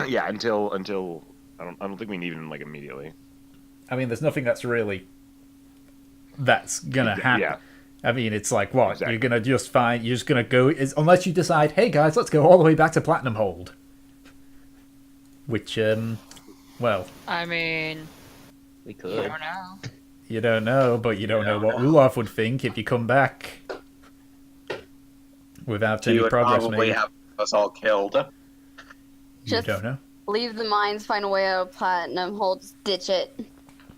Yeah, until I don't think we need him like immediately. I mean, there's nothing that's gonna happen. Yeah, I mean, it's like what you're exactly. gonna just find. You're just gonna go unless you decide, hey guys, let's go all the way back to Platinum Hold. Which, well, I mean, We you could. don't know. you don't know, but you You don't know don't what know. Olaf would think if you come back without He any would progress probably made. have us all killed. You Just don't know. leave the mines, find a way out of platinum, hold, ditch it,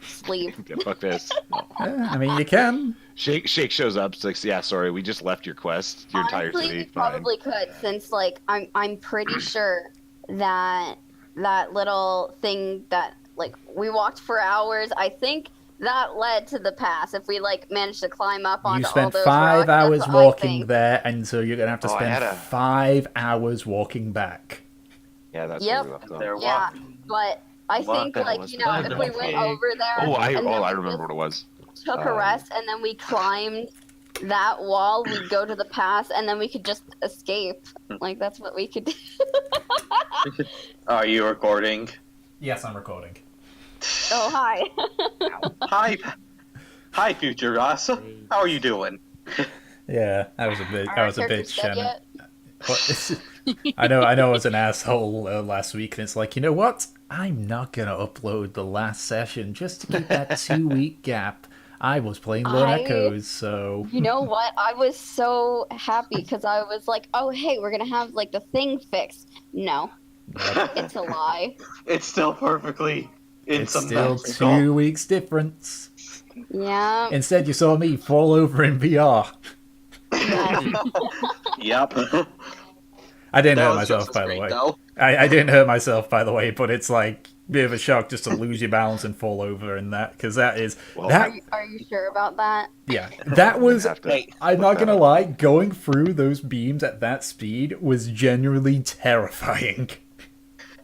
just leave. Yeah, fuck this. No. I mean, you can. Shake shows up. It's like, yeah, sorry, we just left your quest, your entire Honestly, city. we Fine. probably could, since like I'm pretty sure that that little thing that like we walked for hours. I think that led to the pass. If we like managed to climb up You onto all spent those 5 rocks, that's hours what I walking think. there, and so you're gonna have to Oh, I spend had a- 5 hours walking back. Yeah, that's Yep. where we left off. There Yeah, was. but I What think the hell like was you that? know if we went over there Oh, and then I we remember just what it was. took a rest and then we climbed that wall, we'd go to the pass and then we could just escape. Like that's what we could do. Are you recording? Yes, I'm recording. Oh hi. Hi, hi, future us. How are you doing? Yeah, that was a bit. Are That our was a bit, characters dead Shannon. yet? What? I know I was an asshole last week, and it's like, you know what? I'm not gonna upload the last session just to keep that 2 week gap. I was playing Lone I- Echoes, so You know what? I was so happy because I was like, oh hey, we're gonna have like the thing fixed. No, it's a lie. It's still perfectly it's still insymmetrical. 2 weeks difference. Yeah. Instead, you saw me fall over in VR. Yeah. Yep. I didn't That hurt was myself, just as by the great, way. though. I didn't hurt myself, by the way, but it's like a bit of a shock just to lose your balance and fall over in that, because that is Well, that. Are you sure about that? Yeah, that was. Have to Hey, I'm look not that gonna up. lie, going through those beams at that speed was genuinely terrifying.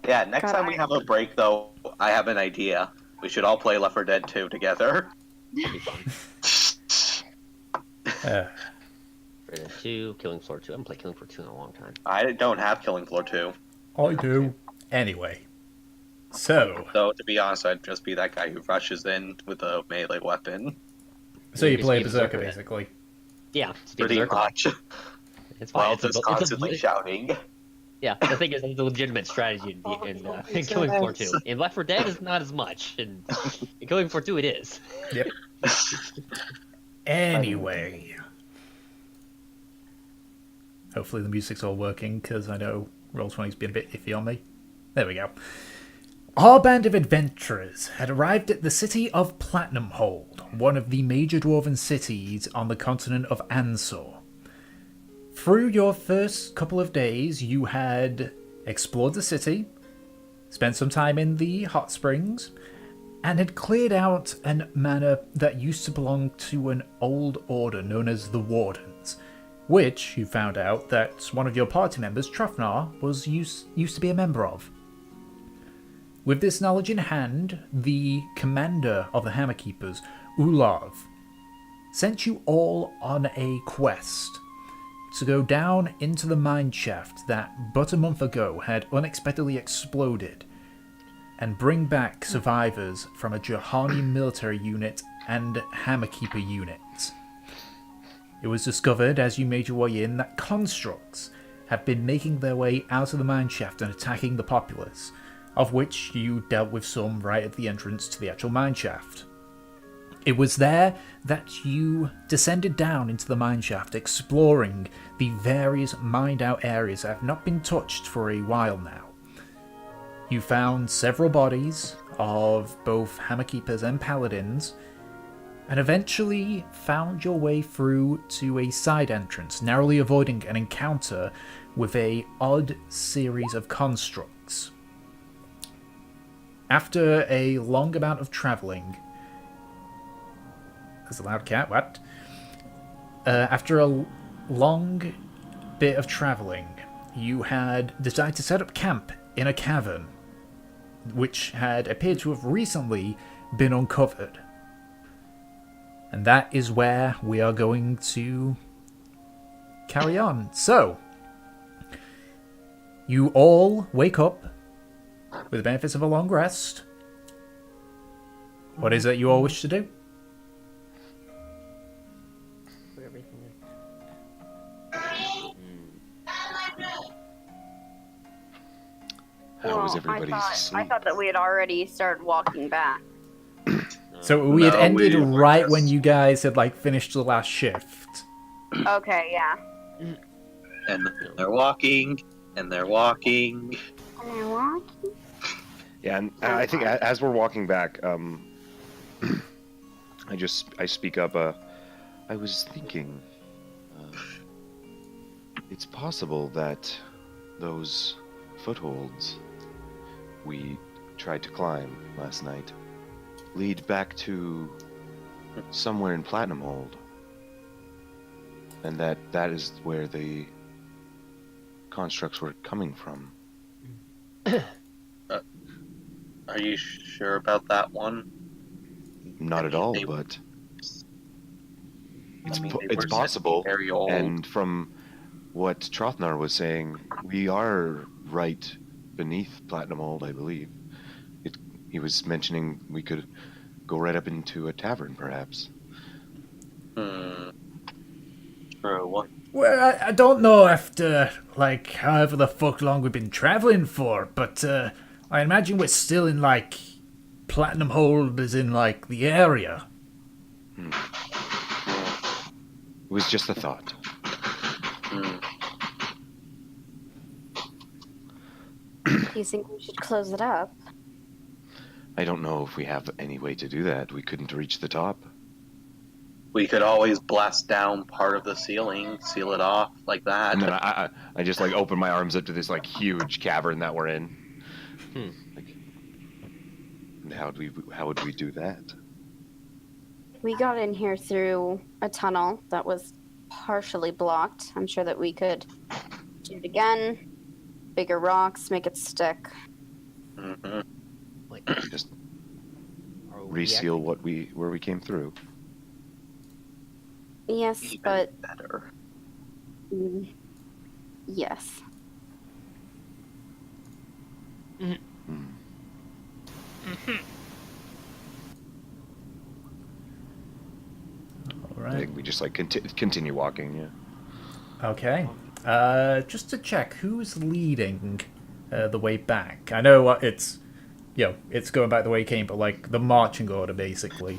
yeah, next God, time we have a break, though, I have an idea. We should all play Left 4 Dead 2 together. It'd be fun. Uh, Raiden 2, Killing Floor 2. I haven't played Killing Floor 2 in a long time. I don't have Killing Floor 2. I do. Anyway, so So, to be honest, I'd just be that guy who rushes in with a melee weapon. you play Be Berserker Berserker, basically. Yeah, just be Pretty Berserker. much. It's fine. While just constantly shouting. Yeah, the thing is, it's a legitimate strategy in Killing Floor 2. In Left 4 Dead, is not as much. In Killing Floor 2, it is. Yep. Anyway, hopefully the music's all working because I know Roll20's been a bit iffy on me. There we go. Our band of adventurers had arrived at the city of Platinum Hold, one of the major dwarven cities on the continent of Ansor. Through your first couple of days, you had explored the city, spent some time in the hot springs, and had cleared out a manor that used to belong to an old order known as the Wardens, which you found out that one of your party members, Trufnar, was used to be a member of. With this knowledge in hand, the commander of the Hammerkeepers, Ulav, sent you all on a quest to go down into the mine shaft that but a month ago had unexpectedly exploded and bring back survivors from a Johani military unit and Hammerkeeper unit. It was discovered as you made your way in that constructs have been making their way out of the mine shaft and attacking the populace, of which you dealt with some right at the entrance to the actual mine shaft. It was there that you descended down into the mine shaft, exploring the various mined out areas that have not been touched for a while now. You found several bodies of both Hammerkeepers and Paladins, and eventually found your way through to a side entrance, narrowly avoiding an encounter with a odd series of constructs. After a long amount of travelling... There's a loud cat, what? After a long bit of travelling, you had decided to set up camp in a cavern, which had appeared to have recently been uncovered. And that is where we are going to carry on. So, you all wake up with the benefits of a long rest, what is it you all wish to do? Put everything in. How was Well, everybody's I sleep? thought that we had already started walking back. So we had No, ended we- right when you guys had like finished the last shift. Okay, yeah. And they're walking, and they're walking. And I walk. Yeah, and I think as we're walking back, I speak up. I was thinking, it's possible that those footholds we tried to climb last night lead back to somewhere in Platinum Hold, and that is where the constructs were coming from. Are you sure about that one? Not I at mean, all, they- but it's they it's were said to be possible. Very old. And from what Trothnar was saying, we are right beneath Platinum Hold, I believe. He was mentioning we could go right up into a tavern, perhaps. True. Well, I don't know after, like, however the fuck long we've been traveling for, but I imagine we're still in, like, Platinum Hold as in, like, the area. It was just a thought. Do you think we should close it up? I don't know if we have any way to do that. We couldn't reach the top. We could always blast down part of the ceiling, seal it off like that. And then I just like open my arms up to this like huge cavern that we're in. Like, and how would we do that? We got in here through a tunnel that was partially blocked. I'm sure that we could do it again. Bigger rocks, make it stick. Mhm. Like, Just are we reseal where we came through. Yes, Even but better. yes. All I right. think we just like continue walking. Yeah. Okay. Just to check, who's leading the way back? I know it's, it's going back the way it came, but like the marching order, basically.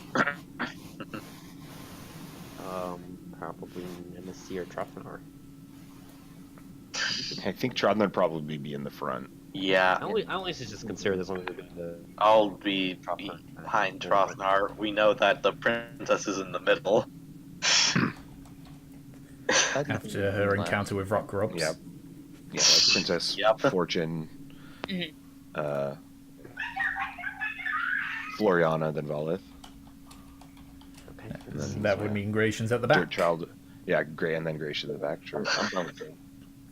Probably Nemesis or Trofnar. I think Trodden would probably be in the front. Yeah, I only should just consider this one to be the I'll be Trothnar. behind Trothnar. We know that the princess is in the middle. After her encounter with Rock Grubs. Yep. Yeah, like Princess Yep. Fortune, Floriana, then Valith. Okay. And then that would mean Gratian's at the back. Dirt Child, yeah, Gray, and then Gracia at the back. True. I'm going with him.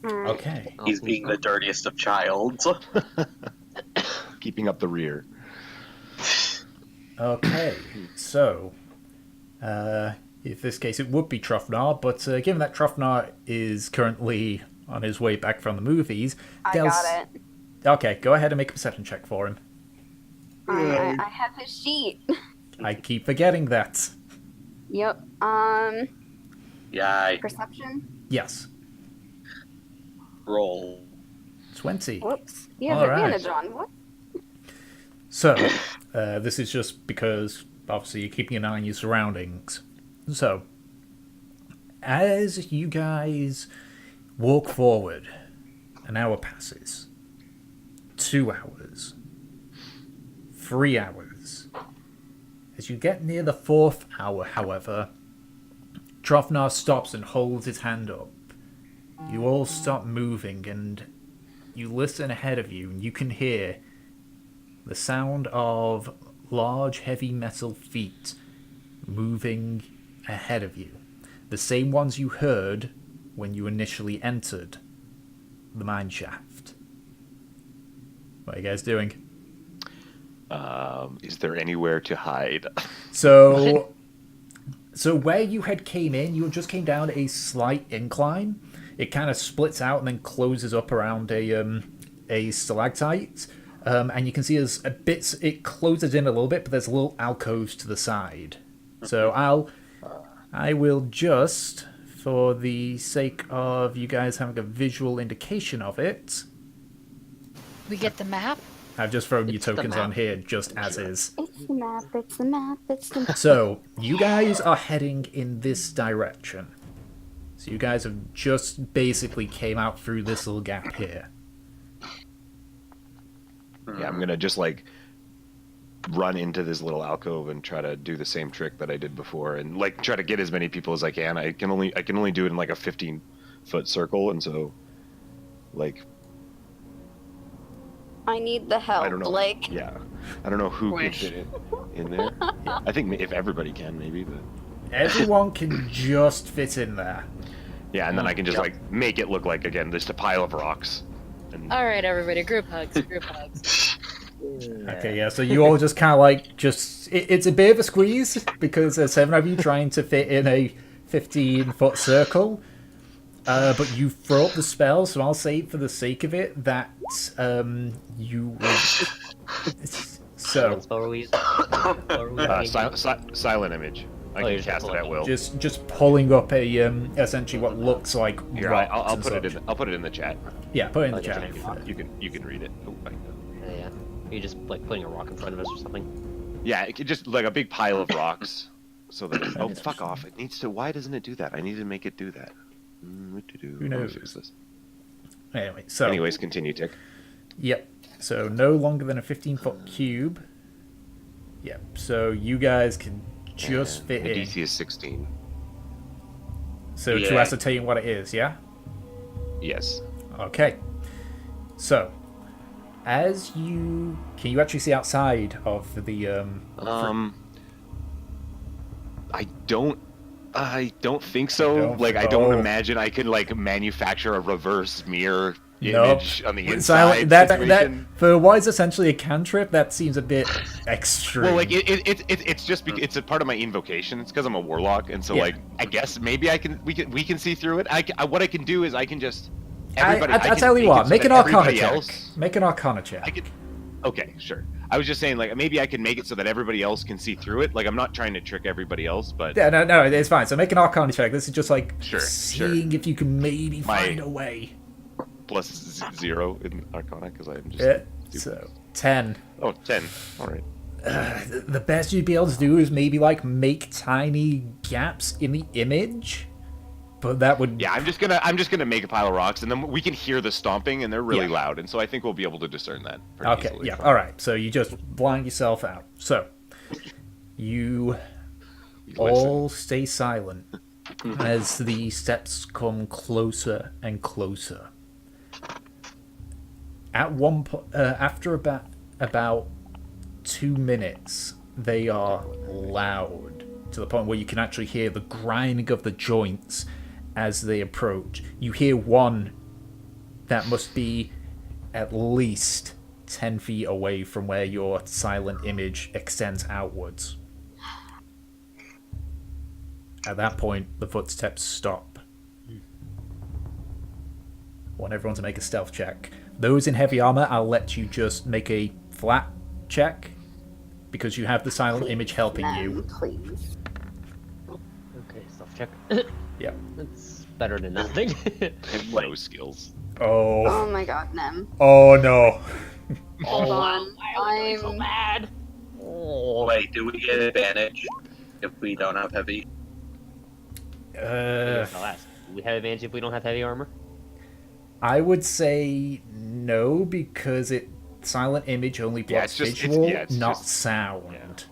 Okay. He's being the dirtiest of childs. Keeping up the rear. Okay. So, in this case, it would be Trofnar, but given that Trofnar is currently on his way back from the movies, I got it. Okay, go ahead and make a perception check for him. I have his sheet. I keep forgetting that. Yep. Yeah, Perception. Yes. roll. 20. Whoops. You have All right. advantage on what? So, this is just because, obviously, you're keeping an eye on your surroundings. So, as you guys walk forward, an hour passes. 2 hours. 3 hours. As you get near the 4th hour, however, Trofnar stops and holds his hand up. You all stop moving and you listen ahead of you and you can hear the sound of large heavy metal feet moving ahead of you. The same ones you heard when you initially entered the mine shaft. What are you guys doing? Is there anywhere to hide? So where you had came in, you just came down a slight incline. It kind of splits out and then closes up around a stalactite. And you can see as a bit, it closes in a little bit, but there's little alcoves to the side. So I will just, for the sake of you guys having a visual indication of it, We get the map. I've just thrown your It's the tokens on map. here just as is. It's the map, it's the map, it's the map. So, you guys are heading in this direction. So you guys have just basically came out through this little gap here. Yeah, I'm gonna just like run into this little alcove and try to do the same trick that I did before, and like try to get as many people as I can. I can only do it in like a 15-foot circle, and so like I need the help. I don't know. Like, Yeah, I don't know who can Wish. fit it in there. Yeah, I think if everybody can, maybe. But Everyone can just fit in there. yeah, and then I can just like make it look like again just a pile of rocks. And All right, everybody, group hugs, group hugs. Okay, yeah, so you all just kind of like, it's a bit of a squeeze, because there's 7 of you trying to fit in a 15-foot circle, but you throw up the spell, so I'll say for the sake of it that you would... So, What spell were we using? What were we using? silent image. I Oh, can you're just cast it pulling at it. will. just pulling up a, essentially what looks like Here, rocks I'll and put it such. in. I'll put it in the chat. Yeah, put it in the Okay, chat. thank You can read it. Oh, Yeah. Are you just like putting a rock in front of us or something? yeah, it could just like a big pile of rocks. So that oh fuck off! It needs to. Why doesn't it do that? I need to make it do that. What to do? Who knows? Fix this. Anyway, so... Anyways, continue, Tick. Yep. So no longer than a 15-foot cube. Yep. So you guys can just And fit the in. DC is 16. So to Yeah. ascertain what it is, yeah? Yes. Okay. So, as you... Can you actually see outside of the... I don't think so. Don't- Like, I don't oh. imagine I could like manufacture a reverse mirror Nope. image on the inside. Silent, that situation. for what is essentially a cantrip, that seems a bit extreme. Well, like it's just it's a part of my invocation. It's because I'm a warlock, and so Yeah. like I guess maybe we can see through it. What I can do is I can just I can tell you make what, it so make that an Arcana everybody check. else- Make an Arcana check. I could. Okay, sure. I was just saying like maybe I can make it so that everybody else can see through it. Like I'm not trying to trick everybody else, but Yeah, no, it's fine. So make an Arcana check. This is just like Sure, seeing if you can maybe My- find a way. plus 0 in Arcana because I'm just. Yeah. stupid. So 10. Oh, 10. All right. The best you'd be able to do is maybe like make tiny gaps in the image, but that would Yeah, I'm just gonna make a pile of rocks, and then we can hear the stomping, and they're really Yeah. loud, and so I think we'll be able to discern that. Pretty Okay, easily. yeah, all right. So you just blind yourself out. So you all stay silent as the steps come closer and closer. At one after about 2 minutes, they are loud to the point where you can actually hear the grinding of the joints as they approach. You hear one that must be at least 10 feet away from where your silent image extends outwards. At that point, the footsteps stop. I want everyone to make a stealth check. Those in heavy armor, I'll let you just make a flat check because you have the silent image helping you. Please. Okay, self check. Yep. That's better than nothing. And no skills. Oh. Oh my god, Nem. Oh no. Hold wow, on. why am I so I'm. bad? Oh, Wait, do we get advantage if we don't have heavy? I'll ask. Do we have advantage if we don't have heavy armor? I would say no because silent image only Yeah, blocks it's just- visual, it's not just- sound.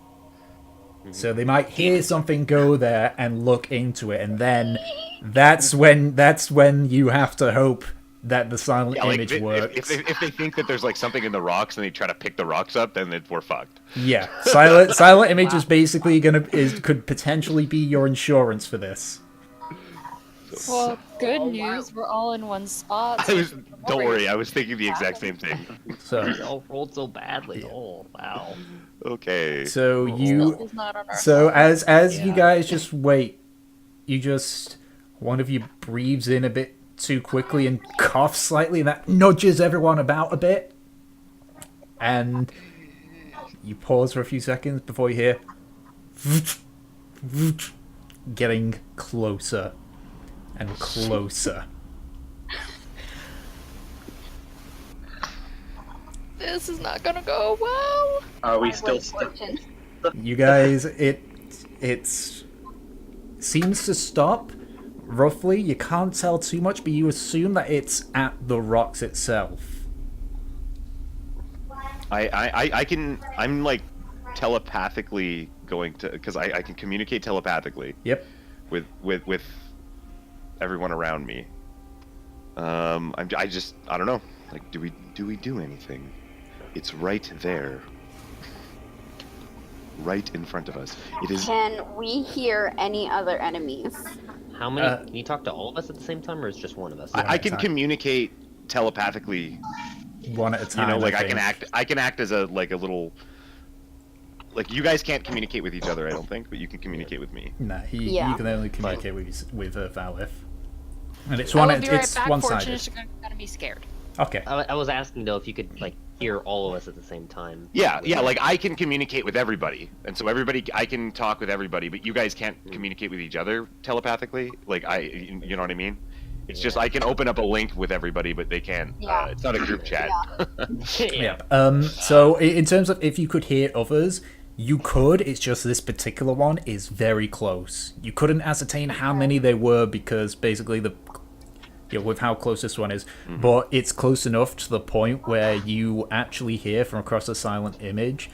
So they might hear something go there and look into it, and then that's when you have to hope that the silent Yeah, like image if works. they think that there's like something in the rocks and they try to pick the rocks up, then we're fucked. Yeah, silent image is basically could potentially be your insurance for this. Well, good news, we're all in one spot. so Don't worry, I was thinking the exact same thing. So We all rolled so badly. Oh, wow. Okay. so Stealth you is not on our so side. as you Yeah. guys just wait, one of you breathes in a bit too quickly and coughs slightly, and that nudges everyone about a bit. and you pause for a few seconds before you hear getting closer and closer. This is not gonna go well. Are we My still good stuck? fortune. You guys, it seems to stop roughly. You can't tell too much, but you assume that it's at the rocks itself. I'm like telepathically going to, because I can communicate telepathically Yep. with everyone around me. I don't know. Like, do we do anything? It's right there, right in front of us. It is. Can we hear any other enemies? How many? Can you talk to all of us at the same time, or is just one of us? I can time. communicate telepathically. One at a time. You know, like I think. can act as a little. Like, you guys can't communicate with each other, I don't think, but you can communicate with me. Nah, he Yeah. you can only communicate with Valif. And it's I one. will be right It's back. one-sided. Fortune's gonna be scared. Okay. I was asking though if you could like hear all of us at the same time. Yeah, like I can communicate with everybody, and so I can talk with everybody, but you guys can't communicate with each other telepathically. Like you know what I mean? It's just I can open up a link with everybody, but they can't. Yeah. It's not a group chat. Yeah. So in terms of if you could hear others, you could. It's just this particular one is very close. You couldn't ascertain how many there were because basically with how close this one is, but it's close enough to the point where you actually hear from across a silent image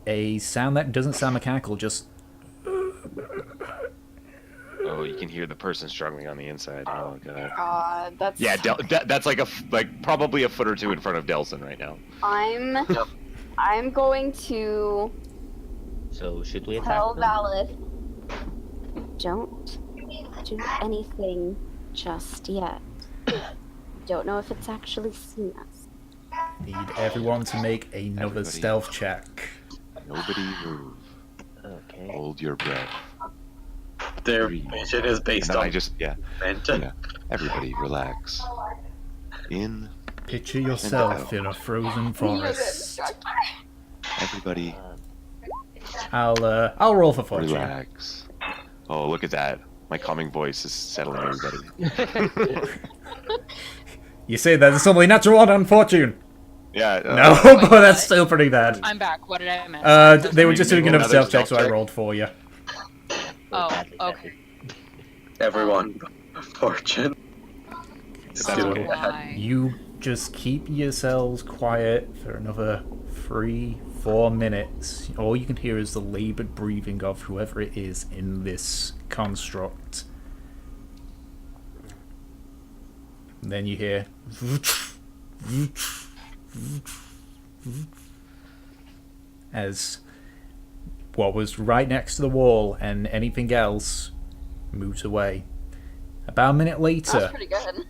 a sound that doesn't sound mechanical, just Oh, you can hear the person struggling on the inside. Oh god. God, that's. Yeah, that's like probably a foot or two in front of Delson right now. I'm going to So should we attack tell them? Valid. Don't do anything just yet. Don't know if it's actually seen us. need everyone to make another Everybody. stealth check. Nobody move. Okay. Hold your breath. Their Breathe. vision is based And then on I just yeah. momentum. Yeah. Everybody relax. In. Picture yourself in a frozen forest. Everybody I'll roll for fortune. relax. Oh, look at that. My calming voice is settling everybody. You say that it's only natural one on fortune. Yeah. No, but that's still pretty bad. I'm back. What did I miss? They were just doing Roll another another stealth check, so stealth I check? rolled for you. Oh, okay. Everyone, fortune. So Why? you just keep yourselves quiet for another 3-4 minutes. All you can hear is the labored breathing of whoever it is in this construct. And then you hear as what was right next to the wall and anything else moves away. About a minute later, That's pretty good.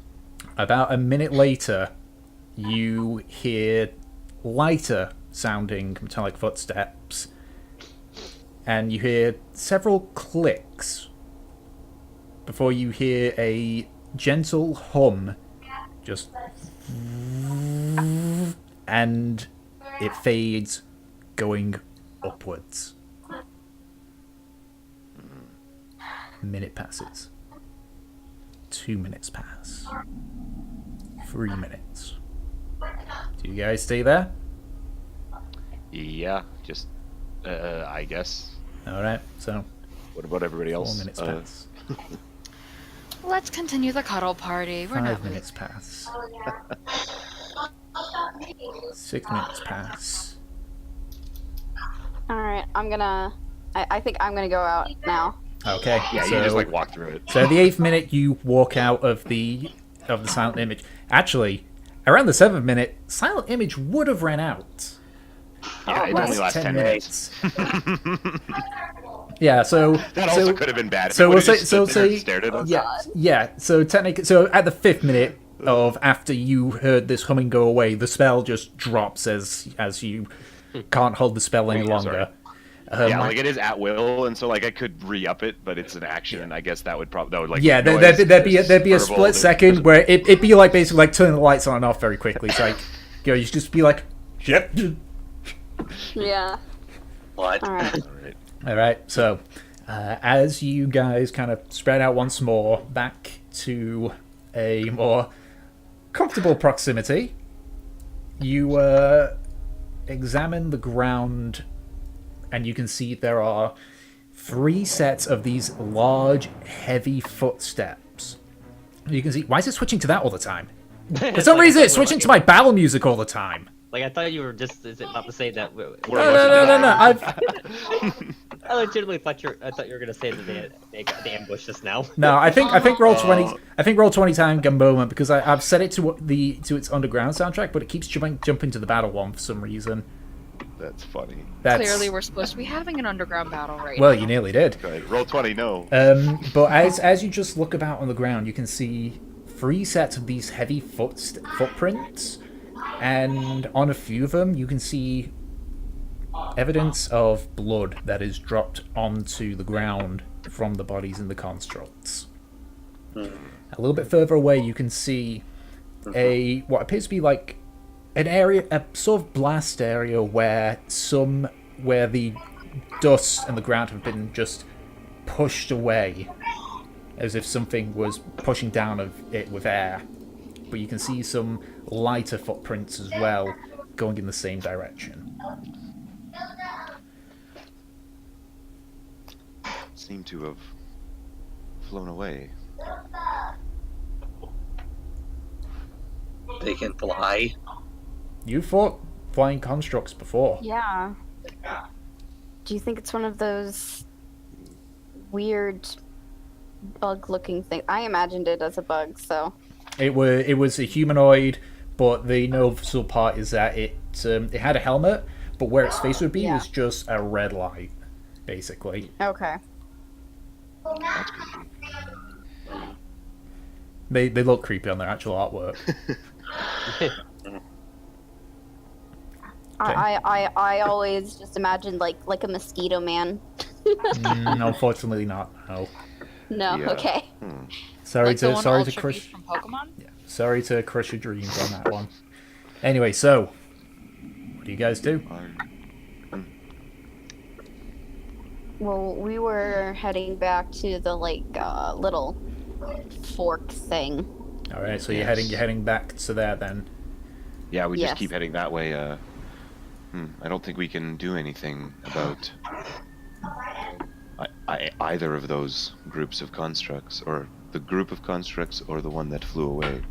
about a minute later, you hear lighter sounding metallic footsteps, and you hear several clicks before you hear a gentle hum, just, and it fades, going upwards. Minute passes. 2 minutes pass. 3 minutes. Do you guys stay there? Yeah. Just. I guess. Alright, so What about everybody 4 else? minutes pass. Let's continue the cuddle party. We're not 5 minutes pass. 6 minutes pass. Alright, I think I'm gonna go out now. Okay, Yeah, so, you just like walk through it. so the 8th minute you walk out of the silent image. Actually, around the 7th minute, silent image would have ran out. Yeah, it only lasts 10 minutes. Yeah, so That also could have been bad. If So it we'll would've say, just so stood there and say, stared at us. yeah. So technically, so at the 5th minute of after you heard this humming go away, the spell just drops as you can't hold the spell any Oh, longer. sorry. Yeah, like it is at will, and so like I could re-up it, but it's an action, and I guess that would probably like Yeah, noise, there'd be a verbal, split there's- second where it'd be like basically like turning the lights on and off very quickly. So like, you just be like, yep, Yeah. What? All right. All right. All right, so as you guys kind of spread out once more back to a more comfortable proximity, you examine the ground, and you can see there are 3 sets of these large, heavy footsteps. You can see. Why is it switching to that all the time? For some reason, it's switching to my battle music all the time. Like, I thought you were just about to say that. No. I legitimately thought I thought you were gonna say that they ambushed us now. No, I think Roll20. I think Roll20 time got moment because I've set it to its underground soundtrack, but it keeps jumping to the battle one for some reason. That's funny. Clearly, we're supposed to be having an underground battle right Well, now. you nearly did. Okay, roll 20. No. But as you just look about on the ground, you can see 3 sets of these heavy footprints, and on a few of them, you can see evidence of blood that is dropped onto the ground from the bodies in the constructs. A little bit further away, you can see what appears to be like an area, a sort of blast area where the dust and the ground have been just pushed away, as if something was pushing down of it with air. But you can see some lighter footprints as well, going in the same direction. Seem to have flown away. They can fly. You fought flying constructs before. Yeah. Do you think it's one of those weird bug-looking things? I imagined it as a bug, so. It was a humanoid, but the noticeable part is that it had a helmet, but where its face would be was just a red light, basically. Okay. That's creepy. They look creepy on their actual artwork. I always just imagined like a mosquito man. Unfortunately not. No. No, Yeah. okay. Sorry Like the to one sorry to Ultra crush. Beast from Pokemon? Yeah, sorry to crush your dreams on that one. Anyway, so what do you guys do? Well, we were heading back to the little fork thing. All right, so you're Yes. heading back to there then. Yeah, we Yes. just keep heading that way. I don't think we can do anything about either of those groups of constructs, or the group of constructs, or the one that flew away.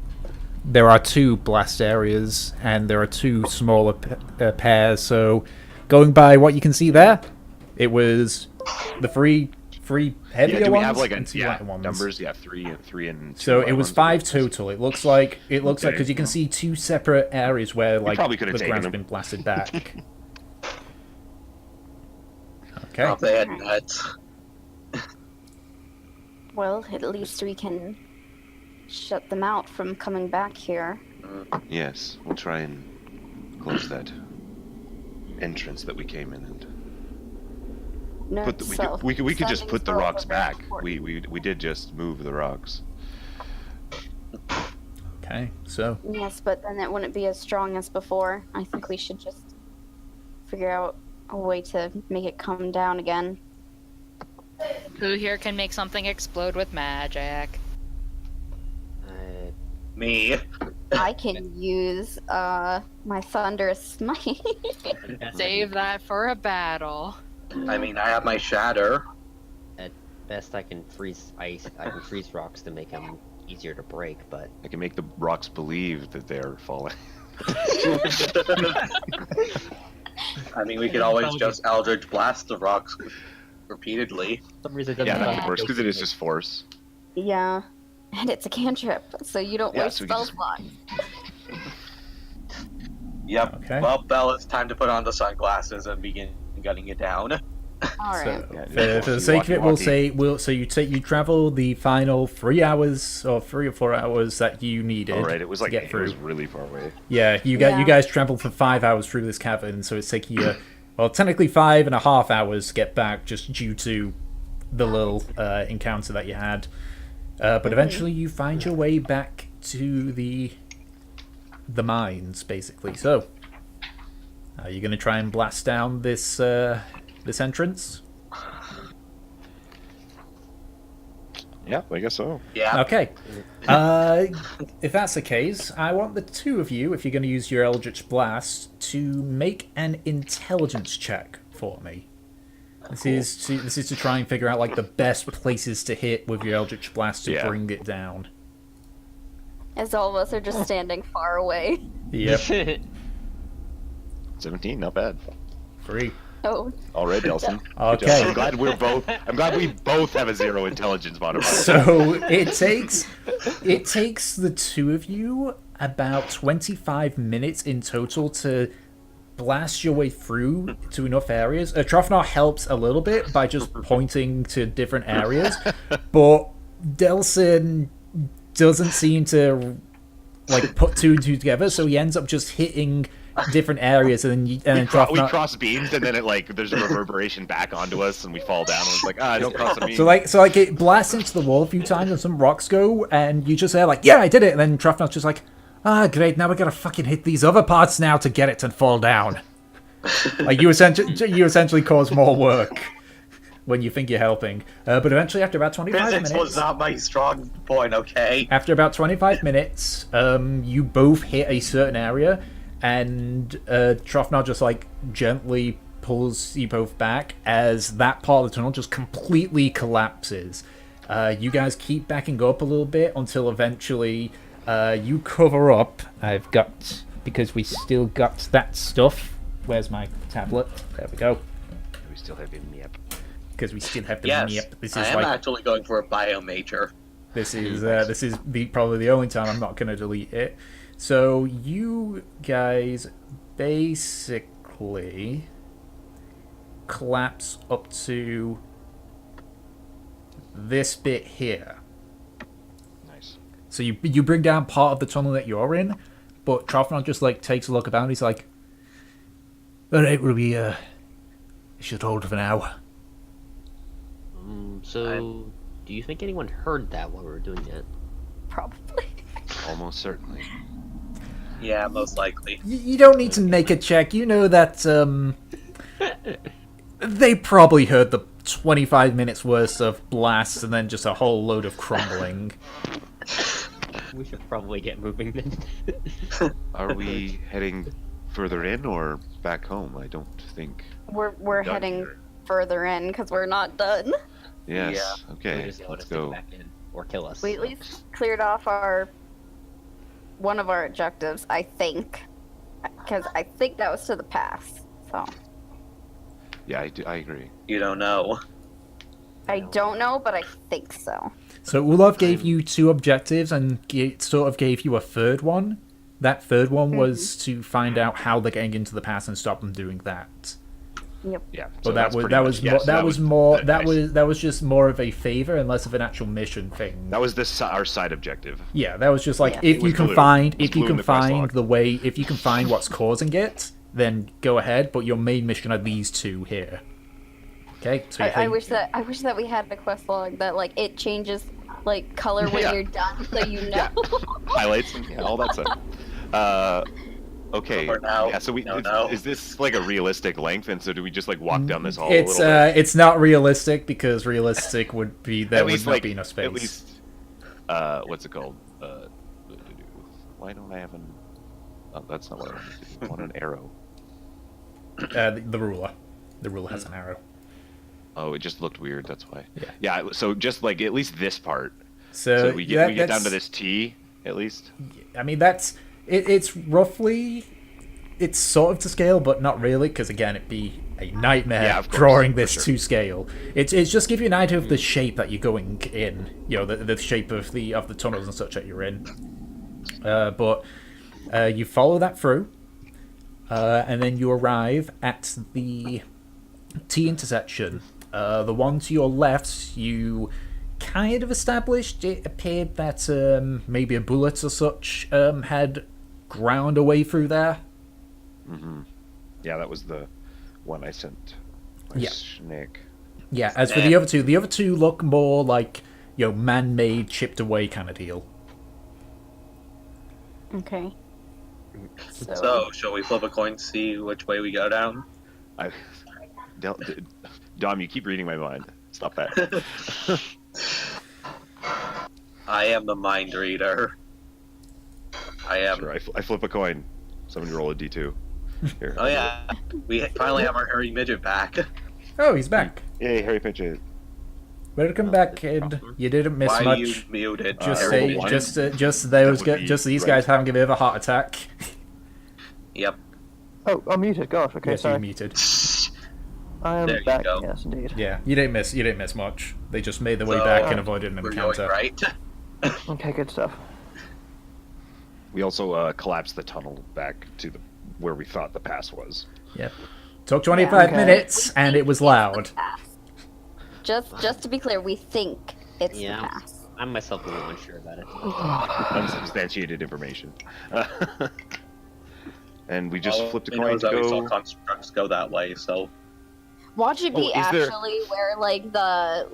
There are 2 blast areas, and there are 2 smaller pairs. So, going by what you can see there, it was the three heavier do we ones have like and 2 lighter ones. numbers? Yeah, three and 2 So light it was ones. 5 total. It looks like Okay. because you can see 2 separate areas where like probably could have the taken ground's them. been blasted back. Okay. Oh, they had nuts. Well, at least we can shut them out from coming back here. Yes, we'll try and close that entrance that we came in, and No, put we could just put the rocks back. We did just move the rocks. Okay. So Yes, but then it wouldn't be as strong as before. I think we should just figure out a way to make it come down again. Who here can make something explode with magic? Me. I can use my thunderous smite. Save that for a battle. I mean, I have my shatter. At best, I can freeze ice. I can freeze rocks to make them easier to break. But I can make the rocks believe that they're falling. I mean, we could always just Eldritch Blast the rocks repeatedly. for some reason, it Yeah, doesn't that sound could work because it is good. just force. Yeah, and it's a cantrip, so you don't Yeah, waste so we spell just- slots. Yep. Okay. Well, Belle, it's time to put on the sunglasses and begin gunning it down. All right. So, Yeah, for the sake of it, we'll walkie-talkie. say you travel the final 3 hours or 3 or 4 hours that you needed. All right, it was to like get it through. was really far away. Yeah, you Yeah. guys traveled for 5 hours through this cavern, so it's taking you technically 5.5 hours to get back, just due to the little encounter that you had. But eventually, you find your way back to the mines, basically. So, Are you going to try and blast down this entrance? Yeah, I guess so. Yeah. Okay. If that's the case, I want the two of you, if you're going to use your Eldritch Blast, to make an intelligence check for me. This is to try and figure out like the best places to hit with your Eldritch Blast to bring it down. As all of us are just standing far away. Yep. 17, not bad. 3. Oh. All right, Delson. Good Okay. job. I'm glad we both have a 0 intelligence modifier. So it takes the two of you about 25 minutes in total to blast your way through to enough areas. Trofnar helps a little bit by just pointing to different areas, but Delson doesn't seem to like put two and two together, so he ends up just hitting different areas, and then we cross beams, and then there's a reverberation back onto us, and we fall down. And it's like, don't cross the beam. So like it blasts into the wall a few times, and some rocks go, and you just say like, yeah, I did it, and then Trofnar's just like, great, now we gotta fucking hit these other parts now to get it to fall down. Like you essentially cause more work when you think you're helping, but eventually after about 25 Physics minutes, was not my strong point. Okay. after about 25 minutes, you both hit a certain area, and Trofnar just like gently pulls you both back as that part of the tunnel just completely collapses. You guys keep backing up a little bit until eventually you cover up. Because we still got that stuff. Where's my tablet? There we go. We still have him, yep. Because we still have the Yes, yep. This I is am like actually going for a bio major. this is probably the only time I'm not going to delete it. So you guys basically collapse up to this bit here. Nice. So you bring down part of the tunnel that you're in, but Trofnar just like takes a look about and he's like, all right, it should hold for now. So, do you think anyone heard that while we were doing that? Probably. Almost certainly. Yeah, most likely. You don't need to make a check. You know that they probably heard the 25 minutes worth of blasts and then just a whole load of crumbling. We should probably get moving then. Are we heading further in or back home? I don't think. We're Done heading here. further in because we're not done. Yes. Yeah. We Okay. just Let's to go. back in or kill us. We at least cleared off one of our objectives, I think, because I think that was to the pass. So Yeah, I agree. You don't know. I don't know, but I think so. So Ulov gave you 2 objectives and sort of gave you a third one. That third one was to find out how they're getting into the pass and stop them doing that. Yep. Yeah. But that's pretty much- that was just more of a favor and less of an actual mission thing. That was our side objective. Yeah, that was just like Yeah. if It you was can blue. find It was if you blue in can the quest find log. the way if you can find what's causing it, then go ahead. But your main mission are these 2 here. Okay. So I wish that we had a quest log that like it changes like color when Yeah. you're done, so you know. Yeah. Highlights and all that stuff. Okay. For now, Yeah. So is this like a realistic length? And so do we just like walk down this hall a It's little bit? it's not realistic because realistic would be there At would least not like be enough space. at least what's it called? Why don't I have an? Oh, that's not what I wanted to do. I want an arrow. The ruler. The ruler has an arrow. Oh, it just looked weird. That's why. Yeah. Yeah. So just like at least this part. So, So we get down to this T at least. I mean, it's roughly, it's sort of to scale, but not really, because again, it'd be a nightmare Yeah, of course, drawing for this sure. to scale. It's just give you an idea of the shape that you're going in, you know, the shape of the tunnels and such that you're in. But you follow that through, and then you arrive at the T intersection. The one to your left, you kind of established it appeared that maybe a bullet or such had ground a way through there. Yeah, that was the one I sent. My Yeah. snake. Yeah, as for the other two look more like, you know, man-made, chipped away kind of deal. Okay. So, shall we flip a coin to see which way we go down? I, Dom, you keep reading my mind. Stop that. I am the mind reader. I am. Sure, I flip a coin. Somebody roll a d2. Here. Oh yeah, we finally have our hairy midget back. Oh, he's back. Yay, Harry Pinches. Welcome back, kid. You didn't miss Why much. you muted? Just Harry say, one. Midget? just would be these right. guys having a bit of a heart attack. Yep. Oh, I'm muted. Gosh, okay, Yes, you're sorry. muted. I am There you back. go. Yes, indeed. Yeah, you didn't miss much. They just made their way So, back and avoided an We're encounter. going right. Okay, good stuff. We also collapsed the tunnel back to where we thought the pass was. Yep. Took 25 okay. minutes, and it was loud. Just to be clear, we think it's Yeah. the pass. I'm myself a little unsure about it. Unsubstantiated information. And we just All flipped a we know coin is to that we saw go. constructs go that way. So Watch it be Oh, is there- actually where like the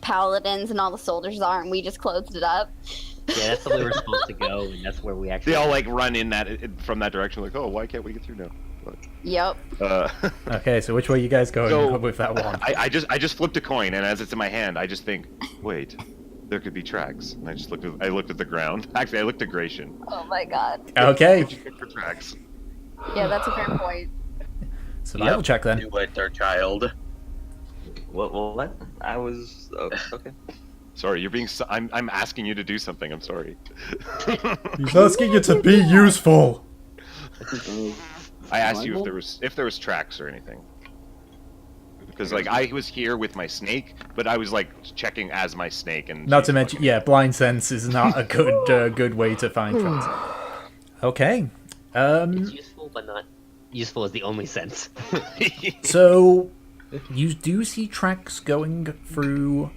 paladins and all the soldiers are, and we just closed it up. Yeah, that's where we were supposed to go, and that's where we actually. They all like run in from that direction. Like, oh, why can't we get through now? Yep. Okay, so which way you guys going So, with that one? I just flipped a coin, and as it's in my hand, I just think, wait, there could be tracks. And I looked at the ground. Actually, I looked at Gratian. Oh my god. Okay, Look for tracks. Yeah, that's a fair point. survival Yep. check then. do it, their child. What? I was okay. Sorry, you're being. I'm asking you to do something. I'm sorry. He's asking you to be useful. I asked you if there was tracks or anything. Because like I was here with my snake, but I was like checking as my snake and. Not to mention, yeah, blind sense is not a good way to find tracks. Okay. It's useful, but not useful as the only sense. So you do see tracks going through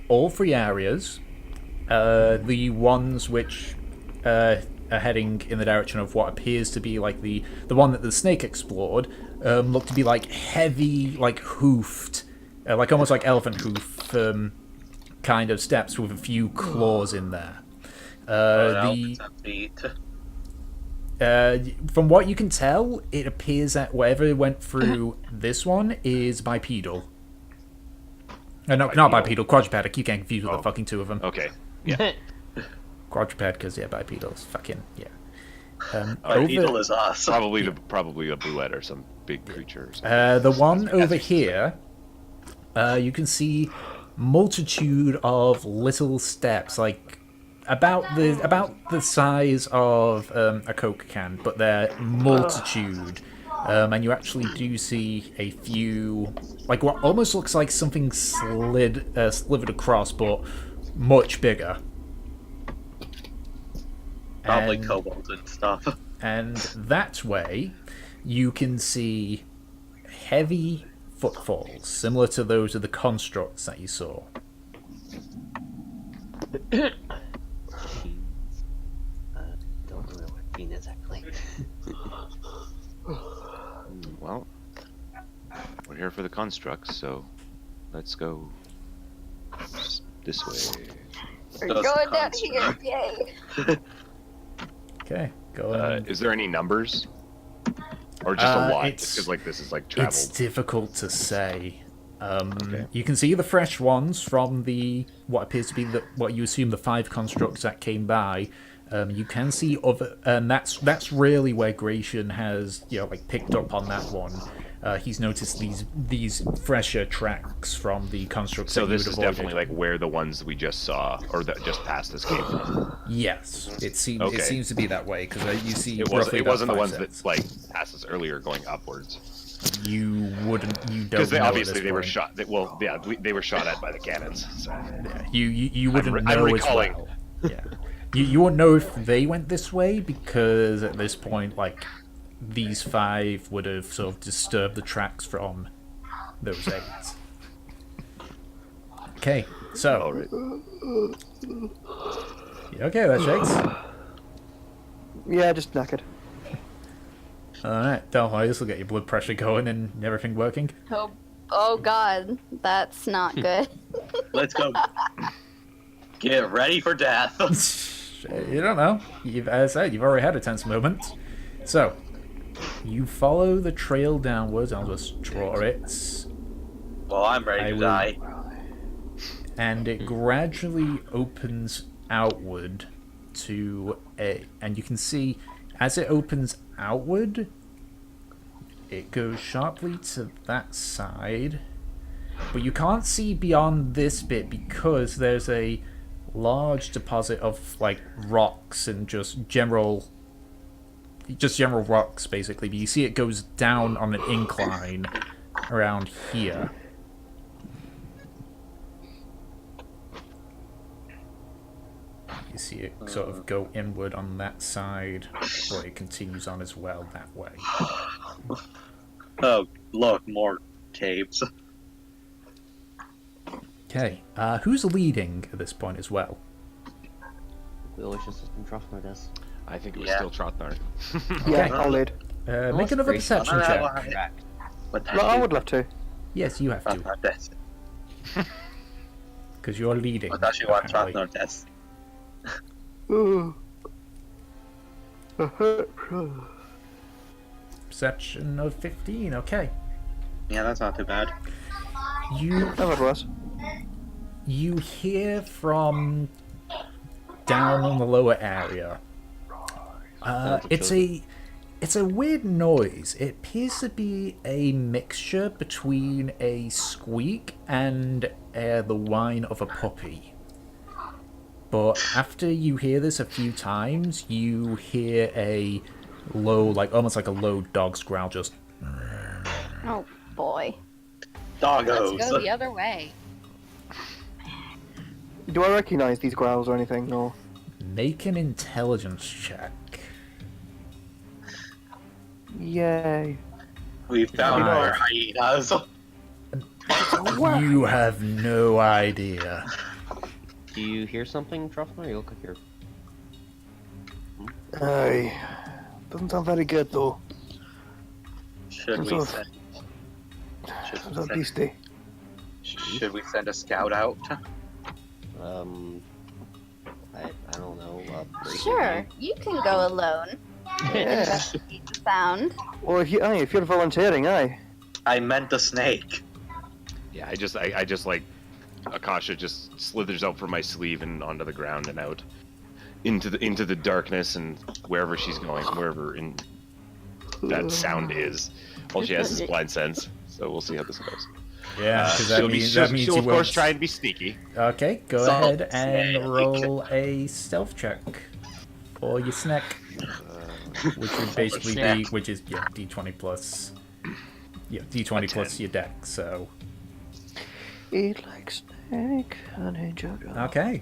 all three areas. The ones which are heading in the direction of what appears to be like the one that the snake explored look to be like heavy, like hoofed, like almost like elephant hoof kind of steps with a few claws in there. From what you can tell, it appears that whatever went through this one is bipedal. No, not bipedal, quadruped. I keep getting confused with the fucking two of them. Okay. Yeah. Quadruped, because yeah, bipedal is fucking yeah. Bipedal is us. Probably a boulet or some big creature. Or something. The one over here, you can see multitude of little steps, like about the size of a Coke can, but they're multitude. And you actually do see a few, like what almost looks like something slithered across, but much bigger. Probably And- kobolds and stuff. And that way, you can see heavy footfalls, similar to those of the constructs that you saw. Don't know what Dean is actually. Well, we're here for the constructs, so let's go this way. We're Does going down construct. here. Yay. Okay, go on. Is there any numbers, or just a lot? It's- Because like this is like It's traveled. difficult to say. Okay. You can see the fresh ones from the what appears to be what you assume the 5 constructs that came by. You can see other, and that's really where Gratian has like picked up on that one. He's noticed these fresher tracks from the constructs. So that you this would is avoided. definitely like where the ones we just saw, or that just passed us, came from. Yes, it seems Okay. it seems to be that way because you see It roughly wasn't the about ones 5 that sets. like passed us earlier, going upwards. You don't Because know obviously at this they were point. shot. They were shot at by the cannons. So. Yeah, you wouldn't I'm know as recalling. well. Yeah, you wouldn't know if they went this way because at this point, like these 5 would have sort of disturbed the tracks from those 8. Okay, so All right. you okay, that shakes. Yeah, just knackered. All right, don't worry, this will get your blood pressure going and everything working. Oh god, that's not good. Let's go. Get ready for death. You don't know. As I said, you've already had a tense moment. So, you follow the trail downwards. I'll just draw it. Well, I'm ready to die. And it gradually opens outward to a... And you can see, as it opens outward, it goes sharply to that side. But you can't see beyond this bit because there's a large deposit of, like, rocks and just general rocks, basically. But you see it goes down on an incline around here. You see it sort of go inward on that side, but it continues on as well that way. Oh, look, more caves. Okay, who's leading at this point as well? Delicious system Trothmore does. I think it was Yeah. still Trotnar. Yeah, Okay. I'll lead. Make another perception check. What No, I would love to. Yes, you have to, Trotnar death. because you're leading. What you want apparently. Trotnar death? Ooh. Perception of 15, okay. Yeah, that's not too bad. Never was. You hear from down in the lower area. It's a weird noise. It appears to be a mixture between a squeak and the whine of a puppy. But after you hear this a few times, you hear a low, like almost like a low dog's growl, just. Oh boy. Doggos. Let's go the other way. Do I recognize these growls or anything? No. Make an intelligence check. Yay. We found Nice. our hyenas. You have no idea. Do you hear something, Trothmore? You look like you're... Aye. Doesn't sound very good though. Should we Sounds send? Sounds so beastie. Should we send a scout out? I don't know. Sure, you can go alone. Yeah. Investigate the sound. Well, if you're volunteering, aye. I meant the snake. Yeah, I just like Akasha just slithers out from my sleeve and onto the ground and out into the darkness and wherever she's going, wherever in that sound is. All she has is blind sense, so we'll see how this goes. Yeah, because that she'll means she'll you of course won't. try and be sneaky. Okay, go So ahead and snake. roll a stealth check for your snack, which would basically be, which is d20 plus, d20 plus your deck. So Eat like snake, honey Jojo. okay,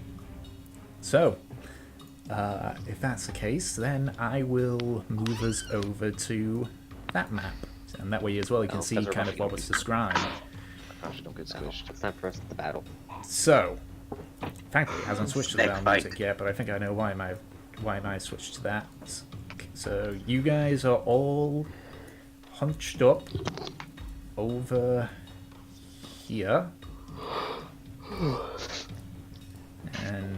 so if that's the case, then I will move us over to that map, and that way as well you can see because we're kind of what was described. Akasha, don't get squished. It's time for us to battle. So, thankfully it hasn't switched to the Snake battle fight. music yet, but I think I know why I switched to that. So you guys are all hunched up over here, and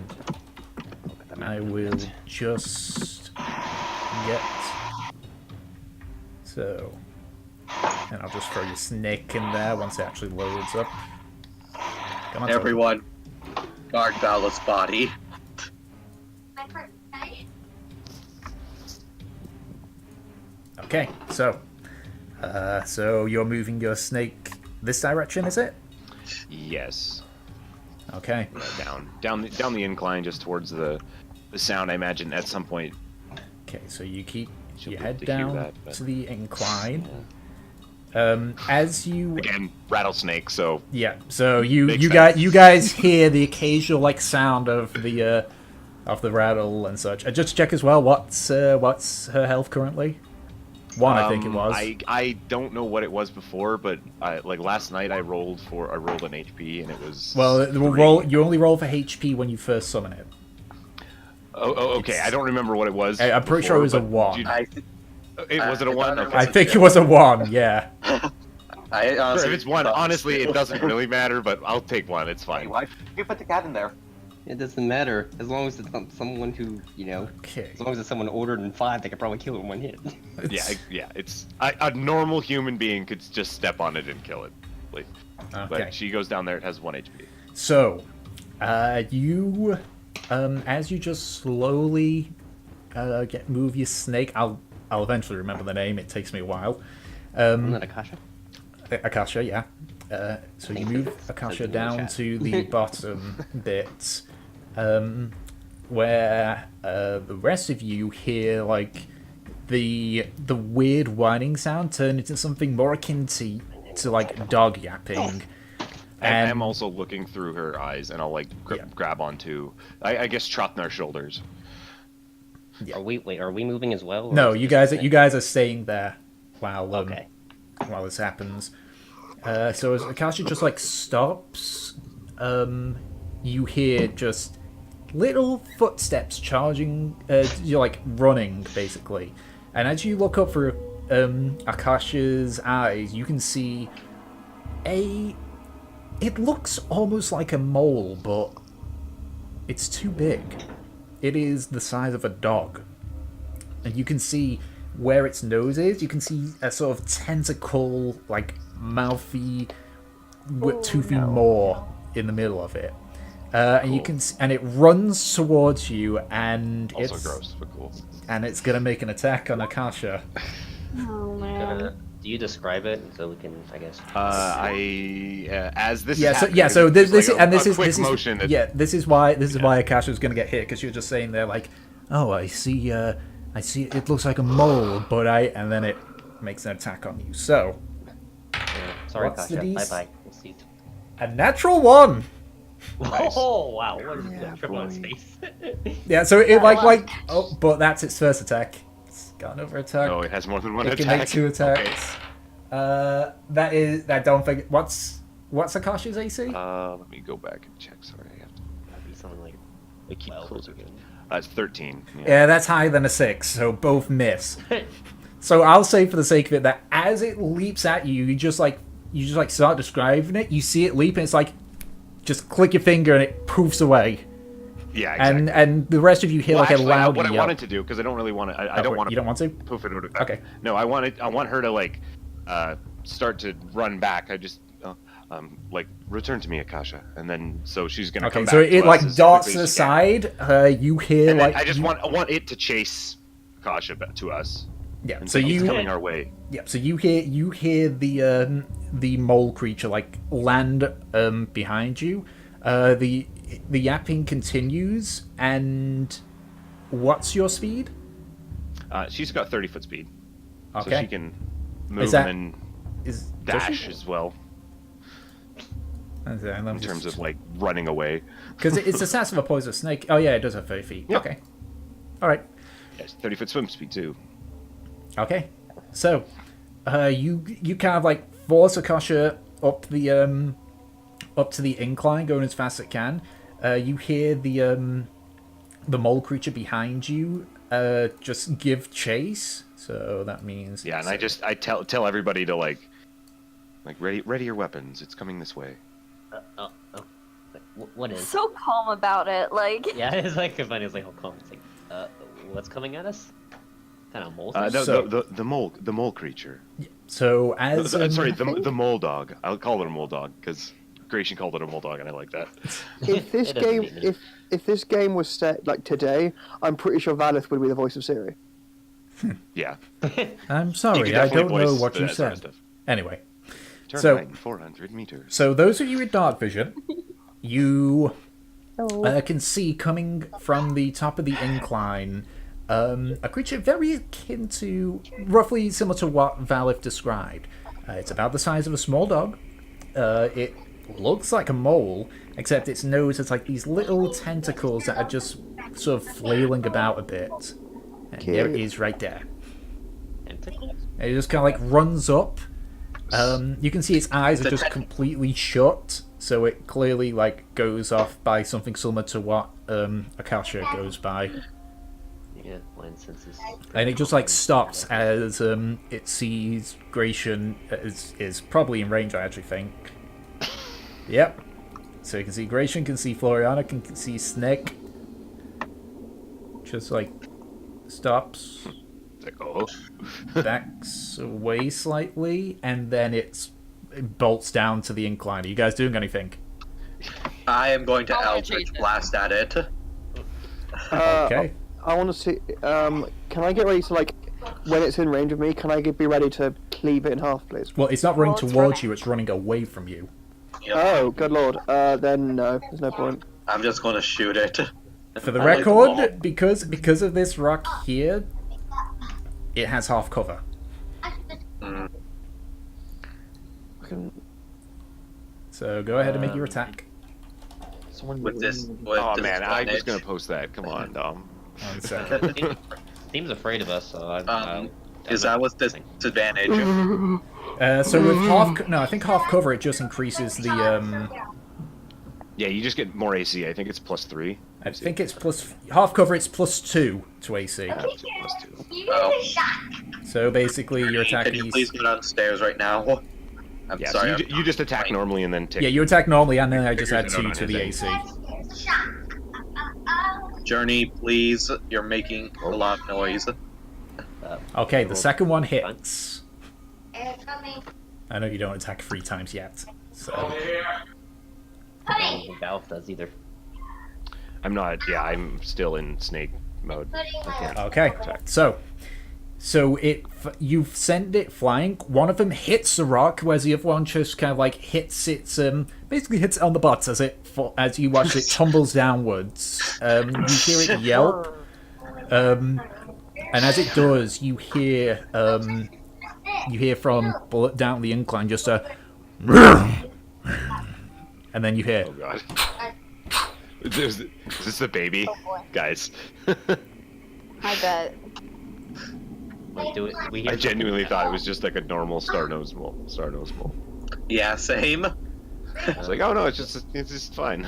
I will just get so. And I'll just throw your snake in there once it actually loads up. Come on, Toby. Everyone, guard Vala's body. Okay, so you're moving your snake this direction, is it? Yes. Okay. Down the incline, just towards the sound. I imagine at some point. Okay, so you keep She'll your be head able to hear down that, but- to the incline. As you Again, rattlesnake. So so you Makes you sense. guys hear the occasional like sound of the rattle and such. Just check as well. What's her health currently? One, I think it was. I don't know what it was before, but like last night I rolled an HP and it was. Well, three. you only roll for HP when you first summon it. Oh, okay. I don't remember what it was. I'm pretty sure it was a before, one. but was it a one? Okay. I think it was a 1. Yeah. I honestly Sure, if it's one, thought- honestly, it doesn't really matter. But I'll take one. It's fine. Why you put the cat in there? It doesn't matter as long as it's not someone who, Okay. as long as it's someone older than 5, they could probably kill it in one hit. Yeah. It's a normal human being could just step on it and kill it. Like, Okay. but she goes down there. It has 1 HP. So, you, as you just slowly move your snake, I'll eventually remember the name. It takes me a while. Isn't that Akasha? Akasha, yeah. So you move Akasha down to the bottom bit, where the rest of you hear like the weird whining sound turn into something more akin to like dog yapping. And I'm also looking through her eyes, and I'll like grab onto, I guess, Trothnar's shoulders. Yeah. Are we moving as well? No, you guys are staying there while while this happens. So as Akasha just like stops, you hear just little footsteps charging. You're like running basically, and as you look up for Akasha's eyes, you can see it looks almost like a mole, but it's too big. It is the size of a dog, and you can see where its nose is. You can see a sort of tentacle, like mouthy, toothy maw in the middle of it, and you can and it runs towards you, and Also it's gross, but cool. and it's gonna make an attack on Akasha. Oh man. Do you describe it so we can, I guess? As this Yeah, is so happening, yeah, so it's this like and this is quick this is motion that- yeah, this is why Akasha's gonna get hit, because you're just saying there like, oh, I see it looks like a mole, but and then it makes an attack on you. So Sorry, what's the Akasha. DC? Bye bye. We'll see you. a natural 1. Oh wow! What is Yeah, that triple on boy. space? Yeah, so it like but that's its first attack. It's got another attack. Oh, it has more than one It attack. can make 2 Okay. attacks. That don't think what's Akasha's AC? Let me go back and check. Sorry, I have to. That'd be something like They keep 12 or closer. something. It's 13. Yeah, that's higher than a 6, so both miss. So I'll say for the sake of it that as it leaps at you, you just like start describing it. You see it leap, and it's like just click your finger, and it poofs away. Yeah, exactly. And the rest of you hear Well, like actually, a loud what I yell. wanted to do, because I don't really want to. I don't want to. You don't want to? Poof it out. Okay. No, I want her to like start to run back. I just like return to me, Akasha, and then so she's gonna Okay, come back. so to it us like as darts quickly to the as she can. side. You hear And then like I want it to chase Akasha back to us. yeah. And So it's you coming our way. yeah. So you hear the mole creature like land behind you. The yapping continues, and what's your speed? She's got 30-foot speed, so Okay. she can move that- and Is dash as well in in terms of like running away. because it's the stats of a poisonous snake. Oh yeah, it does have 30 feet. Yep. Okay. All right. Yes, 30-foot swim speed too. Okay. So, you kind of like force Akasha up to the incline, going as fast as it can. You hear the mole creature behind you just give chase. So that means Yeah, and I tell everybody to like ready your weapons. It's coming this way. What is? So calm about it, like. Yeah, it's like funny. It's like how calm. It's like, what's coming at us? Kind of mole. The mole creature. So as Sorry, the mole dog. I'll call it a mole dog because Gratian called it a mole dog, and I like that. If this It doesn't game, mean it. if this game was set like today, I'm pretty sure Valith would be the voice of Siri. Yeah. I'm You sorry, could I definitely don't know voice what you that sort of said. stuff. Anyway, Turn So- right 400 meters. so those of you with dark vision, you Oh. can see coming from the top of the incline a creature very akin to, roughly similar to what Valif described. It's about the size of a small dog. It looks like a mole, except its nose has like these little tentacles that are just sort of flailing about a bit. And there it is right there. Tentacles? And it just kind of like runs up. You can see its eyes are just completely shut, so it clearly like goes off by something similar to what Akasha goes by. Yeah, mine senses. And it just like stops as it sees Gratian is probably in range, I actually think. Yep. So you can see Gratian, can see Floriana, can see Snake. Just like stops, It's like, oh. backs away slightly, and then it bolts down to the incline. Are you guys doing anything? I am going to I'll Eldritch chase it. Blast at it. Okay. I want to see. Can I get ready to like, when it's in range of me? Can I be ready to cleave it in half, please? Well, it's not running Well, it's towards running. you; it's running away from you. Yep. Oh, good lord. Then no, there's no point. I'm just going to shoot it. For the I like the ball. record, because of this rock here, it has half cover. Mm. I can... So go ahead and make your attack. With this. With Oh this man, I was advantage. gonna post that. Come on, Dom. 1 second. Team's afraid of us, so I. Is that with this disadvantage? So with I think half cover it just increases the. Yeah, you just get more AC. I think it's +3. I think it's plus half cover. It's +2 to AC. Yeah, so +2. Oh. So basically, your attack Can you is. please go downstairs right now? I'm Yeah, sorry. so you just attack normally and then take. Yeah, you attack normally, and then I just add Figures it 2 out to on the his AC. Journey, please. You're making a lot of noise. Okay, the second one hits. I know you don't attack 3 times yet. So I don't think Valve does either. I'm not. Yeah, I'm still in snake mode. okay, so you send it flying. One of them hits the rock, whereas the other one just kind of like hits its basically hits it on the butt as you watch it tumbles downwards. You hear it yelp, and as it does, you hear from down the incline just a, and then you hear. Oh god. Is this the baby, Oh boy. guys? I bet. Like, do it. We hear I genuinely thought it was just like a normal star-nosed mole. Yeah, same. I was like, oh no, it's just fine.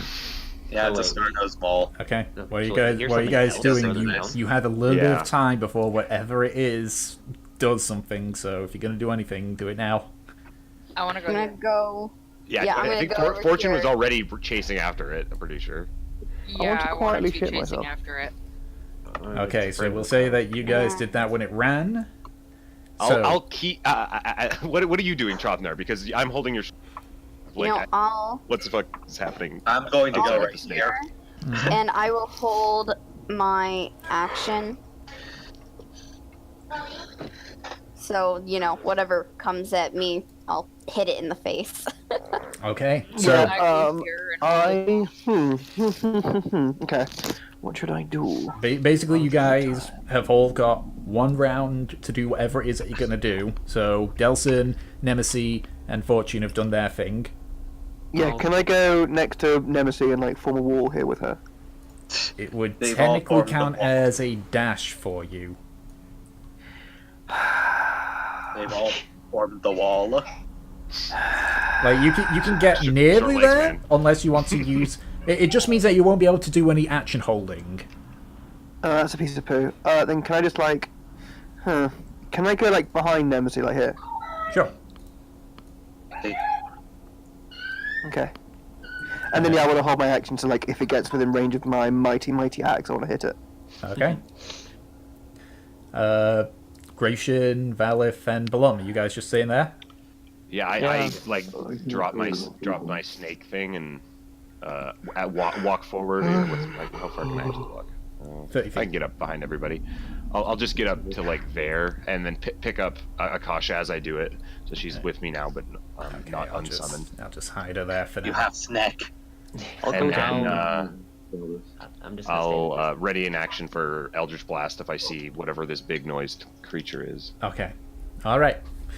Yeah, it's a So, star-nosed ball. Okay, what are you So guys? here's What are you something guys else doing? further You down. you had a little bit Yeah. of time before whatever it is does something. So if you're gonna do anything, do it now. I want to go I'm gonna here. go. Yeah, Yeah, I'm I gonna think go over Fortune was here. already chasing after it. I'm pretty sure. Yeah, want to I want quietly to be shit chasing myself. after it. Okay, so we'll say that you guys did that when it ran. So, I'll keep. What are you doing, Trotner? Because I'm holding your. You know, I'll what the fuck is happening? I'm going to I'll go go right with here. and I will hold my action. So, you know, whatever comes at me, I'll hit it in the face. okay, so Yeah. I go here and Okay. What should I do? basically, you guys have all got 1 round to do whatever it is that you're gonna do. So Delson, Nemesis, and Fortune have done their thing. Yeah, can I go next to Nemesis and like form a wall here with her? It would They've all technically formed the count wall. as a dash for you. They've all formed the wall. Like you can get Short nearly legs, there man. unless you want to use. It just means that you won't be able to do any action holding. That's a piece of poo. Then can I just like, can I go like behind Nemesis, like here? Sure. Okay. And then yeah, I want to hold my action so like if it gets within range of my mighty axe, I want to hit it. Okay. Gratian, Valif, and Balum, are you guys just staying there? Yeah, I like drop my snake thing and walk forward. How far can I actually walk? 30 I feet. can get up behind everybody. I'll just get up to like there and then pick up Akasha as I do it. So she's with me now, but Okay, not I'll unsummoned. just hide her there for You now. have snack. And then I'm just. Gonna I'll ready in action for Eldritch Blast if I see whatever this big noised creature is. Okay. All right.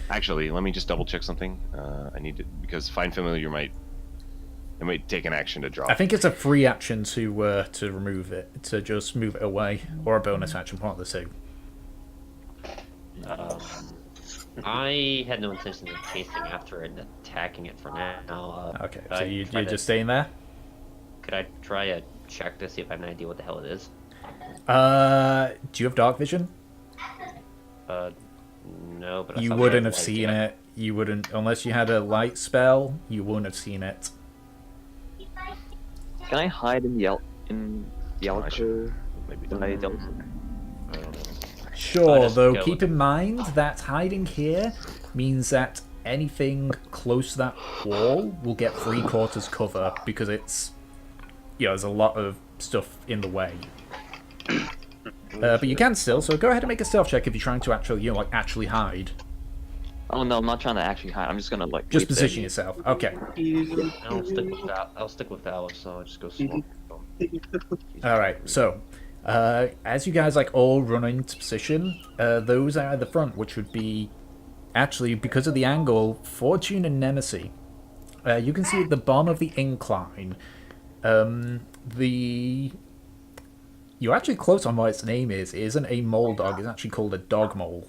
Actually, let me just double check something. I need to because Find Familiar might take an action to drop. I think it's a free action to remove it, to just move it away, or a bonus action, one of the two. I had no intention of chasing after it and attacking it for now. Okay, could so I you're try to- just staying there? Could I try a check to see if I have an idea what the hell it is? Do you have dark vision? No, but I You saw the wouldn't have light, seen yeah. it. You wouldn't, unless you had a light spell, you wouldn't have seen it. Can I hide in the Oh, I alcove? Maybe When I don't. I don't know. Sure, just though go keep with- in mind that hiding here means that anything close to that wall will get 3/4 cover because it's, there's a lot of stuff in the way. But you can still, so go ahead and make a stealth check if you're trying to actually, actually hide. Oh no, I'm not trying to actually hide. I'm just gonna like. Just wait there. position yourself. Okay. I'll stick with that. I'll stick with Valor, so I just go slow. All right. So, as you guys all run into position, those are at the front, which would be actually because of the angle, Fortune and Nemesis. You can see at the bottom of the incline, you're actually close on what its name is. It isn't a mole dog. It's actually called a dog mole.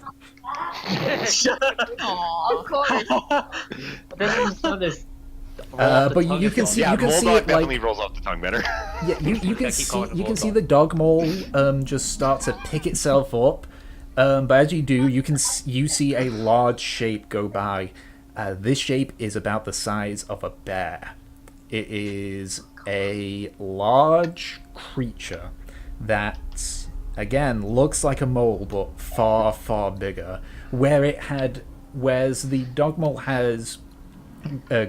Aww. Of course. But that doesn't sound as. But you can see, Yeah, you can see Bulldog it definitely rolls off the tongue better. Yeah, you can keep see calling it you can see bulldog. the dog mole just start to pick itself up, but as you do, you see a large shape go by. This shape is about the size of a bear. It is a large creature that, again, looks like a mole but far, far bigger. Whereas the dog mole has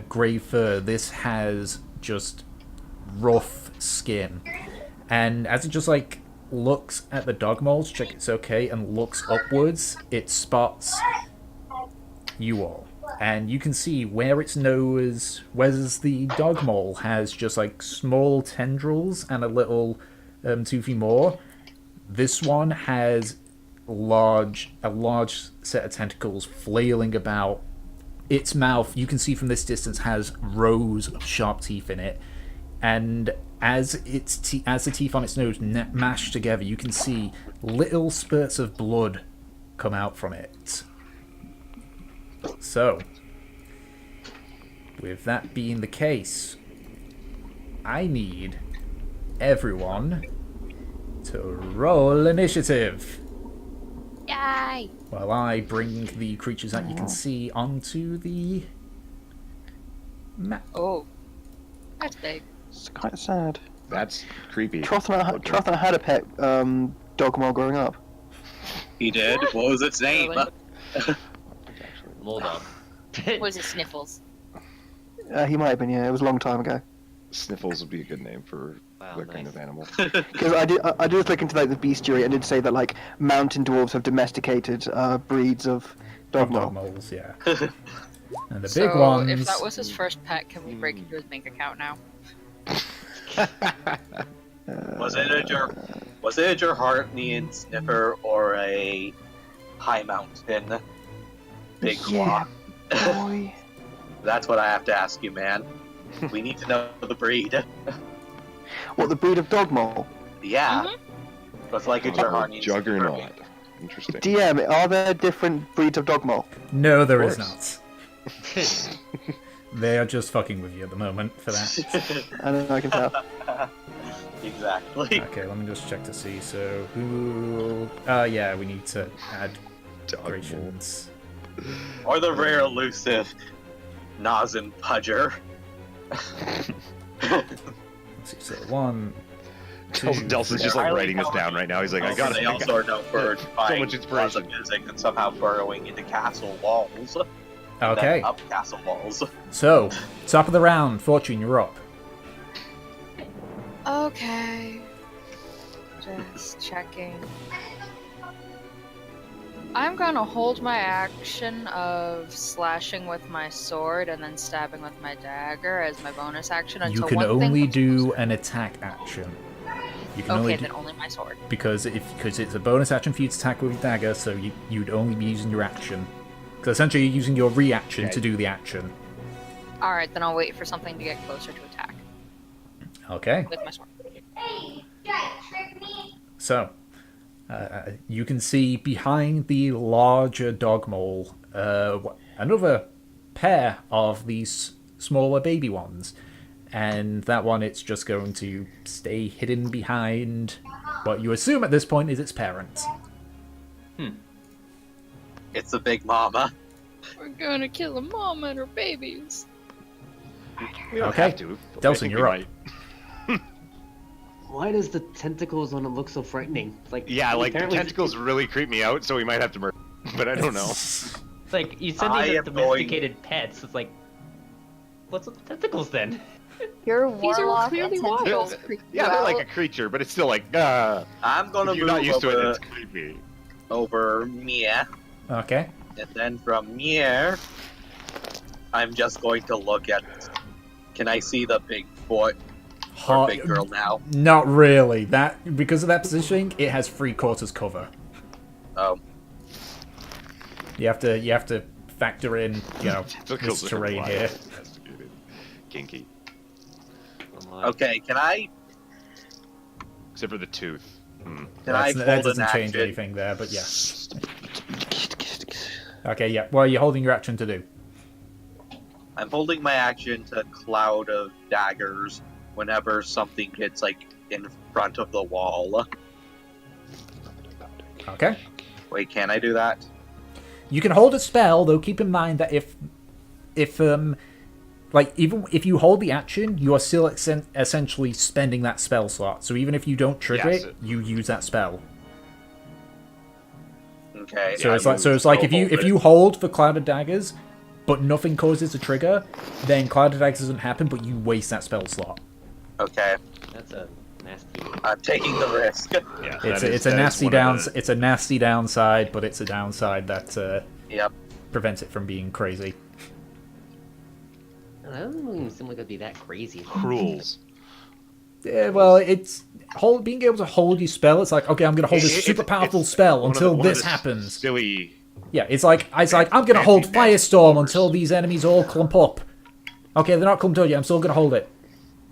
grey fur, this has just rough skin. And as it just looks at the dog mole to check it's okay and looks upwards, it spots you all. And you can see where its nose, whereas the dog mole has just small tendrils and a little toothy maw, this one has a large set of tentacles flailing about. Its mouth, you can see from this distance, has rows of sharp teeth in it, and as the teeth on its nose mash together, you can see little spurts of blood come out from it. So, with that being the case, I need everyone to roll initiative. Yay! While I bring the creatures that you can see onto the map. Oh, that's big. It's quite sad. That's creepy. Trothna had a pet dog while growing up. He did. What was its name? Really? Bulldog. Was it Sniffles? He might have been, yeah. It was a long time ago. Sniffles would be a good name for Wow, that nice. kind of animal. Because I did look into the bestiary and did say that mountain dwarves have domesticated breeds of dog Dog mole. moles, yeah. And the So, big ones. if that was his first pet, can we break into his bank account now? Was it a Jarhartnian sniffer or a high mountain big claw? Boy. That's what I have to ask you, man. We need to know the breed. What, the breed of dog mole? Yeah. Mm-hmm. It's like a Jarhartnian Juggernaut. Interesting. DM, are there different breeds of dog mole? No, there Of is not. They are just fucking with you at the moment for that. sniffer. I don't know, I can tell. Exactly. Okay, let me just check to see. So, who. Yeah, we need to add Dog decorations. Or the rare elusive Nazim Pudger. Let's see, so 1, 2. Delson's just writing this down right now. He's like, I got They it. also are known for buying much inspiration. lots of music and somehow burrowing into castle walls. Okay, Then up castle walls. so, top of the round. Fortune, you're up. Okay. Just checking. I'm gonna hold my action of slashing with my sword and then stabbing with my dagger as my bonus action until You can one thing only comes do closer. an attack action. You can Okay, only do, then only my sword. because it's a bonus action for you to attack with your dagger, so you'd only be using your action. Because essentially you're using your reaction Okay. to do the action. Alright, then I'll wait for something to get closer to attack Okay. with my sword. So, you can see behind the larger dog mole another pair of these smaller baby ones. And that one, it's just going to stay hidden behind what you assume at this point is its parents. It's a big mama. We're gonna kill a mom and her babies. We don't Okay. have to. I Delson, think you're we up. might. Why does the tentacles on it look so frightening? Like Yeah, like the apparently- tentacles really creep me out, so we might have to murder. But I don't know. It's like you said I these are am domesticated pets. It's like, what's with the tentacles then? Your These are warlock clearly and tentacles wild. creep Yeah, you they're like out. a creature, but it's still like, I'm gonna if you're move not used to it, over, it's creepy. over Mia, Okay. and then from Mia, I'm just going to look at. Can I see the big boy or Hard- big girl now? Not really. That because of that positioning, it has 3/4 cover. Oh, You have to factor in, you know, Tentacles this are terrain wild. here. Investigated. Kinky. okay. Can I Except for the tooth. Hmm. Can That I hold doesn't an change action? anything there, but yeah. Okay, yeah. What are you holding your action to do? I'm holding my action to cloud of daggers whenever something gets like in front of the wall. Okay. Wait, can I do that? You can hold a spell, though keep in mind that if like, even if you hold the action, you are still essentially spending that spell slot. So even if you don't trigger Yes. it, you use that spell. Okay. So Yeah, it's like you so it's like still if hold you it. hold for Cloud of Daggers, but nothing causes a trigger, then Cloud of Daggers doesn't happen, but you waste that spell slot. Okay. That's a nasty. I'm taking the risk. Yeah, It's a nasty it's a nasty downside, but it's a downside that Yep. prevents it from being crazy. That doesn't even seem like it'd be that crazy. Cruels. Yeah, well, it's being able to hold your spell. It's like, okay, I'm gonna hold this super powerful spell one of until one of this the happens. Silly. Yeah, it's like I'm gonna hold Firestorm until these enemies all clump up. Okay, they're not clumped up yet. I'm still gonna hold it.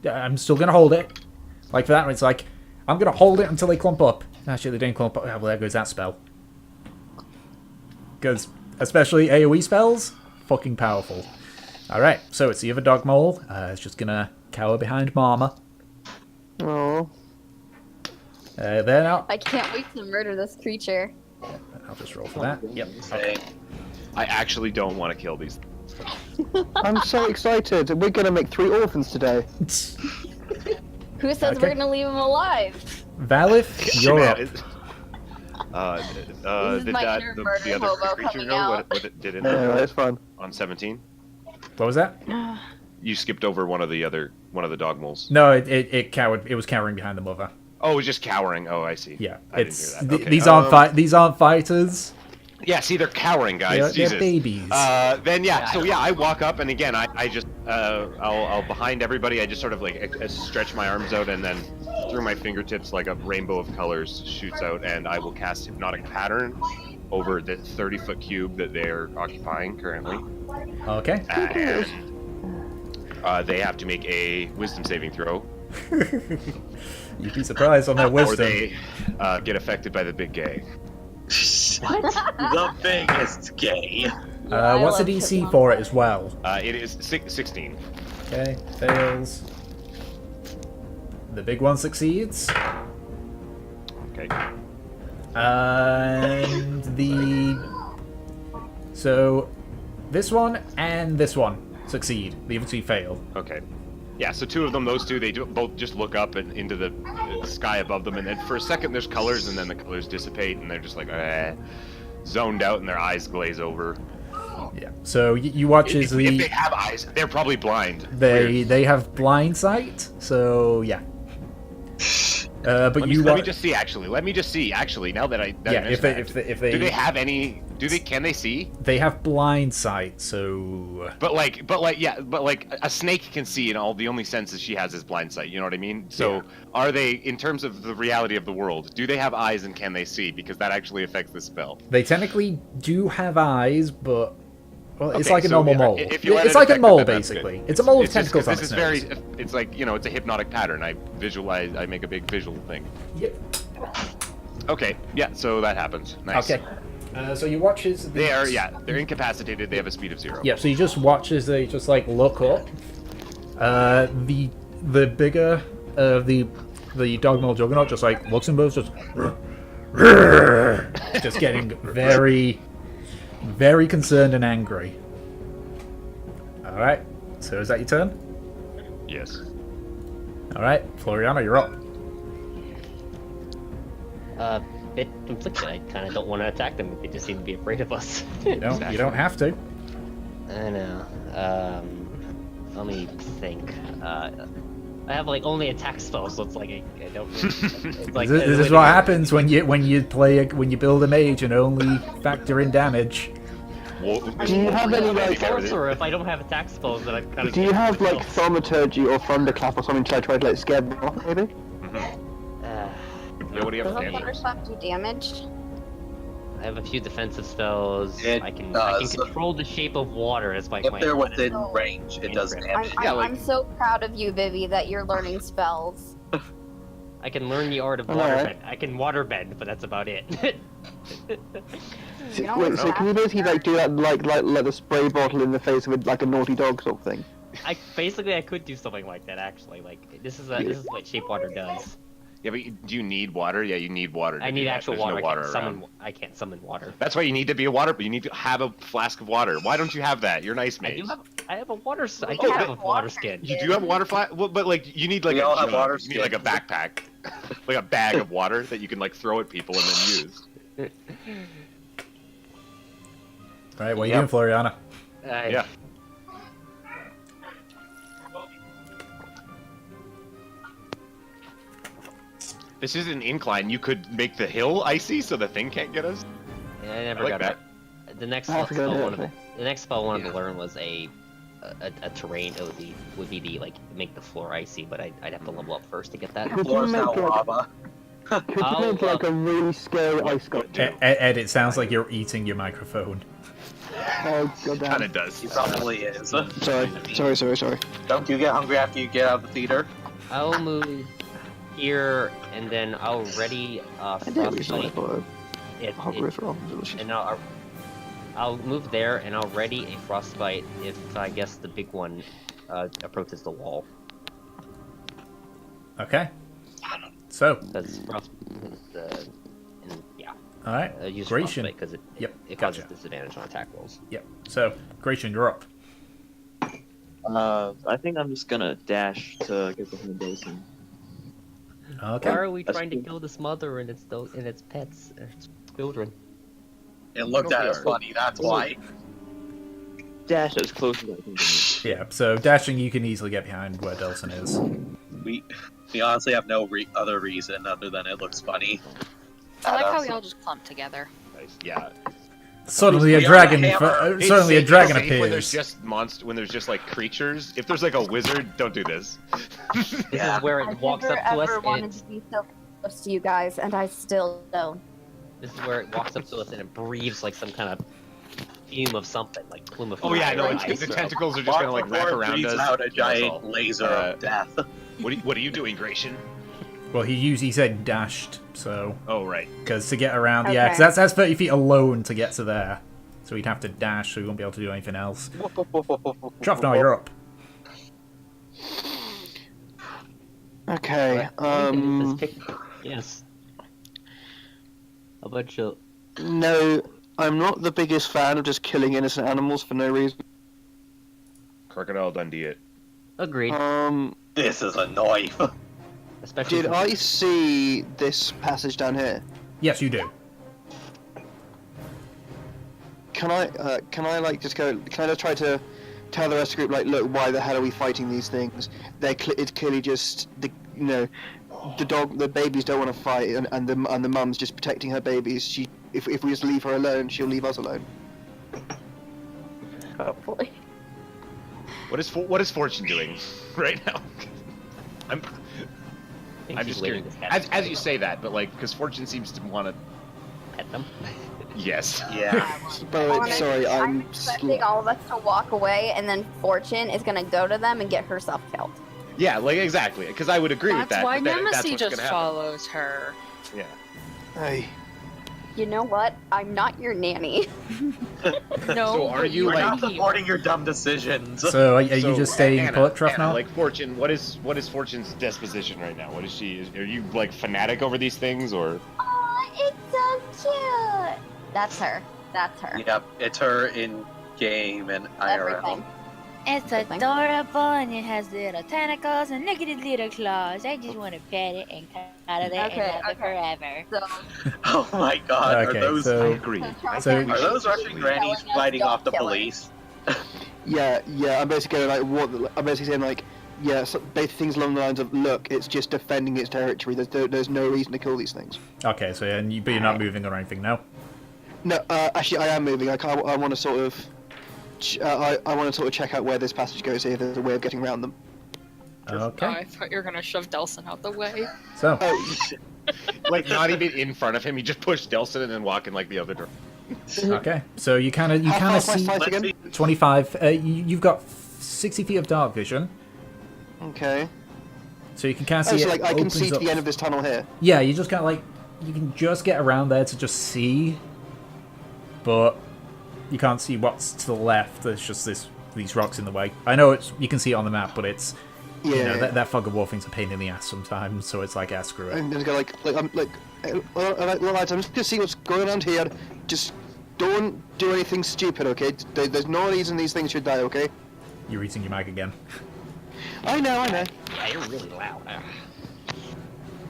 I'm still gonna hold it. Like for that one, it's like I'm gonna hold it until they clump up. Actually, they didn't clump up. Well, there goes that spell. Because especially AOE spells, fucking powerful. All right, so it's the other dog mole. It's just gonna cower behind Mama. Oh. They're not. I can't wait to murder this creature. I'll just roll for that. Yep. Okay. I actually don't want to kill these. I'm so excited. We're gonna make 3 orphans today. Who says Okay. we're gonna leave him alive? Valif, you're up. This is Did my that inner the murder other hobo creature coming go? out. What it did it No, it's fun. on 17? What was that? You skipped over one of the dog moles. No, it cowered. It was cowering behind the mother. Oh, it was just cowering. Oh, I see. Yeah, I didn't it's hear that. Okay, these aren't fighters. Yeah, see, they're cowering, guys. They're Jesus. babies. Then I walk up and again I just I'll behind everybody. I just sort of like stretch my arms out and then through my fingertips like a rainbow of colors shoots out and I will cast Hypnotic Pattern over the 30-foot cube that they're occupying currently. Okay. And they have to make a Wisdom saving throw, You'd be surprised on their or wisdom. they get affected by the big gay. The biggest gay. I What's the love DC Hypnotic for it as well? It is 16. Okay, fails. The big one succeeds. Okay. And so this one and this one succeed. The other two fail. Okay. Yeah, so two of them, those two, they both just look up and into the sky above them, and then for a second there's colors, and then the colors dissipate, and they're just like, zoned out, and their eyes glaze over. Yeah. So you watch as If they have eyes, they're probably blind. Weird. they have blind sight. So yeah. But Let you me just see. Actually, now that I yeah. If they do they have any? Can they see? they have blind sight. So But like a snake can see, and all the only senses she has is blind sight. You know what I mean? So Yeah. are they, in terms of the reality of the world, do they have eyes and can they see? Because that actually affects the spell. they technically do have eyes, but well, it's Okay, like a so normal if- mole. if you let It's it like a affect mole it, then that's basically. good. It's a mole with It's just- tentacles on This its is nose. very. It's like it's a hypnotic pattern. I visualize. I make a big visual thing. Yep. Okay. Yeah. So that happens. Nice. Okay. So you watch as They're incapacitated. They have a speed of 0. Yeah, so you just watch as they just like look up. The bigger the dog mole juggernaut just like looks and moves, just getting very, very concerned and angry. All right, so is that your turn? Yes. All right, Floriana, you're up. bit conflicted. I kind of don't want to attack them. They just seem to be afraid of us. You don't have to. I know. Let me think. I have like only attack spells, so it's like I don't. Really, it's like This is what happens when you build a mage and only factor in damage. Do you have any like? Or if I don't have attack spells, then I'm kind of. Do you have like thaumaturgy or thunderclap or something to try to like scare them off, maybe? What do you have Does to a thunderclap do damage? I have a few defensive spells. I can so control the shape of water. That's my. if they're my within range, it does damage. I'm so proud of you, Vivi, that you're learning spells. I can learn the art of waterbend. I can waterbend, but that's about it. You know Wait, what's so can you basically like do that like a spray bottle in the face of like a naughty dog sort of thing? I could do something like that actually. Like this is what shape water does. Yeah, but do you need water? Yeah, you need water. I need actual water. No water I can't summon water. That's why you need to be a water. But you need to have a flask of water. Why don't you have that? You're nice, mate. I have a water. I do have a water skin. You do have a water flask, well, but like you need like We a all have jug. water You need like a backpack, like a bag of water that you can like throw at people and then use. Right, what are you doing, Floriana? Yeah. This is an incline. You could make the hill icy so the thing can't get us. Yeah, I never I like got that. The next I spell forgot I it, wanted, actually. the next spell I wanted to learn was a terrain. It would be the like make the floor icy, but I'd have to level up first to get that. Could you Floor's make now like, lava. could you make like a really scary ice sculpture? Ed, it sounds like you're eating your microphone. Oh god Kind damn. of does. He probably is. Sorry. Don't you get hungry after you get out of the theater? I'll move here, and then I'll ready I did recently, frostbite. but hungry is wrong. Delicious. And I'll move there, and I'll ready a frostbite if I guess the big one approaches the wall. Okay. So, Because yeah, all right, use Gratian. frostbite because Yep, it causes gotcha. disadvantage on attack rolls. Yep. So, Gratian, you're up. I think I'm just gonna dash to get behind Jason. Okay. Why are we That's trying to cool. kill this mother and its pets, its children? It looked at us funny, that's why. Dash as close as I can. Yeah. So, dashing, you can easily get behind where Delson is. We honestly have no other reason other than it looks funny. I like how we all just clump together. Nice. Yeah. Suddenly a We are dragon. the hammer. Suddenly a dragon It's safe when there's appears. just when there's just like creatures. If there's like a wizard, don't do this. This Yeah. is where I it walks never up to us. ever And wanted to be so close to you guys, and I still don't. this is where it walks up to us and it breathes like some kind of fume of something, like plume of Oh yeah, no, fire. it's, the tentacles are just gonna like wrap around us. out a kill us all. giant laser of death. What are you doing, Gratian? Well, he said dashed, so Oh right. because to get around, yeah, Okay. 'cause that's 30 feet alone to get to there. So he'd have to dash, so he won't be able to do anything else. Trofnar, you're up. Okay. Yes. How about you? No, I'm not the biggest fan of just killing innocent animals for no reason. Crocodile Dundee it. Agreed. This is a knife. Especially Did I see this passage down here? Yes, you do. Can I like just go? Can I just try to tell the rest of the group like, look, why the hell are we fighting these things? It's clearly just the the babies don't want to fight, and the mum's just protecting her babies. If we just leave her alone, she'll leave us alone. Hopefully. What is Fortune doing right now? I'm just curious. As you say that, but like, because Fortune seems to want to pet them. Yes. Yeah. By the way, Honestly, sorry, I'm expecting all of us to walk away, and then Fortune is gonna go to them and get herself killed. Yeah, like exactly. Because I would agree with That's that. why but that's Nemesis what's just gonna happen. follows her. Yeah. Hey. You know what? I'm not your nanny. No, So are but you, We're like- not supporting your dumb decisions. So are you just staying Anna, put, Trofnar? Anna, like Fortune, what is Fortune's disposition right now? What is she? Are you like fanatic over these things, or? Aw, it's so cute. That's her. That's her. Yep, it's her in game and IRL. Everything. It's Good thing. adorable and it has little tentacles and look at its little claws. I just want to pet it and cuddle it Okay, and love it forever. So, Oh my god, Okay, are those so- I agree. I so think we are should those Russian leave. grannies Telling us fighting off the don't kill it. police? Yeah, I'm basically going I'm basically saying like, yeah, so basically things along the lines of, look, it's just defending its territory. There's no reason to kill these things. Okay, so but you're not moving or anything now. No, actually, I am moving. I want to sort of, I want to sort of check out where this passage goes. See if there's a way of getting around them. Oh, Okay, I thought you were gonna shove Delson out the way. so Oh, Like, not even in front of him. He just pushed Delson and then walk in like the other direction. okay, so you kind of how far's my see sight Let's again? see. 25. You've got 60 feet of dark vision, Okay. so you can kind of Oh, see so it like I can opens see to up. the end of this tunnel here. Yeah, you just kind of like you can just get around there to just see, but you can't see what's to the left. There's just these rocks in the way. I know you can see it on the map, but it's Yeah. you know that fog of war thing's a pain in the ass sometimes. So it's like, screw it. I'm just gonna well, lads, I'm just gonna see what's going on here. Just don't do anything stupid, okay? There's no reason these things should die, okay? You're eating your mic again. I know. Yeah, you're really loud.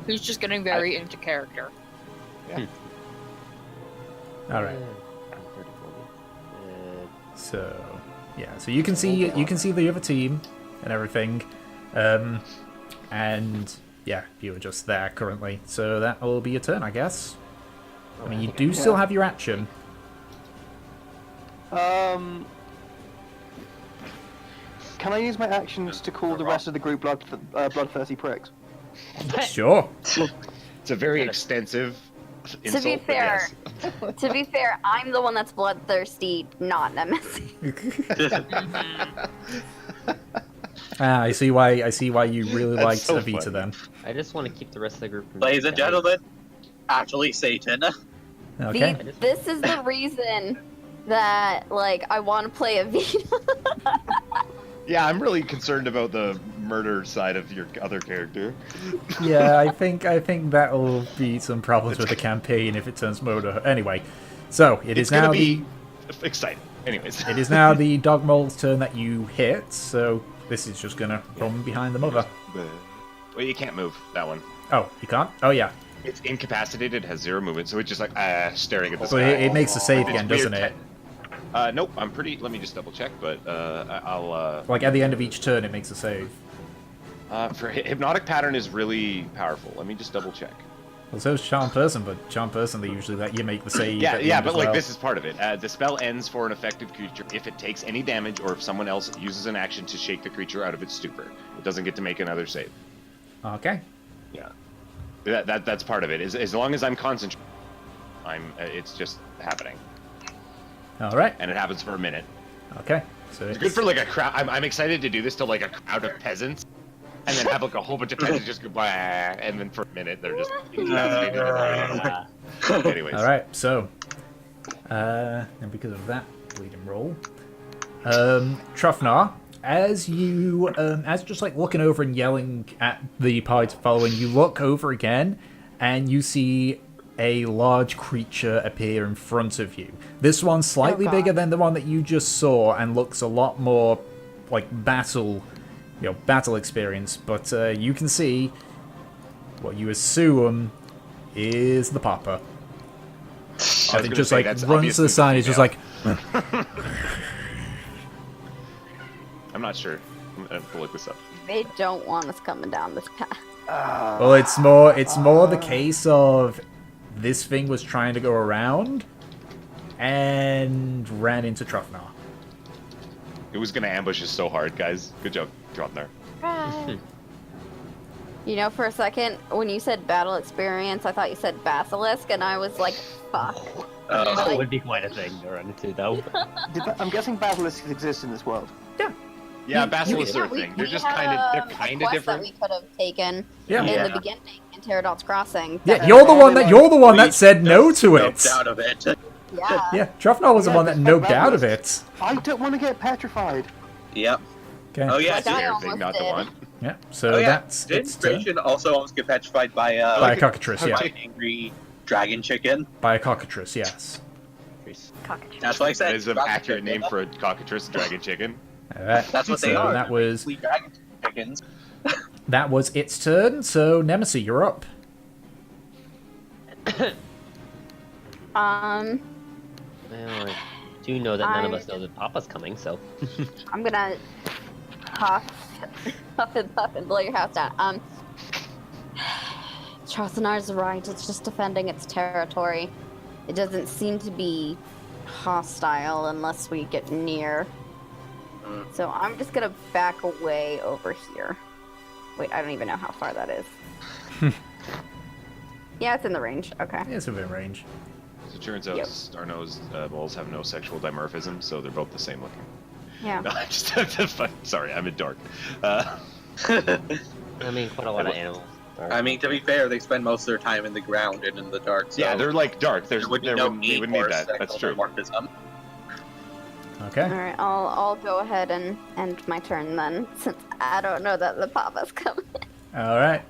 Who's just getting very into character. All right. 30, 40. So yeah, so you can see the other team and everything, and yeah, you are just there currently. So that will be your turn, I guess. I mean, you do still have your action. Can I use my actions to call the rest of the group bloodthirsty pricks? Sure. It's a very extensive insult. to be but fair, yes. to be fair, I'm the one that's bloodthirsty, not Nemesis. I see why you really That's liked so Avita funny. then. I just want to keep the rest of the group from Ladies and dying. gentlemen, actually Satan. Okay. This is the reason that, like, I want to play Avita. Yeah, I'm really concerned about the murder side of your other character. Yeah, I think that'll be some problems with the campaign if it turns murder. Anyway, so it It's is now gonna be exciting. Anyways. it is now the dog mole's turn that you hit. So this is just gonna run behind the mother. Well, you can't move that one. Oh, you can't? Oh yeah. It's incapacitated, has 0 movement, so it's just like staring at the So sky. it makes the save It's again, weird doesn't it? Nope, I'm pretty. Let me just double check, but I'll. Like at the end of each turn, it makes a save. For hypnotic pattern is really powerful. Let me just double check. Well, so is Charm Person, but Charm Person they usually let you make the save. Yeah, at the yeah, end but as like well. this is part of it. The spell ends for an affected creature if it takes any damage or if someone else uses an action to shake the creature out of its stupor. It doesn't get to make another save. Okay. Yeah, that's part of it. As long as I'm concentrating, it's just happening, All right. and it happens for a minute. Okay. So It's good for like a crowd. I'm excited to do this to like a crowd of peasants, and then have like a whole bunch of peasants just go blah, and then for a minute they're just incapacitated. Anyways. All right. So, and because of that bleeding roll, Trofnar, as you as just like looking over and yelling at the party following, you look over again, and you see a large creature appear in front of you. This one's slightly God. bigger than the one that you just saw, and looks a lot more like battle experience. But you can see what you assume is the Papa. I think just like runs to the side. He's just like, I'm not sure. I'm gonna have to look this up. They don't want us coming down this path. well, it's more the case of this thing was trying to go around and ran into Trofnar. It was gonna ambush us so hard, guys. Good job, drop there. You know, for a second, when you said battle experience, I thought you said basilisk, and I was like, fuck. That would be quite a thing to run into, though. I'm guessing basilisks exist in this world. Yeah, basilisks are a we- thing. They're we just had kind of a different. quest that we could have taken Yeah. in Yeah. the beginning in Pterodon's Crossing. Yeah, that- you're the one that said no to it. Noped out of it. Yeah. Yeah, Trofnar was the one that just noped like out of basilisks. it. I don't want to get petrified. Yep. Okay. Oh yeah, Like, I Fair almost thing not to did. want. Yeah. So oh, yeah. that's Didn't its turn. Gratian also almost get petrified by By a cockatrice, by yeah. an angry dragon chicken? By a cockatrice, yes. Cockatrice. That's what I said. That is an Dragon accurate chicken. name for a cockatrice dragon chicken. All right. That's what they So are. that They're was basically dragon chickens. that was its turn. So Nemesis, you're up. Um, Well, I do know that none of us know that Papa's coming, so. I'm gonna huff, huff and puff and blow your house down. Trothanar's right. It's just defending its territory. It doesn't seem to be hostile unless we get near. So I'm just gonna back away over here. Wait, I don't even know how far that is. Yeah, it's in the range. Okay. It's within range. So it turns out Starno's moles have no sexual dimorphism, so they're both the same looking. Yeah. No, I'm just sorry, I'm in dark. I mean, quite a lot of animals. I mean, to be fair, they spend most of their time in the ground and in the dark. So yeah, they're like dark. there would be no need we for need that. That's sexual true. dimorphism. Okay. All right. I'll go ahead and end my turn then, since I don't know that the papa's coming. All right.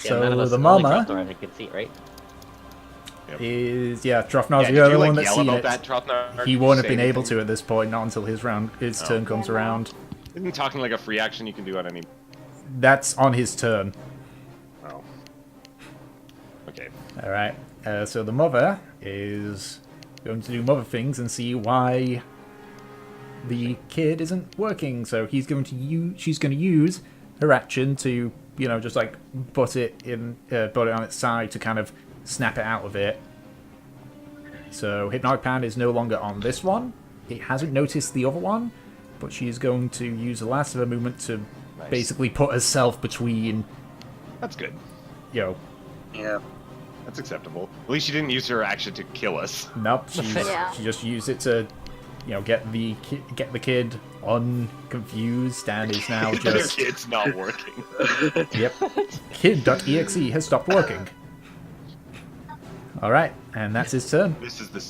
Yeah, none of So us the only mama Trothanar can see, right? is Trothnar's Yeah, the did only you one like that's yell seen about it. that, Trothnar? He Did won't you have say been able anything? to at this point, not until his turn comes Yeah, no. around. Isn't talking like a free action you can do on any? That's on his turn. Oh. Okay. All right. So the mother is going to do mother things and see why the kid isn't working. So she's going to use her action to, just like put it on its side to kind of snap it out of it. So Hypnotic Pan is no longer on this one. It hasn't noticed the other one, but she's going to use the last of her movement to Nice. basically put herself between, That's good. Yeah. That's acceptable. At least she didn't use her action to kill us. Nope, Yeah. she just used it to, get the kid unconfused and is now Your just kid's not working. yep. Kid.exe has stopped working. All right, and that's his turn. This is the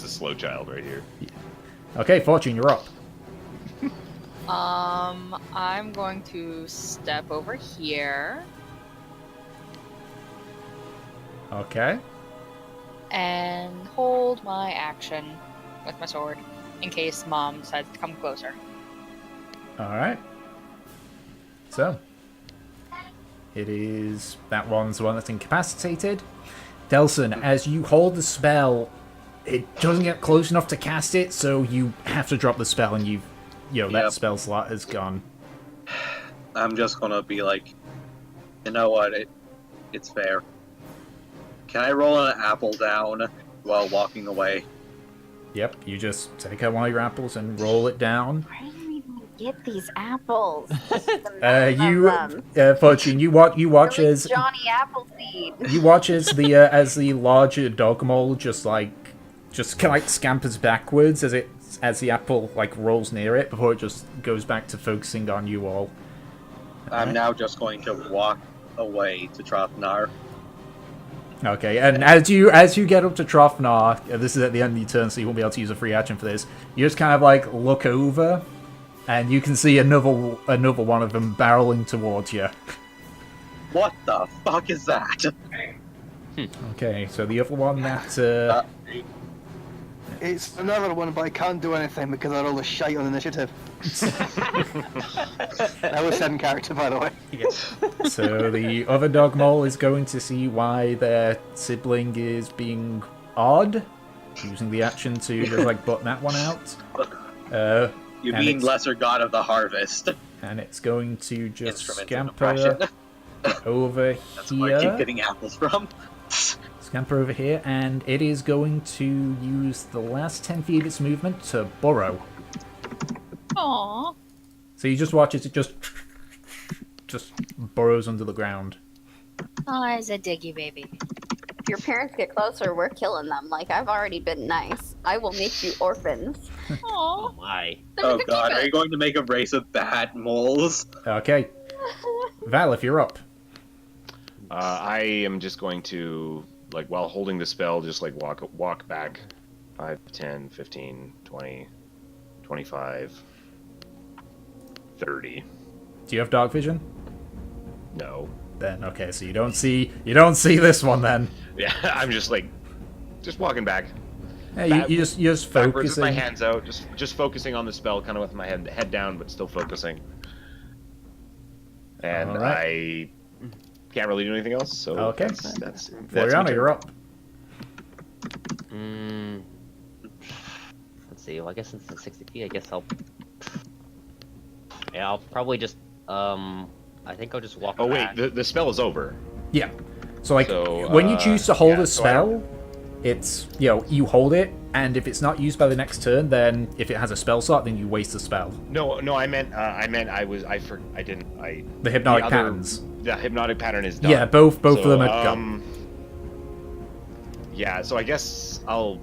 slow child right here. Okay, Fortune, you're up. I'm going to step over here Okay. and hold my action with my sword in case Mom decides to come closer. All right. So it is that one's the one that's incapacitated. Delson, as you hold the spell, it doesn't get close enough to cast it, so you have to drop the spell, and that Yep. spell slot is gone. I'm just gonna be like, you know what? It's fair. Can I roll an apple down while walking away? Yep, you just take out one of your apples and roll it down. Where do you even get these apples? Fortune, you watch Really as Johnny Appleseed. you watch as the larger dog mole just kind of like scampers backwards as the apple like rolls near it before it just goes back to focusing on you all. I'm now just going to walk away to Trothnar. Okay, and as you get up to Trofnar, this is at the end of your turn, so you won't be able to use a free action for this. You just kind of like look over, and you can see another one of them barreling towards you. What the fuck is that? Okay, so the other one that It's another one, but I can't do anything because I rolled a shite on initiative. That was said in character, by the way. so the other dog mole is going to see why their sibling is being odd, using the action to just like button that one out. You And mean it's- lesser god of the harvest? And it's going to just Instrument of scamper oppression. over That's where I keep here. getting apples from. Scamper over here, and it is going to use the last 10 feet of its movement to burrow. Aww. So you just watch as it just burrows under the ground. Oh, it's a diggy baby. If your parents get closer, we're killing them. Like, I've already been nice. I will make you orphans. Oh Aww. my. Oh god, are you going to make a race of bad moles? Okay. Val, if you're up. I am just going to, like, while holding the spell, just like walk back 5, 10, 15, 20, 25, 30. Do you have dark vision? No. Then okay, so you don't see this one then. Yeah, I'm just like, just walking back. you're just backwards with my focusing. hands out, just focusing on the spell, kind of with my head down, but still focusing. And Alright. I can't really do anything else. So Okay. that's my Floriana, turn. you're up. Let's see. Well, I guess since it's 60 feet, I guess I'll. Yeah, I'll probably just. I think I'll just walk. Oh wait, back. the spell is over. Yeah. So like So, when you choose to hold yeah, a so I don't- spell, it's you hold it, and if it's not used by the next turn, then if it has a spell slot, then you waste the spell. No, I meant The hypnotic other- patterns. The hypnotic pattern is done. Yeah, both of So, them are gone. Yeah, so I guess I'll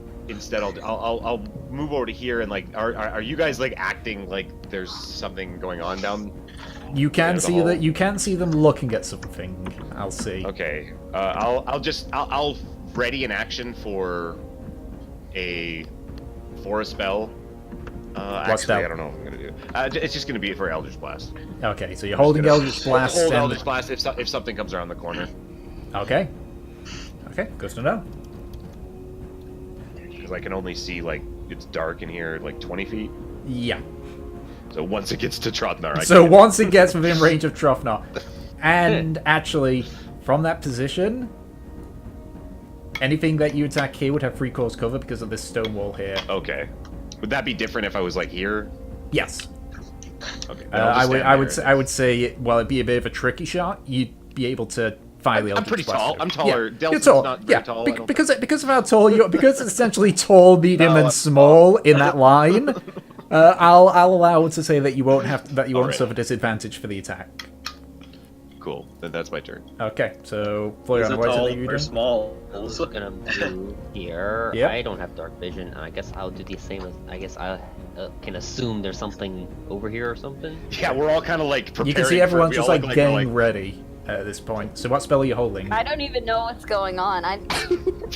move over to here and like, are you guys like acting like there's something going on down? You can the see hole. that. You can see them looking at something. I'll see. Okay, I'll ready an action for a spell. Actually, spell? I don't know what I'm gonna do. It's just gonna be for Eldritch Blast. Okay, so you're holding Eldritch Blast. Hold and- Eldritch Blast if something comes around the corner. Okay. Okay, good to know. Because I can only see like it's dark in here, like 20 feet. Yeah. So once it gets to Trotnar, So once it gets within range of Trofnar, and actually from that position, anything that you attack here would have free course cover because of this stone wall here. Okay. Would that be different if I was like here? Yes. Okay. I would say while it'd be a bit of a tricky shot, you'd be able to fire the I'm Eldritch pretty Blast tall. through. I'm taller. Yeah, Delta's you're tall. not very Yeah, tall, I don't because of how tall you are, because it's essentially tall, medium, No, and I'm small in that line. I'll allow to say that you won't won't Alright. suffer disadvantage for the attack. Cool. Then that's my turn. Okay, so Is Florian, it what is it tall that you're or doing? small? I'm gonna move here. Yep. I don't have dark vision. I guess I'll do the same as. I guess I can assume there's something over here or something. Yeah, we're all kind of like preparing. You can see for- everyone's we just all like look we're, getting ready at this point. So what spell are you holding? I don't even know what's going on.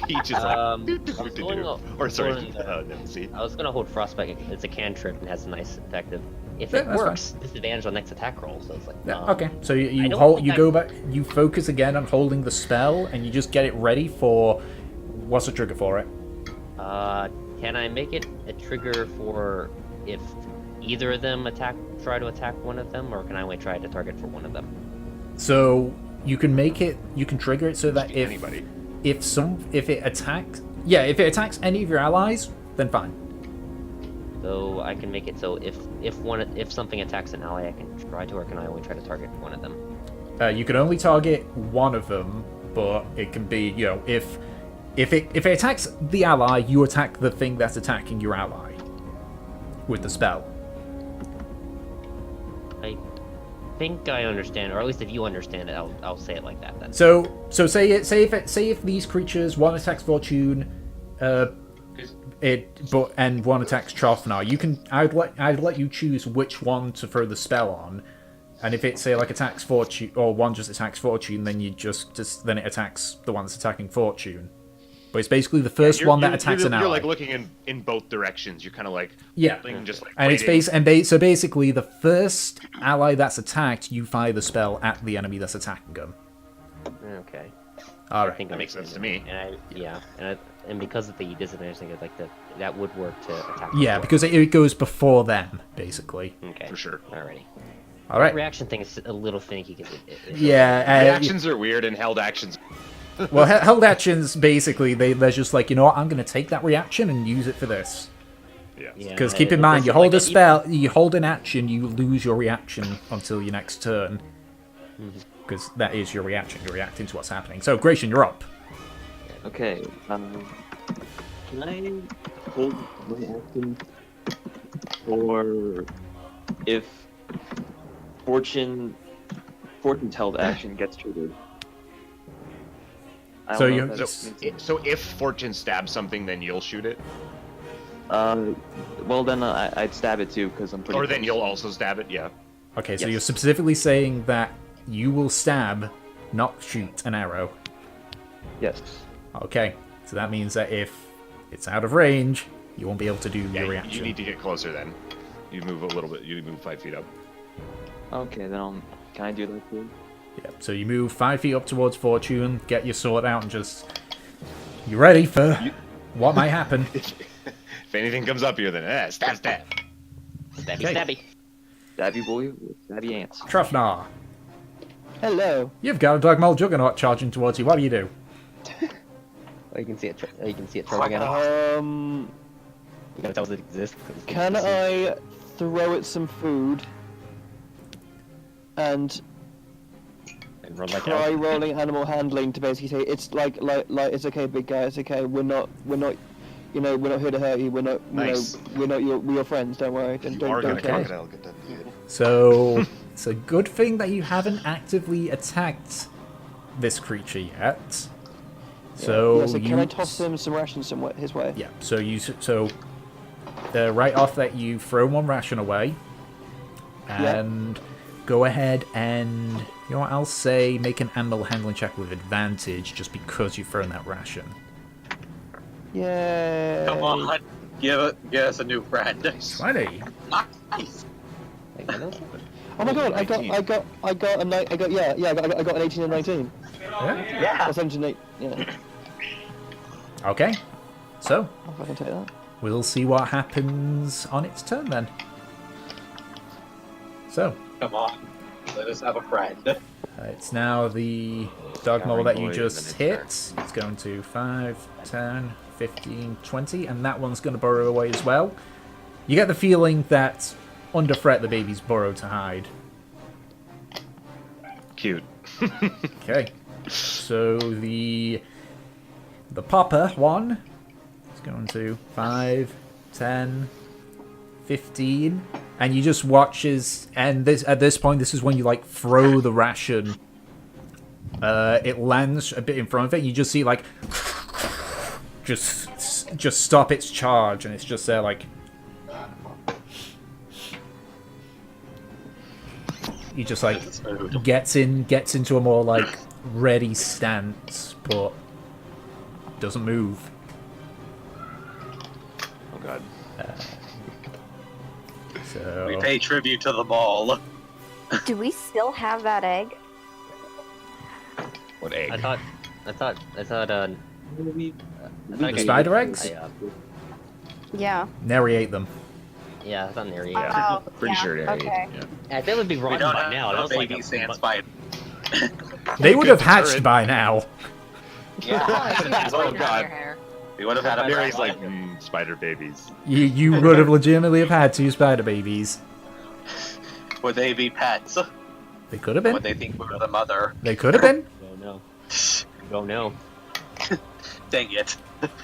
Peach is like. I'm do-do-do-do. going Or sorry, going, no, see. I was gonna hold frostbite. It's a cantrip and has a nice effective. If Yeah, it that's works, disadvantage on next attack roll. So it's like. Yeah, okay, so I you don't hold, think you I- go back, you focus again on holding the spell, and you just get it ready for. What's the trigger for it? Can I make it a trigger for if either of them try to attack one of them, or can I only try to target for one of them? So you can make it, you can trigger it so that if Anybody. if it attacks, yeah, if it attacks any of your allies, then fine. So I can make it so if something attacks an ally, I can try to, or can I only try to target one of them? You can only target one of them, but it can be, if it attacks the ally, you attack the thing that's attacking your ally with the spell. I think I understand, or at least if you understand it, I'll say it like that then. So say if these creatures, one attacks Fortune, and one attacks Trofnar, I'd let you choose which one to throw the spell on, and if it say like attacks Fortune, or one just attacks Fortune, then you just then it attacks the one that's attacking Fortune. But it's basically the first one that attacks an ally. You're like looking in both directions. You're kind of like Yeah, just like and it's waiting. so basically the first ally that's attacked, you fire the spell at the enemy that's attacking them. Okay. All I right. think That makes sense to me. And because of the disadvantage thing, it's like that would work to attack. Yeah, before. because it goes before them, basically. Okay. For sure. Alrighty. All right. Reaction thing is a little finicky because Yeah. Reactions are weird and held actions. Well, held actions basically they're just like, you know what, I'm gonna take that reaction and use it for this. Yeah. Because keep in mind, you hold a spell, you hold an action, you lose your reaction until your next turn. Because that is your reaction. You're reacting to what's happening. So, Gratian, you're up. Okay. Can I hold my action for if fortune's held action gets triggered? I So don't know you- if that means- So if Fortune stabs something, then you'll shoot it, well then I'd stab it too because I'm pretty. or then close. you'll also stab it. Yeah. Okay, so Yes. you're specifically saying that you will stab, not shoot an arrow. Yes. Okay, so that means that if it's out of range, you won't be able to do Yeah. your You reaction. need to get closer then. You move a little bit. You move 5 feet up. Okay, then can I do that too? Yeah, so you move 5 feet up towards Fortune, get your sword out, and just... You ready for what might happen? If anything comes up here, then stab. Stabby, Okay. stabby. Stabby boy with stabby ants. Trofnar, Hello. you've got a dog mole juggernaut charging towards you. What do you do? Oh, you can see it. You can see it charging out. You gotta tell us it exists. 'cause it's Can interesting. I throw it some food and And run back try out. rolling animal handling to basically say it's like it's okay, big guy, it's okay. We're not you know, we're not here to hurt you. We're not Nice. we're your friends. Don't worry. Don't You are don't gonna care. crocodile get that deal. So it's a good thing that you haven't actively attacked this creature yet. So, Yeah, so can you, I toss him some rations somewhere his way? Yeah. So right off that you throw one ration away, and go ahead and you know what I'll say, make an animal handling check with advantage just because you've thrown that ration. Yay. Come on, give us a new friend. 20. Nice. Like, I don't- Oh my god, I got an 18 and 19. Yeah. Or 17 and 8. Yeah. Okay. So If I can take that. we'll see what happens on its turn then. So Come on, let us have a friend. it's now the dog mole that you Boy, just then hit. it's It's going to 5, 10, 15, 20, and that one's going to burrow away as well. You get the feeling that under threat the baby's burrowed to hide. Cute. Okay. So the popper one is going to 5, 10, 15, and you just watch as, and this at this point this is when you like throw the ration. It lands a bit in front of it. And you just see like just stop its charge, and it's just there like. He just like gets into a more like ready stance, but doesn't move. Oh god. So We pay tribute to the mall. Do we still have that egg? What egg? I thought. the spider eggs? Yeah. Neri ate them. Yeah, I thought Neri. Oh, Pretty yeah, sure they okay. ate. Yeah. Yeah, they would be We rotten don't by have now. That a was like baby a sand spider. They would have Good hatched turret. by now. Oh god. Hair. We would have had a Mary's friend. like spider babies. You would have legitimately have had 2 spider babies. Would they be pets? They could have Would been. they think we were the mother? They could have been. Oh no. Oh no. Dang it.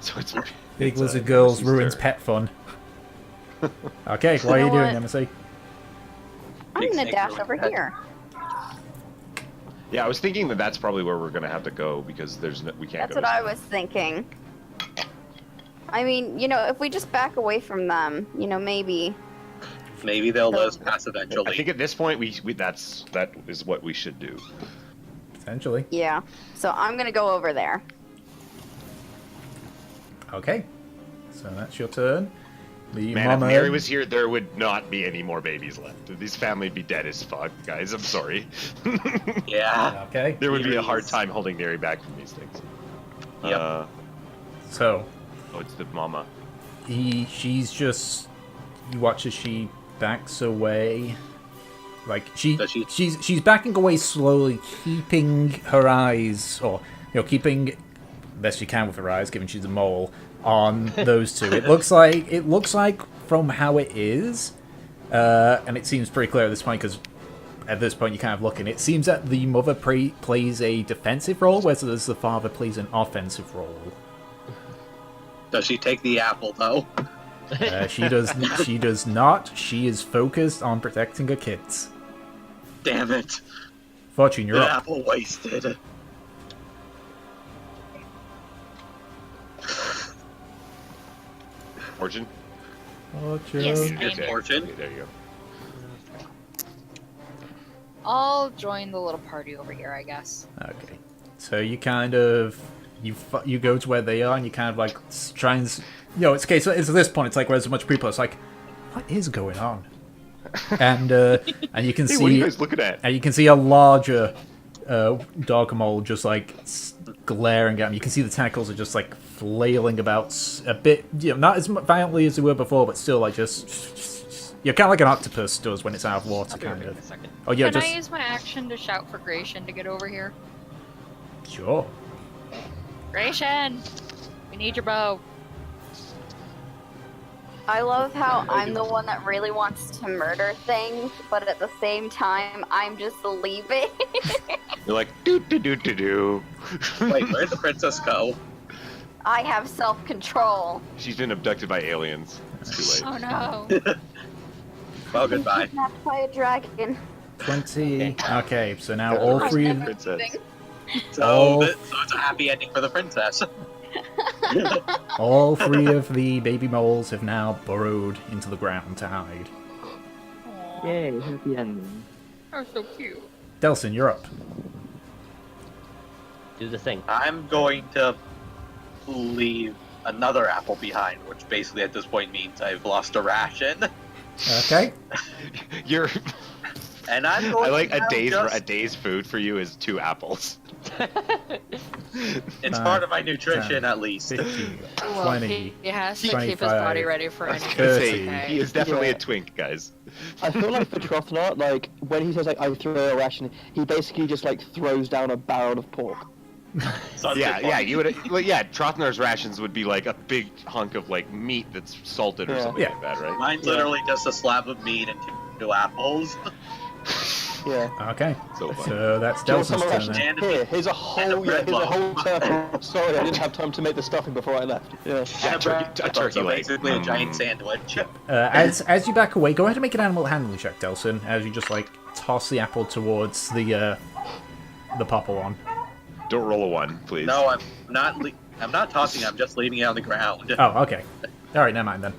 So it's Big it's, Lizard Girls Lucy's ruins turn. pet fun. Okay, what are You you know doing, what? Nemesis? I'm Big gonna snakes dash are over pet. here. Yeah, I was thinking that that's probably where we're gonna have to go because we can't That's go. what I was thinking. I mean, you know, if we just back away from them, you know, maybe. Maybe they'll let us pass I eventually. think at this point that is what we should do. Potentially. Yeah. So I'm gonna go over there. Okay. So that's your turn. The Man, if mama. Mary was here, there would not be any more babies left. This family would be dead as fuck, guys. I'm sorry. Yeah. Okay. There would be a hard Mary's- time holding Mary back from these things. Yep. So Oh, it's the mama. she's just. You watch as she backs away. Like Does she- she's backing away slowly, keeping her eyes, or keeping best she can with her eyes, given she's a mole, on those two. It looks like from how it is, and it seems pretty clear at this point because at this point you're kind of looking. It seems that the mother plays a defensive role, whereas the father plays an offensive role. Does she take the apple though? She does. She does not. She is focused on protecting her kids. Damn it. Fortune, you're The up. apple wasted. Fortune? Fortune. Yes. Your turn. Fortune. Okay, there you go. I'll join the little party over here, I guess. Okay. So you kind of you go to where they are, and you kind of like try and it's okay. So it's at this point, it's like where there's a bunch of people. It's like, what is going on? And you can Hey, what are you see guys looking at? and you can see a larger dog mole just like glaring at him. You can see the tentacles are just like flailing about a bit, not as violently as they were before, but still like just you're kind of like an octopus does when it's out of water, kind of. A second. Oh yeah, Can just I use my action to shout for Gratian to get over here? sure. Gratian! We need your bow. I love how I'm the one that really wants to murder things, but at the same time, I'm just leaving. You're like, do do do do do. Wait, where'd the princess go? I have self-control. She's been abducted by aliens. It's too late. Oh no. Well, goodbye. Kidnapped by a dragon. 20. Okay, so now all three of Princess. So it's a happy ending for the princess. all three of the baby moles have now burrowed into the ground to hide. Yay, happy ending. They're so cute. Delson, you're up. Do the thing. I'm going to leave another apple behind, which basically at this point means I've lost a ration. Okay. You're. And I'm I going like to now a day's food for you is 2 apples. It's part of my nutrition 10, at least. 15, Well, 20. he has to keep his body 25, ready for I was anything. gonna 30. say, he is definitely Yeah. a twink, guys. I feel like for Trothnart, like when he says like I throw a ration, he basically just like throws down a barrel of pork. Sounds Yeah, good yeah, fun. you would. Well, yeah, Trothnar's rations would be like a big hunk of like meat that's salted or Yeah. something Yeah. like that, right? Mine's Yeah. literally just a slab of meat and 2 apples. Yeah. Okay. So fun. So that's Do you want Delson's some turn rations? then. And Here, here's a whole, bread here's a loaf. whole turkey. Sorry, I didn't have time to make the stuffing before I left. Yeah. Yeah, a turkey so leg. basically a giant sandwich. As you back away, go ahead and make an animal handling check, Delson, as you just like toss the apple towards the popper one. Don't roll a 1, please. No, I'm not. I'm not tossing. I'm just leaving it on the ground. Oh, okay. Alright, never mind then.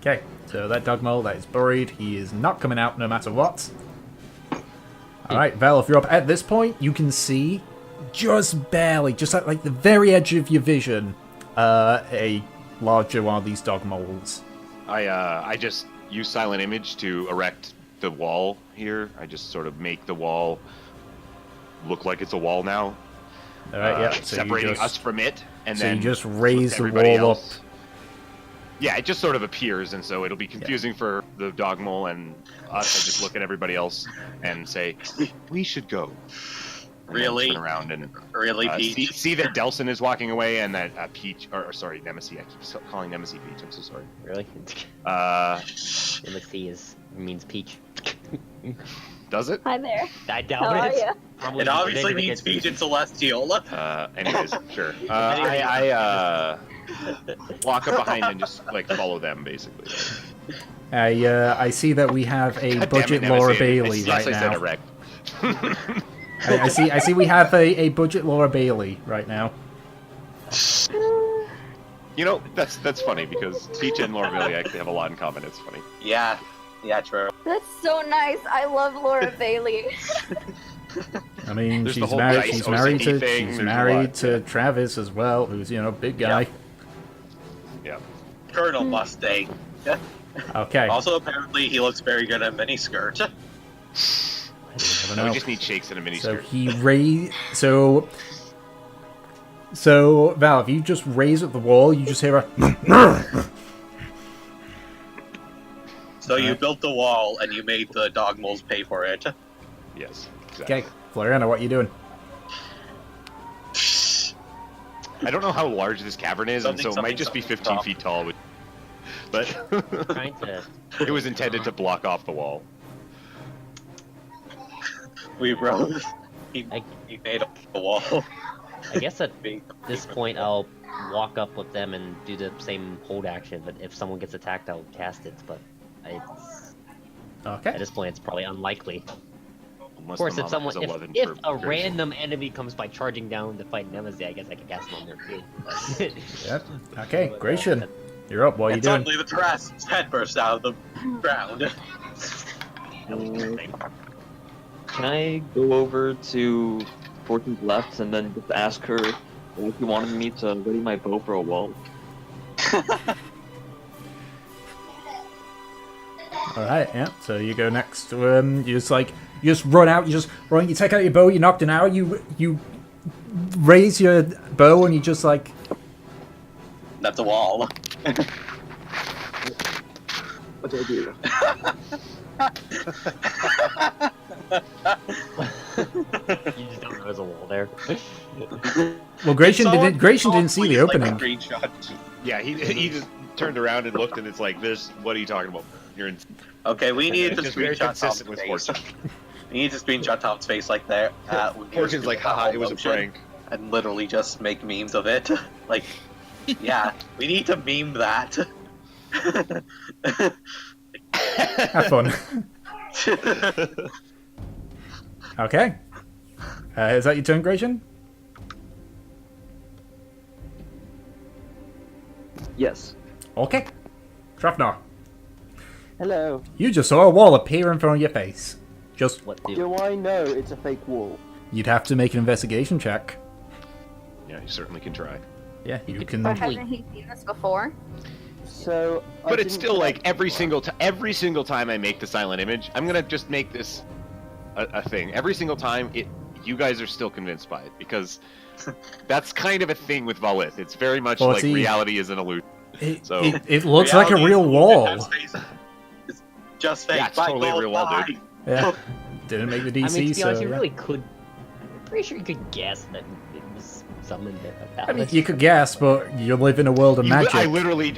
Okay, so that dog mole that is buried, he is not coming out no matter what. Alright, Val, if you're up at this point, you can see, just barely, just at like the very edge of your vision, a larger one of these dog moles. I just use silent image to erect the wall here. I just sort of make the wall look like it's a wall now. Alright, yeah. So separating you just, us from it, and so then you just raise the everybody wall else. Yeah, it just sort of appears, and so it'll be confusing for the dog mole and us. I just look at everybody else and say, "We should go." And then Really? turn around and Really, Peach? see that Delson is walking away, and that Peach, or sorry, Nemesis. I keep calling Nemesis Peach. I'm so sorry. Really? Uh, means peach. does it? Hi there. I How doubt are it. you? Probably It obviously negative means against Peach and Celestial. Anyways, sure. I walk up behind and just like follow them, basically. I see that we have a God damn it, budget Nemesis. Laura Bailey Yes, right I said now. erect. I see we have a budget Laura Bailey right now. You know, that's funny because Peach and Laura Bailey actually have a lot in common. It's funny. Yeah, true. That's so nice. I love Laura Bailey. I mean, There's the she's whole married. Dice She's married OCD to. thing, She's there's a married lot, to Travis as well, who's big guy. Yeah. Colonel Mustang. Okay. Also, apparently, he looks very good in miniskirt. You never No, we know. just need shakes and a mini So skirt. he raised. So Val, if you just raise at the wall, you just hear a. So you Alright. built the wall and you made the dog moles pay for it. Yes. Exactly. Okay, Floriana, what you doing? I don't know how large this cavern is, and so it might just be 15 feet tall. But Trying to. it was intended to block off the wall. We broke. He made a wall. I guess at this point I'll walk up with them and do the same hold action. But if someone gets attacked, I'll cast it. But Okay. at this point, it's probably unlikely. Unless Of course, the if mama someone, has 11 if for a piercing. random enemy comes by charging down to fight Nemesis, I guess I can cast them on there too. But- Yep. Okay, Gratian, you're up. What are you And doing? suddenly the giraffe's head burst out of the ground. Can I go over to Fortune's left and then just ask her if she wanted me to ready my bow for a wall? All right, yeah. So you go next. You just run out. You take out your bow. You knocked an arrow. You raise your bow and you just like. That's a wall. What do I do? You just don't know there's a wall there. Well, Gratian Someone didn't see the please, like, opening. screenshot. Yeah, he just turned around and looked, and it's like, "This. What are you talking about? You're in." Okay, we need It's to just very screenshot Tom's consistent with face. Fortune. We need to screenshot Tom's face like that. Fortune's like, "Haha, it was a prank." And literally just make memes of it. Like, yeah, we need to meme that. Have fun. Okay. Is that your turn, Gratian? Yes. Okay. Trafnar, Hello. you just saw a wall appear in front of your face. Just, What do? Do I know it's a fake wall? you'd have to make an investigation check. Yeah, you certainly can try. Yeah, you could can. But hasn't he seen this before? So. I But it's didn't still like connect every before. single time I make the silent image, I'm gonna just make this a thing. Every single time, you guys are still convinced by it because that's kind of a thing with Valith. It's very much Well, like see- reality is an illusion. So It looks like a Reality real is wall. It's just fake. Yeah, it's Bye, totally a gold, real wall, bye. dude. Yeah. Didn't make the DC, I mean, to be so. honest, you yeah. really could. Pretty sure you could guess that it was summoned. I mean, you could guess, but you live in a world of magic. I literally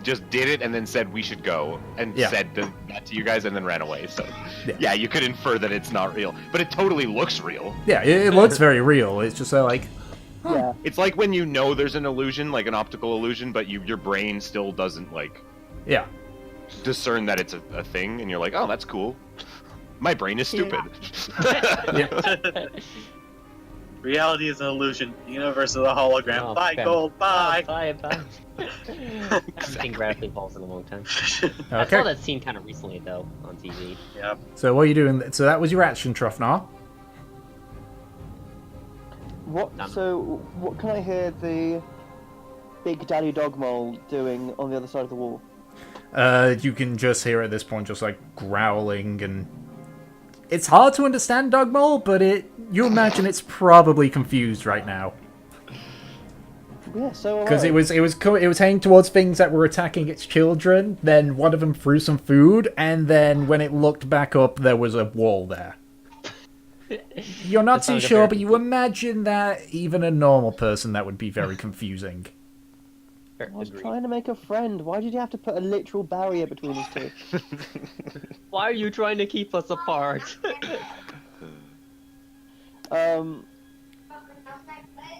just did it and then said we should go and Yeah. said that to you guys and then ran away. So Yeah. yeah, you could infer that it's not real, but it totally looks real. Yeah, it looks very real. It's just like, Yeah. It's like when you know there's an illusion, like an optical illusion, but your brain still doesn't like yeah. discern that it's a thing, and you're like, oh, that's cool. My brain is stupid. Reality is an illusion. The universe is a hologram. Oh, Bye, okay. gold. Bye. Bye. Everything graphically falls in a long time. I Okay. saw that scene kind of recently though on TV. Yep. So what are you doing? So that was your action, Trufnar. What? Done. So, what can I hear the big daddy dog mole doing on the other side of the wall? You can just hear at this point just like growling, and it's hard to understand Dogmole, but you imagine it's probably confused right now Yeah. So. because alright. it was heading towards things that were attacking its children. Then one of them threw some food, and then when it looked back up, there was a wall there. You're not That too sounds sure, fair. but you imagine that even a normal person that would be very confusing. I was Agreed. trying to make a friend. Why did you have to put a literal barrier between us two? Why are you trying to keep us apart?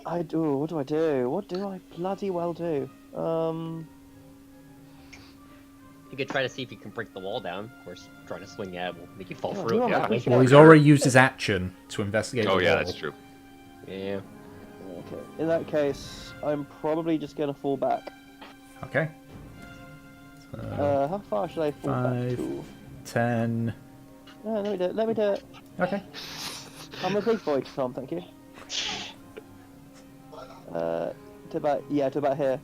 I do. What do I do? What do I bloody well do? You could try to see if you can break the wall down. Of course, trying to swing at it will make you fall Yeah, through it. yeah, Yeah. we Well, he's already used his action to investigate. Oh the yeah, wall. that's true. Yeah. Okay. In that case, I'm probably just gonna fall back. Okay. How far should I fall back 5. to? 10. No, let me do it. Let me do it. Okay. I'm a big boy, Tom. Thank you. To about here.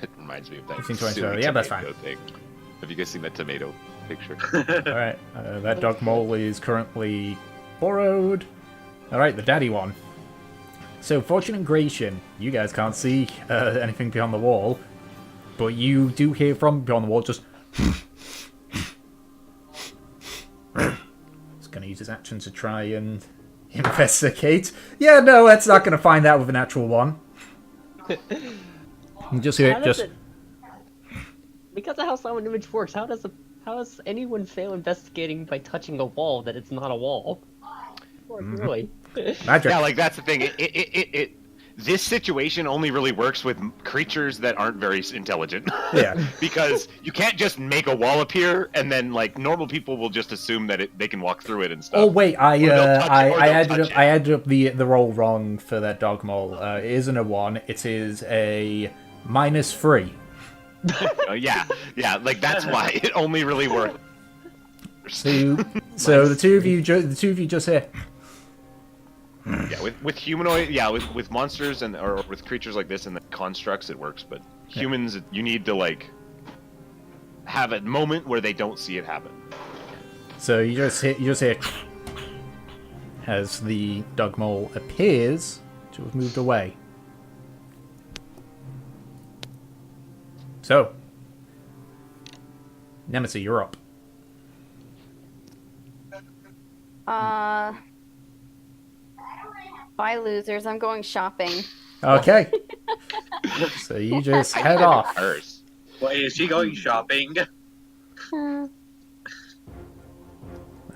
It reminds me of that. 15, 20, silly yeah, that's tomato thing. Have you guys seen that tomato picture? Alright, that dog mole is currently borrowed. Alright, the daddy one. So, Fortune and Gratian, you guys can't see anything beyond the wall, but you do hear from beyond the wall just. He's gonna use his action to try and investigate. Yeah, no, that's not gonna find out with an actual one. You just hear How it does just. it- Because of how silent image works, how does anyone fail investigating by touching a wall that it's not a wall? Or really? Magic. Yeah, like that's the thing. This situation only really works with creatures that aren't very intelligent. Yeah. Because you can't just make a wall appear and then like normal people will just assume that they can walk through it and stuff. Oh wait, Or they'll touch it, or they'll touch it. I added up the roll wrong for that dog mole. It isn't a 1, it is a -3. Yeah, like that's why it only really works. So the two of you just hear. Yeah, with humanoid, yeah, with monsters or with creatures like this and the constructs, it works. But humans, you need to like have a moment where they don't see it happen. So you just hear, as the dog mole appears to have moved away. So, Nemesis, you're up. Bye, losers. I'm going shopping. Okay. So you just head off. Hers. Wait, is she going shopping?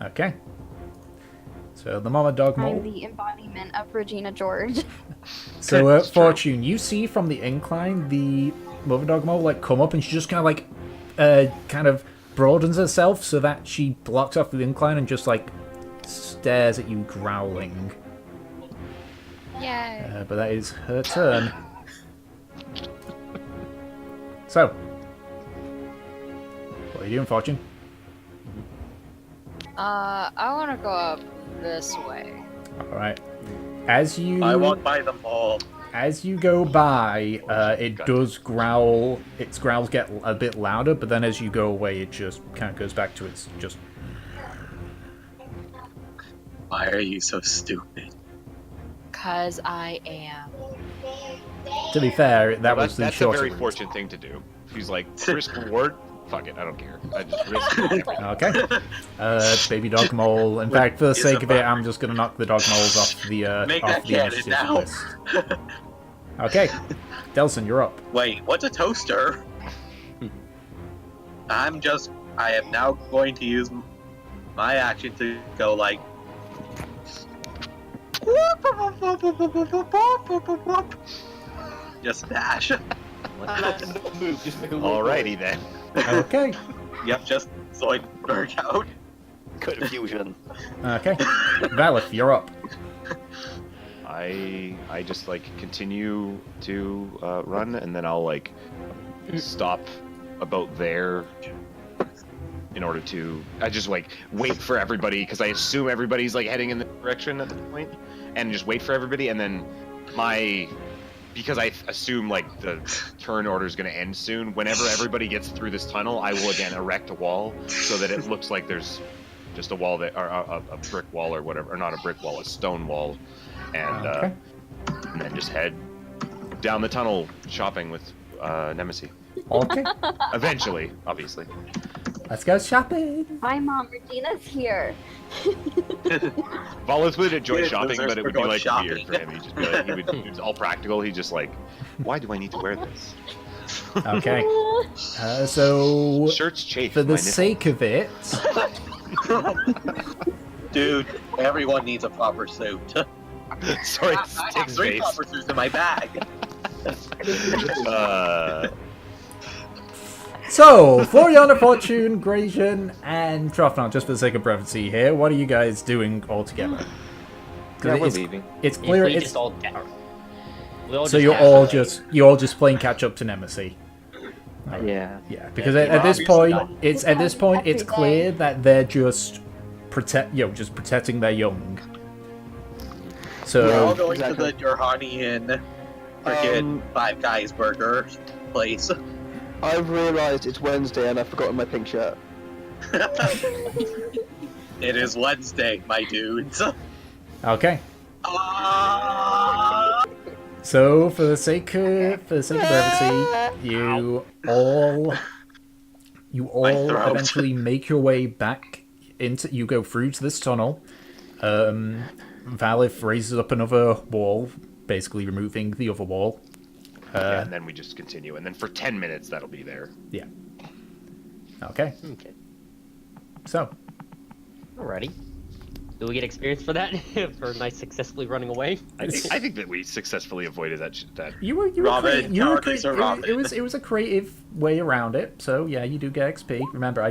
Okay. So the mama dog I'm mole. the embodiment of Regina George. So It's true. Fortune, you see from the incline the mother dog mole like come up, and she just kind of like kind of broadens herself so that she blocks off the incline and just like stares at you growling. Yay. But that is her turn. So, what are you doing, Fortune? I want to go up this way. All right. As you I won't buy them all. As you go by, it does growl. Its growls get a bit louder, but then as you go away, it just kind of goes back to its just. Why are you so stupid? 'Cause I am. To be fair, that was the That's a shorter very route. fortunate thing to do. She's like, risk reward? Fuck it, I don't care. I just risk everything. Okay. Baby dog mole. In fact, for the sake of it, I'm just gonna knock the dog moles off the Make off that the canon initiative now. list. Okay. Delson, you're up. Wait, what's a toaster? I am now going to use my action to go like. Just dash. Alrighty then. Okay. Yep, just so I work out. Confusion. Okay. Valith, you're up. I just like continue to run, and then I'll like stop about there in order to. I just like wait for everybody because I assume everybody's like heading in the direction at this point, and just wait for everybody, and then because I assume like the turn order is going to end soon. Whenever everybody gets through this tunnel, I will again erect a wall so that it looks like there's just a wall that, or a brick wall or whatever, or not a brick wall, a stone wall, and Okay. and then just head down the tunnel shopping with Nemesis. Okay. Eventually, obviously. Let's go shopping. Hi, Mom. Regina's here. Volus would enjoy Yeah, shopping, losers, but it we're would be going like shopping. weird for him. He'd just be like, it's all practical. He's just like, why do I need to wear this? Okay. So Shirts chafe. for the my nipple. sake of it, Dude, everyone needs a proper suit. Sorry, I have Stig's 3 face. proper suits in my bag. so Floriana, Fortune, Gratian, and Trofnot, just for the sake of brevity here, what are you guys doing all together? 'Cause Yeah, we're it's, leaving. it's clear. We It's, just all down. We all so just you're have all to, just playing catch up to Nemesis. Yeah. Yeah, because Yeah, at this obviously point, not. it's at this point it's Every clear that they're just protecting their young. So We're all going exactly. to the Jorhanian freaking Five Guys burger place. I've realised it's Wednesday and I've forgotten my pink shirt. It is Wednesday, my dudes. okay. Ah! So for the sake of brevity, you all throat. eventually make your way back into. You go through to this tunnel. Valif raises up another wall, basically removing the other wall. Yeah, and then we just continue, and then for 10 minutes that'll be there. Yeah. Okay. Okay. So Alrighty. Do we get experience for that? For nice successfully running away? I think that we successfully avoided that. you were Robin, you were Cowardly Sir it Robin. was a creative way around it. So yeah, you do get XP. Remember,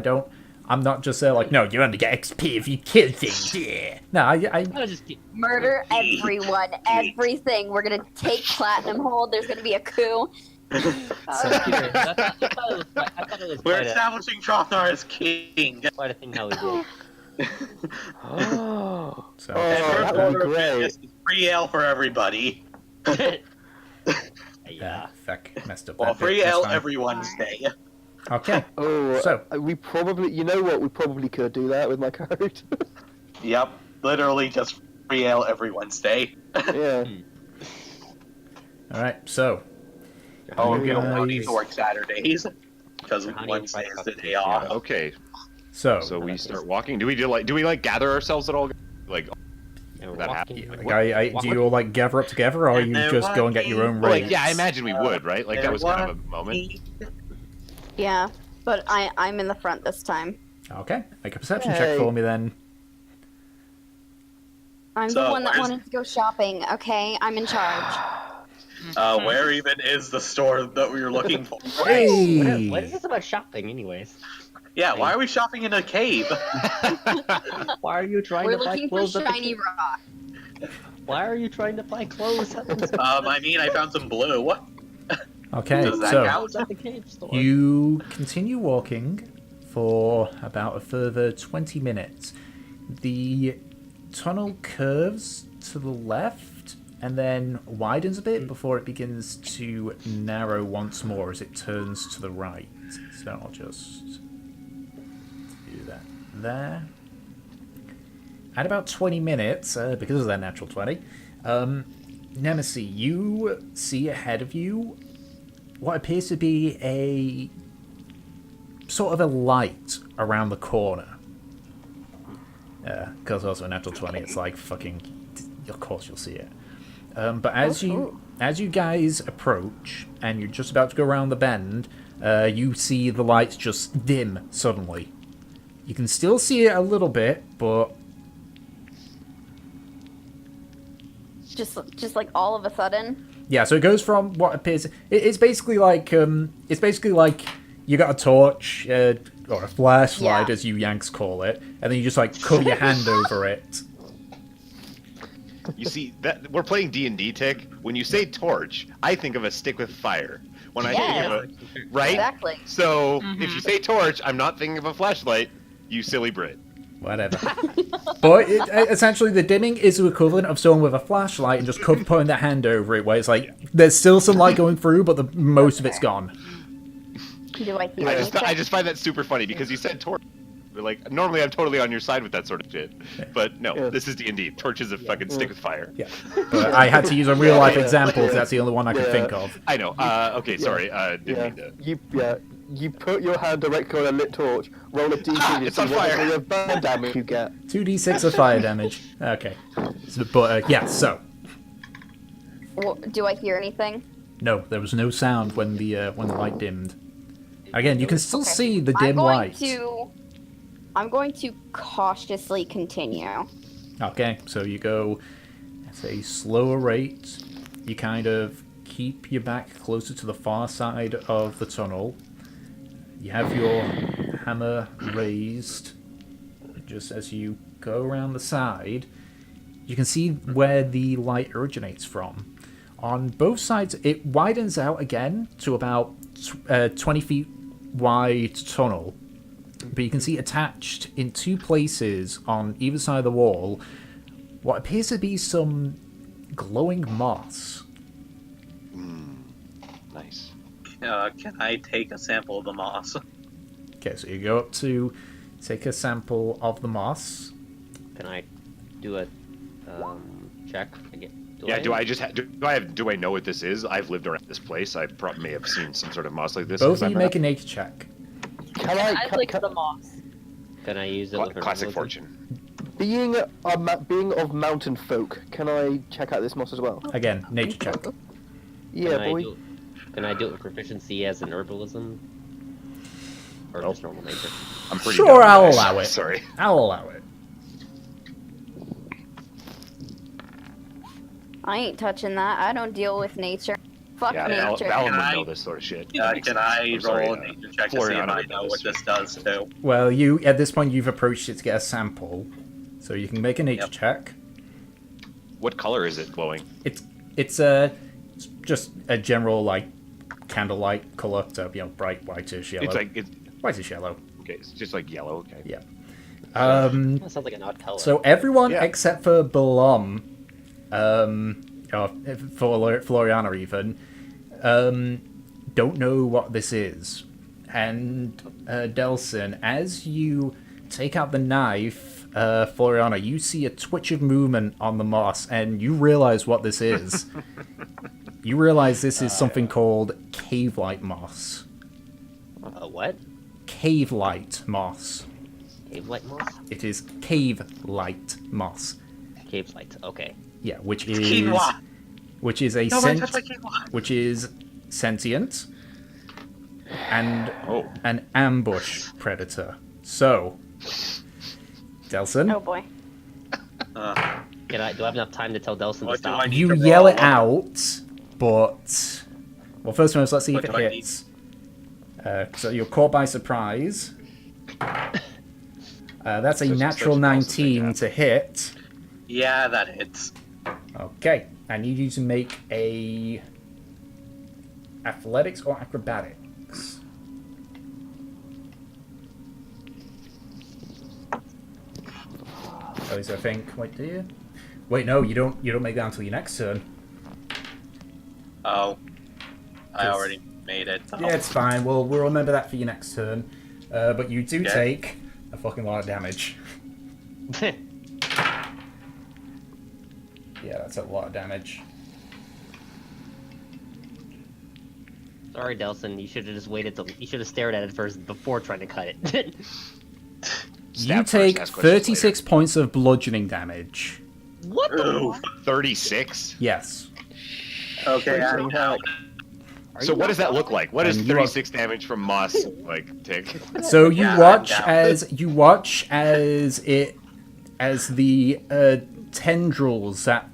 I'm not just there like, no, you only get XP if you kill things. Yeah. No, I I'll just keep... Murder everyone, everything. We're gonna take Platinum Hold. There's gonna be a coup. I thought it was We're quite a, establishing Trotnar as king. quite a thing how we did. Oh. so that would be great. This is free ale for everybody. yeah, fuck, messed up. Well, that bit. free That's ale fine. every Wednesday. Okay. Oh, So- we probably, you know what, we probably could do that with my code. Yep, literally just free ale every Wednesday. Yeah. All right, so Oh, You we don't guys- need to work Saturdays because How do you Wednesday fight is the up day to- off. Okay, so so we start walking. Do we gather ourselves at all? Like, Yeah, we're that walking. happen? like, What- do you all like gather up together, or are you just going at your own Well, rate? like, yeah, I imagine we would, right? Like, that was kind of a moment. Yeah, but I'm in the front this time. Okay, make a perception Hey. check for me then. I'm So, the one that where's- wanted to go shopping. Okay, I'm in charge. Where even is the store that we were looking for? Hey! What is this about shopping, anyways? Yeah, why are we shopping in a cave? Why are you trying We're to buy looking for clothes at the shiny rock. Why are you trying to buy clothes at the I mean, I found some blue. Okay, Does that so count? clothes at the cave store? you continue walking for about a further 20 minutes. The tunnel curves to the left and then widens a bit before it begins to narrow once more as it turns to the right. So I'll just do that there. At about 20 minutes, because of that natural 20, Nemesis, you see ahead of you what appears to be a sort of a light around the corner. Because also a natural 20, it's like fucking. Of course, you'll see it. But as you guys approach and you're just about to go around the bend, you see the lights just dim suddenly. You can still see it a little bit, but Just like all of a sudden. yeah. So it goes from what appears. It's basically like you got a torch or a flashlight, Yeah. as you Yanks call it, and then you just like cover your hand over it. You see, that we're playing D&D, Tick. When you say torch, I think of a stick with fire. When I think of a... Right? Exactly. So, if you say torch, I'm not thinking of a flashlight, you silly Brit. Whatever. But essentially, the dimming is the equivalent of someone with a flashlight and just putting their hand over it, where it's like there's still some light going through, but most of it's gone. Do I hear I anything? just find that super funny because you said torch. Like, normally I'm totally on your side with that sort of shit. But no, Yeah. this is D&D. Torch is a fucking stick with fire. Yeah. But I had to use a real life Yeah. example because that's the only one I could Yeah. think of. I know. Okay, sorry. Didn't mean to. You put your hand directly on a lit torch, roll a d20 to it's see on what fire. degree of burn damage you get. 2d6 of fire damage. Okay. But yeah, so Do I hear anything? no, there was no sound when the light dimmed. Again, you can still Okay. see the dim light. I'm going to cautiously continue. Okay, so you go at a slower rate. You kind of keep your back closer to the far side of the tunnel. You have your hammer raised. Just as you go around the side, you can see where the light originates from. On both sides, it widens out again to about 20 feet wide tunnel. But you can see attached in two places on either side of the wall what appears to be some glowing moss. Nice. Can I take a sample of the moss? Okay, so you go up to take a sample of the moss. Can I do a check? Do I know what this is? I've lived around this place. I probably may have seen some sort of moss like this. Both 'cause of you I'm make a nature check. Can I, I'd like the moss. Can I use it? with classic herbalism? fortune. being of mountain folk, can I check out this moss as well? Again, nature check. Yeah, Can boy. Can I do it with proficiency as an herbalism? Or just normal nature? I'm pretty Sure, dumb, I'll guys. allow it. Sorry. I'll allow it. I ain't touching that. I don't deal with nature. Fuck Yeah, nature. Val would Can know I- this sort of shit. Can I I'm sorry, roll a nature check to see if Floriana I would know know what this. this does too? Well, you at this point you've approached it to get a sample, so you can make a nature Yep. check. What color is it glowing? It's just a general like candlelight color, so bright whitish yellow. It's Whitish yellow. okay. It's just like yellow. Okay. Yeah. That sounds like an odd color. So everyone Yeah. except for Balom, or for Floriana even, don't know what this is. And Delson, as you take out the knife Floriana, you see a twitch of movement on the moss, and you realize what this is. You realize this is something called cave-light moss. What? Cave-light moss. Cave light moss? It is cave-light moss. Cave light. Okay. Yeah, which Quinoa. is a Nobody touch my quinoa. which is sentient and Oh. an ambush predator. So, Delson, Oh boy. Do I have enough time to tell Delson to What do stop? I need you to yell roll? it out, but well, first of all, let's see if What it do I need? hits. So you're caught by surprise. That's a So natural such 19 awesome to hit. Yeah, that hits. Okay, I need you to make a athletics or acrobatics. At least I think. Wait, do you? Wait, no, you don't. You don't make that until your next turn. Oh. I Yes. already made it. So. Yeah, it's fine. We'll remember that for your next turn. But you do Yeah. take a fucking lot of damage. Yeah, that's a lot of damage. Sorry, Delson. You should have just waited till you should have stared at it first before trying to cut it. You Stab first, take ask questions 36 points of bludgeoning damage. what the? Ooh. 36? Yes. Okay, Wait, I'm so down. So what does that look like? What does And you are- 36 damage from moss like take? So you Yeah, watch I'm down. as the tendrils that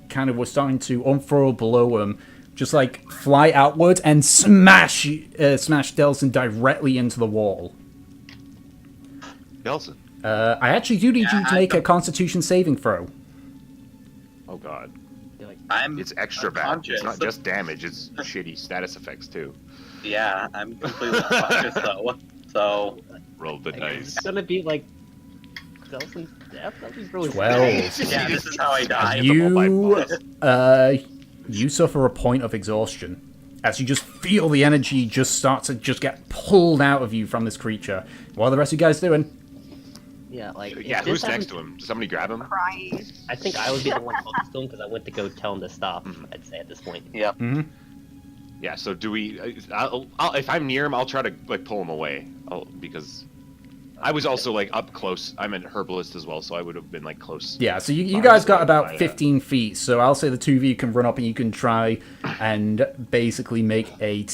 kind of were starting to unfurl below him, just like fly outward and smash Delson directly into the wall. Nelson. I actually do need you Yeah, to make a Constitution saving throw. Oh god. I'm It's extra bad. unconscious. It's not just damage, it's shitty status effects too. Yeah, I'm completely unconscious though. So Roll the It's dice. gonna be like Delson's death. That'd be really 12. yeah, this is how I die. You suffer a point of exhaustion as you just feel the energy just start to just get pulled out of you from this creature. What are the rest of you guys doing? Yeah, like Yeah, if who's this next to happened- him? Does somebody grab him? Crying. I think I would be the one closest to him because I went to go tell him to stop. I'd say at this point. Yep. Yeah, so do we... if I'm near him, I'll try to like pull him away. Because I was also like up close. I'm a herbalist as well, so I would have been like close. Yeah, so you Fine, guys so got I- about 15 feet, so I'll say the two of you can run up and you can try and basically make a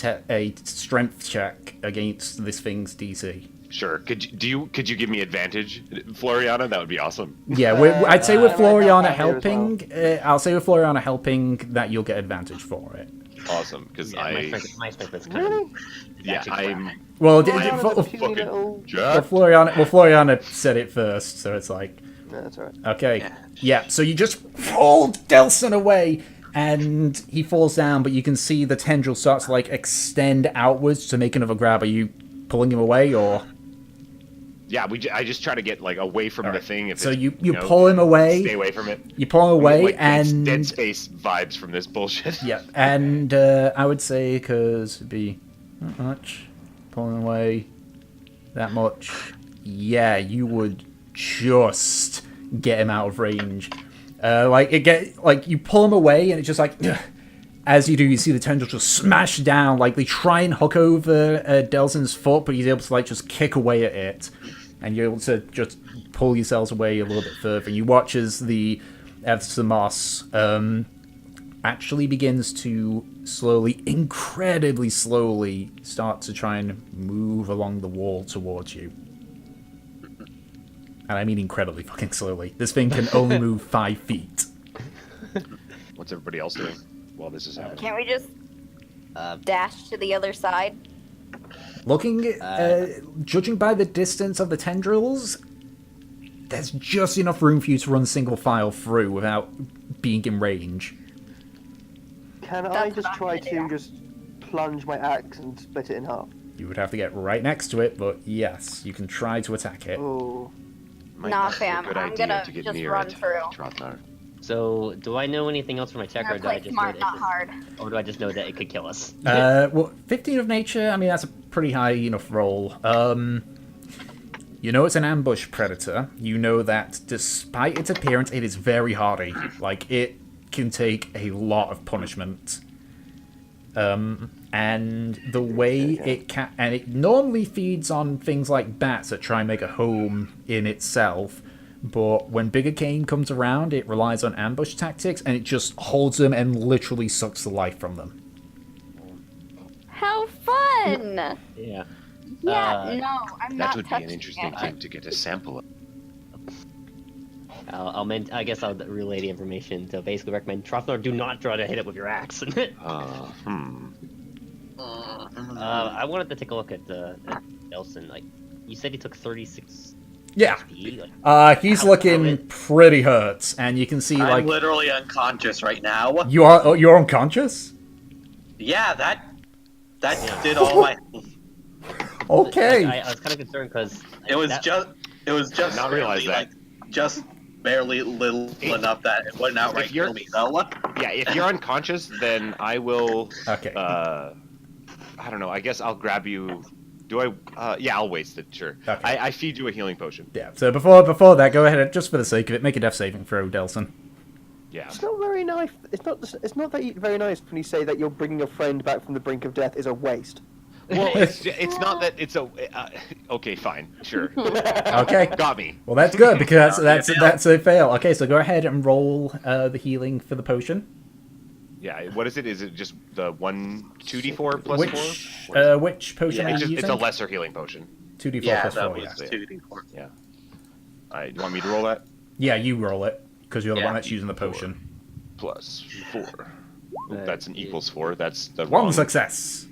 strength check against this thing's DC. Sure. Could you give me advantage, Floriana? That would be awesome. Yeah, I'd say with I might help Floriana out here as well. helping, I'll say with Floriana helping that you'll get advantage for it. Awesome, because Yeah, my strength is kind Really? of. yeah, actually I'm Well, Floriana's a puny fucking little- Jack. Floriana said it first, so it's like, No, that's alright. okay. Yeah, so you just pull Delson away, and he falls down, but you can see the tendril starts to, like, extend outwards to make another grab. Are you pulling him away, or...? Yeah, I just try to get like away from the thing. If So it's, you know, pull him away. Stay away from it. You pull him I'm away, getting, like, and... Dead Space vibes from this bullshit. Yeah, and I would say, because it'd be not much, pulling away that much, yeah, you would just get him out of range. You pull him away, and it's just like, as you do, you see the tendrils just smash down, like they try and hook over Delson's foot, but he's able to like just kick away at it, and you're able to just pull yourselves away a little bit further. You watch as the moss actually begins to slowly, incredibly slowly, start to try and move along the wall towards you. And I mean incredibly fucking slowly. This thing can only move 5 feet. What's everybody else doing while this is happening? Can't we just dash to the other side? Looking, judging by the distance of the tendrils, there's just enough room for you to run single file through without being in range. Can I That's just what I'm try gonna to do. just plunge my axe and split it in half? You would have to get right next to it, but yes, you can try to attack it. Oh. Might Nah, not be a fam, good I'm idea gonna to get just near run it, through. Trotnar. So, do I know anything else from my check, We're or gonna do I play just know smart, that not hard. or do I just know that it could kill us? Well, 15 of nature, I mean, that's a pretty high enough roll. You know it's an ambush predator. You know that despite its appearance, it is very hardy. Like, it can take a lot of punishment. And the way it can... And it normally feeds on things like bats that try and make a home in itself. But when Bigger Cane comes around, it relies on ambush tactics, and it just holds them and literally sucks the life from them. How fun! Yeah. Yeah, no, I'm That not would be an touching interesting it. thing to get a sample of. I guess I'll relay the information to basically recommend Trothnor, do not try to hit it with your axe. I wanted to take a look at Nelson. Like, you said he took 36 Yeah. HP. Like, He's how looking it- pretty hurt, and you can see, I'm like... literally unconscious right now. You're unconscious? Yeah, that did all my. Okay. I was kind of concerned because It was just not realize barely, that. just barely little enough that it wouldn't outright If you're- kill me though. Yeah, if you're unconscious, then I will. Okay. I don't know. I guess I'll grab you. Do I? Yeah, I'll waste it. Sure. Okay. I feed you a healing potion. Yeah, so before that, go ahead, just for the sake of it, make a death saving throw, Delson. Yeah. It's not very nice. It's not that very nice when you say that you're bringing a friend back from the brink of death is a waste. Well, it's not that it's a. Okay, fine, sure. Okay. Got me. Well, that's good, because Yeah, that's a fail. Okay, so go ahead and roll the healing for the potion. Yeah. What is it? Is it just the 2d4 plus 4? Which potion are you using? It's a lesser healing potion. 2d4 Yeah, plus that 4, was yeah. 2d4. Yeah. You want me to roll that? Yeah, you roll it, because you're the Yeah. one that's using the potion. Plus 4. That's an equals 4. That's the One wrong. success.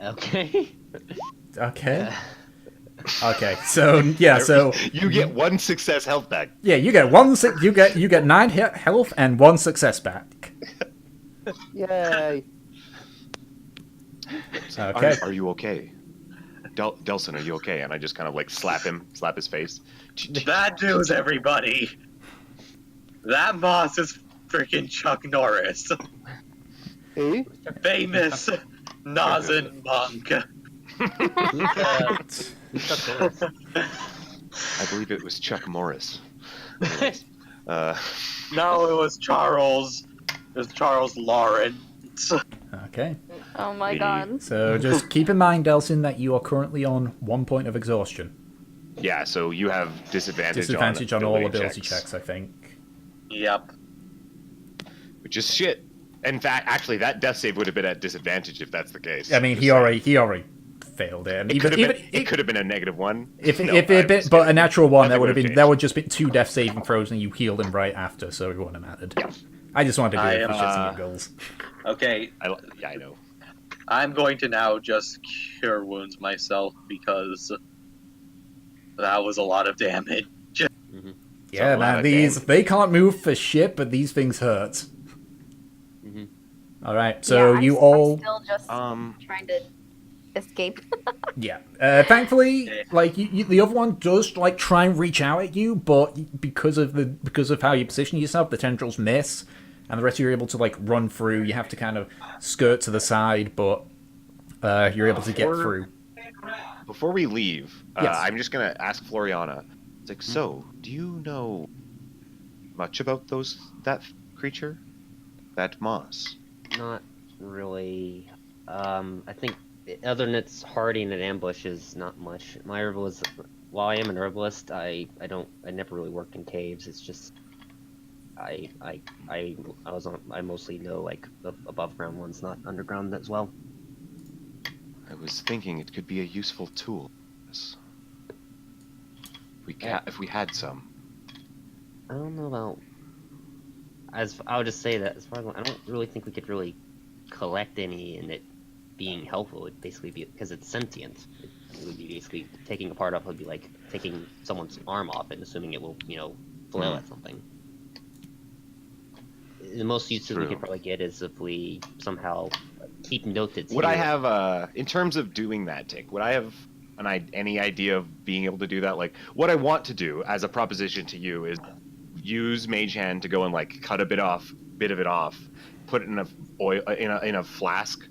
okay. Okay. Okay, so, yeah, so... You get 1 success health back. Yeah, you get you get 9 health and 1 success back. Yay! Okay. Are you okay? Delson, are you okay? And I just kind of like slap his face. Bad news, everybody. That boss is freaking Chuck Norris, Who? famous Nazan monk. I believe it was Chuck Morris. Anyways, No, it was Charles. It was Charles Lawrence. Okay. Oh my god. So just keep in mind, Delson, that you are currently on 1 point of exhaustion. yeah, so you have Disadvantage on all ability checks, I think. Yep. Which is shit. In fact, actually, that death save would have been at disadvantage if that's the case. I mean, Just he saying. already failed it. And It could have been a -1. If No, it I'm been, just but a kidding. natural one, Nothing that changed. would just been 2 death saving throws, and you healed him right after, so it wouldn't have mattered. Yeah. I just wanted to do it for I, shits and giggles. Okay, Yeah, I know. I'm going to now just cure wounds myself because that was a lot of damage. Yeah, a lot man, of they can't move for shit, but these things hurt. Mhm. All right, so Yeah, you I'm all, still just trying to escape. yeah. Thankfully, like the other one does like try and reach out at you, but because of how you position yourself, the tendrils miss, and the rest of you are able to like run through. You have to kind of skirt to the side, but you're able to get through. Before we leave, Yes. I'm just gonna ask Floriana. It's like, so, do you know much about that creature, that moss? Not really. I think other than its hardy and ambush is not much. My herbalist, while I am an herbalist, I never really worked in caves. It's just I mostly know like the above ground ones, not underground as well. I was thinking it could be a useful tool. Yes. If we had some. I don't know about. I would just say that as far as I don't really think we could really collect any in it being helpful. It'd basically be because it's sentient. It would be basically taking a part off would be like taking someone's arm off and assuming it will, flail at something. The most useful we True. could probably get is if we somehow keep noted. Would I have, in terms of doing that, Tick, would I have any idea of being able to do that? Like, what I want to do as a proposition to you is use Mage Hand to go and like cut a bit of it off, put it in a flask,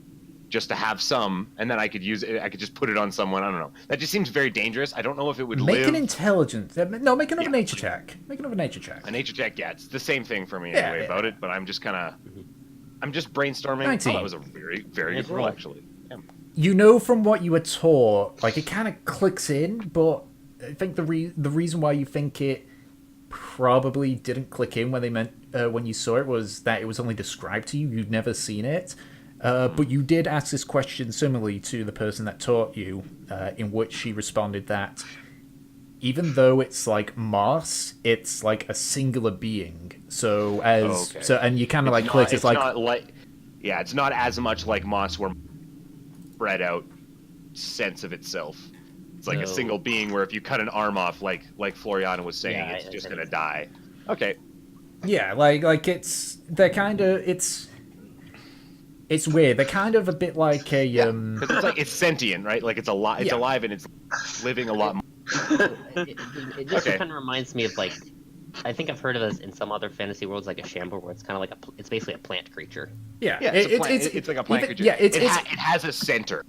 just to have some, and then I could use it. I could just put it on someone. I don't know. That just seems very dangerous. I don't know if it would Make live. an intelligence. No, make another Yeah. nature check. Make another nature check. A nature check, yeah, it's the same thing for me Yeah, anyway yeah. about it. But I'm just kind of, I'm just brainstorming. 19. Oh, that was a very, very Nice good roll roll. actually. Yeah. You know from what you were taught, like it kind of clicks in, but I think the reason why you think it probably didn't click in when they meant when you saw it was that it was only described to you. You'd never seen it, but you did ask this question similarly to the person that taught you, in which she responded that even though it's like moss, it's like a singular being. So as Okay. so, and you kind of like not, clicked. It's like not like, yeah, it's not as much like moss where spread out sense of itself. It's like No. a single being where if you cut an arm off, like Floriana was saying, Yeah, it's I- just I- gonna die. Okay. yeah, like it's they're kind of it's weird. They're kind of a bit like a Because it's like it's sentient, right? Like it's alive. It's Yeah. alive and it's living a lot more. It just Okay. kind of reminds me of like, I think I've heard of this in some other fantasy worlds, like a shamble, where it's kind of like it's basically a plant creature. yeah, Yeah, it's like a plant even- creature. Yeah, it it's has a center.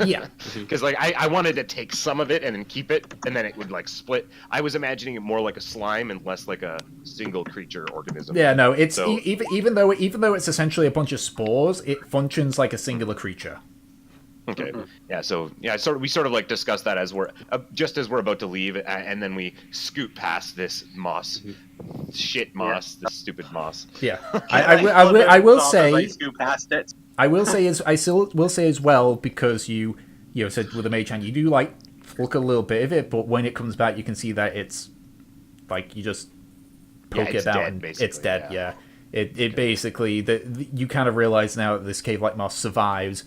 yeah. Because like I wanted to take some of it and then keep it, and then it would like split. I was imagining it more like a slime and less like a single creature organism. Yeah, no, it's So- even though it's essentially a bunch of spores, it functions like a singular creature. Okay. Yeah. So yeah, we sort of like discussed that as we're just as we're about to leave, and then we scoot past this moss, shit moss, this stupid moss. Yeah, I will As say I scoot past it. I still will say as well, because you said with the mage hand you do like look a little bit of it, but when it comes back you can see that it's like you just poke it's it out dead, and basically, it's dead. yeah. It basically you kind of realize now that this cave like moss survives,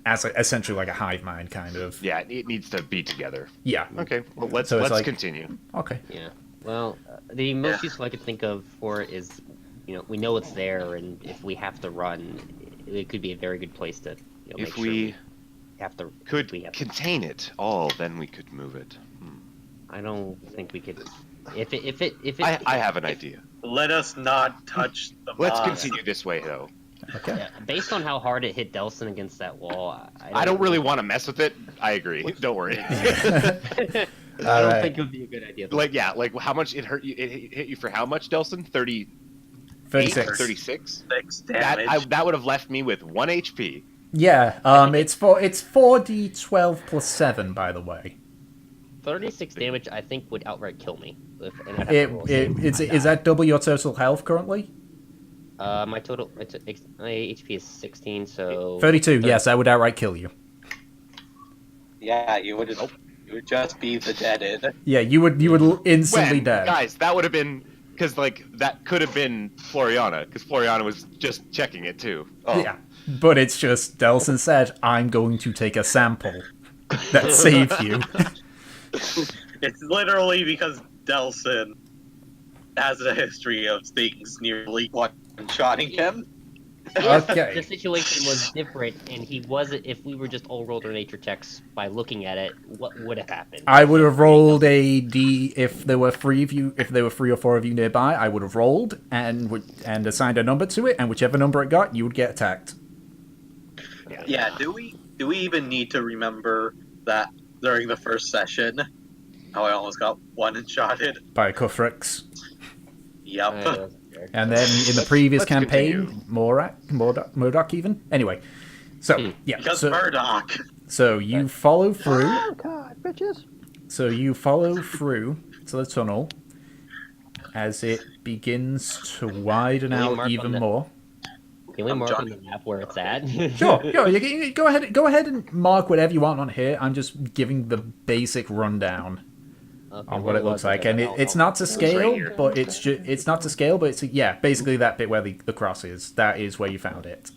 as essentially like a hive mind kind of. Yeah, it needs to be together. Yeah. Okay. Well, let's So it's like- continue. Okay. Yeah. Well, the most useful I could think of for it is, we know it's there, and if we have to run, it could be a very good place to make If sure we have to. could we have to- contain it all, then we could move it. I don't think we could. If it. I have an idea. Let us not touch the Let's moss. continue this way, though. Okay. Yeah, based on how hard it hit Delson against that wall, I don't really want to mess with it. I agree. Don't worry. I don't Alright. think it would be a good idea. like how much it hurt you? It hit you for how much, Delson? 36. 36. 6 damage. That would have left me with 1 HP. Yeah. It's 4d12 plus 7, by the way. 36 damage, I think, would outright kill me. And I'd have to roll Is that double your total health currently? my total, my HP is 16, so 32. Yes, that would outright kill you. Yeah, you would just be the deaded. Yeah, you would instantly When, die. guys, that would have been because that could have been Floriana because Floriana was just checking it too. Oh. Yeah, but it's just Delson said, "I'm going to take a sample that saved you." It's literally because Delson has a history of things nearly one-shotting him. Okay. the situation was different, and he wasn't. If we were just all rolled our nature checks by looking at it, what would have happened? I would have rolled a d if there were three of you. If there were 3 or 4 of you nearby, I would have rolled and assigned a number to it, and whichever number it got, you would get attacked. Yeah, do we even need to remember that during the first session, how I almost got one-shotted? By Kuthrix. Yep. And then in the previous let's campaign, continue. Murdoch even. Anyway, so yeah, Because so, Murdoch. so you follow through. Oh god, bitches. So you follow through to the tunnel as it begins to widen Will you out mark on even the- more. Can we I'm mark on Johnny. the map where it's at? Sure, you go ahead and mark whatever you want on here. I'm just giving the basic rundown Okay, on where what it looks was like, and I'll- it's not to right scale, here. but it's not to scale, but it's basically that bit where the cross is. That is where you found it.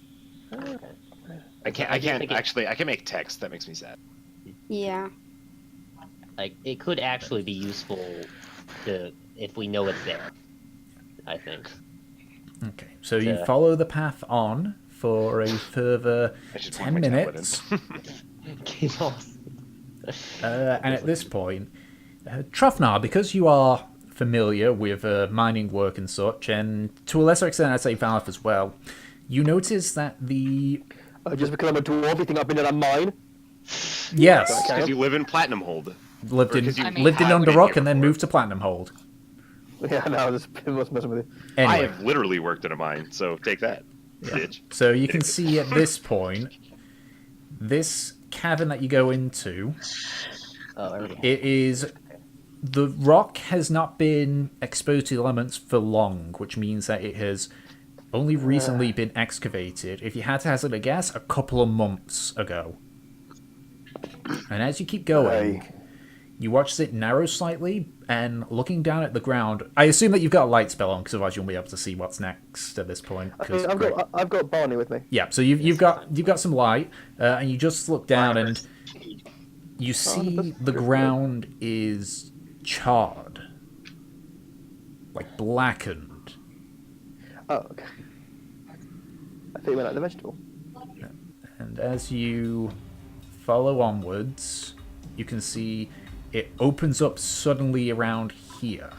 I can't I can make text. That makes me sad. Yeah. Like, it could actually be useful to if we know it's there. I think. Okay, so you Yeah. follow the path on for a further I should 10 point my tablet minutes. And at this point, Trofnar, because you are familiar with mining work and such, and to a lesser extent, I'd say Valeth as well, you notice that the Just because I'm a dwarf, you think I've been in a mine? Yes. Okay. Because you live in Platinum Hold. Lived Or in 'cause you lived in have been Underrock here and then before. moved to Platinum Hold. Yeah, no, this must mess with you. I Anyway, have literally worked in a mine, so take that, bitch. so you can see at this point, this cavern that you go into, Oh, there we go. it is the rock has not been exposed to the elements for long, which means that it has only recently been excavated. If you had to hazard a guess, a couple of months ago. And as you keep going, you watch it narrow slightly, and looking down at the ground, I assume that you've got a light spell on, because otherwise you won't be able to see what's next at this point. I've got Barney with me. Yeah, so you've got some light, and you just look down and you see the ground is charred, like blackened. Oh, okay. I think we went like the vegetable. And as you follow onwards, you can see it opens up suddenly around here.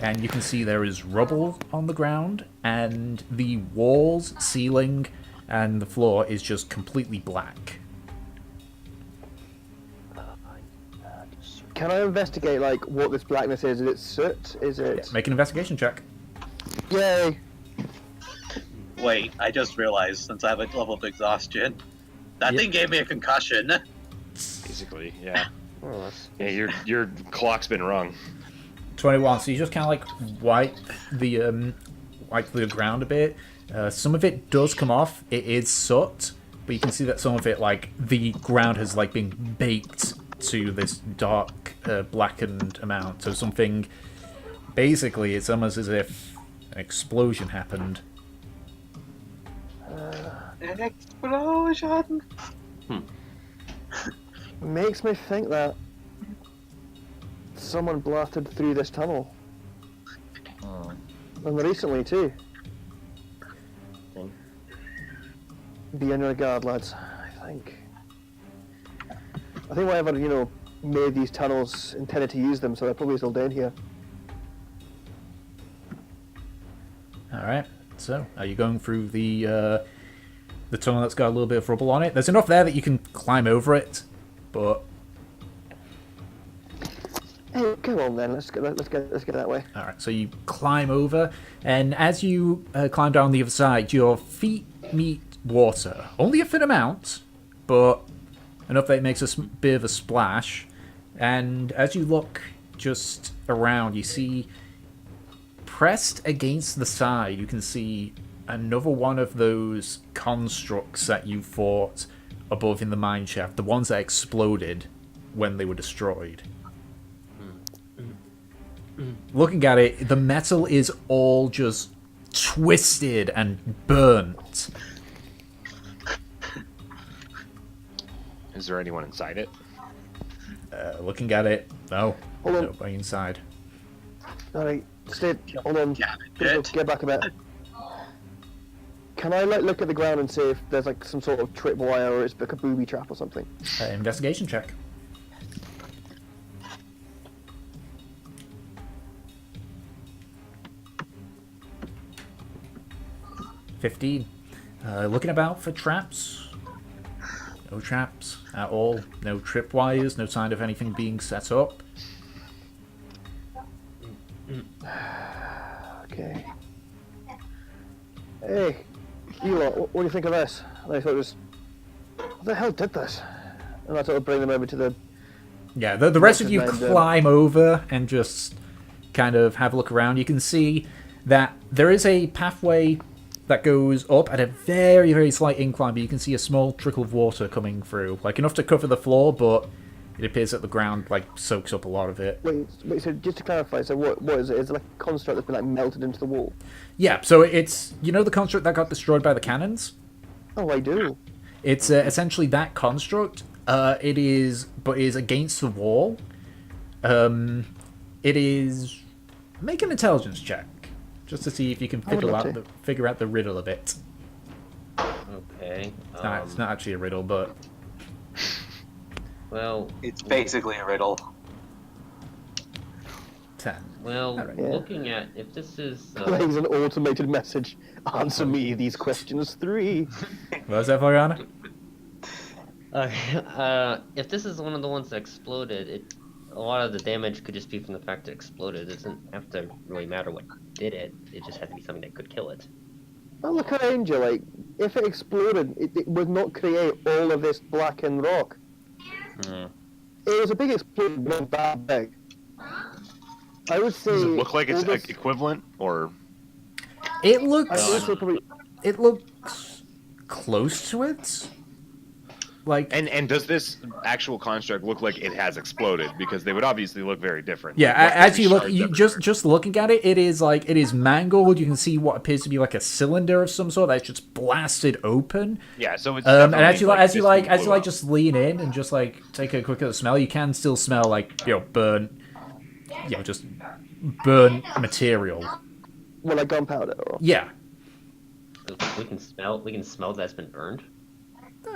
And you can see there is rubble on the ground, and the walls, ceiling, and the floor is just completely black. Can I investigate like what this blackness is? Is it soot? Is it? Make an investigation check. Yay! Wait, I just realized since I have a level of exhaustion, that thing gave me a concussion. Basically, yeah. More or less. Yeah, your clock's been wrong. 21. So you just kind of like wipe the ground a bit. Some of it does come off. It is soot, but you can see that some of it, like the ground has like been baked to this dark, blackened amount. So something, basically, it's almost as if an explosion happened. An explosion! Makes me think that someone blasted through this tunnel. And recently too. Okay. Be on your guard, lads. I think whatever, made these tunnels intended to use them, so they're probably still down here. Alright, so are you going through the tunnel that's got a little bit of rubble on it? There's enough there that you can climb over it, but... Hey, come on then, let's get that way. Alright, so you climb over, and as you climb down the other side, your feet meet water. Only a thin amount, but enough that it makes a bit of a splash. And as you look just around, you see pressed against the side, you can see another one of those constructs that you fought above in the mine shaft, the ones that exploded when they were destroyed. Looking at it, the metal is all just twisted and burnt. Is there anyone inside it? Looking at it, no. Hold on. Nobody inside. Alright, stay. Hold on. Damn it. Get back a bit. Can I look at the ground and see if there's like some sort of tripwire or it's like a booby trap or something? Investigation check. $15. Looking about for traps. No traps at all. No tripwires. No sign of anything being set up. Okay. Hey, you lot, what do you think of this? And I thought it was, what the hell did this? And I thought I'd bring them over to the. Yeah, the rest of you And, climb over and just kind of have a look around. You can see that there is a pathway that goes up at a very, very slight incline, but you can see a small trickle of water coming through. Like, enough to cover the floor, but it appears that the ground, like, soaks up a lot of it. Wait, so just to clarify, so what is it? Is it like a construct that's been like melted into the wall? Yeah, so it's, you know the construct that got destroyed by the cannons? Oh, I do. It's essentially that construct. It is against the wall. It is... Make an intelligence check, just to see if you can I would love figure out the riddle a bit. Okay. It's not actually a riddle, but... Well, It's basically a riddle. 10. Well, Alright. Yeah. looking at if this is Plays an automated message. Answer me these questions 3. What was that, Voriana? if this is one of the ones that exploded, a lot of the damage could just be from the fact that it exploded. It doesn't have to really matter what did it. It just had to be something that could kill it. Oh, look at Angel, like, if it exploded, it would not create all of this blackened rock. Hmm. It was a big explosion, but not that big. I would say... Does it look like it's all this- equivalent, or It I looks. would say probably... It looks close to it. Like, and does this actual construct look like it has exploded? Because they would obviously look very different. yeah, Like, what as you look, shards you everywhere. just looking at it, it is mangled. You can see what appears to be like a cylinder of some sort that's just blasted open. Yeah, so it's And definitely, as you like, this thing blew up. just lean in and just like take a quick look at the smell, you can still smell like burnt, just burnt material. Well, like gunpowder, or... Yeah, We can smell that's been burned.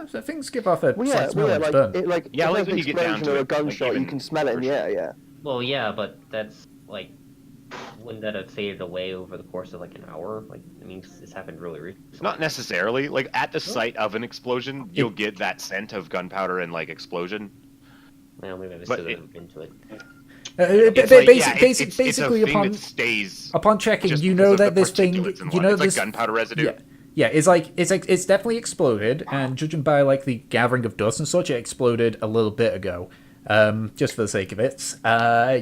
so things give off a Well, slight yeah, smell well, when yeah, it's like, burnt. like, Yeah, if like there's when an you get down explosion to or a it, like, gunshot, you even can smell it in the air, yeah. Well, yeah, but that's like, wouldn't that have faded away over the course of like an hour? Like, I mean, this happened really recently. Not necessarily. Like at the site of an explosion, you'll get that scent of gunpowder and like explosion. Well, maybe I was But still it- into it. It's like, yeah, it's Basically, a thing upon that stays. upon checking, just you because know of the that this thing, particulates and you know it's like this gunpowder residue. Yeah, yeah. It's definitely exploded, and judging by like the gathering of dust and such, it exploded a little bit ago. Just for the sake of it,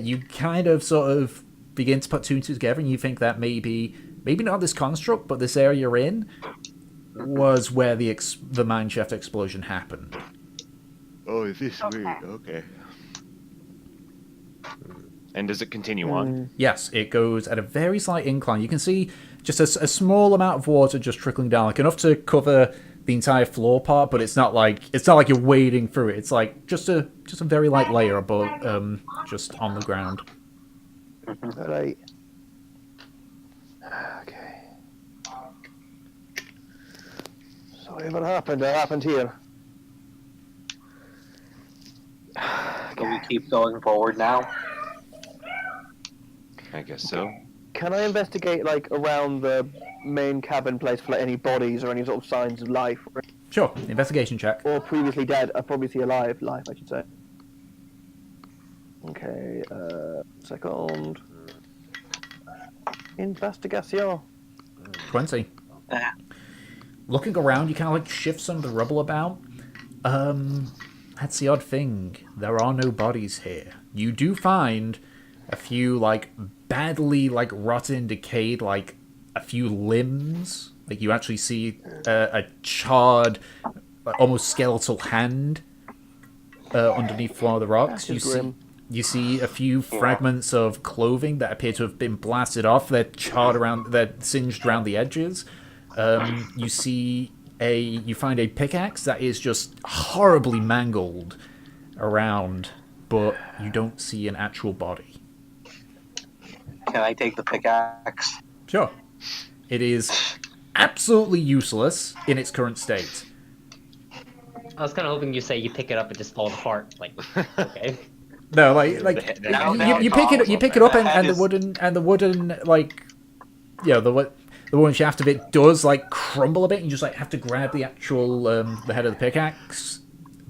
you kind of sort of begin to put two and two together, and you think that maybe not this construct, but this area you're in was where the mineshaft explosion happened. Oh, is this weird? Okay. And does it continue on? Yes, it goes at a very slight incline. You can see just a small amount of water just trickling down, like enough to cover the entire floor part, but it's not like you're wading through it. It's like just a very light layer above, just on the ground. Alright. Okay. So whatever happened, it happened here. So we keep going forward now. I guess so. Can I investigate, like, around the main cabin place for like, any bodies or any sort of signs of life? Sure, investigation check. Or previously dead, previously alive, life, I should say. Okay, second. Investigation. 20. Ah. Looking around, you kind of like shift some of the rubble about. That's the odd thing. There are no bodies here. You do find a few like badly like rotten, decayed, like a few limbs. Like you actually see a charred, almost skeletal hand underneath one of the rocks. That's grim. You see a few fragments of clothing that appear to have been blasted off. They're charred around, they're singed around the edges. You find a pickaxe that is just horribly mangled around, but you don't see an actual body. Can I take the pickaxe? Sure. It is absolutely useless in its current state. I was kind of hoping you say you pick it up and just falls apart. Like, okay. No, like you pick it up and the wooden like, the wooden shaft of it does like crumble a bit, and you just like have to grab the actual the head of the pickaxe.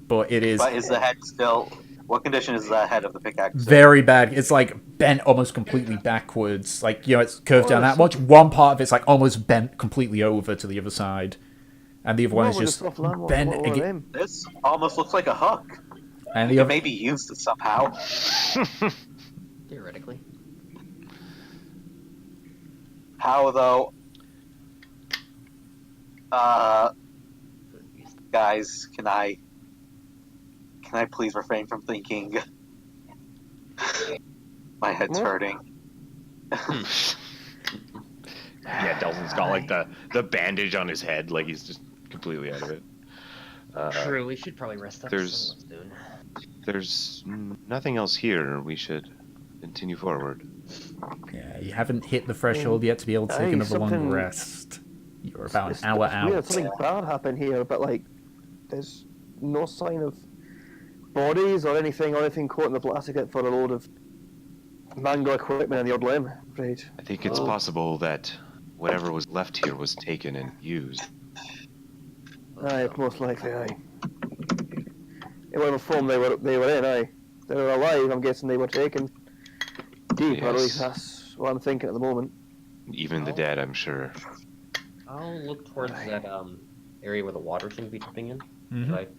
But it is But is the head still? What condition is the head of the pickaxe? in? very bad. It's like bent almost completely backwards. Like, it's curved down that much. One part of it's like almost bent completely over to the other side, and the other one is just bent again. This almost looks like a hook. And the You other, maybe used it somehow. Theoretically. How though? Guys, can I please refrain from thinking? My head's hurting. Yeah, Delton's got like the bandage on his head, like he's just completely out of it. True, we should probably rest up. there's- Soon. There's nothing else here. We should continue forward. yeah, you haven't hit the threshold yet to be able to take Hey, another long something- rest. You're about It's an hour weird, out. something bad happened here, but like, there's no sign of bodies or anything caught in the plastic for a load of Mango equipment and the odd limb. Right. I think it's possible that whatever was left here was taken and used. Aye, most likely, aye. In whatever form they were in, aye. They were alive, I'm guessing they were taken deep, or at least Yes. that's what I'm thinking at the moment. Even the dead, I'm sure. I'll look towards that area where the water seems to be dripping in. Mhm. What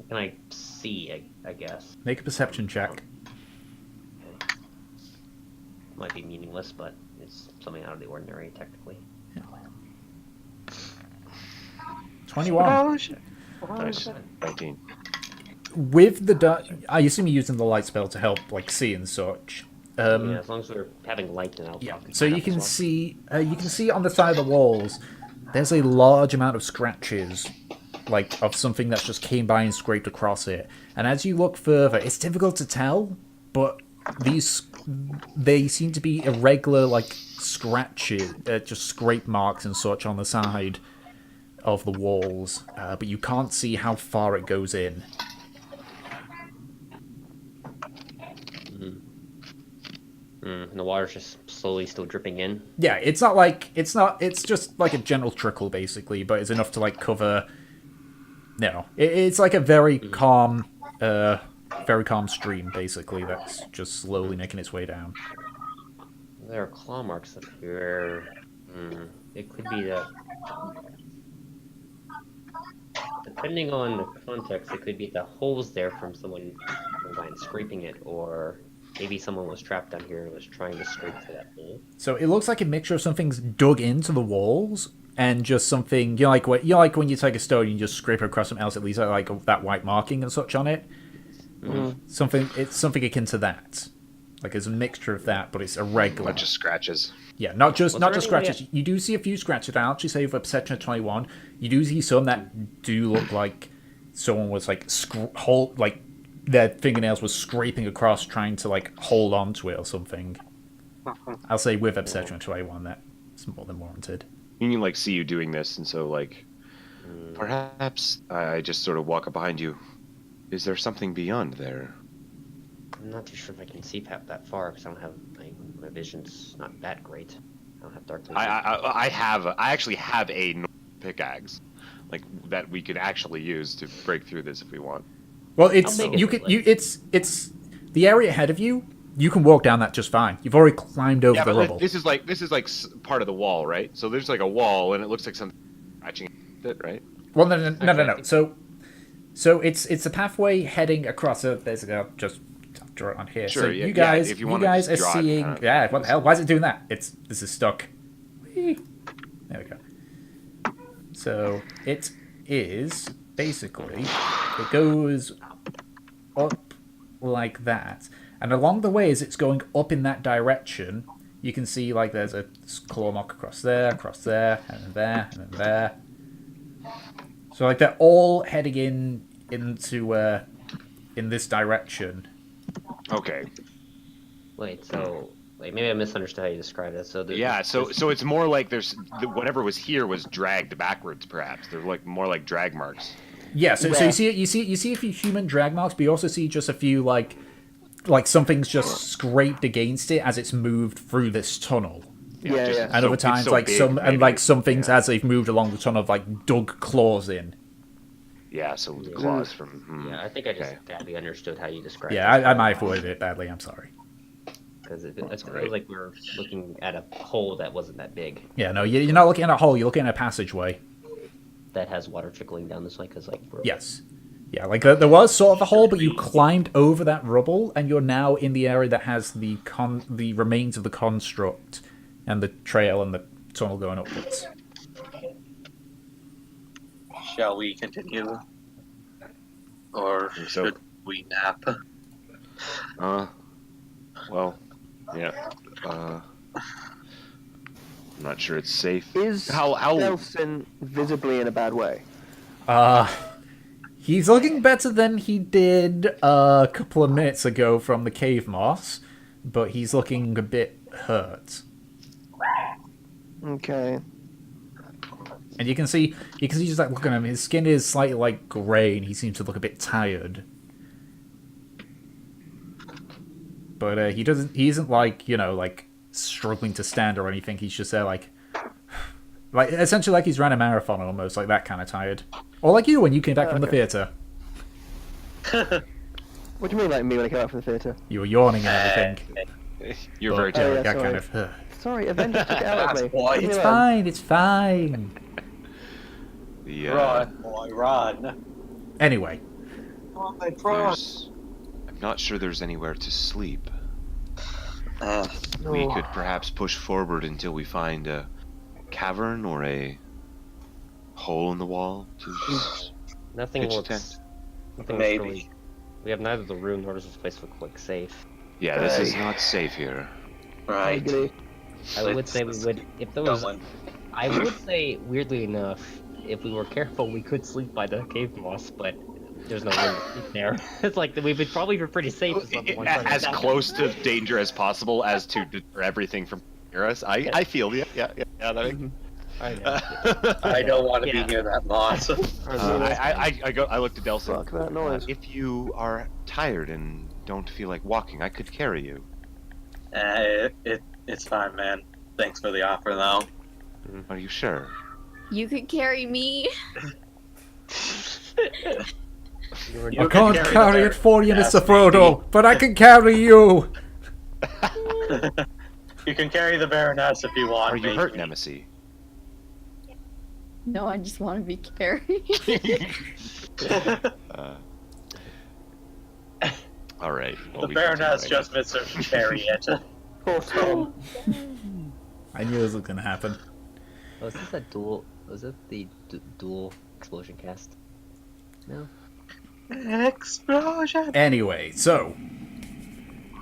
can I see? I guess Make a perception check. might be meaningless, but it's something out of the ordinary, technically. 21. Nice. 19. With the I assume you're using the light spell to help, like, see and such. Yeah, as long as we're having light, then I'll. Yeah. I'll So you help as can well. see on the side of the walls, there's a large amount of scratches, like of something that's just came by and scraped across it. And as you look further, it's difficult to tell, but they seem to be irregular, like scratches, just scrape marks and such on the side of the walls. But you can't see how far it goes in. And the water's just slowly still dripping in. Yeah, it's just like a gentle trickle basically, but it's enough to like cover. No, it's like a very calm stream basically that's just slowly making its way down. There are claw marks up here. It could be that. Depending on the context, it could be the holes there from someone going by and scraping it, or maybe someone was trapped down here and was trying to scrape for that hole. So it looks like a mixture of something's dug into the walls and just something like when you take a stone and you just scrape it across something else, at least like that white marking and such on it. It's something akin to that. Like it's a mixture of that, but it's irregular. Bunch of scratches. Yeah, not just there any scratches. way- You do see a few scratches. I'll actually say for perception of 21, you do see some that do look like someone was like their fingernails was scraping across, trying to like hold on to it or something. I'll say with a perception of 21, that's more than warranted. You can like see you doing this, and so like perhaps I just sort of walk up behind you. Is there something beyond there? I'm not too sure if I can see that far because I don't have my vision's not that great. I don't have dark vision. I actually have a pickaxe, like that we could actually use to break through this if we want. Well, it's I'll make it you look can it's the area ahead of you. You can walk down that just fine. You've already climbed over Yeah, the but rubble. this is like part of the wall, right? So there's like a wall, and it looks like something scratching it, right? Well, no. So it's a pathway heading across. So basically, I'll just draw it on here. Sure, so yeah, you guys, if you you wanna guys are draw it, seeing. Yeah, what the hell? Why is it doing that? This is stuck. Whee! There we go. So it is basically it goes up like that, and along the way as it's going up in that direction, you can see like there's a claw mark across there, and then there, and then there. So like they're all heading into in this direction. Okay. Wait, so maybe I misunderstood how you described it. So Yeah. So it's more like whatever was here was dragged backwards, perhaps. They're like more like drag marks. Yeah, so you see a few human drag marks, but you also see just a few like something's just scraped against it as it's moved through this tunnel. Yeah. And other times so like big, some maybe. some things as they've moved along the tunnel have like dug claws in. Yeah. So the claws from. Yeah, I think I just okay. badly understood how you described Yeah, it. I might have worded it badly. I'm sorry. Because it feels like we're looking at a hole that wasn't that big Yeah, no, you're not looking at a hole. You're looking at a passageway. that has water trickling down this way. Because Yes. Yeah, like there was sort of a hole, but you climbed over that rubble, and you're now in the area that has the remains of the construct, and the trail and the tunnel going upwards. Shall we continue? Or So- should we nap? Well, yeah. I'm not sure it's safe. Is how Nelson visibly in a bad way? He's looking better than he did a couple of minutes ago from the cave moss, but he's looking a bit hurt. Okay. And you can see just like looking at him, his skin is slightly like grey, and he seems to look a bit tired. But he doesn't. He isn't like like struggling to stand or anything. He's just there like essentially like he's ran a marathon almost, like that kind of tired. Or like you when you came back from the theater. What do you mean, like me when I came out from the theatre? You were yawning and everything. You're very Oh, tired. yeah, That sorry. kind of. Sorry, Avengers took it out of me. Boy, Leave me It's alone. fine. It's fine. The Run, boy, run. Anyway, I'm not sure there's anywhere to sleep. We could perhaps push forward until we find a cavern or a hole in the wall to Nothing pitch a looks. tent. Nothing Maybe. looks really. We have neither the room nor does this place look like safe. Yeah, this is not safe here. Right. Legally. I would say we would, if there was. Going. I would say, weirdly enough, if we were careful, we could sleep by the cave moss, but there's no room to sleep there. It's like we would probably be pretty safe. As, As close to danger as possible as to deter everything from near us. I feel yeah. That makes... I know. I don't want to Yeah. be near that moss. I looked at Delson. Fuck that noise. If you are tired and don't feel like walking, I could carry you. It's fine, man. Thanks for the offer, though. Are you sure? You could carry me. You I can can't carry carry the it for you, bear. Mr. Frodo, but I can carry you. You can carry the Baroness if you want. Are you maybe. hurt, Nemesis? No, I just want to be carried. All right. well, The we Baroness continue, just missed her chariot. Poor Tom. I knew this was gonna happen. Was this a dual? Was it the dual explosion cast? No. Explosion! Anyway, so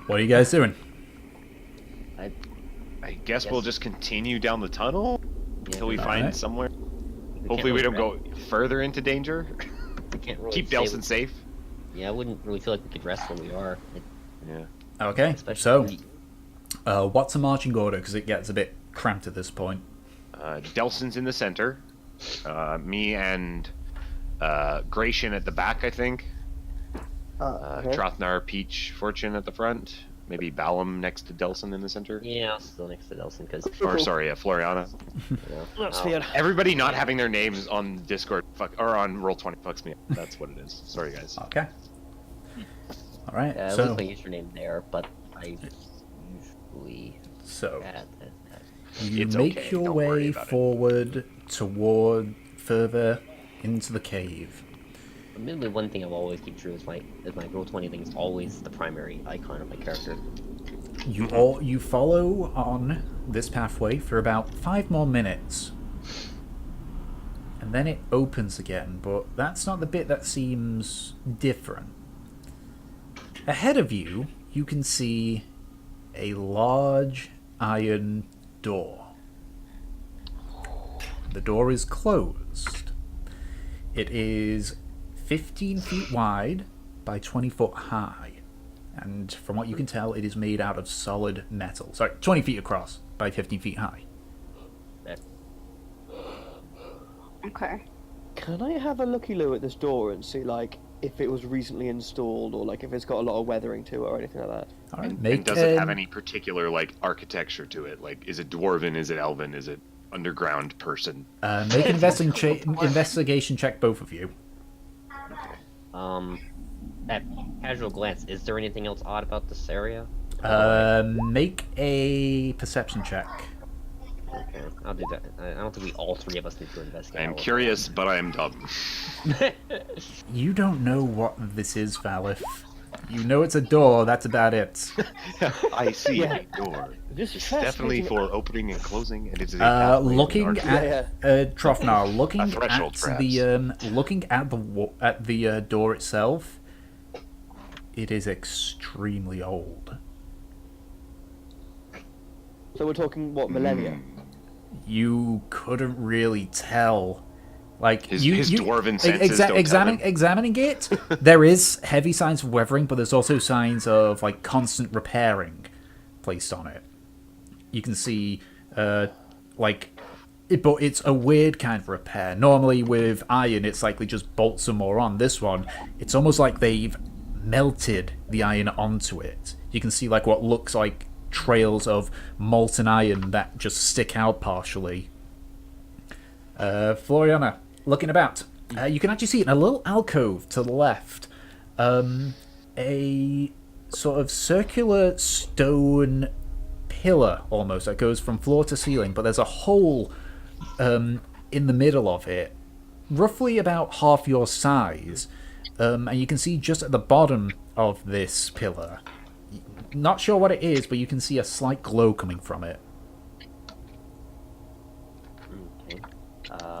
what are you guys doing? I guess we'll just continue down the tunnel until we find Alright. somewhere. Hopefully we don't go further into danger. We can't really Keep say Delson safe. Yeah, I wouldn't really feel like we could rest where we are. Yeah. Okay, Especially. so what's a marching order? Because it gets a bit cramped at this point. Delson's in the center. Me and Gratian at the back, I think. Okay. Trothnar, Peach, Fortune at the front. Maybe Balam next to Delson in the center. Yeah, I'll still next to Delson because. Or sorry, Floriana. That's weird. Everybody not having their names on Discord or on Roll20 fucks me up. That's what it is. Sorry, guys. Okay. All right. Yeah, I so leave my username there, but I usually so add that. you It's make okay, your don't worry way about it. forward toward further into the cave. Admittedly, one thing I've always keep true is my Roll20 thing is always the primary icon of my character. You follow on this pathway for about 5 more minutes. And then it opens again, but that's not the bit that seems different. Ahead of you, you can see a large iron door. The door is closed. It is 15 feet wide by 20 foot high. And from what you can tell, it is made out of solid metal. Sorry, 20 feet across by 15 feet high. Okay. Can I have a looky-loo at this door and see, like, if it was recently installed or, like, if it's got a lot of weathering to it or anything like that? All right, And does it have any particular like architecture to it? Like, is it dwarven? Is it elven? Is it underground person? make an investigation check, both of you. At casual glance, is there anything else odd about this area? Make a perception check. Okay, I'll do that. I don't think we all three of us need to investigate. I am all of curious, but I am dumb. You don't know what this is, Valif. You know it's a door, that's about it. I see Yeah. a door. This It's chest definitely is- for opening and closing, and it's a pathway in Looking an archway. at Trofnar, looking A threshold, at the door itself, it is extremely old. So we're talking, what, millennia? You couldn't really tell. Like His you, dwarven senses don't tell examining it, there is heavy signs of weathering, but there's also signs of like constant repairing placed on it. You can see, but it's a weird kind of repair. Normally with iron, it's like they just bolt some more on. This one, it's almost like they've melted the iron onto it. you can see like what looks like trails of molten iron that just stick out partially. Floriana, looking about, you can actually see in a little alcove to the left a sort of circular stone pillar almost that goes from floor to ceiling, but there's a hole in the middle of it, roughly about half your size, and you can see just at the bottom of this pillar, not sure what it is, but you can see a slight glow coming from it. Okay.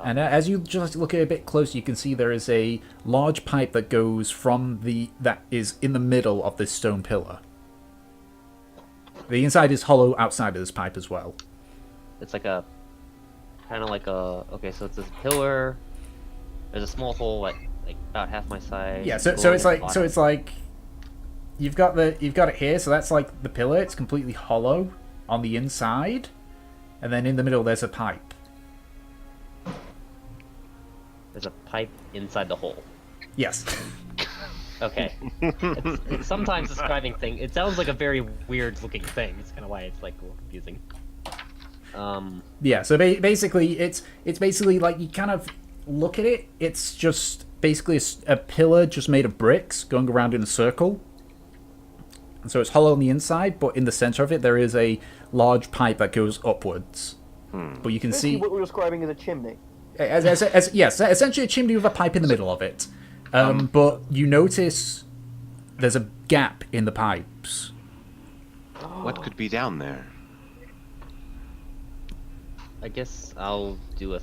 And as you just look at it a bit closer, you can see there is a large pipe that goes from that is in the middle of this stone pillar. The inside is hollow outside of this pipe as well. It's like a kind of like a okay. So it's this pillar. There's a small hole like about half my size. Yeah, so glowing it's at the like bottom. you've got it here, so that's like the pillar. It's completely hollow on the inside, and then in the middle there's a pipe. There's a pipe inside the hole. Yes. Okay. It's sometimes describing thing. It sounds like a very weird looking thing. It's kind of why it's like a little confusing. Yeah. So basically, it's basically like you kind of look at it. It's just basically a pillar just made of bricks going around in a circle. And so it's hollow on the inside, but in the center of it there is a large pipe that goes upwards. But you can Basically see what we're describing as a chimney. yes, essentially a chimney with a pipe in the middle of it. But you notice there's a gap in the pipes. What could be down there? I guess I'll do a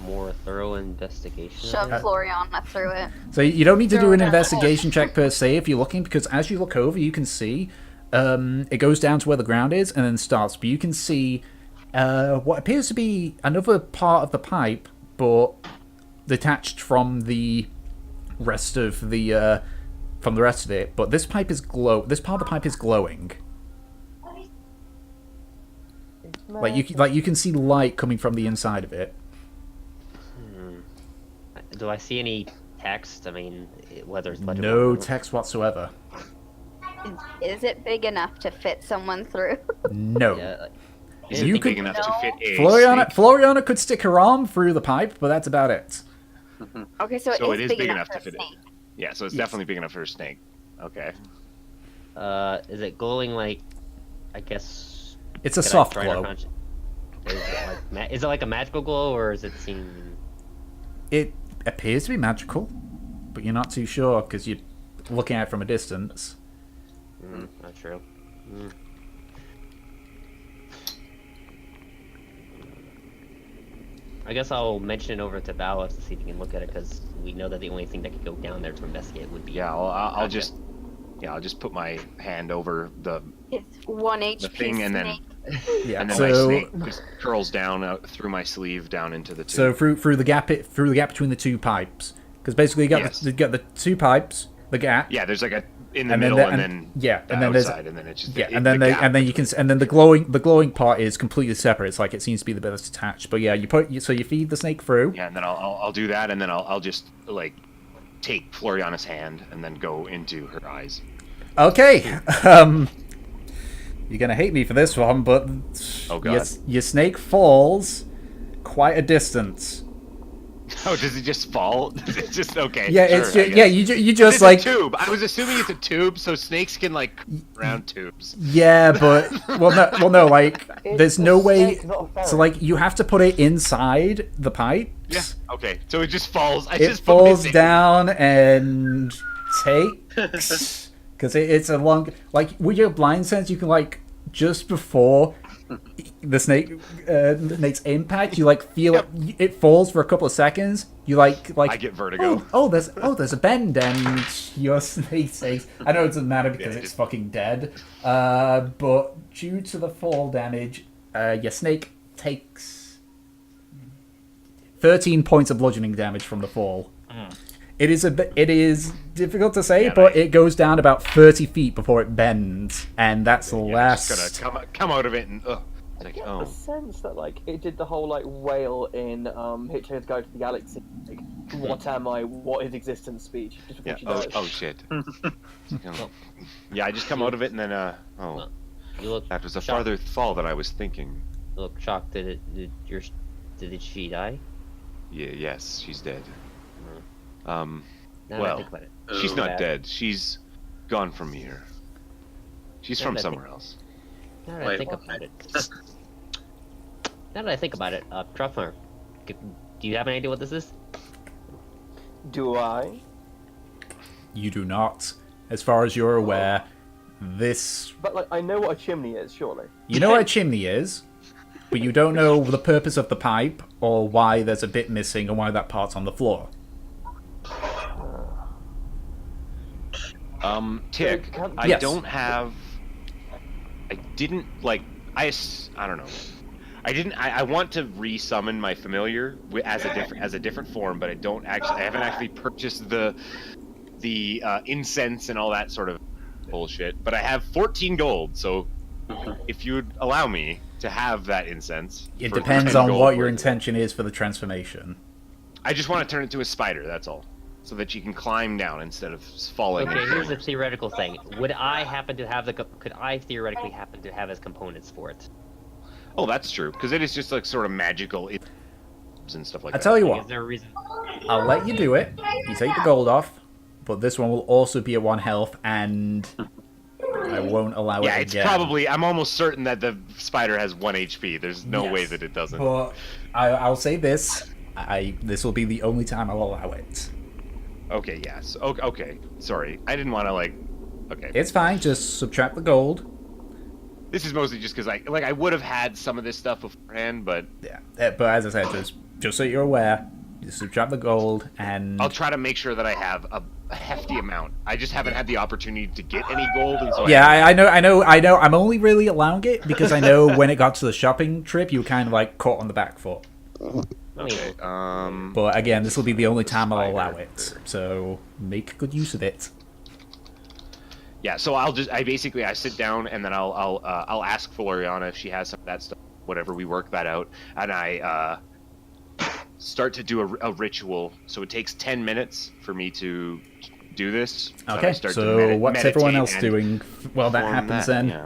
more thorough investigation. Shove Floriana through it. So you don't need to do Throw an it down the investigation check per se if you're looking, because as you look over, you can see it goes down to where the ground is and then stops. But you can see what appears to be another part of the pipe, but detached from the rest of it. But this pipe is This part of the pipe is glowing. Like you can see light coming from the inside of it. Do I see any text? I mean, whether it's legible No or not? text whatsoever. Is it big enough to fit someone through? No. Yeah, like, Is You it could- big enough to fit a Floriana snake? Floriana could stick her arm through the pipe, but that's about it. Okay, so, So it is big enough to for a fit it. snake. Yeah, so it's Yes. definitely big enough for a snake. Okay. is it glowing like? I guess. It's a could I soft try and glow. arcana- Is it like is it like a magical glow or is it seem? It appears to be magical, but you're not too sure because you're looking at it from a distance. Not true. I guess I'll mention it over to Balas to see if he can look at it because we know that the only thing that could go down there to investigate would be. Yeah, I'll just put my hand over the It's 1 HP thing and then snake. Yeah. and then my So snake just curls down through my sleeve down into the tube. so through the gap between the two pipes, because basically you got Yes. you got the two pipes, the gap. yeah, there's like a in the And then middle the- and and- then yeah, the and then there's- outside and then it's just Yeah, the, and then the gap you can and then the glowing part is completely separate. It's like it seems to be the bit that's attached. But yeah, you feed the snake through. Yeah, and then I'll do that and then I'll just like take Floriana's hand and then go into her eyes. Okay. You're gonna hate me for this one, but Oh, God. your snake falls quite a distance. Oh, does it just fall? It's just okay. Yeah, sure, it's I just, guess. yeah. You just It's like a tube. I was assuming it's a tube, so snakes can like round tubes. yeah, but no, like there's no way. Snake's not a ferret. So like you have to put it inside the pipe. Yeah. Okay. So it just falls. I It just put my falls thing- down and takes because it's a long like with your blind sense you can like just before the snake's impact you like feel it falls for a couple of seconds you like I get vertigo. there's a bend and your snake says I know it doesn't matter because Yeah, it's just- fucking dead but due to the fall damage your snake takes 13 points of bludgeoning damage from the fall. It is difficult to say, Yeah, but mate. it goes down about 30 feet before it bends, and that's the Yeah, last. just gonna come out of it and it's like get oh the sense that like it did the whole like whale in Hitchhiker's Guide to the Galaxy. Like, what am I? What is existence speech? Just before Yeah. she Oh, dies. oh shit. Yeah, I just come out of it and then oh, You look that was a shocked. farther fall than I was thinking. You look shocked. Did she die? Yeah, yes, she's dead. Now that I Well, think about it. she's Ooh. not Bad. dead. She's gone from here. She's Yeah, from but I think- somewhere else. Now that I Wait, think what? about it. Now that I think about it, Truffner, do you have any idea what this is? Do I? You do not. As far as you're aware, this... But like, I know what a chimney is, surely. You know what a chimney is, but you don't know the purpose of the pipe, or why there's a bit missing, and why that part's on the floor. Tick, can- I Yes. don't have. I didn't like. I don't know. I didn't. I want to resummon my familiar as a different form, but I don't actually. I haven't actually purchased the incense and all that sort of bullshit. But I have 14 gold, so if you'd allow me to have that incense, It for depends 10 on gold what your worth. intention is for the transformation. I just want to turn it into a spider. That's all, so that you can climb down instead of falling. Okay, into here's a corners. theoretical thing. Would I happen to have could I theoretically happen to have as components for it? Oh, that's true, because it is just like sort of magical and stuff like I that. tell you Like, what, is there a reason? I'll let you do it. You take the gold off, but this one will also be at 1 health, and I won't allow Yeah, it it's again. probably. I'm almost certain that the spider has 1 HP. There's no way Yes. that it doesn't. But I'll say this: this will be the only time I'll allow it. Okay, yes. Okay, sorry. I didn't want to like. Okay. It's fine. Just subtract the gold. This is mostly just because I would have had some of this stuff beforehand, but Yeah, but as I said, just so you're aware, you subtract the gold, and I'll try to make sure that I have a hefty amount. I just haven't had the opportunity to get any gold, and so yeah, I know. I'm only really allowing it because I know when it got to the shopping trip, you were kind of like caught on the back foot. Okay. But again, this will be the only time I'll allow Spider. it. So make good use of it. Yeah. So I sit down and then I'll ask Floriana if she has some of that stuff. Whatever, we work that out, and I start to do a ritual. So it takes 10 minutes for me to do this. I Okay, start to so what's everyone meditate else and doing while that form happens that, then? yeah.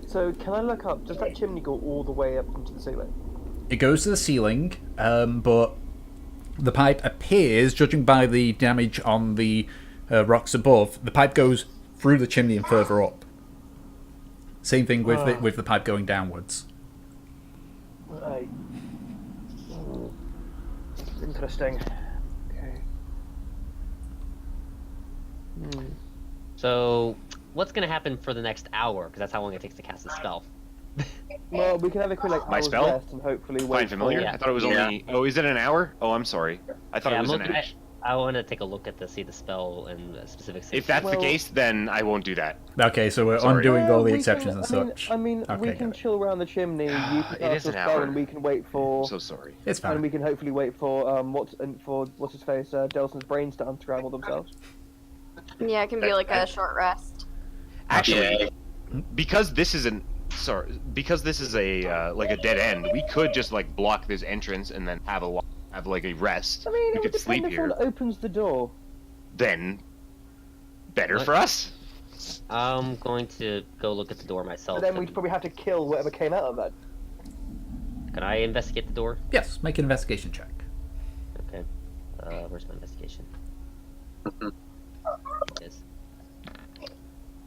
So can I look up? Does that chimney go all the way up into the ceiling? It goes to the ceiling, but the pipe appears, judging by the damage on the rocks above, the pipe goes through the chimney and further up. Same thing with the pipe going downwards. Right. Interesting. Okay. So, what's gonna happen for the next hour? Because that's how long it takes to cast a spell. Well, we can have a quick like My hour's spell? rest and hopefully wait Find familiar? Yeah. I thought it was Yeah. only. Oh, is it an hour? Oh, I'm sorry. I thought Yeah, it was I'm an looking- hour. I want to take a look at see the spell and specific. If that's the Well- case, then I won't do that. Okay, so we're Sorry. undoing all the we exceptions can, and such. I mean, Okay, we got can it. chill around the chimney. You can It is cast a an spell, hour. and we can wait I'm for, so sorry. It's and fine. we can hopefully wait for what's his face, Delson's brains to unscramble themselves. Yeah, it can be like a short rest. Actually, Yeah. because this is a like a dead end, we could just like block this entrance and then have like a rest. I mean, we it could would sleep depend if here. one opens the door. Then better What? for us. I'm going to go look at the door myself. But then we'd and- probably have to kill whatever came out of that. Can I investigate the door? Yes, make an investigation check. Okay. Where's my investigation? Yes.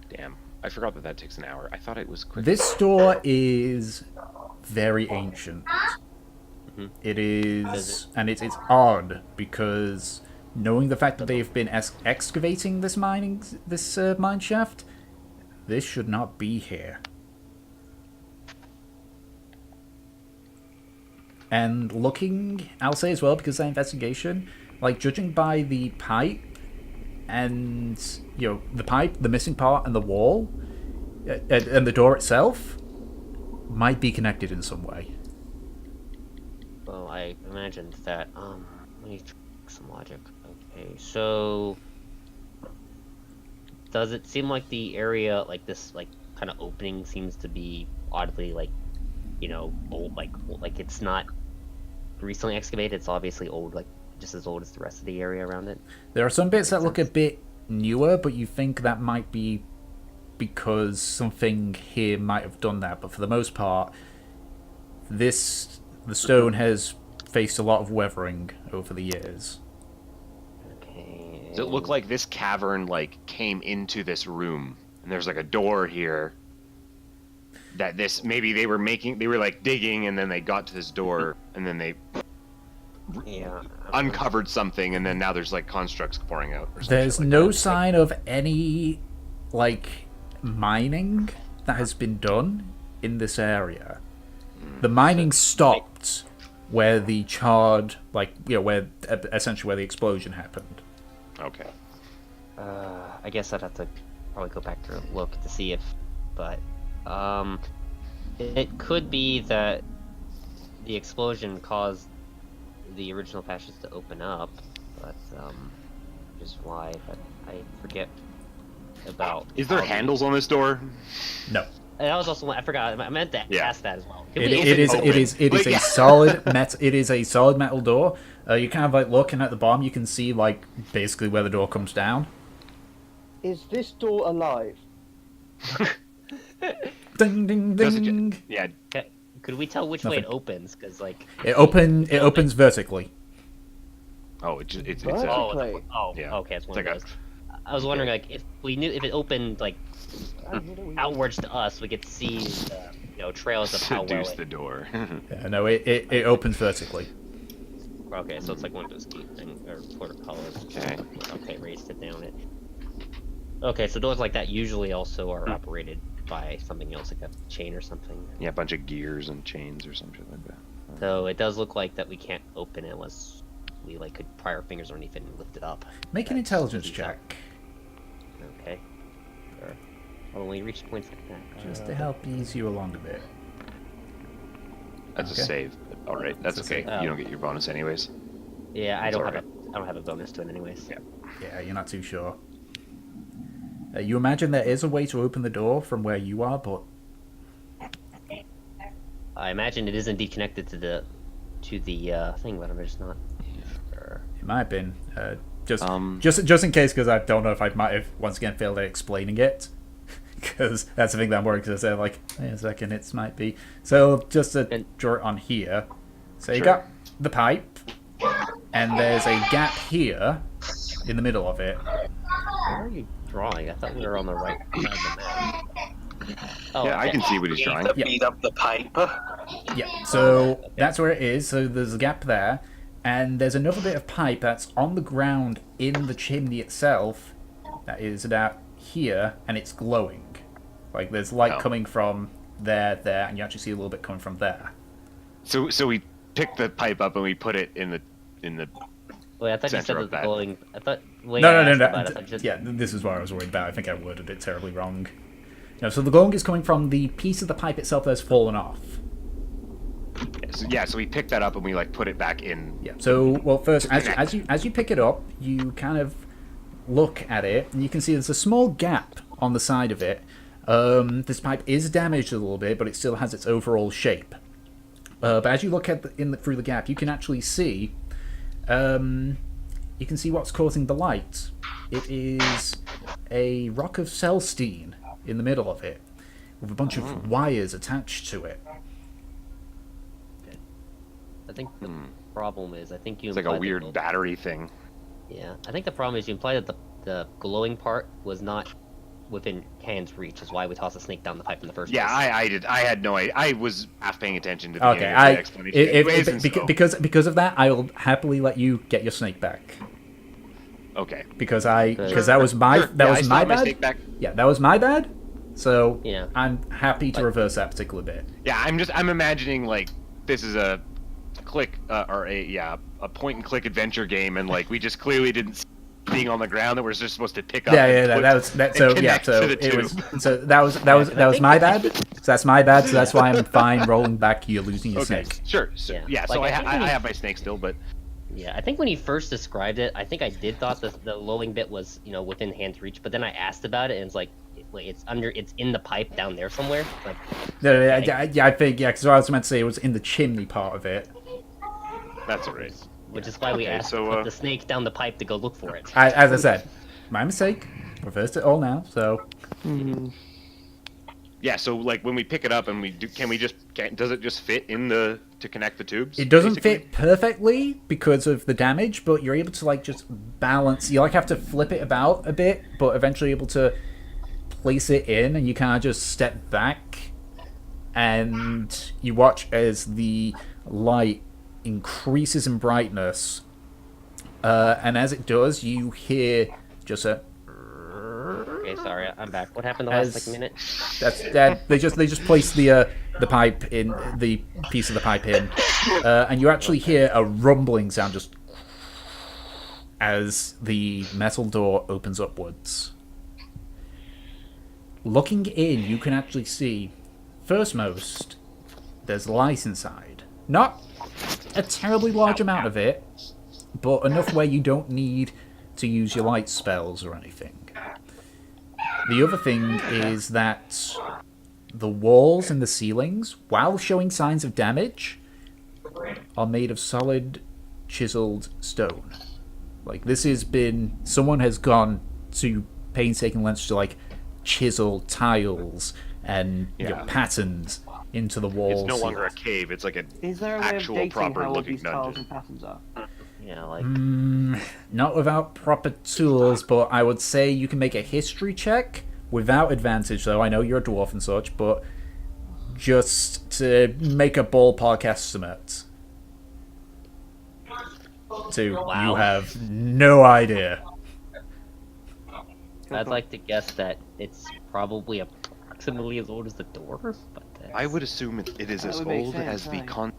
Damn, I forgot that takes an hour. I thought it was quick. This door is very ancient. Mhm. It is, Is and it's odd because knowing the fact that they've been excavating this mine shaft, this should not be here. And looking, I'll say as well, because of that investigation, like judging by the pipe and the pipe, the missing part, and the wall, and the door itself, might be connected in some way. Well, I imagined that. Let me try some logic. Okay, so does it seem like the area, like this, like kind of opening, seems to be oddly like, old, like it's not recently excavated. It's obviously old, like just as old as the rest of the area around it. There are some bits that look a bit newer, but you think that might be because something here might have done that. But for the most part, the stone has faced a lot of weathering over the years. Okay. Does it look like this cavern like came into this room, and there's like a door here? That this maybe they were like digging, and then they got to this door, and then they Yeah. uncovered something, and then now there's like constructs pouring out. Or some There's shit like no that. sign of any like mining that has been done in this area. The mining stopped where the charred, where essentially where the explosion happened. Okay. I guess I'd have to probably go back to look to see if, but it could be that the explosion caused the original passage to open up, but just why? But I forget about. Is there how the- handles on this door? No. And that was also one I forgot. I meant to Yeah. ask that as well. Could It, we it is open it is it is Like- a solid it is a solid metal door. You kind of like looking at the bottom, you can see like basically where the door comes down. Is this door alive? Ding ding Does it- ding. Yeah. Could we tell which way it Nothing. opens? Because like. It opens vertically. Oh, it's Oh, Vertically. Yeah. okay, it's one It's of like those. I was wondering, like, if we knew if it opened like outwards to us, we could see, trails of how well seduce it. the door. Yeah, no, it opens vertically. Okay, so it's like one of those key things or portcullis. Okay. Okay, raised it down. Okay, so doors like that usually also are operated by something else, like a chain or something. Yeah, a bunch of gears and chains or something like that. So it does look like that we can't open it unless we like could pry our fingers underneath it and lift it up. Make an That's intelligence easy. check Okay. Sure. Well, when we reach points like that. just to help ease you along a bit. That's Okay. a save. But all right, that's It's a okay. save. You don't get your bonus anyways. Yeah, I It's don't alright. I don't have a bonus to it anyways. Yeah. Yeah, you're not too sure. You imagine there is a way to open the door from where you are, but I imagine it is indeed connected to the thing, but I'm just not sure. it might have been just Um, just in case, because I don't know if I might have once again failed at explaining it. Because that's the thing that I'm worried. Because they're like, wait a second, it might be. So just to And- draw it on here. So you Sure. got the pipe, and there's a gap here in the middle of it. Where are you drawing? I thought we were on the right side of the map. Oh, yeah, I okay. can see what he's drawing. Yeah. Beat up the pipe. Yeah, so that's where it is. So there's a gap there, and there's another bit of pipe that's on the ground in the chimney itself. That is about here, and it's glowing. Like there's light Oh. coming from there, and you actually see a little bit coming from there. So we pick the pipe up and we put it in the Wait, I thought you center said of that the that. glowing. I thought. Wait, No, I no, asked no, about no. it, I just- Yeah, this is what I was worried about. I think I worded it terribly wrong. No, so the glowing is coming from the piece of the pipe itself that's fallen off. so we pick that up and we like put it back in. Yeah. So, well, first, To connect. as you pick it up, you kind of look at it, and you can see there's a small gap on the side of it. This pipe is damaged a little bit, but it still has its overall shape. But as you look at through the gap, you can actually see, what's causing the light. It is a rock of Celestine in the middle of it, with a bunch of wires attached to it. I think the problem is, I think you. It's like a implied that weird the- battery thing. Yeah, I think the problem is you implied that the glowing part was not within hand's reach. Is why we tossed the snake down the pipe in the first Yeah, place. I did. I had no idea. I was half paying attention to the Okay, beginning of the explanation. Anyways, and so- because of that, I will happily let you get your snake back. Okay. Because Sure. that was my Sure. Yeah, I was still my have my bad. snake back. Yeah, that was my bad. So Yeah. I'm happy to But- reverse that particular bit. Yeah, I'm imagining like this is a click or a point and click adventure game, and like we just clearly didn't see being on the ground that we're just supposed to pick up. Yeah, and yeah, put that was that. and So yeah, connect so to the it two. was. So that was my bad. So that's my bad. So that's why I'm fine rolling back. You're losing your Okay, snake. sure. So, Yeah. yeah. So Like, I I think when you- have my snake still, but Yeah, I think when you first described it, I think I did thought the glowing bit was within hand's reach. But then I asked about it, and it's like it's in the pipe down there somewhere. Like No, I think because what I was meant to say was in the chimney part of it. That's all right. Which is why we Okay, asked so, put the snake down the pipe to go look for it. As I said, my mistake. Reversed it all now, so... Yeah, so like when we pick it up and we do, does it just fit in to connect the tubes? It doesn't basically? fit perfectly because of the damage, but you're able to like just balance. You like have to flip it about a bit, but eventually able to place it in, and you kind of just step back, and you watch as the light increases in brightness, and as it does, you hear just a. Okay, sorry, I'm back. What happened the last like minute? That's that. They just place the pipe in the piece of the pipe in, and you actually hear a rumbling sound just as the metal door opens upwards. Looking in, you can actually see, firstmost, there's light inside. Not a terribly large amount of it, but enough where you don't need to use your light spells or anything. The other thing is that the walls and the ceilings, while showing signs of damage, are made of solid, chiseled stone. Like, this has been... Someone has gone to painstaking lengths to, like, chisel tiles and patterns into the walls. It's no longer a cave, it's like an Is there a way of actual dating proper how old looking these tiles dungeon. and patterns are? Yeah, like Not without proper tools, but I would say you can make a history check without advantage, though. I know you're a dwarf and such, but just to make a ballpark estimate. You have no idea. I'd like to guess that it's probably approximately as old as the door, but I would assume it is That as would make old sense, as the right.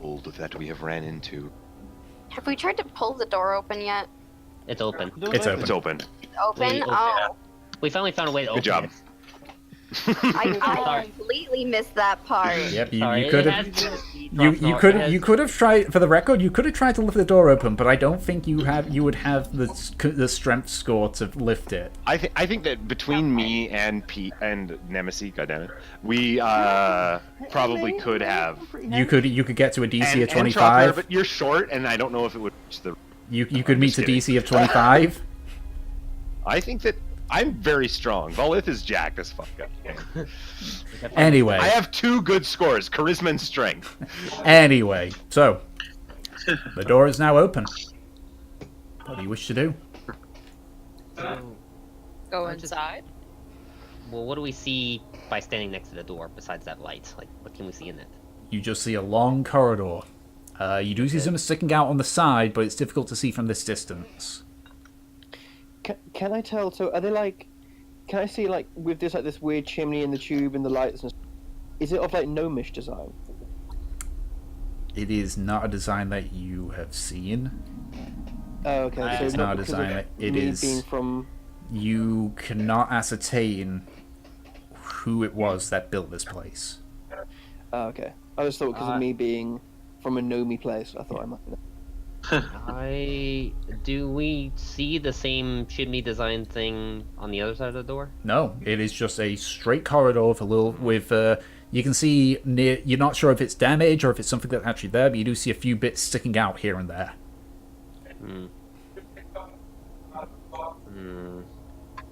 old that we have ran into. Have we tried to pull the door open yet? it's open. It's open. It's open. Open? We open Oh. We finally found a way to open Good job. it. I completely missed that part. Yep, Sorry, you could it have. has been a speed You drop, could it has- you could have tried, for the record, you could have tried to lift the door open, but I don't think you would have the strength score to lift it. I think that between me and Pete and Nemesis, goddammit, we probably could have. You could get to a DC of And 25. but you're short, and I don't know if it would reach the. You could meet just a kidding. DC of 25. I think that I'm very strong. Volith is jacked as fuck. Anyway, I have 2 good scores: charisma and strength. anyway, so the door is now open. What do you wish to do? Go inside. Well, what do we see by standing next to the door besides that light? Like, what can we see in it? You just see a long corridor. You do see some sticking out on the side, but it's difficult to see from this distance. Can I tell? So are they like? Can I see like with this like this weird chimney and the tube and the lights and stuff? Is it of like gnomish design? It is not a design that you have seen. Oh, okay. So It's not a because of design. It me is. being from. You cannot ascertain who it was that built this place. Oh, okay. I just thought because of me being from a gnomey place, I thought I might know. Do we see the same chimney design thing on the other side of the door? No, it is just a straight corridor with a little you can see near. You're not sure if it's damage or if it's something that's actually there, but you do see a few bits sticking out here and there. Let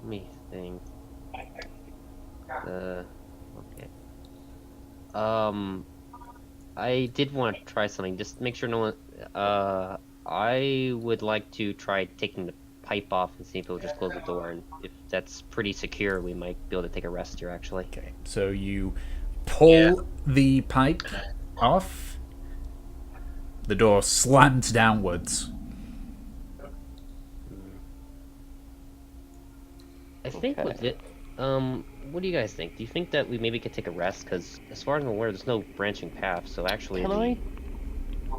me think. Okay. I did want to try something. Just make sure no one. I would like to try taking the pipe off and see if it'll just close the door. And if that's pretty secure, we might be able to take a rest here. Actually. Okay, so you pull the pipe off. The door slams downwards. I think with it. What do you guys think? Do you think that we maybe could take a rest? Because as far as I'm aware, there's no branching path. So actually,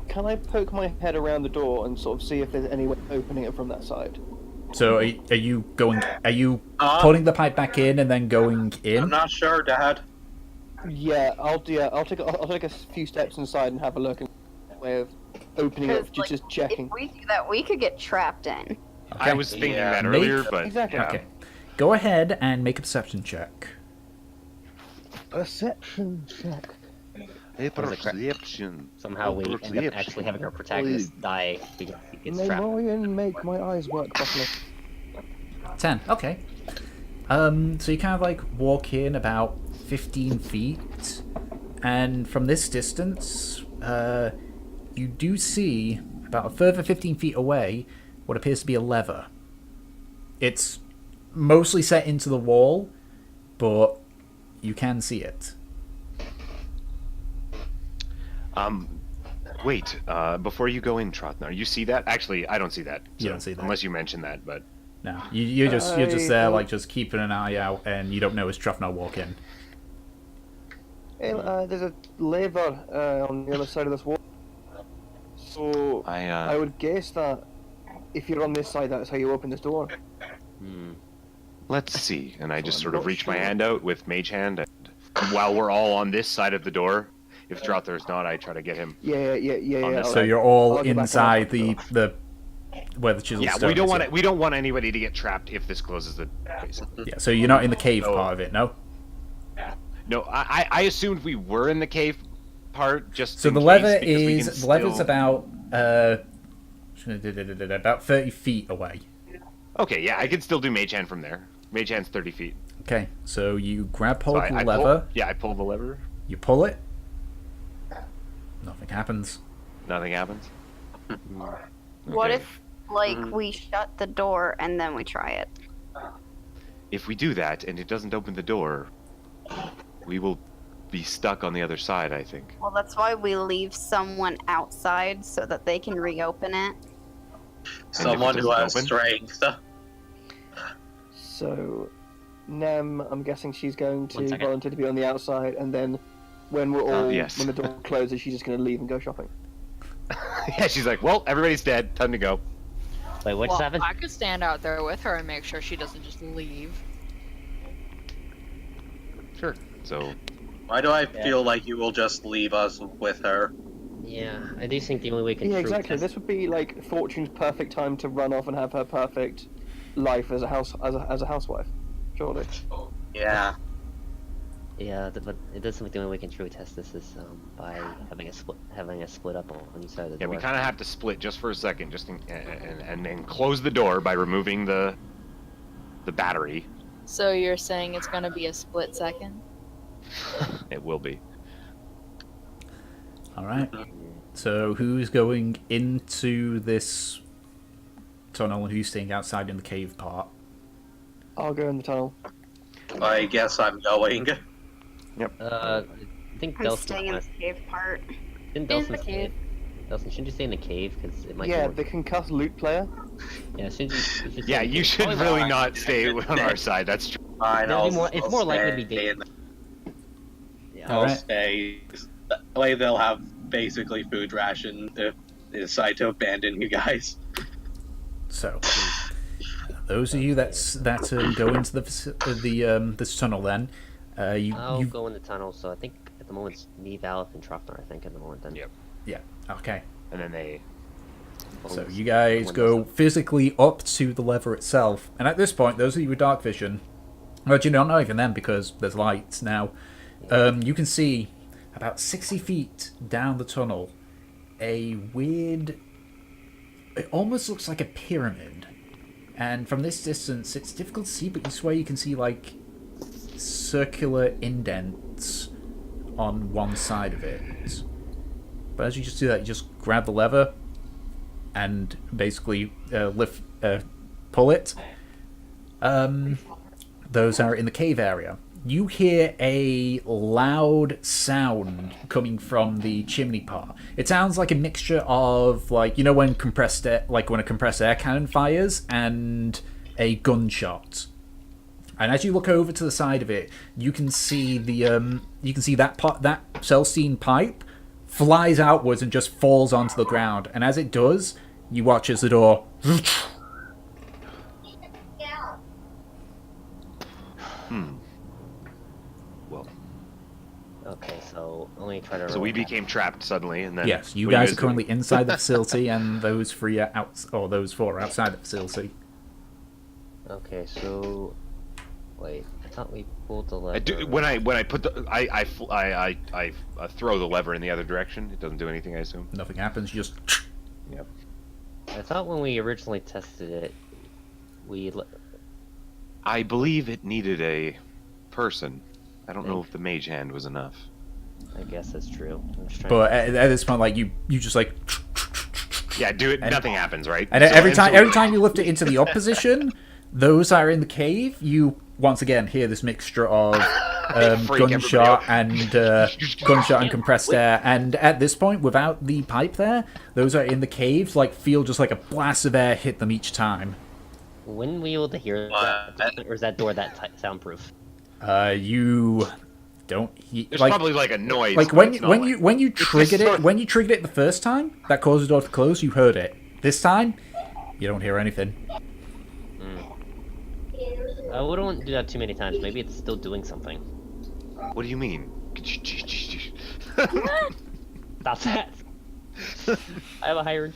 Can I poke my head around the door and sort of see if there's any way of opening it from that side? So are you going? Are you putting the pipe back in and then going in? I'm not sure, Dad. Yeah, I'll take a few steps inside and have a look and way of opening it, Because, just checking. If we do that, we could get trapped in. I was thinking that Make- earlier, but Exactly. yeah. Okay, go ahead and make a perception check. Perception check. A Was it correct? perception. Somehow we end up Perception. actually having our protagonist die because he gets trapped. Memorian, make my eyes work properly. 10. Okay. So you kind of like walk in about 15 feet, and from this distance, you do see about a further 15 feet away what appears to be a lever. It's mostly set into the wall, but you can see it. Wait. Before you go in, Trotnar, you see that? Actually, I don't see that. You don't see that. Unless you mention that, but No, you're just there, like just keeping an eye out, and you don't notice Truffnell walk in. Hey, there's a lever on the other side of this wall. So I would guess that if you're on this side, that's how you open this door. let's see. And I just I'm sort of not reach my sure. hand out with Mage Hand, and while we're all on this side of the door, if Trothar's not, I try to get him. Yeah. this So you're all I'll get back on inside that. the where the chisel Yeah, stone we don't is, want yeah. it. We don't want anybody to get trapped if this closes the. Basically. Yeah, so you're not in the cave So- part of it, no? No, I assumed we were in the cave part. Just So in the case, lever because we can is the lever's still- about 30 feet away. Okay, yeah, I can still do Mage Hand from there. Mage Hand's 30 feet. Okay, so you grab So hold of the I lever, I pull the lever. you pull it, nothing happens. Nothing happens. What Okay. if, like, we shut the door and then we try it? If we do that and it doesn't open the door, we will be stuck on the other side, I think. Well, that's why we leave someone outside so that they can reopen it. Someone who has doesn't strength. So, Nem, I'm guessing she's going One to second. volunteer to be on the outside, and then when we're all Yes. when the door closes, she's just going to leave and go shopping. Yeah, she's like, well, everybody's dead. Time to go. Wait, what Well, just happened? I could stand out there with her and make sure she doesn't just leave. Sure. So, Why do I Yeah. feel like you will just leave us with her? Yeah, I do think the only way we can Yeah, truly exactly. test- This would be like Fortune's perfect time to run off and have her perfect life as a housewife. Surely. Yeah. Yeah, but it does seem like the only way we can truly test this is by having a split up on each side of the yeah, door. we kind of have to split just for a second, just and then close the door by removing the battery. So you're saying it's gonna be a split second? It will be. All right. So who's going into this tunnel and who's staying outside in the cave part? I'll go in the tunnel. I guess I'm going. I think I'm Delson. staying in the cave part. Didn't In the Delson cave. Delson, shouldn't you stay in the cave because it might. Yeah, be the concussed loot player. Yeah, shouldn't you should stay Yeah, in the you cave. should Probably really why. not stay on our side. That's true. Fine, It'll I'll, be more- it's I'll more likely to be stay dangerous. in- Yeah. I'll Alright. stay. That way they'll have basically food ration if they decide to abandon you guys. So those of you that go into this tunnel, then you I'll go in the tunnel. So I think at the moment it's me, Valith, and Trofnar. I think at the moment then. Yep. yeah, okay. And then they. So you guys go physically up to the lever itself, and at this point, those of you with dark vision, well, you don't know even then because there's lights now. You can see about 60 feet down the tunnel a weird. It almost looks like a pyramid, and from this distance, it's difficult to see, but you swear you can see like circular indents on one side of it. But as you just do that, you just grab the lever and basically pull it. Those are in the cave area. You hear a loud sound coming from the chimney part. It sounds like a mixture of, like, you know, when when a compressed air cannon fires and a gunshot. And as you look over to the side of it, you can see that Celestine pipe flies outwards and just falls onto the ground. And as it does, you watch as the door. Well, Okay, so only try to. so roll we that. became trapped suddenly, and then. Yes, you what do guys are do? currently inside the facility, and those three are those four are outside the facility. Okay, so wait. thought we pulled the lever. I do, when I put the I throw the lever in the other direction. It doesn't do anything, I assume. Nothing happens. You just. Yep. I thought when we originally tested it, I believe it needed a person. I don't know if the mage hand was enough. I guess that's true. I'm just trying But at this point, like you just like. Yeah, do it. Nothing happens, right? And So- every and so- time you lift it into the opposition, those that are in the cave, you once again hear this mixture of Freak gunshot everybody and gunshot and compressed air. And at this point, without the pipe there, those that are in the caves like feel just like a blast of air hit them each time. When we able to hear that, or is that door that soundproof? You don't hear There's like probably like a noise. like but when it's not when like- you when you It's just triggered sort it of- when you triggered it the first time that caused the door to close, you heard it. This time, you don't hear anything. I wouldn't do that too many times. Maybe it's still doing something. What do you mean? Stop that! I have a higher.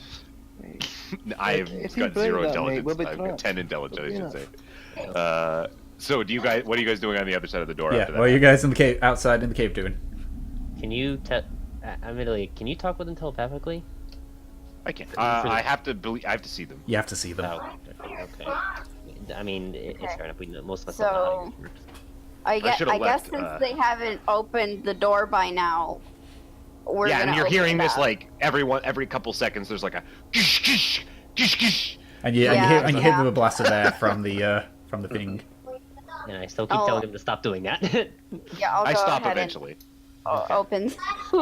I've If you got believe 0 that, mate, intelligence. we'll be I've got trapped. 10 intelligence, I Yeah. should say. So do you guys? What are you guys doing on the other side of the door Yeah, after that? what are you guys in the cave outside in the cave doing? Can you admittedly, can you talk with them telepathically? I can't. I have to believe. I have to see them. You have to see them. Oh, okay. I mean, it's fair enough. We know, most of us So- don't know how it works. I guess, should've since left, they haven't opened the door by now, we're Yeah, gonna and you're open hearing it this up. like every couple seconds. There's like a gish gish gish gish. And you Yeah, hit yeah. with a blast of air from the thing. And I still keep Oh. telling him to stop doing that. Yeah, I'll I go stop ahead eventually. and open.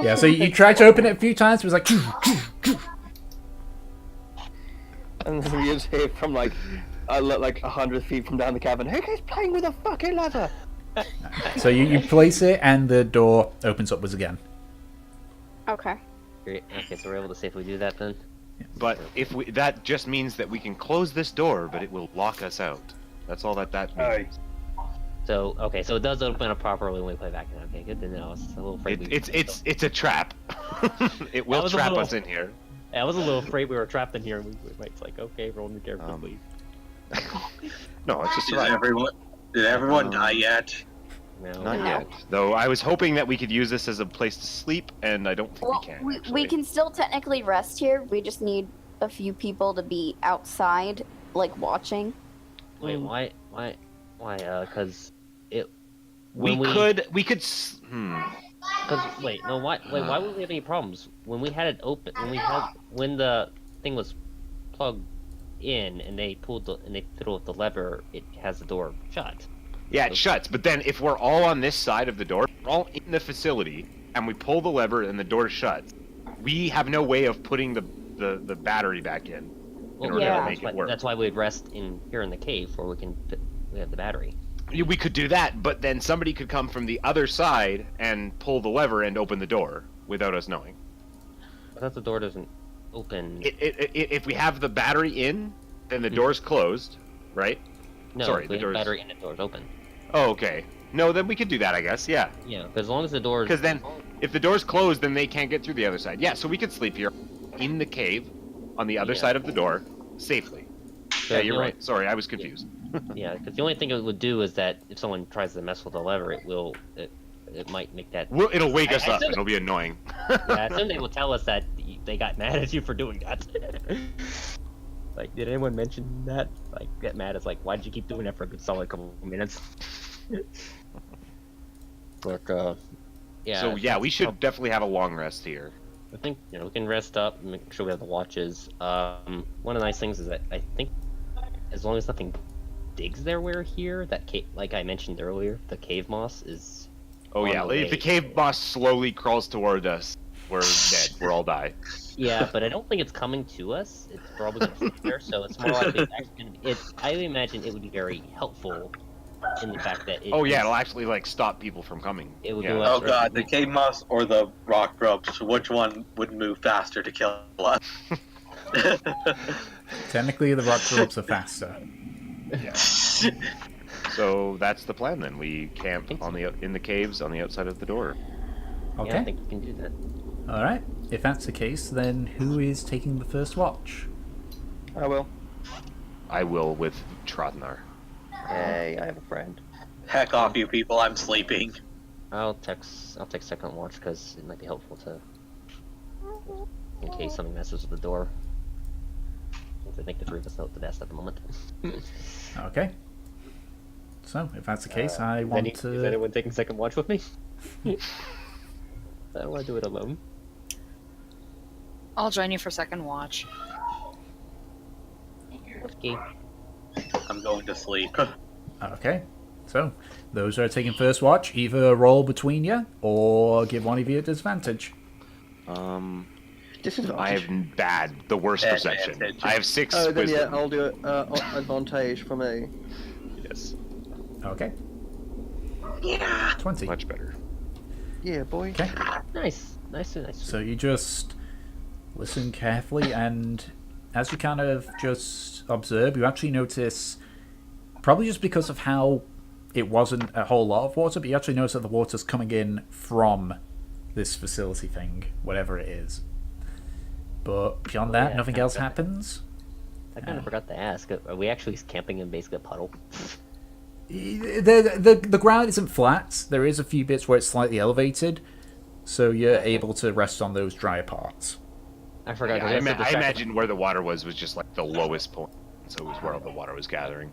Yeah, so you tried to open it a few times, but it was like. And then you just hear from like 100 feet from down the cavern, who keeps playing with a fucking lever? So you place it, and the door opens upwards again. Okay. Great. Okay, so we're able to safely do that then. But if we, that just means that we can close this door, but it will lock us out. That's all that means. So okay, so it does open up properly when we play back. Okay, good to know. I was a little afraid. It's a trap. It will was a trap little- us in here. I was a little afraid we were trapped in here. And it's like, okay, roll me carefully, Um, please. No, it's just Did survival. everyone die yet? No. Not No. yet. Though I was hoping that we could use this as a place to sleep, and I don't think Well, we can. we actually. can still technically rest here. We just need a few people to be outside, like watching. Wait, why? Because it. We when could. Cause wait, no, why? Wait, why would we have any problems when we had it open? When the thing was plugged in and they threw the lever, it has the door shut. Yeah, it shuts. But then if we're all on this side of the door, we're all in the facility, and we pull the lever and the door shuts, we have no way of putting the battery back in order Yeah. to make it work. That's why we'd rest here in the cave where we have the battery. We could do that, but then somebody could come from the other side and pull the lever and open the door without us knowing. I thought the door doesn't open. If we have the battery in, then the door's closed, right? No, sorry, we the have door's... battery and the door's open. Oh, okay. No, then we could do that, I guess, yeah. Yeah, because as long as the door's... Because then, if the door's closed, then they can't get through the other side. Yeah, so we could sleep here, in the cave, on the other Yeah. side of the door, safely. Yeah, you're right. Sorry, I was confused. Yeah, because the only thing it would do is that if someone tries to mess with the lever, it might make that... It'll wake us I up, assume- and it'll be annoying. Yeah, I assume they will tell us that they got mad at you for doing that. Like, did anyone mention that? Like, get mad? It's like, why did you keep doing that for a good solid couple of minutes? But, yeah. So, yeah, we should prob- definitely have a long rest here. I think, we can rest up and make sure we have the watches. One of the nice things is that I think as long as nothing digs their way here, that like I mentioned earlier, the cave moss is... Oh, on yeah, the if the way. cave boss slowly crawls toward us, we're dead. We'll all die. Yeah, but I don't think it's coming to us. It's probably going to sit there, so it's more likely it's actually going to be... I would imagine it would be very helpful in the fact that it... Oh, yeah, it'll actually, like, stop people from coming. It would yeah. be less Oh god, the cave mouse or the rock grubs, which one would move faster to kill us? Technically, the rock grubs are faster. So that's the plan then. We camp in the caves on the outside of the door. Okay. Yeah, I think we can do that. All right. If that's the case, then who is taking the first watch? I will. I will with Trotnar. Hey, I have a friend. Heck off, you people! I'm sleeping. I'll take second watch because it might be helpful to, in case something messes with the door. I think the three of us know the best at the moment. Okay. So, if that's the case, I want to... Is anyone taking second watch with me? I don't want to do it alone. I'll join you for second watch. Okay. I'm going to sleep. Okay. So, those who are taking first watch, either roll between you, or give one of you a disadvantage. I have the worst perception. Advantage. I have 6 Oh, then wisdom. yeah, I'll do it. Advantage for me. Yes, Okay. Yeah. 20. much better. Yeah, boy. Okay. Nice. So you just listen carefully, and as you kind of just observe, you actually notice, probably just because of how it wasn't a whole lot of water, but you actually notice that the water's coming in from this facility thing, whatever it is. But beyond that, yeah, nothing I else forgot. happens. I kind of forgot to ask. Are we actually camping in basically a puddle? The ground isn't flat. There is a few bits where it's slightly elevated, so you're able to rest on those drier parts. I forgot. Yeah, 'cause I imagine where the water was just like the lowest point, so it was where all the water was gathering.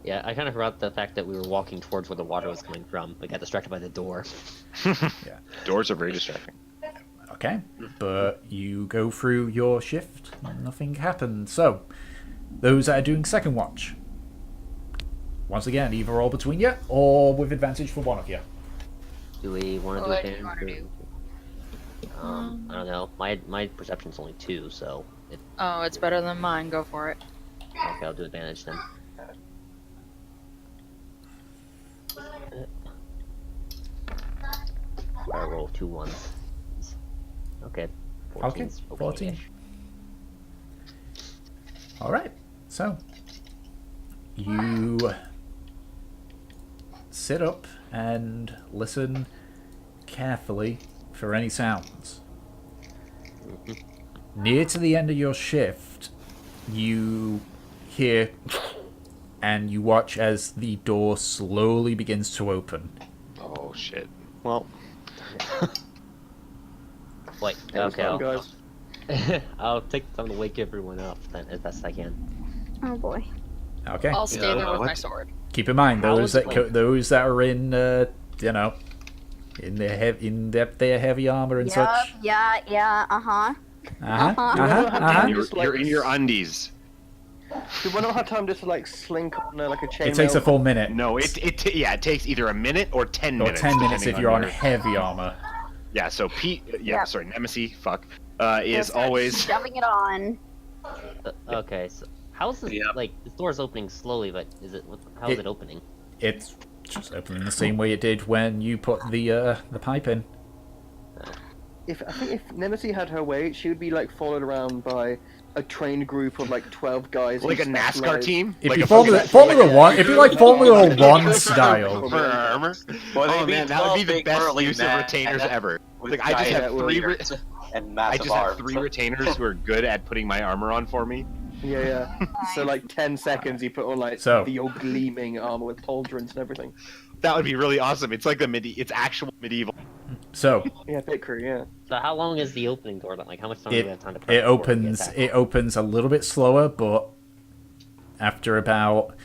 Yeah, I kind of forgot the fact that we were walking towards where the water was coming from. We got distracted by the door. Yeah. Doors are very distracting. Okay, but you go through your shift, nothing happened. So, those that are doing second watch, once again, either roll between you or with advantage for one of you. Do we want to do What it do you wanna do? I don't know. My perception's only 2, so Oh, it's better than mine. Go for it. okay, I'll do advantage then. I roll 2 ones. Okay. 14 's Okay, 14. okay-ish. Alright, so you sit up and listen carefully for any sounds. Near to the end of your shift, you hear and you watch as the door slowly begins to open. Oh shit. Well, Wait, Yeah, okay, fine, guys. I'll take time to wake everyone up then, as best I can. Oh boy. Okay. I'll stay there with what? my sword. Keep in mind How those is that it those that are in in their heavy armor and such. Yeah, uh-huh. you're in your undies. Do we not have time just to like slink on like a chain? It takes a full minute. No, it takes either a minute or 10 or minutes. 10 minutes if depending you're on your- heavy armor. Yeah, so Pete, Yeah. sorry, Nemesis, is Just always. shoving it on. Okay, so how's this, Yeah. like, the door's opening slowly, but how is it opening? It's just opening the same way it did when you put the pipe in. I think if Nemesis had her way, she would be like followed around by a trained group of like 12 guys. Like a who NASCAR specialize- team? If like you a Formula fucking- One, if you like Formula One style, For armor? Well, Oh they man, beat that would be 12 the big best burly use of men retainers and- ever. with Like, I just giant have 3 beards and I massive just have arms. 3 retainers who are good at putting my armor on for me. Yeah. So like 10 seconds, you put on like So- the old gleaming armor with pauldrons and everything. That would be really awesome. It's like it's actual medieval. so Yeah, pit crew. Yeah. So how long is the opening door? Like, how much time do we have time to prep it before we get opens attacked? it opens a little bit slower, but after about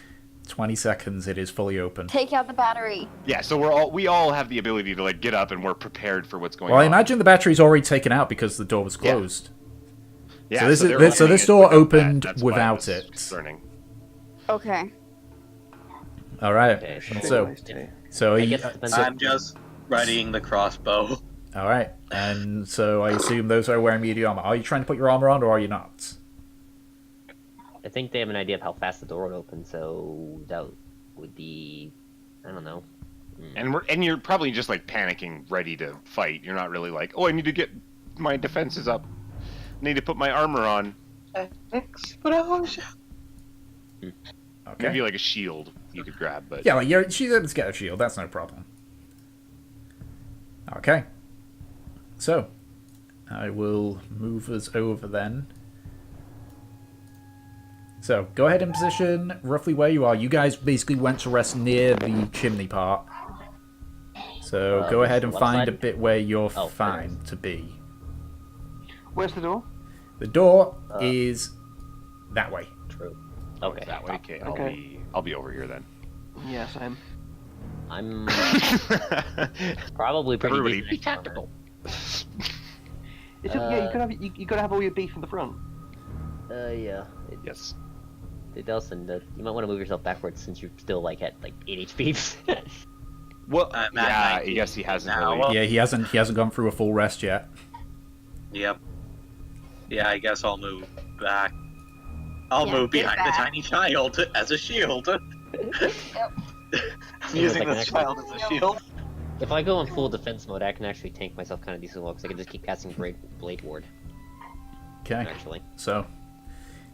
20 seconds, it is fully open. Take out the battery. Yeah, so we all have the ability to like get up and we're prepared for what's going Well, I on. imagine the battery's already taken out because the door was Yeah. closed. Yeah, so this they're is so opening this it door without that. opened That's why I without was it. concerning. Okay. All right. Okay, So Nice tea. so I you- guess it depends I'm just readying the crossbow. all right, and so I assume those are wearing medium armor. Are you trying to put your armor on, or are you not? I think they have an idea of how fast the door would open, so that would be, I don't know. And you're probably just like panicking, ready to fight. You're not really like, oh, I need to get my defenses up. I need to put my armor on. Okay. Maybe like a shield you could grab, but Yeah, she's able to get a shield. That's no problem. Okay. So, I will move us over then. So, go ahead and position roughly where you are. You guys basically went to rest near the chimney part. So, go ahead and left find side? a bit where you're Oh, fine to be. Where's the door? The door is that way. True. Oh, Okay. that way. Okay, Okay. I'll be over here then. Yeah, same. I'm probably pretty Everybody decent be at armor. tactical. It's just, yeah, you gotta have all your beef in the front. Yeah. Yes. It does, and you might want to move yourself backwards since you're still like at like 8 HP. Well, I'm at yeah, I 19 guess he hasn't now. really. Yeah, he hasn't gone through a full rest yet. Yep. Yeah, I guess I'll move back. I'll Yeah, move get behind the back. tiny child as a shield. I'm using Like an this actual- child as a shield. If I go in full defense mode, I can actually tank myself kind of decently well because I can just keep casting Blade Ward. Okay. Actually, So,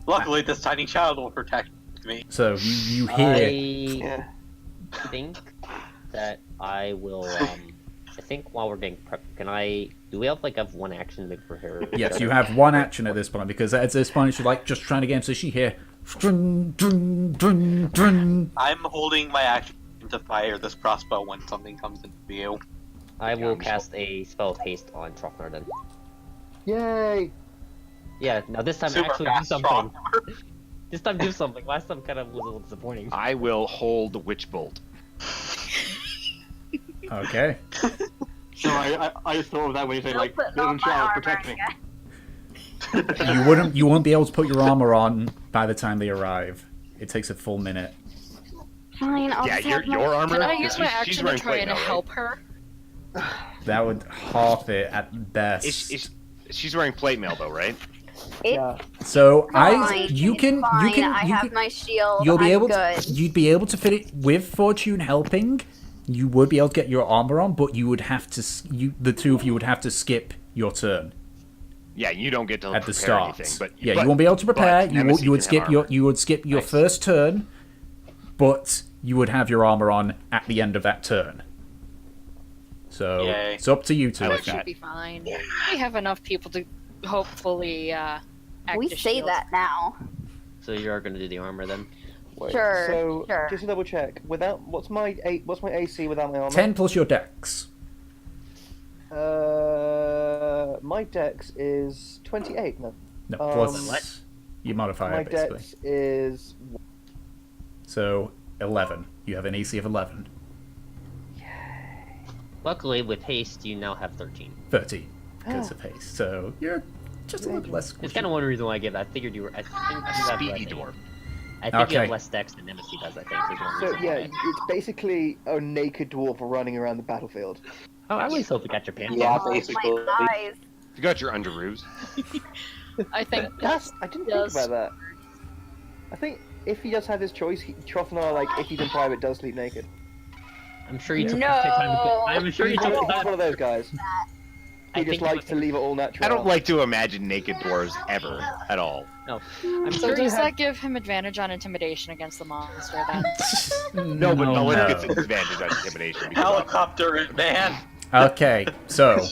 Luckily, this tiny child will protect me. you hear. Yeah. I think that I will. I think while we're getting prep, do we have one action to make for her? Yes, you have one action at this point because at this point she's like just trying to get him. So she hear. Dun, dun, dun, dun. I'm holding my action to fire this crossbow when something comes into view. I will cast a spell of haste on Trofnar then. Yay! Yeah, now this time Super actually do fast something. Trofnar. This time do something. Last time kind of was a little disappointing. I will hold Witch Bolt. Okay. So I just thought of that when you say like, Put little on my child armor protect me. again. You won't be able to put your armor on by the time they arrive. It takes a full minute. Fine, I'll Yeah, just have your armor. Can I use my she's action to wearing try plate and now, right? help her? That would half it at best. She's wearing plate mail though, right? Yeah. So Fine, you it's can fine. I you have can my shield. you'll be I'm able good. to you'd be able to fit it with Fortune helping. You would be able to get your armor on, but you would have to the two of you would have to skip your turn Yeah, you don't get to at the prepare start. anything, but yeah, but- you won't be able to prepare. but You Nemesis would can skip have your armor. Nice. First turn, but you would have your armor on at the end of that turn. So Yay. it's up to you two. I like That should that. be fine. We have enough people to hopefully act We as say shield. that now. So you are going to do the armor then? Wait, Sure, So sure. just to double check, without what's my AC without my armor? 10 plus your dex. My dex is 28. No, No, Um, plus What? you modify my it basically. dex is So 11. You have an AC of 11. Luckily, with haste, you now have 13. 30 because of haste. So you're just a little less It's squishy. kind of one reason why I give that. I figured you were. I think you have Speedy less- dwarf. I think you Okay. have less dex than Nemesis does. I think. So, it's one so reason yeah. why. It's basically a naked dwarf running around the battlefield. Oh, I always hope you got your pants Yeah, on. Oh, basically. my eyes. You got your underoos. I think I didn't Yes. think about that. I think if he does have his choice, Trofnar, like if he's in private, does sleep naked. I'm sure you took No. the time to. I'm sure you He's took the one time. of those guys. I He think just likes to leave it all natural. I don't like to imagine naked dwarves ever at all. No, I'm so. sure you Does have. that give him advantage on intimidation against the monster then? No, but no one no. gets an advantage on intimidation. because Helicopter it, man! Okay, so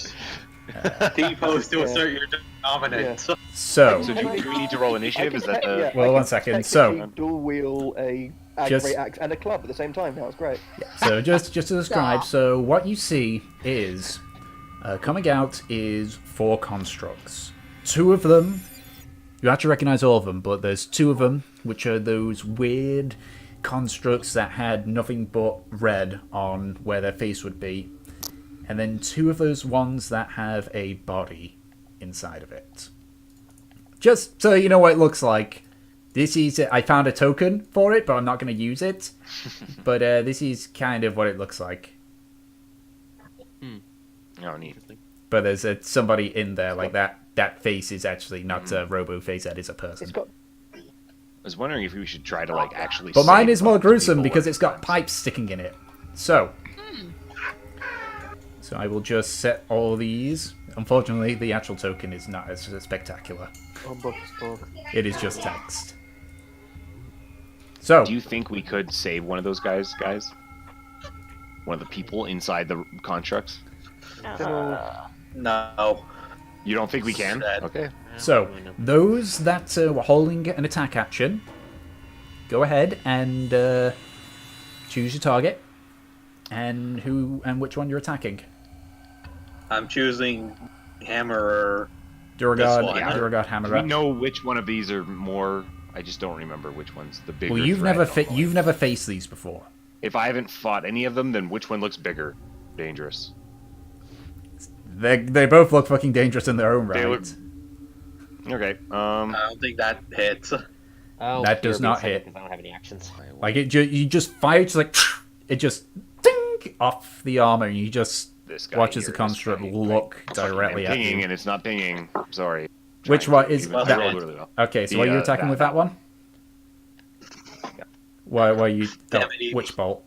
T-pose to Yeah. assert your dominance. So so do we need to roll initiative? Is that the? Well, I one can second, so- technically dual wheel a Just- great axe and a club at the same time. That was great. so just to describe, so what you see is coming out is 4 constructs. 2 of them you have to recognize all of them, but there's 2 of them which are those weird constructs that had nothing but red on where their face would be, and then 2 of those ones that have a body inside of it. Just so you know what it looks like. This is I found a token for it, but I'm not going to use it. But this is kind of what it looks like. Oh, neat. But there's somebody in there like that. That face is actually not a robo face. That is a person. It's got I was wondering if we should try to like actually. But mine save is more the gruesome people because or- it's got pipes sticking in it. So I will just set all these. Unfortunately, the actual token is not as spectacular. book as fuck. It is just text. So Do you think we could save one of those guys? One of the people inside the constructs? No. You don't think we can? Sad. Okay. So, those that were holding an attack action go ahead and choose your target and which one you're attacking. I'm choosing Hammerer. Duragard, one. Yeah. Duragard We Hammerer. know which one of these are more. I just don't remember which one's the bigger. Well, you've threat never normally. you've never faced these before. If I haven't fought any of them, then which one looks bigger, dangerous? They both look fucking dangerous in their own They right. look- Okay. I don't think that hits. Oh, That does here, not give me a hit. second, 'cause I don't have any actions. Like you just fire, just like it just ding off the armor, and you just This guy watch as here the is construct fucking, look like, directly fucking at pinging, you. and it's not pinging. Sorry. Which Trying one to, is even though that I rolled one? really well. Okay, so The, are you attacking with that one? Why you? Damn Oh, it, Evie. which bolt?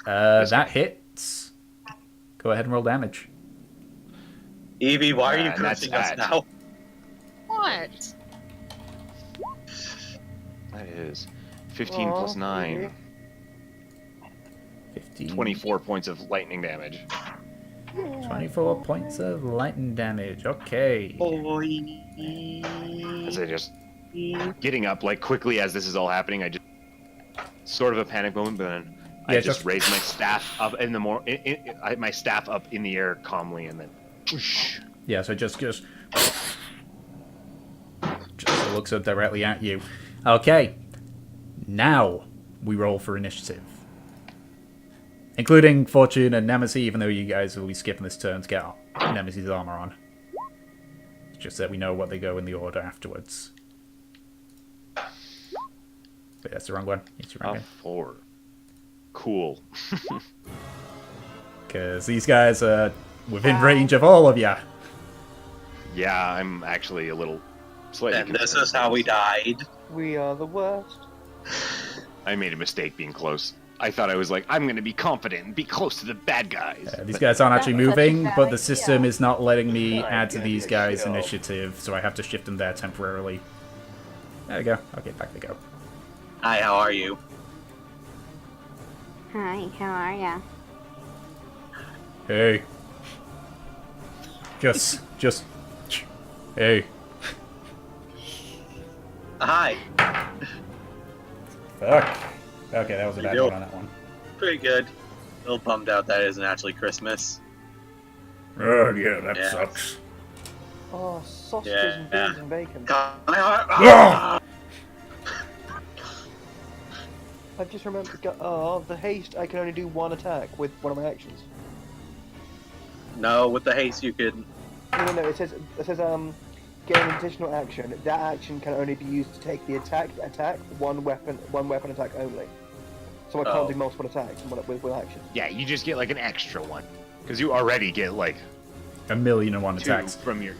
This That hits. Go ahead and roll damage. Evie, why are you And that's cursing us at- now? What? That is 15 plus 9. 15, 24 points of lightning damage. 24 points of lightning damage. Okay. As I just getting up like quickly as this is all happening, I just sort of a panic moment, but then I Yeah, just just- raise my staff up in the my staff up in the air calmly, and then whoosh. Yeah, so just looks up directly at you. Okay. Now we roll for initiative. Including Fortune and Nemesis, even though you guys will be skipping this turn to get Nemesis' armor on. It's just that we know what they go in the order afterwards. But that's the wrong one. It's the wrong A one. 4. Cool. Because these guys are within range of all of you. Yeah, I'm actually a little slightly. And this concerned. is how we died. We are the worst. I made a mistake being close. I thought I was like, I'm gonna be confident and be close to the bad guys. These But guys aren't actually That's such a moving, bad but the idea. system is not letting me Good add to idea, these guys' sure. initiative, so I have to shift them there temporarily. There we go. Okay, back they go. Hi, how are you? Hi, how are ya? Hey. Just. Hey. Hi. Fuck. Okay, that was a bad You one do. on that one. Pretty good. A little bummed out that isn't actually Christmas. Oh, yeah, that Yeah. sucks. Oh, sausages and Yeah. beans and bacon. Ah! I've just remembered. Oh, the haste. I can only do one attack with one of my actions. No, with the haste you could. No. It says get an additional action. That action can only be used to take the attack one weapon attack only. So I can't Oh. do multiple attacks with one action. yeah, you just get like an extra one because you already get like 1,000,001 2 attacks. from your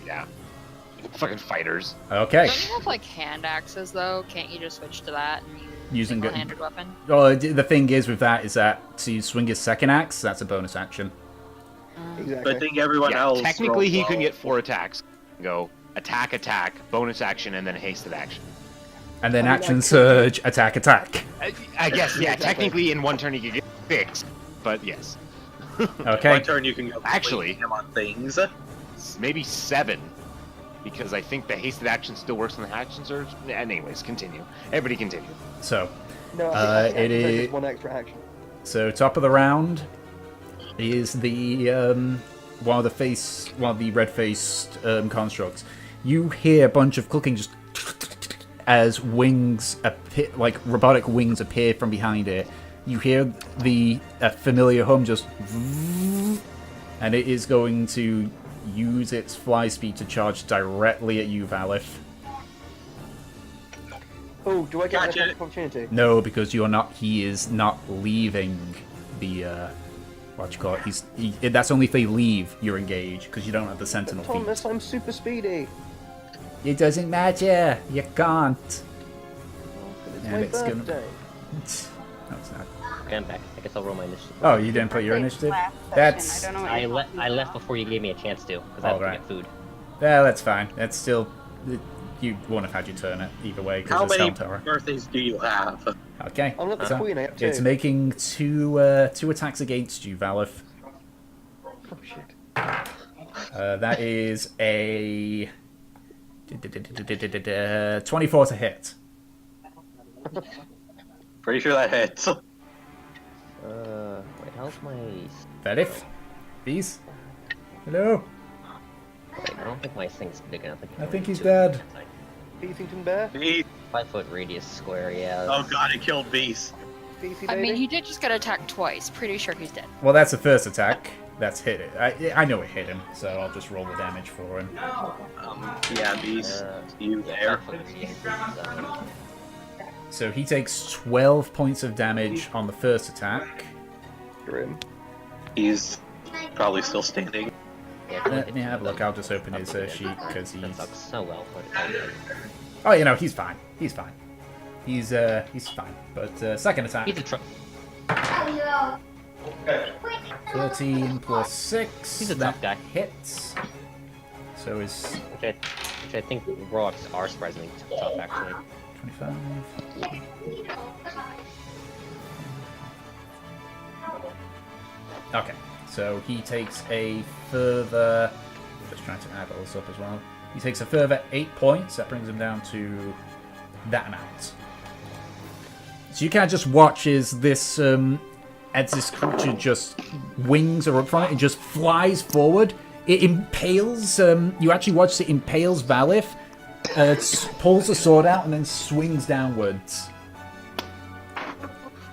fucking fighters. Okay. Don't you have like hand axes though? Can't you just switch to that and use Using it. single-handed weapon? Well, the thing is with that is that to swing his second axe, that's a bonus action. Exactly. But I think everyone Yeah, else. technically rolled he can well. get 4 attacks. Go attack, bonus action, and then hasted action. And then I mean, action I could- surge, attack. I guess, yeah. Exactly. Technically, in one turn you could get 6, but yes, Okay. One turn you can go Actually- him on things. maybe 7, because I think the hasted action still works on the action surge. Anyways, continue. Everybody continue. So, No, it I think is- just one extra action. top of the round is the one of the red-faced constructs. You hear a bunch of clicking just as wings appear, like robotic wings appear from behind it. You hear the familiar hum just, and it is going to use its fly speed to charge directly at you, Valif. Oh, do I get Gotcha. an opportunity? No, because he is not leaving the what you call it. That's only if they leave you're engaged, because you don't have the sentinel Thomas, feat. I'm super speedy. It doesn't matter. You can't. It's And my it's gonna- birthday. No, it's not. Okay, I'm back. I guess I'll roll my initiative. Oh, you didn't put your initiative? That's I don't know what I, you're I left before you gave me a chance to, because I had to Alright. get food. well, that's fine. That's still you won't have had your turn either way How because it's many Helm Tower. birthdays do you have? Okay. I'm not the so queen, I have two. it's making two attacks against you, Valif. Oh shit. That is a 24 to hit. Pretty sure that hits. Wait, how's my... Verif? Bees? Hello? Wait, I don't think my thing's big enough. I think he's dead. Beefington Bear? Beast. 5 foot radius square, yeah. Oh god, it killed Beast. Beefy I baby? mean, he did just get attacked twice. Pretty sure he's dead. Well, that's the first attack. That's hit it. I know it hit him, so I'll just roll the damage for him. Yeah, Beast. You there? 5 foot radius is, So he takes 12 points of damage on the first attack. Grim. He's probably still standing. yeah, Let me have a look. I'll just open his sheet because That he's. sucks so well for the Oh, you know, he's fine. He's fine. He's fine. But second attack. He's a truck. 13 plus 6. He's a that tough guy. hits. So is Which I think rocks are surprisingly tough, actually. 25. Okay, so he takes a further. Just trying to add all this up as well. He takes a further 8 points. That brings him down to that amount. So you can't just watch as this as this creature just wings are up from it and just flies forward. It impales. You actually watch it impales Valif. Pulls the sword out and then swings downwards.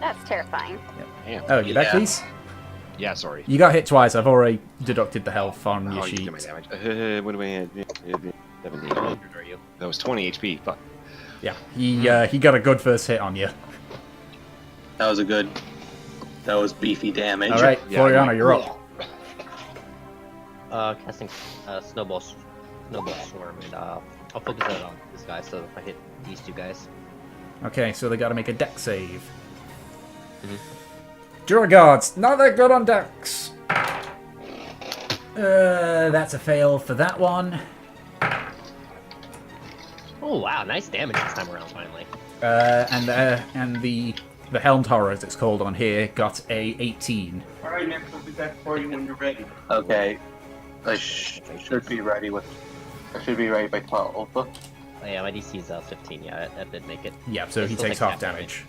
That's terrifying. Damn. Oh, you back, Yeah. please? Yeah, sorry. You got hit twice. I've already deducted the health on your Oh, you sheet. did my damage. What do we have? 17. Are you? That was 20 HP. Fuck. Yeah, he got a good first hit on you. That was a good. That was beefy damage. All right, Yeah, Floriana, you're up. Casting snowball swarm, and I'll focus it on this guy. So if I hit these two guys, Okay, so they got to make a dex save. Mhm. Duraguards, not that good on dex. That's a fail for that one. oh wow, nice damage this time around finally. And the helmed horror, as it's called on here, got a 18. Alright, Nick, I'll be back for you when you're ready. Okay. I should be ready with. I should be ready by 12. Oh yeah, my DC is 15. Yeah, that did make it. Yeah, so It he still takes takes half half damage.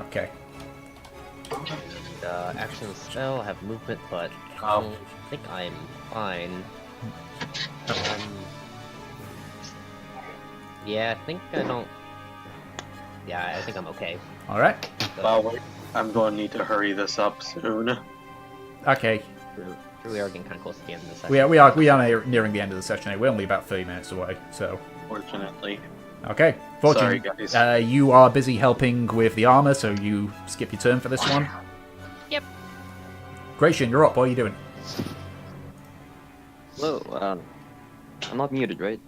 Okay. And, action spell, I have movement, but I Oh. don't think I'm fine. Yeah, I think I don't. Yeah, I think I'm okay. All right. But Well, wait, I'm going to need to hurry this up soon. Okay. we are getting kind of close to the end of the session. We are nearing the end of the session. We're only about 30 minutes away. So. Fortunately. Okay. Sorry, Fortunately, guys. you are busy helping with the armor, so you skip your turn for this one. Yep. Gratian, you're up. What are you doing? Hello, I'm not muted, right?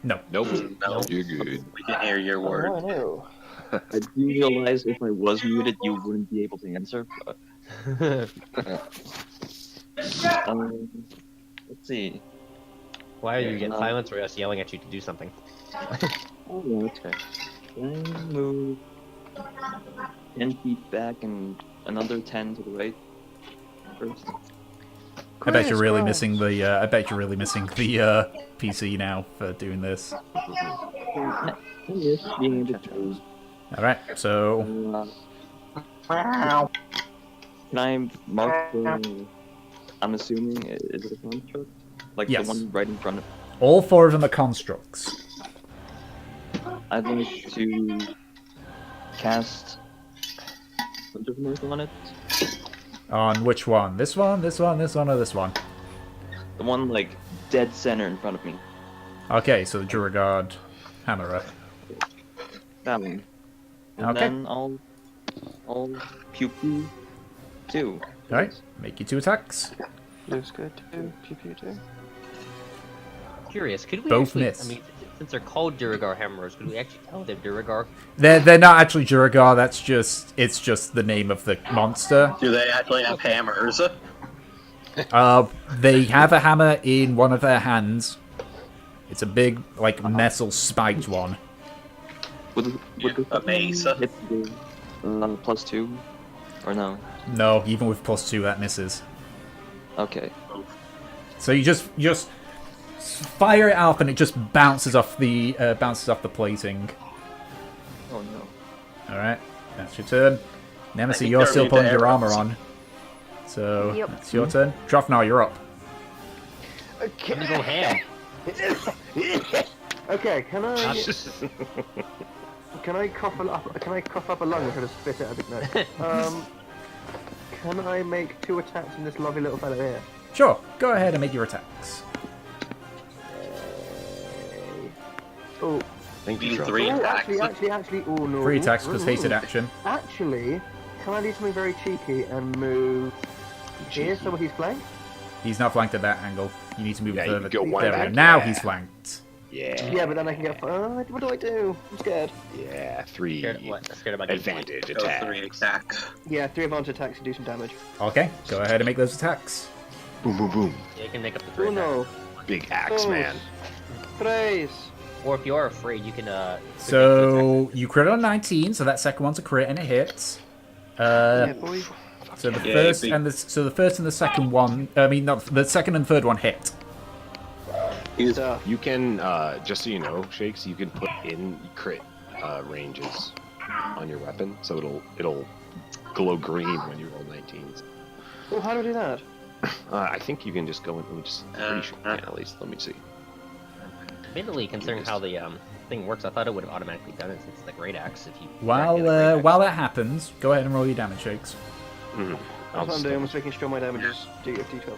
No. Nope. No, You're good. we can hear your word. no. I do realize if I was muted, you wouldn't be able to answer, but... let's see. Why are you getting No. silence or us yelling at you to do something? Oh, yeah, okay. Can I move 10 feet back and another 10 to the right first? I bet you're really missing the. I bet you're really missing the PC now for doing this. Yes, being able to... All right. So Can I mark the... I'm assuming, is it a construct? Like Yes. the one right in front of... all 4 of them are constructs. I'd like to cast Hunter's Mark on it. On which one? This one? This one? This one? Or this one? The one, like, dead center in front of me. Okay. So the Duragard Hammerer. That one. And Okay. then I'll pew pew 2. All right. Make you 2 attacks. Looks good too. Pew pew too. Curious, could we Both actually, miss. I mean, since they're called Duragar Hammerers, could we actually tell they're Duragar? They're not actually Duragar. It's just the name of the monster. Do they actually have hammers? They have a hammer in one of their hands. It's a big, like, metal spiked one. Would A mace? hit the +2? Or no? No, even with +2, that misses. Okay. So you just fire it off, and it just bounces off the plating. Oh no. Alright, that's your turn. Nemesis, think you're they're still into putting your armor arrows. on. So, Yep. that's your turn. Drofnar, you're up. I'm gonna go ham. Okay, can I cough up a lung or can I spit it? I don't know. Can I make 2 attacks in this lovely little fellow here? Sure, go ahead and make your attacks. Oh, Thank Be you, Sean. 3 attacks. actually, oh no. 3 attacks because hated action. Actually, can I do something very cheeky and move here so he's flanked? He's not flanked at that angle. You need to move Yeah, you further. go one There we go. back, Now yeah. he's flanked. Yeah. Yeah, but then I can get. What do I do? I'm scared. Yeah, 3 Scared about getting advantage Go attack. 3 attacks. Yeah, 3 advantage attacks to do some damage. Okay, go ahead and make those attacks. Boom, boom, boom. Yeah, you can make up the 3 Uno, Big axe, dos, man. tres. Or if you are afraid, you can So you crit on 19, so that second one's a crit and it hits. Yeah, boy. So the Yeah, first big- and the first and the second one. I mean, not the second and third one hit. He's You can, just so you know, Shakes, you can put in crit ranges on your weapon, so it'll glow green when you roll 19s. Oh, how do I do that? I think you can just go in. Let me just. Pretty sure you can, at least. Let me see. Admittedly, considering how the thing works, I thought it would have automatically done it since it's the great axe. If you While that happens, go ahead and roll your damage, Shakes. Mm-hmm. That's what I'm doing. I'm just making sure my damage is D12.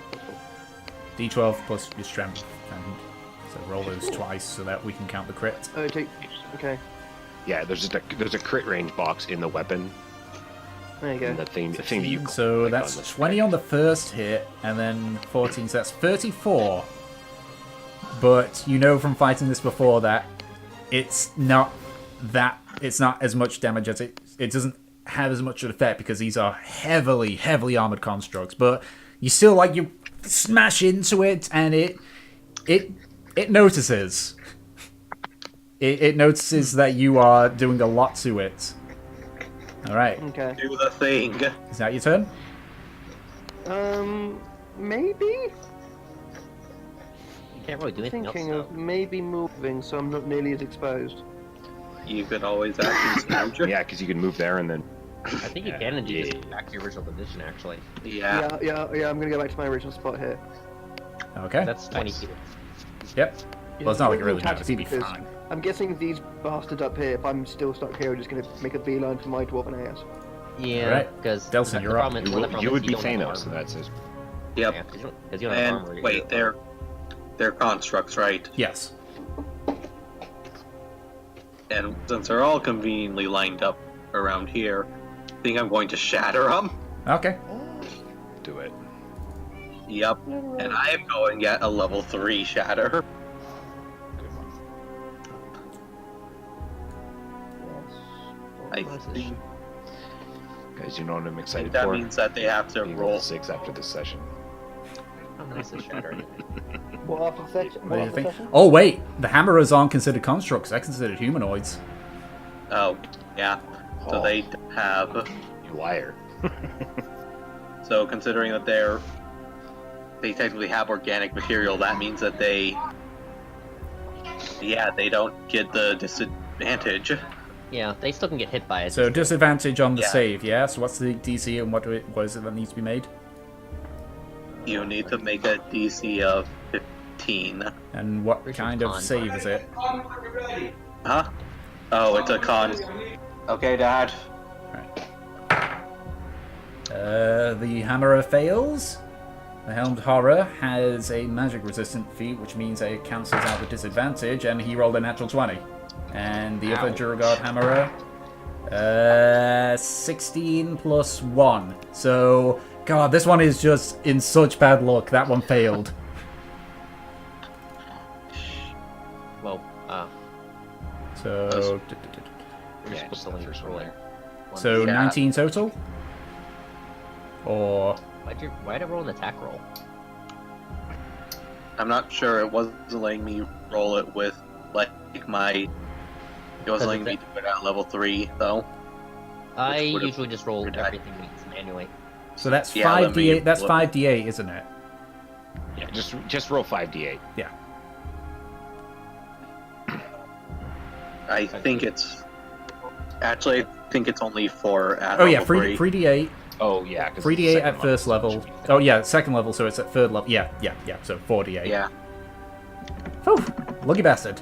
D12 plus your strength, and so roll those twice so that we can count the crit. Oh, okay. Yeah, there's a crit range box in the weapon. There you And go. the thing that you. So click that's on the 20 on the first hit, and then 14, so that's 34. But you know from fighting this before that it's not as much damage as it doesn't have as much of an effect because these are heavily armored constructs. But you still you smash into it, and it notices. It notices that you are doing a lot to it. All right, Okay. do the thing. is that your turn? Maybe? you can't really do anything Thinking else. of maybe moving so I'm not nearly as exposed. You could always actually scourge it. Yeah, because you can move there and then. I think you can, and you just go back to your original position. Actually, Yeah. Yeah, I'm gonna go back to my original spot here. Okay. that's 20 feet. Yep. Well, it's not like it really matters. He'd be Because fine. I'm guessing these bastards up here, if I'm still stuck here, are just gonna make a beeline for my dwarven ass. Yeah, Alright. because Delson, you're up. You would be Thanos, so that's his. Yep. Yeah, because you don't have armor. And you're- wait, they're constructs, right? Yes. And since they're all conveniently lined up around here, I think I'm going to shatter them. Okay. Do it. Yep. And I am going at a level 3 shatter. I think Guys, you know what I'm excited that for? means that they have to Being roll. level 6 after this session. How nice is shatter? What after the session? What do you think? Oh wait, the hammerers aren't considered constructs. They're considered humanoids. Oh, yeah. So Oh. they have. You liar. So considering that they technically have organic material, that means that they don't get the disadvantage. Yeah, they still can get hit by it. So disadvantage on the Yeah. save, yeah? So what's the DC and what is it that needs to be made? You need to make a DC of 15. And what Which kind is of con. save is it? Huh? Oh, it's a con. Okay, Dad. The hammerer fails. The helmed horror has a magic resistant feat, which means that it cancels out the disadvantage, and he rolled a natural 20. And the other Duragard hammerer, 16 plus 1. So, God, this one is just in such bad luck. That one failed. Well, So, we're Yeah, supposed just to the only first roll one it. so Yeah. 19 total? Or... Why'd I roll an attack roll? I'm not sure. It wasn't letting me roll it with my. It wasn't letting me do it at level 3 though. I would've usually just roll died. everything manually. So that's Yeah, let me 5d8, that's look. 5d8, isn't it? Yeah, just roll 5d8. Yeah. I think it's Actually, I think it's only 4 at Oh yeah, level 3 d8. Oh yeah, 'cause 3d8 second at first level. should be Oh yeah, second level, so it's at third level. Yeah. So 4d8. Yeah. Whew, lucky bastard.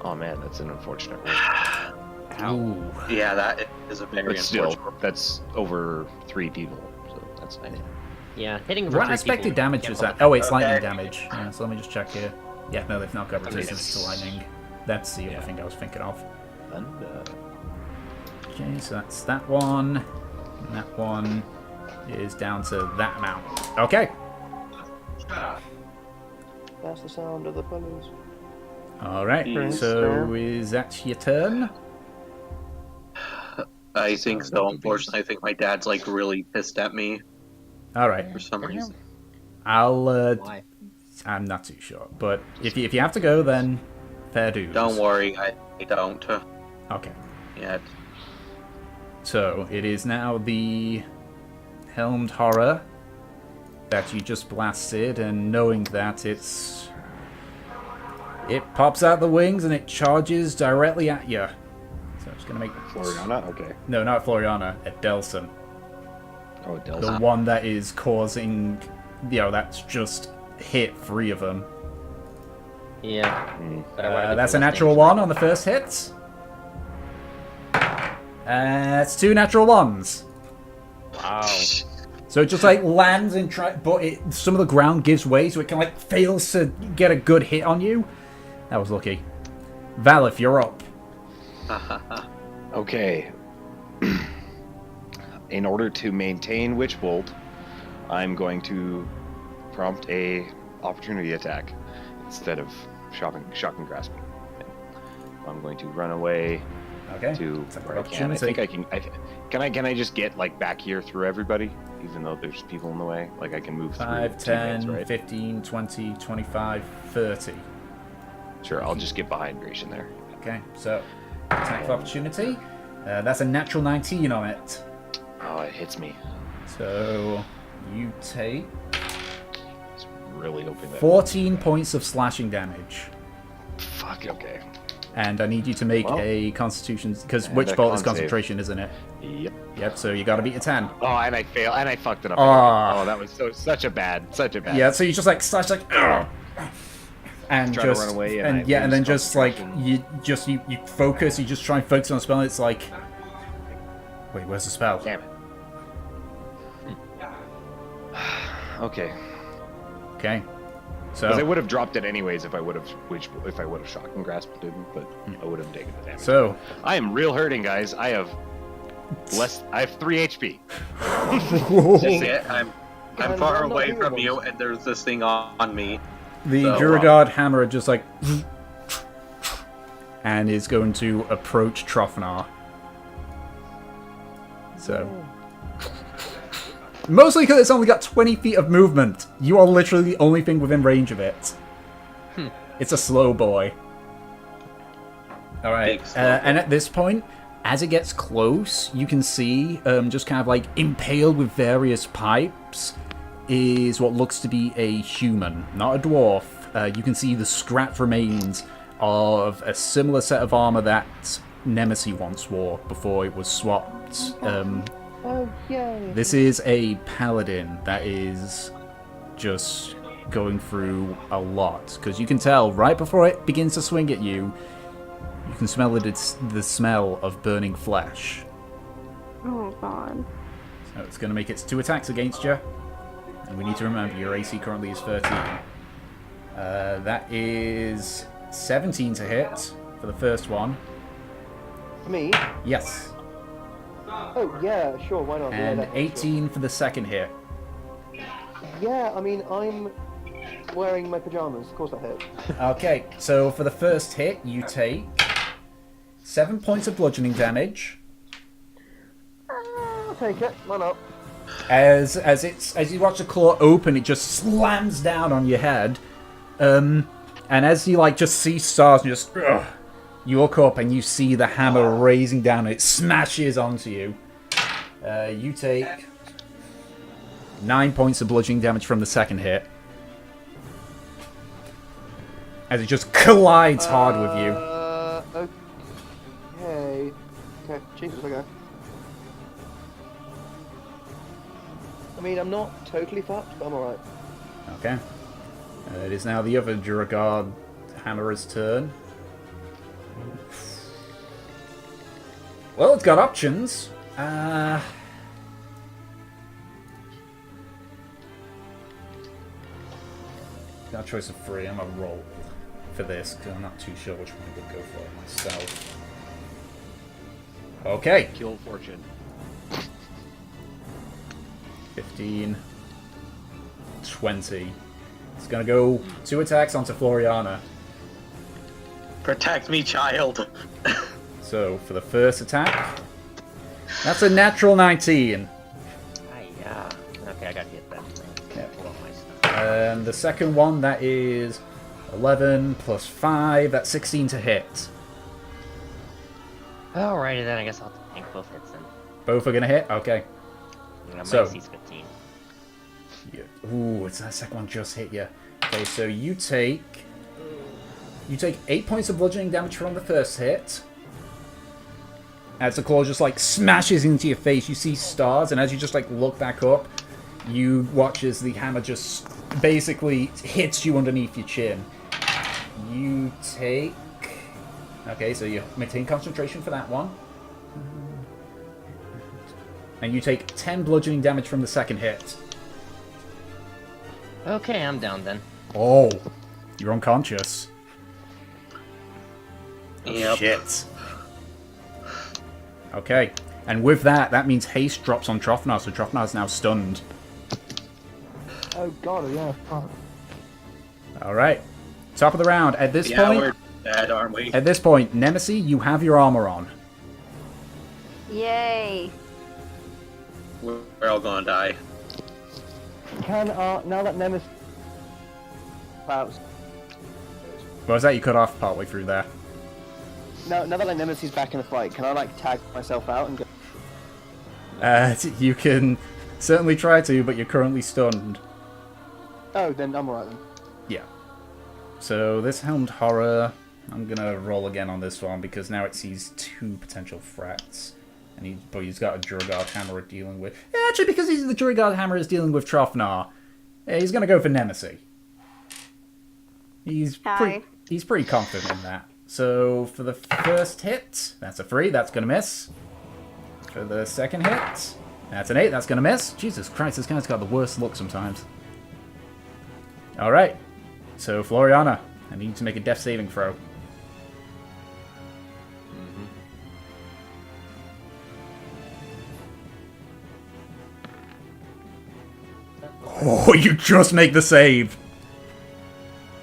Oh man, that's an unfortunate roll. Ooh. Yeah, that is a very But still, unfortunate. that's over 3 people, so that's nice. Yeah, hitting for What 3 expected people, damage can't was roll that? Oh, it's Okay. lightning damage. Yeah, so let me just check here. Yeah, no, they've not got I mean, resistance to it's- lightning. That's the other yeah. thing I was thinking of. And, Okay, so that's that one. And that one is down to that amount. Okay. That's the sound of the pulleys. Alright, Yes, so sir. is that your turn? I think so. Unfortunately, I think my dad's like really pissed at me Alright. for some reason. I'll, Why? I'm not too sure. But if you have to go, then fair dues. Don't worry, I don't Okay. yet. So, it is now the Helmed Horror that you just blasted, and knowing that it pops out the wings and it charges directly at you. So it's gonna make... Floriana? Okay. No, not Floriana, at Delson. Oh, it The does. one that is causing... that's just hit 3 of them. Yeah. But I wanna do That's the a less natural damage. 1 on the first hit. It's 2 natural 1s. Wow. So it just like lands and but some of the ground gives way, so it can like fails to get a good hit on you. That was lucky. Valif, you're up. Okay. In order to maintain Witch Bolt, I'm going to prompt a opportunity attack instead of shock and grasping. I'm going to run away Okay. to Separate where I can. I think opportunity. I can. Can I just get like back here through everybody, even though there's people in the way? Like I can move 5, through 10, teammates, right? 15, 20, 25, 30. Sure, I'll just get behind Gratian there. Okay, so attack of opportunity. That's a natural 19 on it. Oh, it hits me. So you take It's really hoping that. 14 points of slashing damage. Fuck. Okay. And I need you to make Well, a constitution, because and Witch a Bolt is con save. concentration, isn't it? Yep. Yep, so you gotta beat a 10. Oh, and I fail, and I fucked it up. Ah. Oh, that was such a bad. Yeah, so you just like slash like, "Ugh," and Try to just run away and and I yeah, and lose then just like concentration. you focus, you just try and focus on the spell. And it's like, wait, where's the spell? Damn it. Okay. Okay, Because I so would have dropped it anyways if I would have shock and grasped him, but I would have taken the damage. so I am real hurting, guys. I have 3 HP. That's it. I'm And far I'm not away doing from one. you, and there's this thing on me. the So, Duragard hammer just like and is going to approach Trofnar. So mostly because it's only got 20 feet of movement. You are literally the only thing within range of it. It's a slow boy. Alright, Big slow and at this point, as it gets close, you can see, just kind of like impaled with various pipes, is what looks to be a human, not a dwarf. You can see the scrap remains of a similar set of armor that Nemesis once wore before it was swapped. Oh, yay. This is a paladin that is just going through a lot, because you can tell right before it begins to swing at you, you can smell it. It's the smell of burning flesh. Oh god. So it's going to make its 2 attacks against you, and we need to remember your AC currently is 13. That is 17 to hit for the first one. Me? Yes, Oh, yeah, sure, why not? and yeah, 18 for the second hit. Yeah, I mean, I'm wearing my pajamas. Of course that hit. Okay, so for the first hit, you take 7 points of bludgeoning damage. I'll take it. Why not? As you watch the claw open, it just slams down on your head. And as you like just see stars and just you look up and you see the hammer raising down and it smashes onto you. You take 9 points of bludgeoning damage from the second hit. As it just collides hard with you. Jesus, okay. I mean, I'm not totally fucked, but I'm alright. Okay. It is now the other Duragard Hammerer's turn. Well, it's got options. Got a choice of 3. I'm gonna roll for this because I'm not too sure which one I would go for myself. Okay. Kill fortune. 15. 20. It's gonna go 2 attacks onto Floriana. Protect me, child. So, for the first attack, that's a natural 19. Okay, I got hit then. Yeah. Pull out my stuff. And the second one, that is 11 plus 5, that's 16 to hit. Alrighty then, I guess I'll tank both hits then. Both are gonna hit? Okay. Yeah, my So- AC's 15. Ooh, it's that second one just hit you. Okay, so you take 8 points of bludgeoning damage from the first hit. As the claw just like smashes into your face, you see stars, and as you just like look back up, you watch as the hammer just basically hits you underneath your chin. You take... Okay, so you maintain concentration for that one. And you take 10 bludgeoning damage from the second hit. Okay, I'm down then. Oh, you're unconscious. Yep. Shit. Okay, and with that, that means haste drops on Trothnar, so Trothnar's now stunned. Oh god, yeah, fuck. Alright, top of the round. At this Yeah, point, we're dead, aren't we? at this point, Nemesis, you have your armor on. Yay. We're all gonna die. Can, now that Nemesis... Wow. What was that? You cut off partway through there. Now that like Nemesis is back in the fight, can I like tag myself out and go... You can certainly try to, but you're currently stunned. Oh, then I'm alright then. Yeah. So this helmed horror, I'm gonna roll again on this one because now it sees 2 potential threats, and but he's got a Duragard hammer dealing with. Yeah, actually, because the Duragard hammer is dealing with Trothnar, he's gonna go for Nemesis. He's pretty confident in that. So for the first hit, that's a 3, that's gonna miss. For the second hit, that's an 8, that's gonna miss. Jesus Christ, this guy's got the worst luck sometimes. Alright, so Floriana, I need you to make a death saving throw. Oh, you just make the save!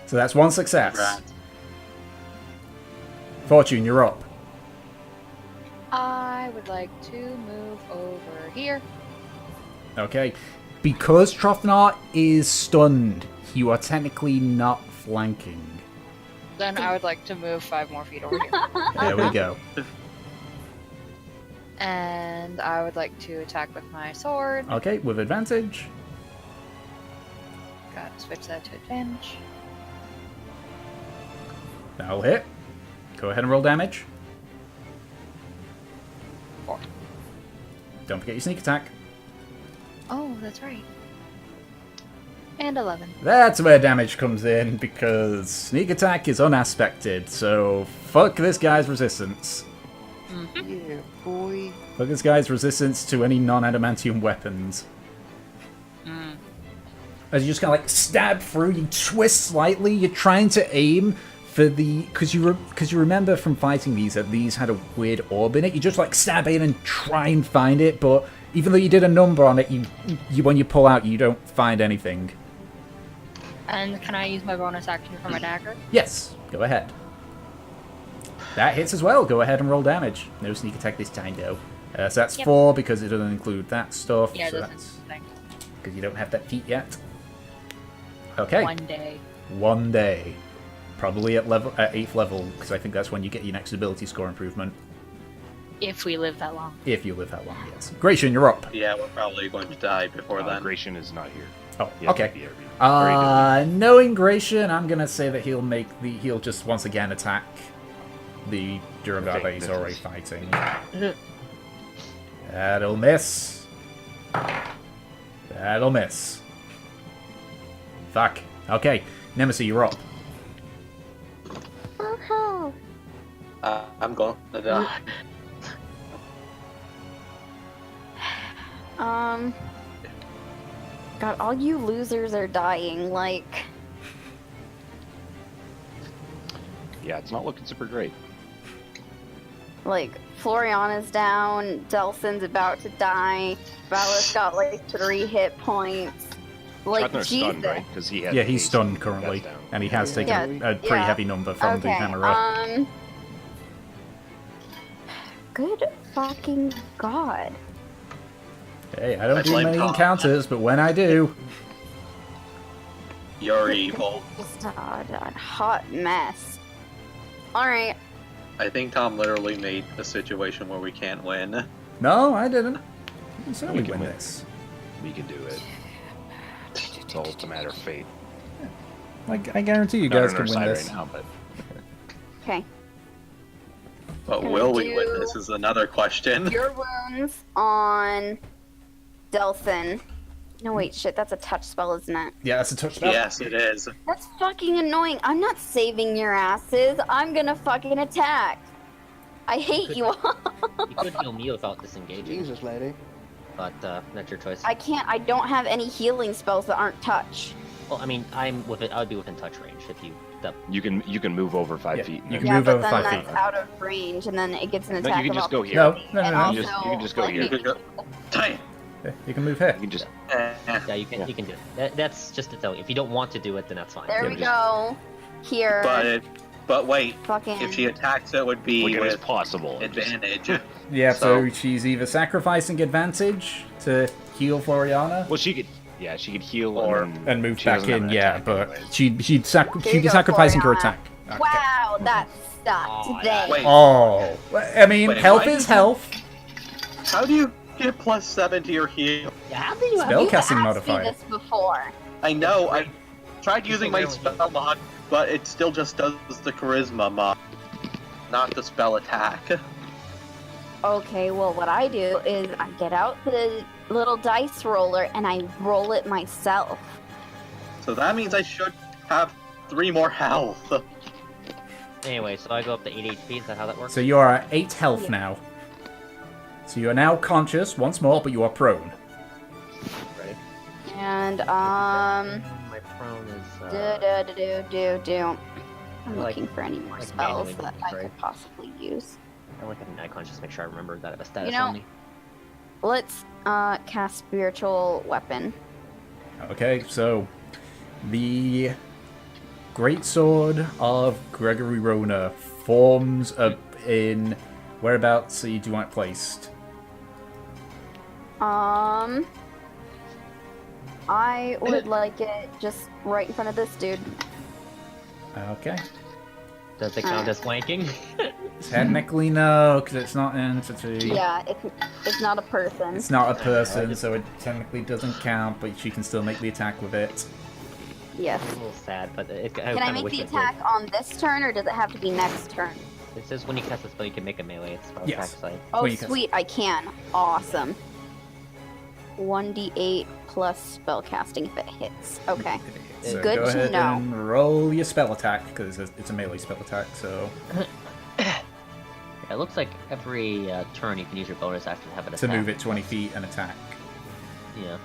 So that's 1 success. Right. Fortune, you're up. I would like to move over here. Okay. Because Trothnar is stunned, you are technically not flanking. Then I would like to move 5 more feet over here. There we go. And I would like to attack with my sword. Okay, with advantage. Gotta switch that to advantage. That'll hit. Go ahead and roll damage. 4. Don't forget your sneak attack. Oh, that's right. And 11. That's where damage comes in, because sneak attack is unaspected, so fuck this guy's resistance. Yeah, boy. Fuck this guy's resistance to any non-adamantium weapons. As you just kind of like stab through, you twist slightly, you're trying to aim for the... Because you remember from fighting these that these had a weird orb in it, you just like stab in and try and find it, but even though you did a number on it, you when you pull out, you don't find anything. And can I use my bonus action for my dagger? Yes, go ahead. That hits as well. Go ahead and roll damage. No sneak attack this time, though. So that's 4 because it doesn't include that stuff. Yeah, it so doesn't. that's Thanks. because you don't have that feat yet. Okay. One day. Probably at 8th level, because I think that's when you get your next ability score improvement. If we live that long. If you live that long, yes. Gratian, you're up. Yeah, we're probably going to die before then. Gratian is not here. Oh, He has to okay. be here. Knowing Gratian, I'm gonna say that he'll just once again attack the Duragard that he's already fighting. That'll miss. That'll miss. Fuck. Okay, Nemesis, you're up. Oh, I'm going to die. God, all you losers are dying. Like, Yeah, it's not looking super great. Floriana's down. Delson's about to die. Vala's got like 3 hit points. Like, Trotner's Jesus. stunned, right? Because he has Yeah, he's haste stunned and currently, that's down. and he has taken Yeah, a pretty yeah. heavy number from the Okay, hammer. Good fucking God. Hey, I don't I do blame many Tom. encounters, but when I do, You're evil. Just a hot mess. Alright. I think Tom literally made a situation where we can't win. no, I didn't. I can certainly We can win win. this. We can do it. It's all a matter of fate. I guarantee you Not guys on can our win side this. right now, but Okay. But Gonna will we do- win? This is another question. Cure wounds on Delson. No, wait, shit, that's a touch spell, isn't it? Yeah, that's a touch spell. Yes, it is. That's fucking annoying. I'm not saving your asses. I'm gonna fucking attack. I hate you all. You could heal me without disengaging, Jesus, lady. but that's your choice. I can't. I don't have any healing spells that aren't touch. Well, I mean, I would be within touch range if you. you can move over 5 Yeah, feet. you can Yeah, move but over then 5 that's feet. out of range, and then it gets an No, attack. you can of just go here. No, opportunity, no, no, and no. You can just go like, here. You could go. Damn. Yeah, you can move here. You can just Yeah, you can. You can do it. That's just to tell you. If you don't want to do it, then that's fine. There Yeah, we just- go. Here. But wait, fucking. if she attacks, it would be look at it as with possible. and just- advantage. Yeah, so So- she's either sacrificing advantage to heal Floriana Well, she could she could heal Or- and move she back doesn't have in, an yeah, attack but anyways. she'd Here you be go, sacrificing her Floriana. attack. Okay. Wow, that sucked. Oh, Dang. Wait, Oh, I mean, Wait, health why is did you- health. how do you get +7 to your heal? Yeah, how do you have Spell You've casting asked modifier. me this before. I know, I tried using my really spell mod, but it still just does the charisma mod, not the spell attack. Okay, well, what I do is I get out the little dice roller and I roll it myself. So that means I should have 3 more health. Anyway, so I go up to 8 HP. Is that how that works? So you are at 8 health Yeah. now. So you are now conscious once more, but you are prone. Ready? And, My prone is. do. I'm Like- looking for any more like spells manually that moves, I right? could possibly use. I look at an icon just to make sure I remember that I have a status You know- on me. Let's, cast Spiritual Weapon. Okay, so the Greatsword of Gregory Rona forms up in whereabouts do you want it placed? I would like it just right in front of this dude. Okay. Does it count as flanking? Technically no, because it's not an entity. Yeah, it's not a person. It's not a person, so it technically doesn't count, but she can still make the attack with it. Yes. It's a little sad, but Can I make the attack on this turn, or does it have to be next turn? It says when you cast a spell, you can make a melee. It's spell Yes. attack side. Oh, Well, you can- sweet, I can. Awesome. 1d8 plus spellcasting if it hits. Okay. So Good go to ahead know. and roll your spell attack, because it's a melee spell attack, so Yeah, it looks like every turn you can use your bonus action to have an to attack. move it 20 feet and attack. Yeah.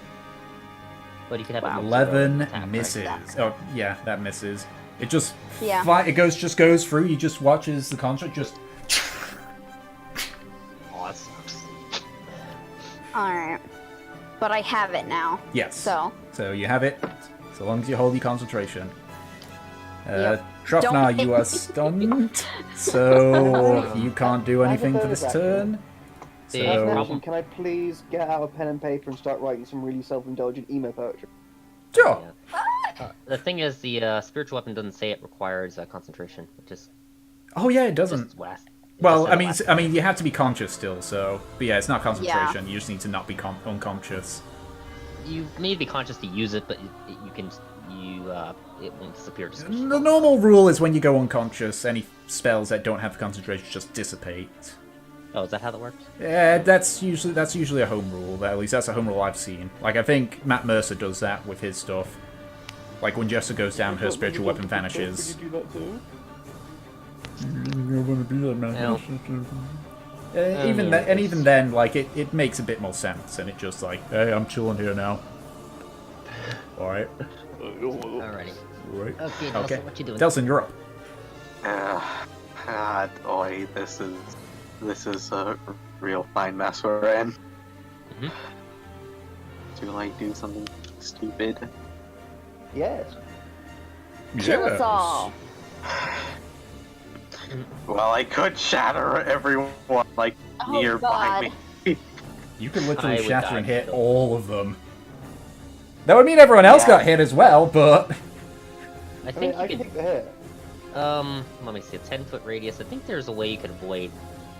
But you can have Wow. it move to 11 attack, right? misses. Oh, yeah, that misses. It just Yeah. just goes through. You just watch as the construct just. Oh, that sucks. Alright. But I have it now. Yes. So, So you have it, so long as you hold your concentration. Yep. Tropnar, Don't you are stunned, so you can't do anything for this turn. The As So, problem- mentioned, can I please get out a pen and paper and start writing some really self-indulgent emo poetry? sure. The thing is, the spiritual weapon doesn't say it requires concentration. It just Oh yeah, it doesn't. just last. it Well, just says I last. mean, you have to be conscious still. So, but yeah, it's not concentration. You just need to not be unconscious. You need to be conscious to use it, but you can it won't disappear. Just 'cause you The don't. normal rule is when you go unconscious, any spells that don't have concentration just dissipate. Oh, is that how that works? Yeah, that's usually a home rule. At least that's a home rule I've seen. Like, I think Matt Mercer does that with his stuff. Like, when Jessa goes down, her spiritual weapon vanishes. Could you do that too? Well, Even then, like, it makes a bit more sense, and it just like, hey, I'm chilling here now. Alright. alrighty. Right. Okay, Delson, Okay. what you doing? Delson, you're up. Boy, this is a real fine mess we're in. Mhm. Do I do something stupid? Yes. Kill us all. Well, I could shatter everyone like Oh, nearby God. me. You could I literally would shatter die and hit too. all of them. That would mean everyone else Yeah. got hit as well, but I I think mean, I you can could. take the hit. Let me see. A 10-foot radius. I think there's a way you could avoid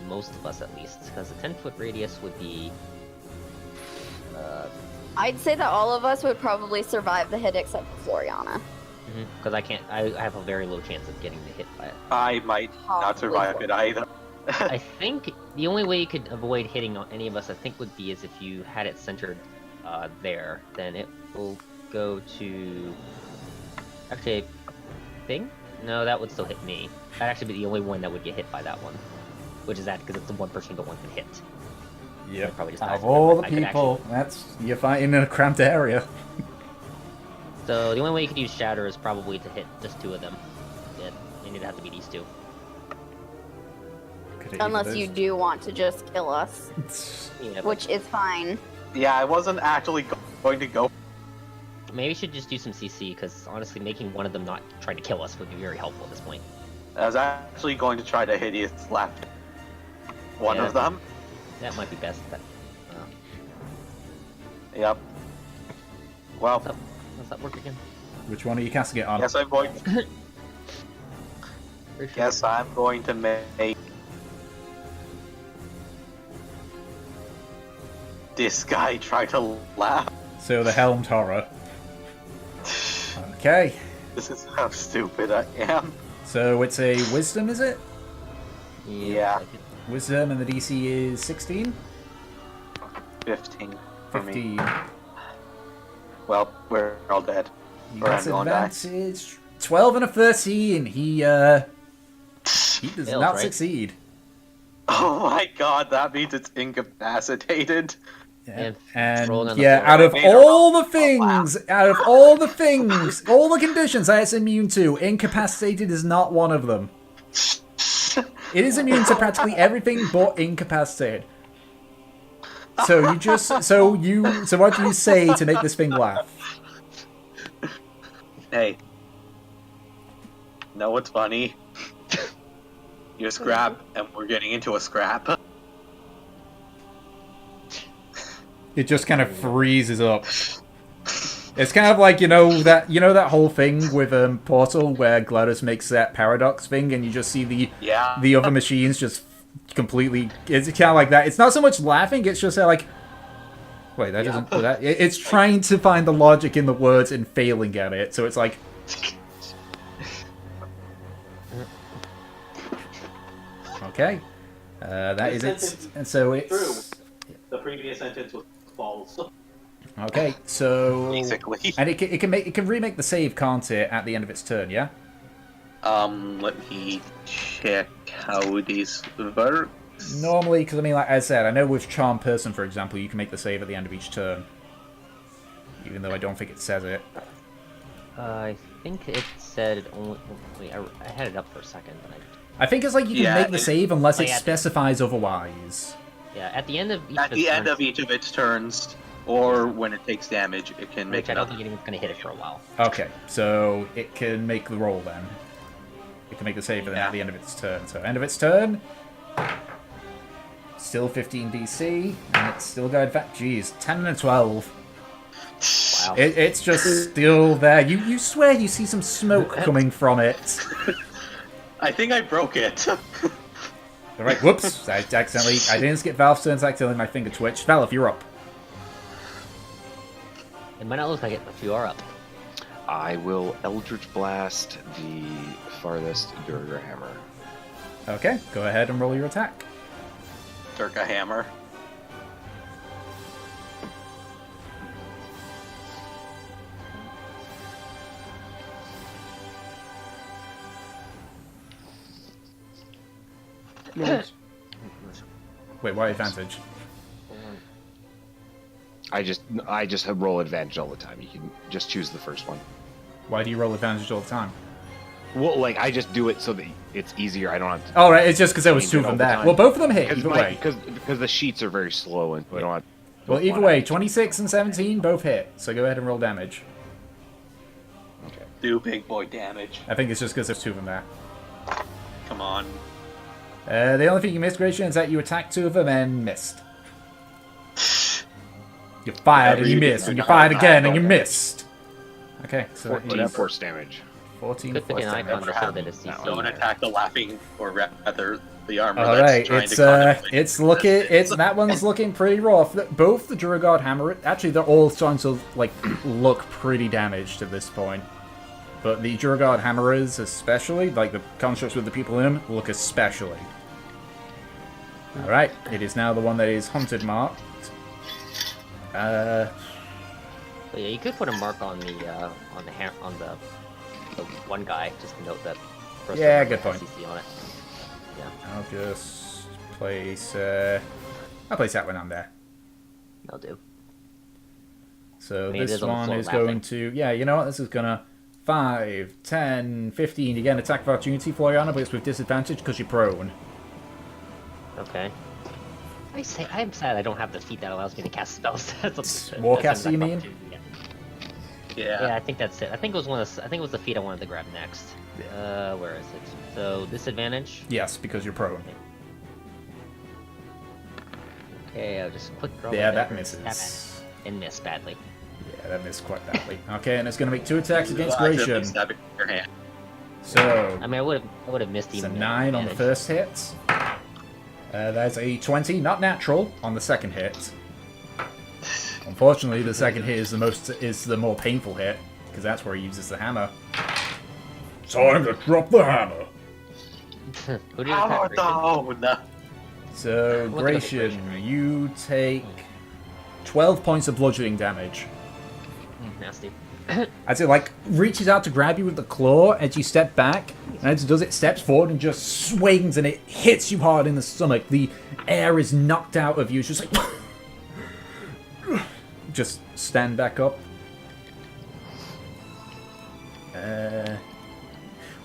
most of us at least, because a 10-foot radius would be. I'd say that all of us would probably survive the hit except for Floriana. Because I can't. I have a very low chance of getting hit by it. I might not Possibly survive for- it either. I think the only way you could avoid hitting any of us, I think, would be is if you had it centered there. Then it will go to. Actually, thing? No, that would still hit me. That'd actually be the only one that would get hit by that one. Which is that because it's the one person you don't want to hit. yeah, Probably just die of from all it. the I could people, that's you're fighting in a cramped area. So the only way you could use Shatter is probably to hit just two of them. Yeah, and it'd have to be these two. Could hit Unless either you of do want to just kill us, those. Yeah, but which is fine. Yeah, I wasn't actually going to go. maybe we should just do some CC because honestly, making one of them not try to kill us would be very helpful at this point. I was actually going to try to hideous left one Yeah. of them. That might be best. That, Yep. Well, does that work again? Which one are you casting it on? guess I'm going. Pretty sure. Guess I'm going to make this guy try to laugh. So the Helmed Horror. Okay. This is how stupid I am. So it's a Wisdom, is it? Yeah. Wisdom, and the DC is 16? 15 for me. 15. Well, we're all dead. He Or I'm gets gonna die. advantage. 12 and a 13. He does Fails, not right? succeed. Oh my god, that means it's incapacitated. Yeah. And rolling on And the yeah, floor. out of Made a all the things, all the conditions that it's immune to, incapacitated is not one of them. It is immune to practically everything but incapacitated. So what do you say to make this thing laugh? Hey. Know what's funny? You're scrap, and we're getting into a scrap. It just kind of freezes up. It's kind of like, you know that whole thing with Portal where GLaDOS makes that paradox thing and you just see Yeah. the other machines just completely, it's kind of like that. It's not so much laughing, it's just like, wait, that doesn't, it's trying to find the logic in the words and failing at it. So it's like, okay, that is it. And so it's, The previous sentence was false. okay, so, Basically. and it can remake the save, can't it, at the end of its turn, yeah? Let me check how this works. Normally, because I mean, like I said, I know with Charm Person, for example, you can make the save at the end of each turn. Even though I don't think it says it. I think it said it only. Wait, I had it up for a second, but I think it's like you can Yeah, make the save unless Oh, it yeah. specifies otherwise. yeah, at the end of each At of the its end turns, of each of its turns, or when it takes damage, it can make which I don't another. think anyone's gonna hit it for a while. Okay, so it can make the roll then. It can make the save and then Yeah. at the end of its turn. So end of its turn. Still 15 DC, and it's still got advantage. Jeez, 10 and a 12. Wow. It's just still there. You swear you see some smoke coming from it. I think I broke it. Alright, whoops. I didn't skip Valve's turn, so accidentally my finger twitched. Valve, you're up. It might not look like it, but you are up. I will Eldritch Blast the farthest Durger Hammer. Okay, go ahead and roll your attack. Durka hammer. Wait, why advantage? I just have roll advantage all the time. You can just choose the first one. Why do you roll advantage all the time? Well, like I just do it so that it's easier. I don't have to. Oh, right, it's just because there was change two it of them all the there. time. Well, both of them hit, either way. Because the sheets are very slow and I don't have. Well, either way, 26 and 17 both hit, so go ahead and roll damage. Okay. Do big boy damage. I think it's just because there's two of them there. Come on. The only thing you missed, Gratian, is that you attacked two of them and missed. You fired and you missed, and you fired again and you missed. Okay, so 14 force damage. 14 Could force be an damage. icon to show that it's CC. Don't attack the laughing, or rather, the armor All that's right, trying it's to contemplate that one's looking pretty rough. Both the Duragard hammer, actually, they're all starting to like look pretty damaged at this point. But the Duragard hammerers, especially, like the constructs with the people in them, look especially. All right, it is now the one that is hunted marked. But yeah, you could put a mark on the one guy just to note that. First Yeah, one good point. CC on it. Yeah, I'll just place. I'll place that one on there. that'll do. So I mean, it this is on the one floor is laughing. going to, yeah, you know what, this is gonna 5, 10, 15. You get an attack of opportunity, Floriana, but it's with disadvantage because you're prone. Okay. I'm sad I don't have the feat that allows me to cast spells. Warcaster, you mean? Yeah, I think that's it. I think it was the feat I wanted to grab next. Where is it? So disadvantage. Yes, because you're prone. Okay, I'll just quick draw. Yeah, my that dagger, misses. stab at it, and miss badly. Yeah, that missed quite badly. Okay, and it's gonna make 2 attacks against accidentally Gratian. stab it in your hand. So I mean, I would have missed it's a even. 9 on the first hit. That's a 20, not natural, on the second hit. Unfortunately, the second hit is the more painful hit because that's where he uses the hammer. Time to drop the hammer. Who do you attack? Gratian? No. So, What did I Gratian, take, you take 12 points of bludgeoning damage. Nasty. As it, like, reaches out to grab you with the claw as you step back, and as it does, it steps forward and just swings, and it hits you hard in the stomach. The air is knocked out of you. It's just like... just stand back up.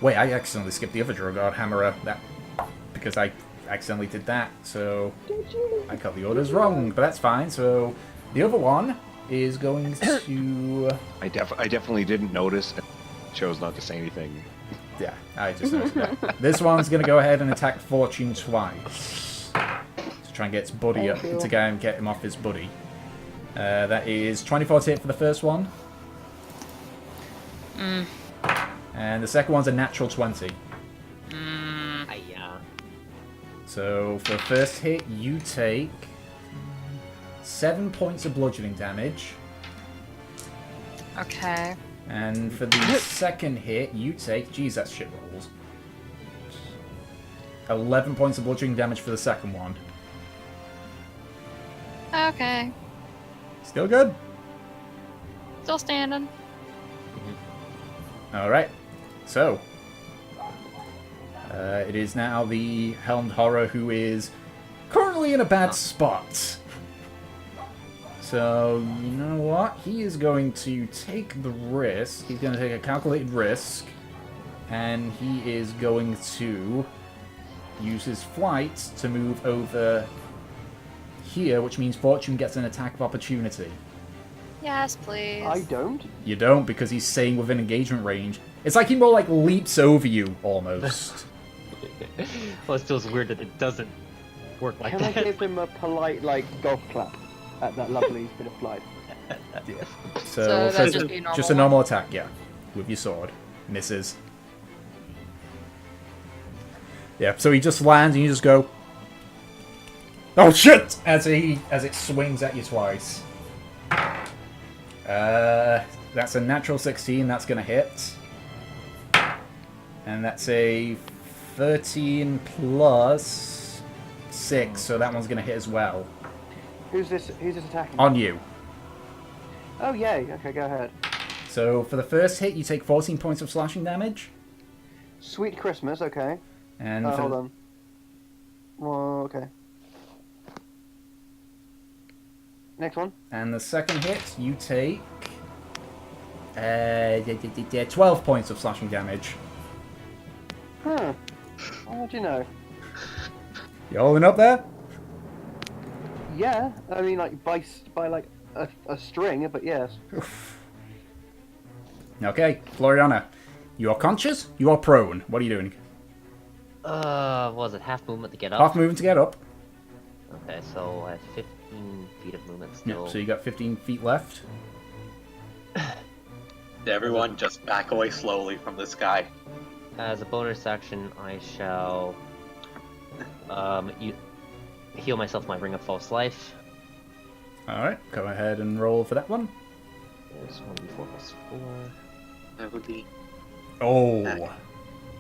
Wait, I accidentally skipped the other Duragard hammerer. Because I accidentally did that, so I got the orders wrong, but that's fine. So the other one is going to... I definitely didn't notice and chose not to say anything. Yeah, I just noticed that. This one's going to go ahead and attack Fortune twice. To try and get its buddy up, to go and get him off his buddy. That is 24 to hit for the first one. And the second one's a natural 20. So for the first hit, you take 7 points of bludgeoning damage. Okay. And for the second hit, you take... Geez, that's shit rolls. 11 points of bludgeoning damage for the second one. Okay. Still good? Still standing. Alright. So... it is now the Helmed Horror who is currently in a bad spot. So, you know what? He is going to take the risk. He's going to take a calculated risk. And he is going to use his flight to move over here, which means Fortune gets an attack of opportunity. Yes, please. I don't. You don't, because he's staying within engagement range. It's like he more like leaps over you, almost. Well, it still is weird that it doesn't work like Can I that. give him a polite, like, golf clap at that lovely bit of flight? Yeah. So So, that'd just be a normal just a one? normal attack, yeah. With your sword. Misses. Yeah, so he just lands and you just go... Oh shit! As it swings at you twice. That's a natural 16, that's gonna hit. And that's a 13 plus 6, so that one's going to hit as well. Who's this attacking? On you. Oh, yay. Okay, go ahead. So for the first hit, you take 14 points of slashing damage. Sweet Christmas, okay. And Hold on. Well, okay. Next one. And the second hit, you take 12 points of slashing damage. Huh. How do you know? You holding up there? Yeah, I mean, like, by like, a string, but yes. Okay, Floriana. You are conscious, you are prone. What are you doing? What was it? Half movement to get up? Half movement to get up. Okay, so I have 15 feet of movement still. Yep, so you got 15 feet left. Everyone just back away slowly from this guy. As a bonus action, I shall heal myself my Ring of False Life. Alright, go ahead and roll for that one. There's 1d4 plus 4. That would be... Oh.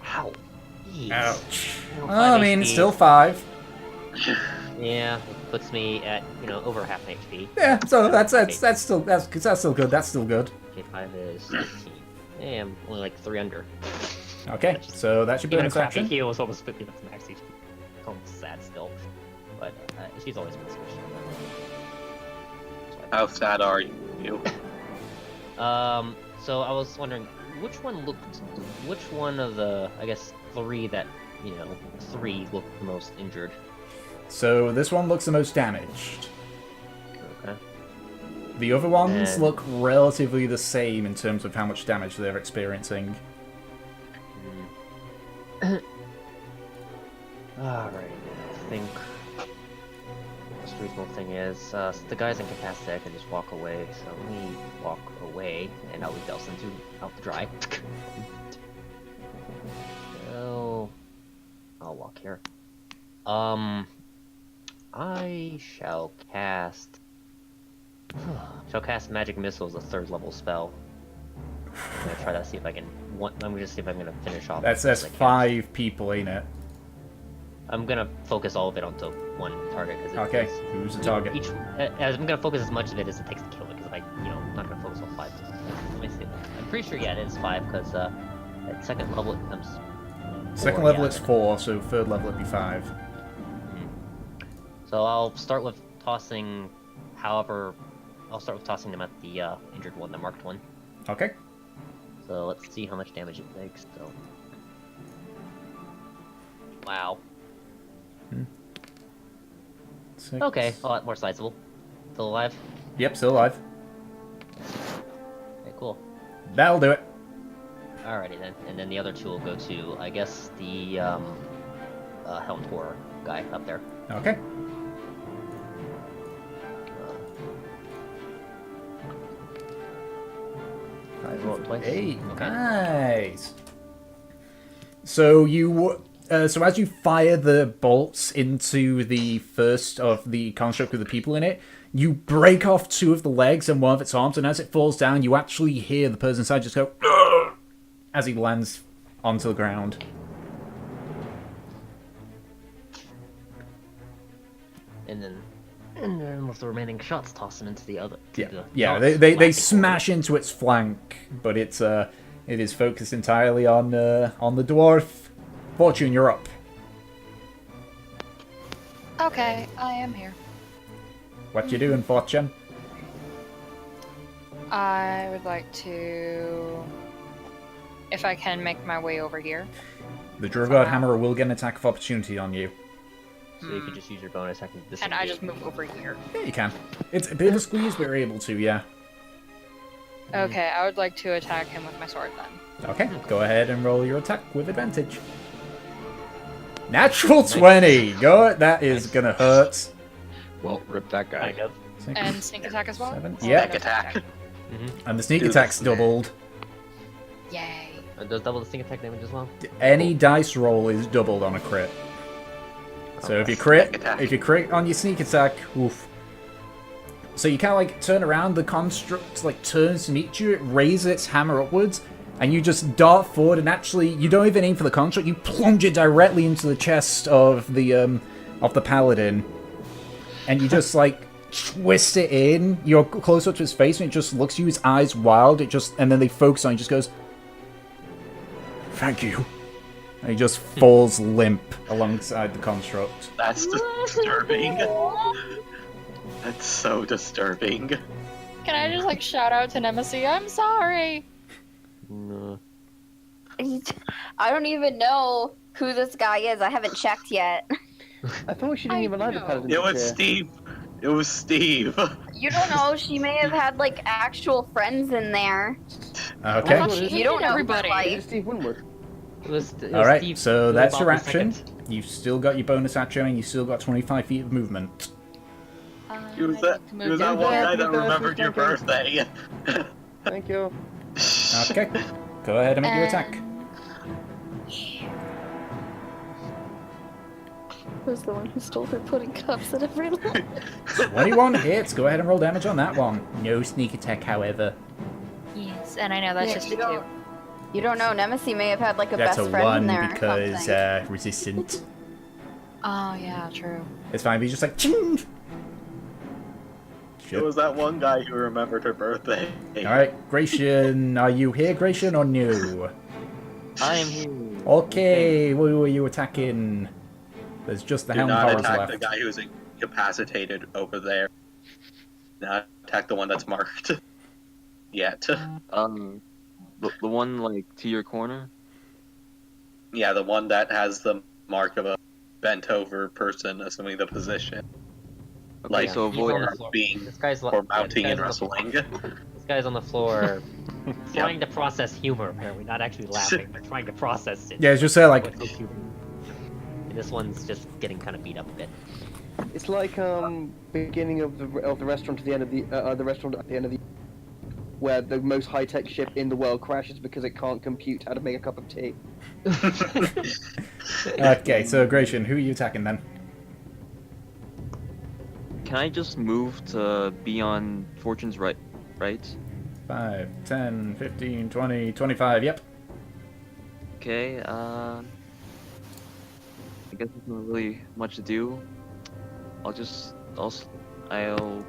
Ow. Jeez. Ouch. You know, Oh, I 5 mean, HP. still 5. Yeah, it puts me at, over half an HP. Yeah, so that's still good. That's still good. Okay, 5 is 15. Hey, I'm only like 3 under. Okay, so that's your Even a bonus crappy action. heal was almost 50 enough to max HP. Almost sad still. But she's always been switched. How sad are you? So I was wondering, which one of the, I guess, 3 that, 3 looked the most injured? So this one looks the most damaged. Okay. The other ones And- look relatively the same in terms of how much damage they're experiencing. Alright, I think the most reasonable thing is, the guy's incapacitated, I can just walk away, so let me walk away, and I'll leave Delson out to dry. So, I'll walk here. I shall cast Magic Missile as a 3rd level spell. I'm gonna try to see if I can. I'm gonna see if I'm gonna finish off. That's as I can. 5 people, ain't it? I'm gonna focus all of it onto one target. Okay, who's the target? I'm gonna focus as much of it as it takes to kill it, because I'm not gonna focus on 5. Let me see. I'm pretty sure, yeah, it is 5, because at 2nd level it becomes. 2nd level it's 4, so 3rd level it'd be 5. So I'll start with tossing. However, I'll start with tossing them at the injured one, the marked one. Okay. So let's see how much damage it takes. So. Wow. 6. Okay, a lot more sizable. Still alive? Yep, still alive. Okay, cool. That'll do it. Alrighty then. And then the other 2 will go to, I guess, the Helm Tour guy up there. Okay. Roll it twice. 8. Okay. Nice. So so as you fire the bolts into the first of the construct with the people in it, you break off 2 of the legs and 1 of its arms, and as it falls down, you actually hear the person inside just go "Ugh!" as he lands onto the ground. And then with the remaining shots, toss them into the other. Yeah. They smash into its flank, but it is focused entirely on the dwarf. Fortune, you're up. Okay, I am here. What you doing, Fortune? I would like to, if I can, make my way over here. The Drogoud Hammer will get an attack of opportunity on you. So you can just use your bonus action. Can I just move over here? Yeah, you can. It's a bit of a squeeze, but you're able to, yeah. Okay, I would like to attack him with my sword then. Okay, go ahead and roll your attack with advantage. Natural 20! Go, that is gonna hurt. Well, rip that guy. 6, And sneak attack as well? 7. Or Yeah, Sneak attack. and the sneak Do attack's this. doubled. Yay. Does double the sneak attack damage as well? Any dice roll is doubled on a crit. So if you crit on your sneak attack, oof. So you kind of like turn around, the construct like turns to meet you, it raises its hammer upwards, and you just dart forward, and actually you don't even aim for the construct, you plunge it directly into the chest of the of the paladin, and you just like twist it in. You're close up to his face, and it just looks at you. His eyes wild. And then they focus on. He just goes, "Thank you." And he just falls limp alongside the construct. That's disturbing. That's so disturbing. Can I just like shout out to Nemesis? I'm sorry. No. I don't even know who this guy is. I haven't checked yet. I thought she didn't even like the know. paladin. It was Steve. It was Steve. You don't know. She may have had like actual friends in there. Okay. I thought she You don't hated know everybody. everybody. It's Steve Winwood. It was All right. Steve So for that's your about a action. second. You've still got your bonus action, and you still got 25 feet of movement. He was that one guy that remembered your birthday. Thank you. Okay. Go ahead and make your attack. Who's the one who stole her pudding cups at every level? 21 hits. Go ahead and roll damage on that one. No sneak attack, however. Yes, and I know that's Yeah, just you a 2. don't- You don't know. Nemesis may have had like a That's best a friend 1 in there. or because something. resistant. Oh yeah, true. It's fine. But he's just like, ching! It was that one guy who remembered her birthday. All right, Gratian, are you here, Gratian, or no? I am here. Okay, what were you attacking? There's just the Do Hound not Horrors attack left. the guy who's incapacitated over there. Not attack the one that's marked. Yet. The one like to your corner. Yeah, the one that has the mark of a bent over person assuming the position. Okay, Like, so He's on avoid. the floor. being This guy's or mounting and wrestling. This guy's on the floor, trying to process humor. Apparently, not actually laughing, but trying to process it. Yeah, it's just there like, What's his humor? And this one's just getting kind of beat up a bit. It's like beginning of the restaurant at the end of the restaurant at the end of the where the most high tech ship in the world crashes because it can't compute how to make a cup of tea. okay, so Gratian, who are you attacking then? Can I just move to be on Fortune's right? 5, 10, 15, 20, 25, yep. Okay. I guess there's not really much to do. I'll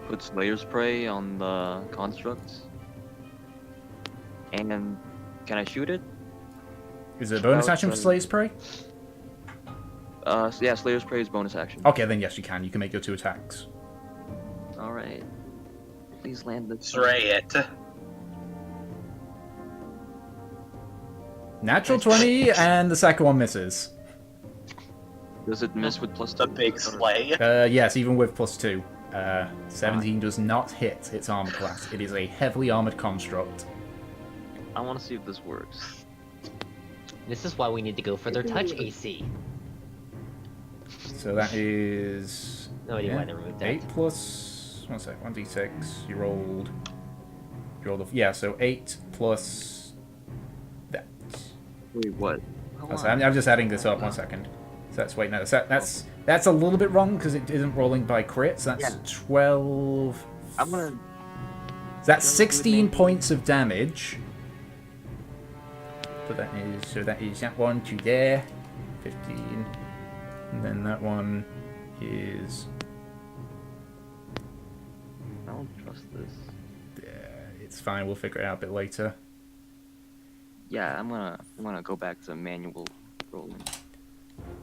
put Slayer's Prey on the construct. And can I shoot it? Is it a bonus action for Slayer's Prey? Yeah, Slayer's Prey is bonus action. Okay, then yes, you can. You can make your 2 attacks. Alright. Please land this. Stray it. Natural 20, and the second one misses. Does it miss with plus The 2? big slay. Yes, even with +2. 17 does not hit its armor class. It is a heavily armored construct. I want to see if this works. This is why we need to go for their touch AC. So that is... No idea why they removed that. 8 plus... 1 sec, 1d6. You rolled... Yeah, so 8 plus... that. Wait, what? I'm just adding this up, 1 second. So that's... Wait, no, that's a little bit wrong, because it isn't rolling by crit, so that's 12... I'm gonna... So that's 16 points of damage. So that is that one to there, 15, and then that one is. I don't trust this. It's fine. We'll figure it out a bit later. Yeah, I'm gonna go back to manual rolling.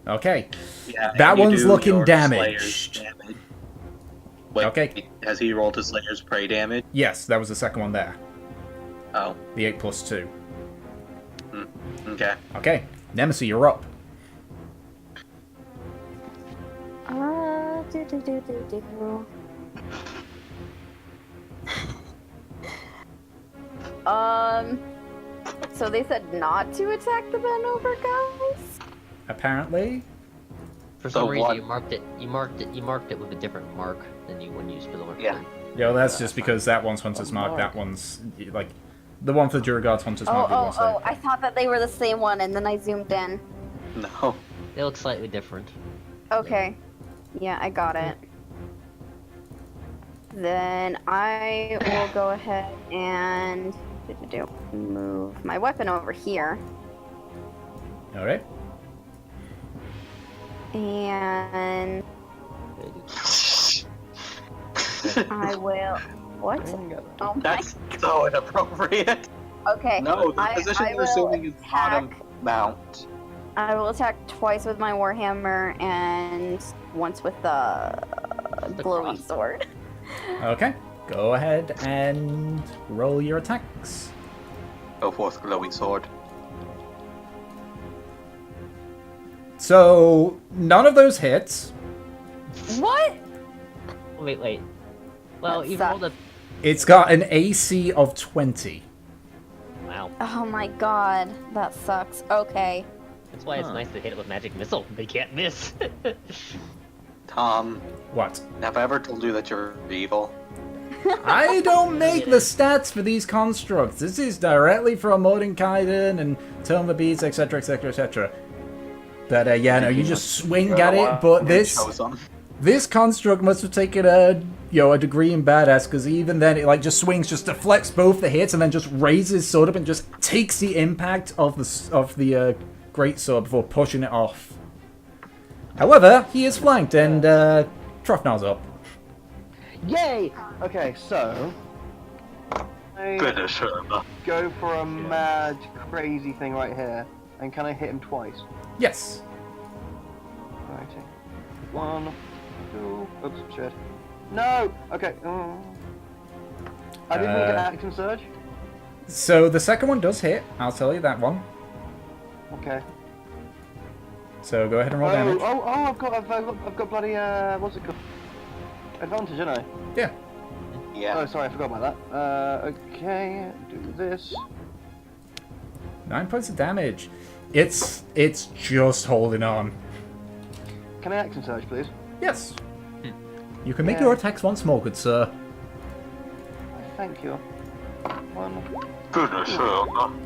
Okay. Yeah, That and you one's do looking your damaged. Slayer's damage. Wait, Okay. Has he rolled his Slayer's Prey damage? Yes, that was the second one there. Oh, The 8 plus 2. okay. Okay, Nemesis, you're up. Do. So they said not to attack the bent over guys? Apparently. For some The reason, one- you marked it with a different mark than you wouldn't use for the one. Yeah. Yeah, that's just because that one's Hunter's Mark, that one's, like, the one for Duragard's Hunter's Mark. I thought that they were the same one and then I zoomed in. No. They look slightly different. Okay. Yeah, I got it. Then I will go ahead and move my weapon over here. Alright. And I will. What? Oh my. That's so inappropriate. Okay. No, the position I you're will assuming is not a attack. mount. I will attack twice with my warhammer and once with the glowy cross. sword. Okay, go ahead and roll your attacks. Go forth, glowy sword. So, none of those hits. What? Wait. Well, That you sucks. rolled a. It's got an AC of 20. Wow. Oh my god, that sucks. Okay. That's why it's nice to hit it with magic missile. They can't miss. Tom, What? have I ever told you that you're evil? I don't make the stats for these constructs. This is directly from Mordenkainen and Tome of Beads, etc., etc., etc. But yeah, no, you just swing at it. But this construct must have taken a degree in badass, because even then it like just swings, just deflects both the hits, and then just raises sword up and just takes the impact of the great sword before pushing it off. However, he is flanked, and Trofnar's up. Yay! Okay, so I Finish him. go for a mad, crazy thing right here, and can I hit him twice? Yes. Righty. 1, 2. Oops, shit. No. Okay. I didn't make an action surge. So the second one does hit. I'll tell you that one. Okay. So go ahead and roll damage. I've got bloody what's it called? Advantage, haven't I? Yeah. Yeah. Oh, sorry, I forgot about that. Okay, do this. 9 points of damage. It's just holding on. Can I action surge, please? Yes. You can make Yeah. your attacks once more, good sir. Thank you. 1. Finish him.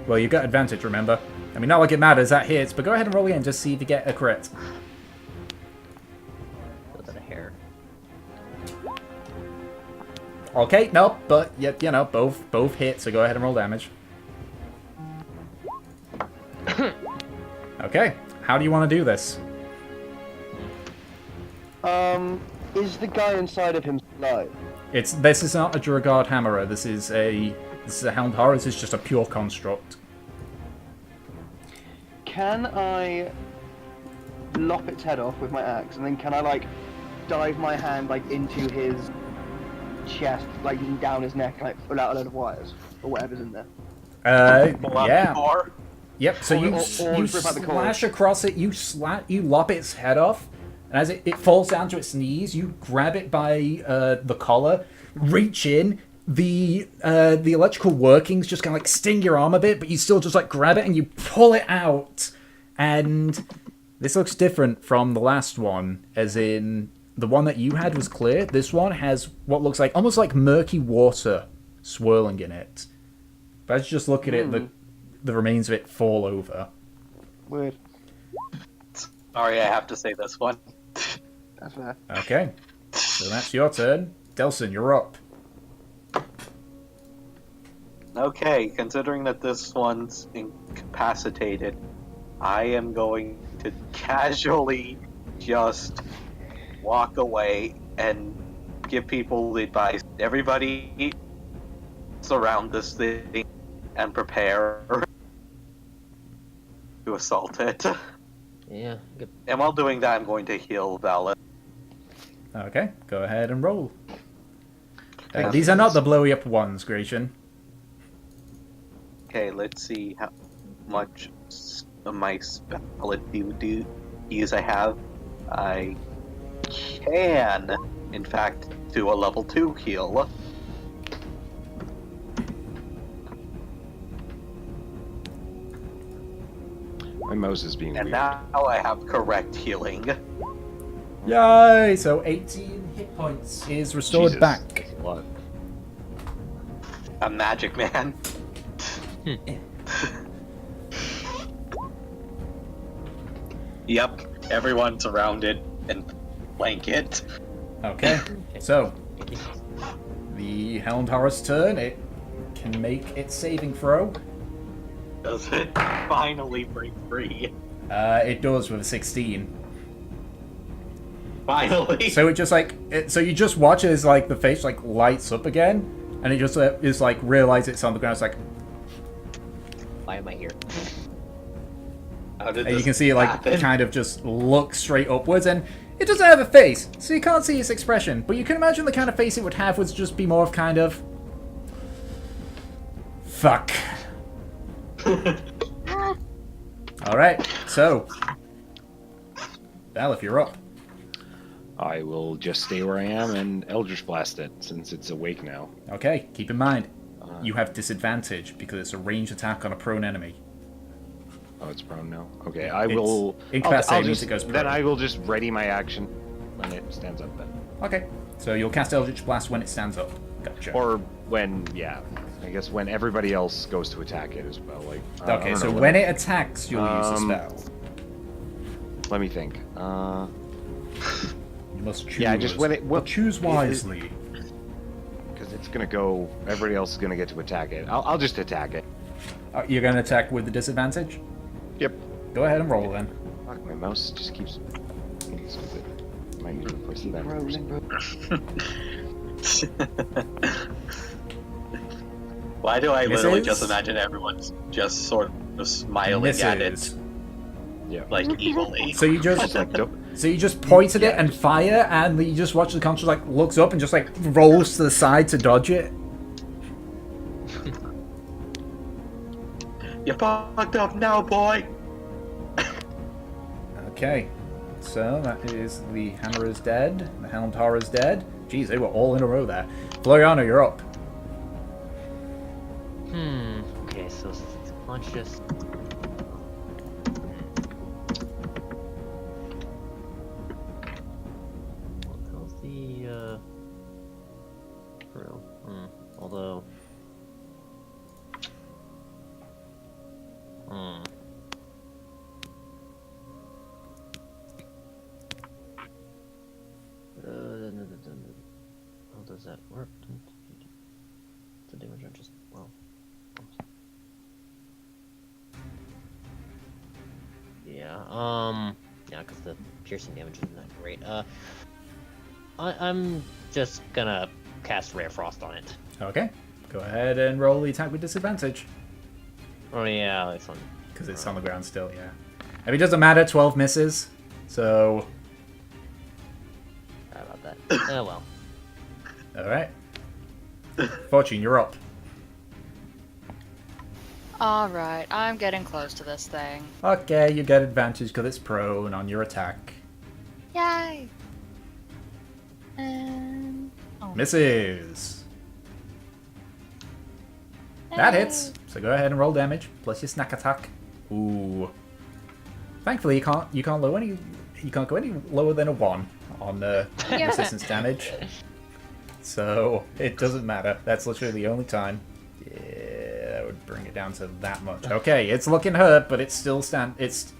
Well, you've got advantage, remember. I mean, not like it matters, that hits, but go ahead and roll again, just see if you get a crit. A little bit of hair. Okay, no, but both hit, so go ahead and roll damage. Okay, how do you want to do this? Is the guy inside of him alive? This is not a Duragard Hammerer. This is a Hound Horror. This is just a pure construct. Can I lop its head off with my axe, and then can I like dive my hand like into his chest, like down his neck, and like pull out a load of wires or whatever's in there? Yeah. Or Yep. So you rip out the cord. slash across it. You lop its head off, and as it falls down to its knees, you grab it by the collar, reach in. The electrical workings just kind of like sting your arm a bit, but you still just like grab it and you pull it out. And this looks different from the last one, as in the one that you had was clear. This one has what looks like almost like murky water swirling in it. But as you just look at it, the remains of it fall over. Weird. sorry, I have to say this one. That's fair. Okay, so that's your turn. Delson, you're up. Okay, considering that this one's incapacitated, I am going to casually just walk away and give people the advice. Everybody surround this thing and prepare to assault it. Yeah. Good. And while doing that, I'm going to heal Valet. Okay, go ahead and roll. These are not the blowy up ones, Gratian. Okay, let's see how much of my spell use I have. I can, in fact, do a level 2 heal. My mouse is being And weird. now I have correct healing. Yay! So 18 hit points is restored Jesus, back. that's a lot. A magic man. Yep, everyone's surrounded and blanket. Okay, so the Hound Horror's turn. It can make its saving throw. Does it finally break free? It does with a 16. Finally. So it just like so you just watch as like the face like lights up again, and it just is like realize it's on the ground. It's like, Why am I here? How did and you this can see it like happen? kind of just look straight upwards, and it doesn't have a face, so you can't see its expression. But you can imagine the kind of face it would have would just be more of kind of fuck. All right, so Val, if you're up. I will just stay where I am and Eldritch Blast it, since it's awake now. Okay, keep in mind, you have disadvantage because it's a ranged attack on a prone enemy. Oh, it's prone now? Okay, I It's will... incapacitated, means just, it goes then prone. I will just ready my action when it stands up then. Okay, so you'll cast Eldritch Blast when it stands up. Gotcha. Or when, yeah, I guess when everybody else goes to attack it as well. Like, I Okay, don't so know, when it attacks, you'll use a spell. Let me think. You must choose. Yeah, just when it... Well, choose wisely. Because it's gonna go... Everybody else is gonna get to attack it. I'll just attack it. You're going to attack with the disadvantage? Yep. Go ahead and roll then. Fuck, my mouse just keeps... being stupid. Might need to replace the battery. Why do I literally just Misses? imagine everyone's just sort of smiling at it, Misses. Yeah. like evilly? So you just... Just like, don't... So you just point at it and fire, and you just watch the contra like looks up and just like rolls to the side to dodge it. You fucked up now, boy. Okay, so that is the hammer is dead, the helmed horror is dead. Jeez, they were all in a row there. Floriano, you're up. Okay, so it's conscious. What hell's the real? Although. How does that work? The damage are just well. Yeah, because the piercing damage isn't that great. I'm just gonna cast Rare Frost on it. Okay, go ahead and roll the attack with disadvantage. Oh yeah, it's on. Because it's on the ground still, yeah. I mean, it doesn't matter, 12 misses, so... Sorry about that. Oh well. Alright. Fortune, you're up. Alright, I'm getting close to this thing. Okay, you get advantage because it's prone on your attack. Yay! And... Oh. Misses! That hits. So go ahead and roll damage plus your snack attack. Ooh. Thankfully, you can't go any lower than a 1 on resistance damage. So it doesn't matter. That's literally the only time. Yeah, that would bring it down to that much. Okay, it's looking hurt, but it's still it's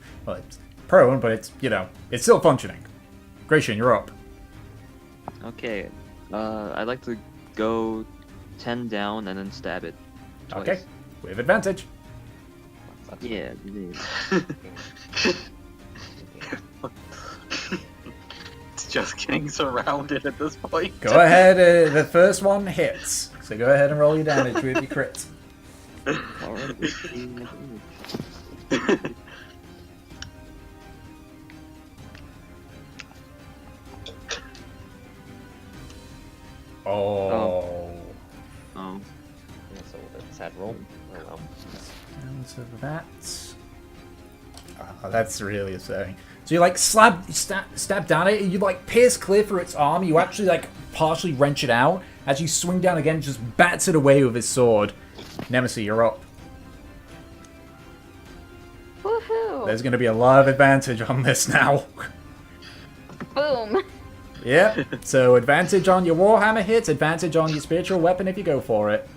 prone, but it's it's still functioning. Gratian, you're up. Okay. I'd like to go 10 down and then stab it. Twice. Okay, we have advantage. Yeah, it is. It's just getting surrounded at this point. Go ahead, the first one hits. So go ahead and roll your damage with your crit. Alright. Oh. Oh. Yeah, so a sad roll. Oh well. And so that. Oh, that's really upsetting. So you like stab down it, and you like pierce clear through its arm. You actually like partially wrench it out. As you swing down again, just bats it away with his sword. Nemesis, you're up. Woohoo! There's going to be a lot of advantage on this now. Boom! Yep. So advantage on your Warhammer hits, advantage on your spiritual weapon if you go for it.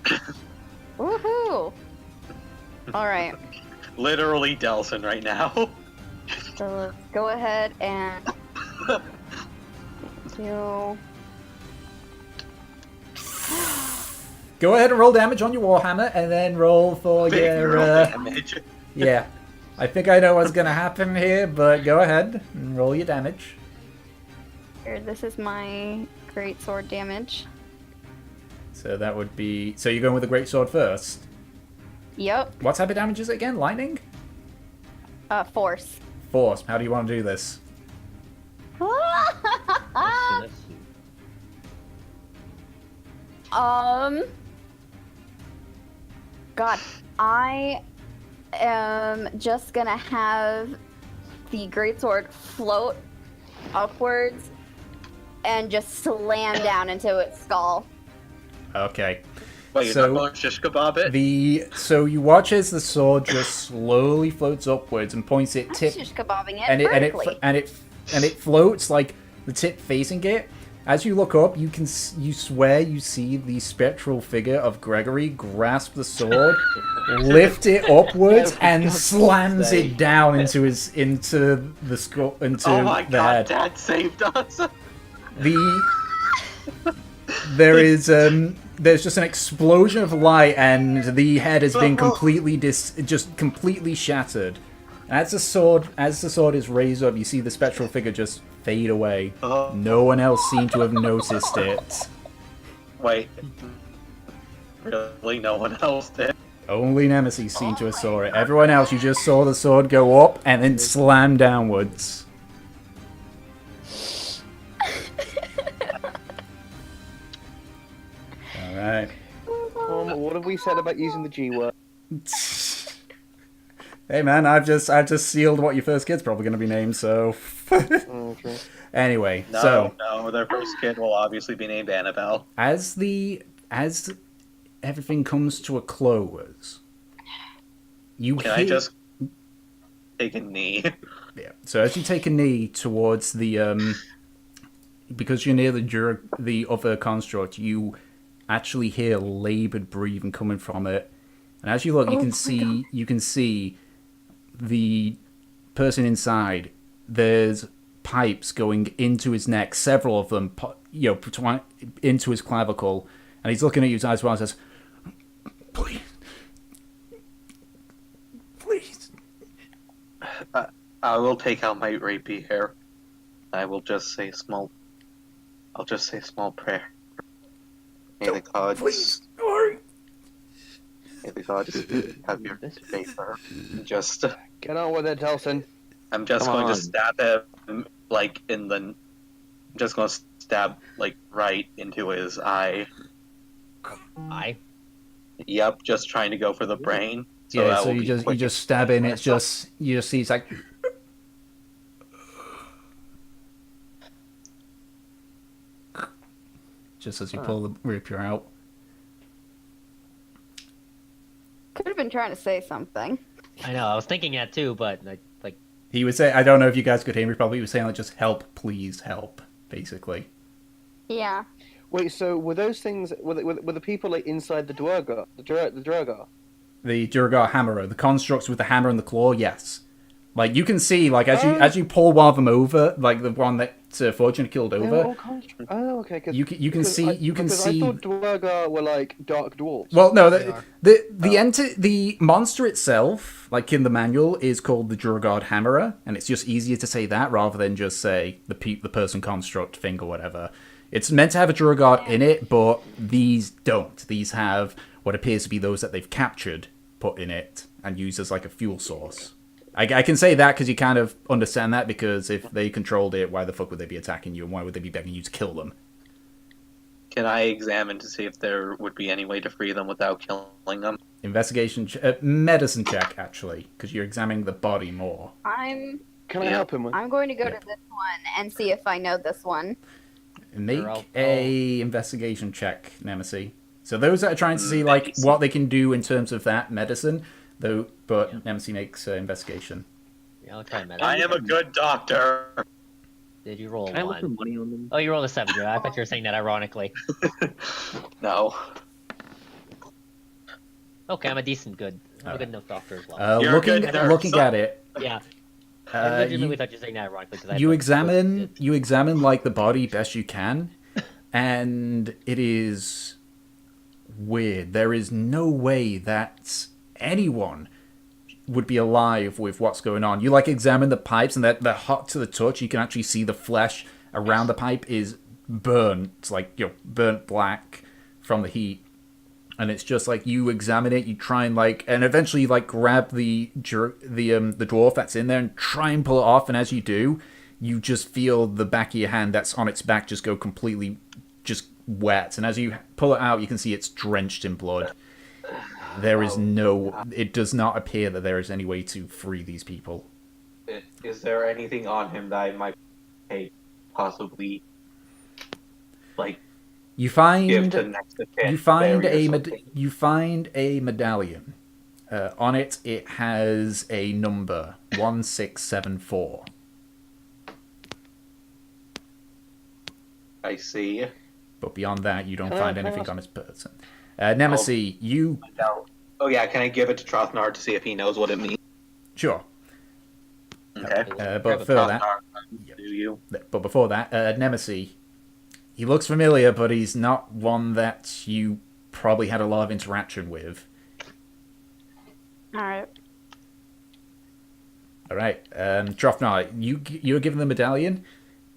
Woohoo! Alright, Literally Delson right now. so let's go ahead and do... Go ahead and roll damage on your Warhammer, and then roll for Big your... roll damage. Yeah. I think I know what's going to happen here, but go ahead and roll your damage. Here, this is my great sword damage. So that would be... So you're going with the great sword first? Yep. What type of damage is it again? Lightning? Force. Force. How do you want to do this? Let's see. God, I am just gonna have the greatsword float upwards and just slam down into its skull. Okay. Wait, you're So- not going to shish kebab it? So you watch as the sword just slowly floats upwards and points it I'm tip shish kebabbing it and vertically. it floats like the tip facing it. As you look up, you swear you see the spectral figure of Gregory grasp the sword, lift it upwards, and slams it down into the skull Oh my the god, head. Dad saved us! There's just an explosion of light, and the head has been completely completely shattered. As the sword is raised up, you see the spectral figure just fade away. No one else seemed to have noticed it. Wait. Really? No one else did? Only Nemesis seemed to have saw it. Everyone else, you just saw the sword go up and then slam downwards. Alright. What have we said about using the G word? Hey man, I've just sealed what your first kid's probably going to be named, so... Okay. Anyway, No, so... no, their first kid will obviously be named Annabelle. As everything comes to a close, you Can I just take a knee? Yeah. So as you take a knee towards the because you're near the other construct, you actually hear labored breathing coming from it, and as you look, you can see the person inside. There's pipes going into his neck, several of them, into his clavicle, and he's looking at you as well and says, "Please, please." I will take out my rapier. I will just say small. I'll just say small prayer. May the gods. Please, sorry. May the gods have your favor. Just. Get on with it, Telson. I'm just Come going on. to stab him like in the. I'm just going to stab like right into his eye. I. Yep, just trying to go for the brain. So Yeah, that so will you be just quick. stab in. It's just you just see it's like. Just as you pull the rapier out. Could have been trying to say something. I know. I was thinking that too, but like He would say, I don't know if you guys could hear me probably, he was saying like just help, please help, basically. Yeah. Wait, so were those things were the people like inside the Duergar, the Duergar? The Durgar Hammerer, the constructs with the hammer and the claw, yes. Like you can see, like as you pull one of them over, like the one that Fortune killed They were over. all constructs. Oh, okay. You can see I thought Duergar were like dark dwarves. Well, no, the monster itself, like in the manual, is called the Durgard Hammerer, and it's just easier to say that rather than just say the person construct thing or whatever. It's meant to have a Durgard in it, but these don't. These have what appears to be those that they've captured put in it and used as like a fuel source. I can say that because you kind of understand that, because if they controlled it, why the fuck would they be attacking you, and why would they be begging you to kill them? Can I examine to see if there would be any way to free them without killing them? Investigation, medicine check, actually, because you're examining the body more. I'm Can I help him with? going to go to this one and see if I know this one. Make I'll- a investigation check, Nemesis. So those that are trying to see like what they can do in terms of that medicine, though, but Nemesis makes investigation. yeah, I'll try I am a good doctor. Did you roll Can I look for one? money on them? Oh, you rolled a 7. I thought you were saying that ironically. No. Okay, I'm a decent good. I'm a good enough doctor as well. You're a Looking good nurse. looking at it, yeah. I legitimately you, thought you were saying that ironically. 'Cause I you thought- examine like the body best you can, and it is weird. There is no way that anyone would be alive with what's going on. You like examine the pipes, and they're hot to the touch. You can actually see the flesh around the pipe is burnt, like, burnt black from the heat. And it's just like you examine it, you try and and eventually grab the dwarf that's in there and try and pull it off. And as you do, you just feel the back of your hand that's on its back just go completely just wet. And as you pull it out, you can see it's drenched in blood. There is it does not appear that there is any way to free these people. Is there anything on him that I might possibly You find give to next to you find a medallion. On it, it has a number 1674. I see. But beyond that, you don't find anything on his person. Nemesis, you. Oh yeah, can I give it to Trothnard to see if he knows what it means? Sure. Okay. But before that, But before that, Nemesis. He looks familiar, but he's not one that you probably had a lot of interaction with. Alright. Alright, Trofnar, you're given the medallion.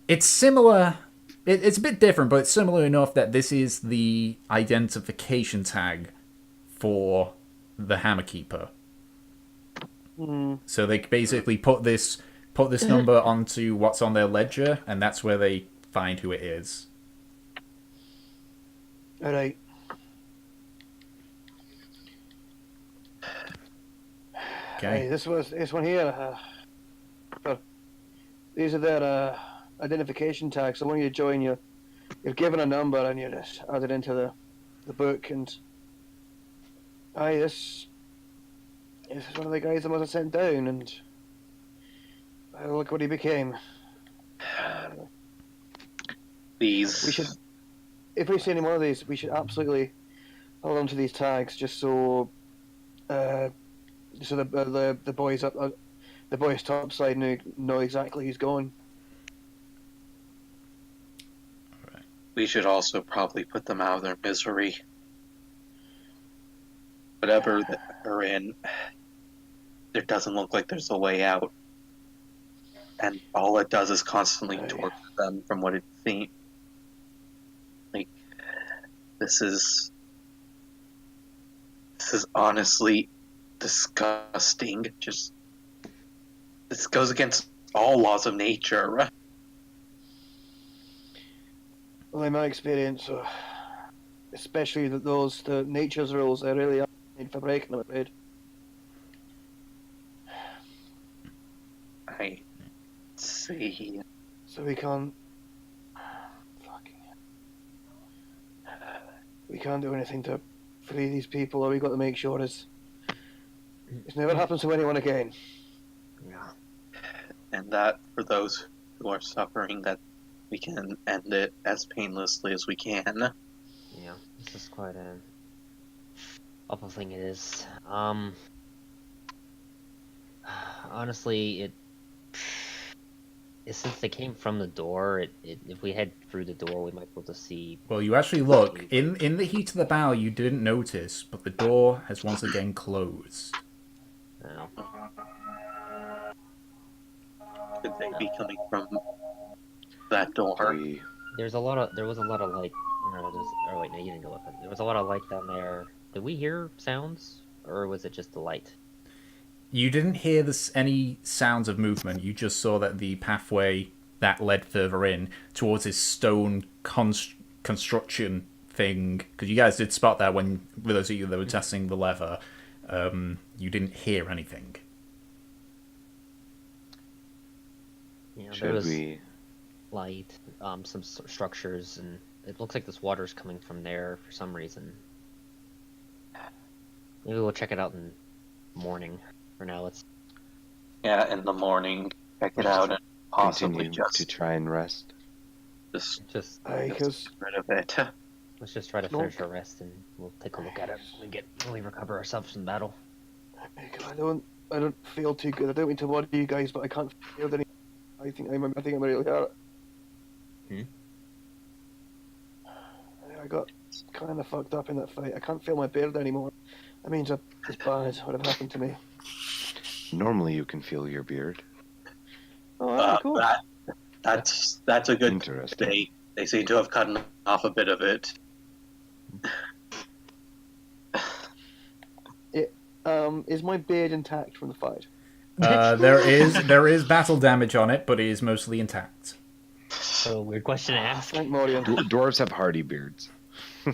It's similar. It's a bit different, but it's similar enough that this is the identification tag for the Hammerkeeper. So they basically put this number onto what's on their ledger, and that's where they find who it is. All right. Okay. Hey, this one here. These are their identification tags. So when you join, you're given a number and you just add it into the book. And this is one of the guys that was sent down, and look what he became. We should, if we see any more of these, we should absolutely hold on to these tags, just so the boys up, the boys topside know exactly who's going. We should also probably put them out of their misery. Whatever they're in, there doesn't look like there's a way out. And all it does is constantly torture them from what it seems. This is honestly disgusting. This goes against all laws of nature. Well, in my experience, especially the nature's rules, they really are made for breaking, I'm afraid. I see. So we can't. We can't do anything to free these people, or we got to make sure it's never happens to anyone again. Yeah. And that for those who are suffering, that we can end it as painlessly as we can. Yeah, this is quite an awful thing it is. Honestly, since they came from the door, if we head through the door, we might be able to see. Well, you actually look in the heat of the battle. You didn't notice, but the door has once again closed. Oh. Could they be coming from that door? There was a lot of light. Oh wait, no, you didn't go up. There was a lot of light down there. Did we hear sounds, or was it just the light? You didn't hear any sounds of movement. You just saw that the pathway that led further in towards this stone construction thing, because you guys did spot that when, with those of you that were testing the lever, you didn't hear anything. Yeah, there was light, some structures, and it looks like this water's coming from there for some reason. Maybe we'll check it out in the morning. For now, let's. Yeah, in the morning, check it out and possibly Continue to try and rest. Just get rid of it. Let's just try to finish our rest, and we'll take a look at it when we recover ourselves from the battle. I don't feel too good. I don't mean to worry you guys, but I can't feel any. I think I'm really hurt. I got kind of fucked up in that fight. I can't feel my beard anymore. That means it's bad. What happened to me? Normally you can feel your beard. Oh, cool. That's a good. Interesting. They seem to have cut off a bit of it. Is my beard intact from the fight? There is battle damage on it, but it is mostly intact. So weird question to ask. Thank Morian. Dwarves have hardy beards.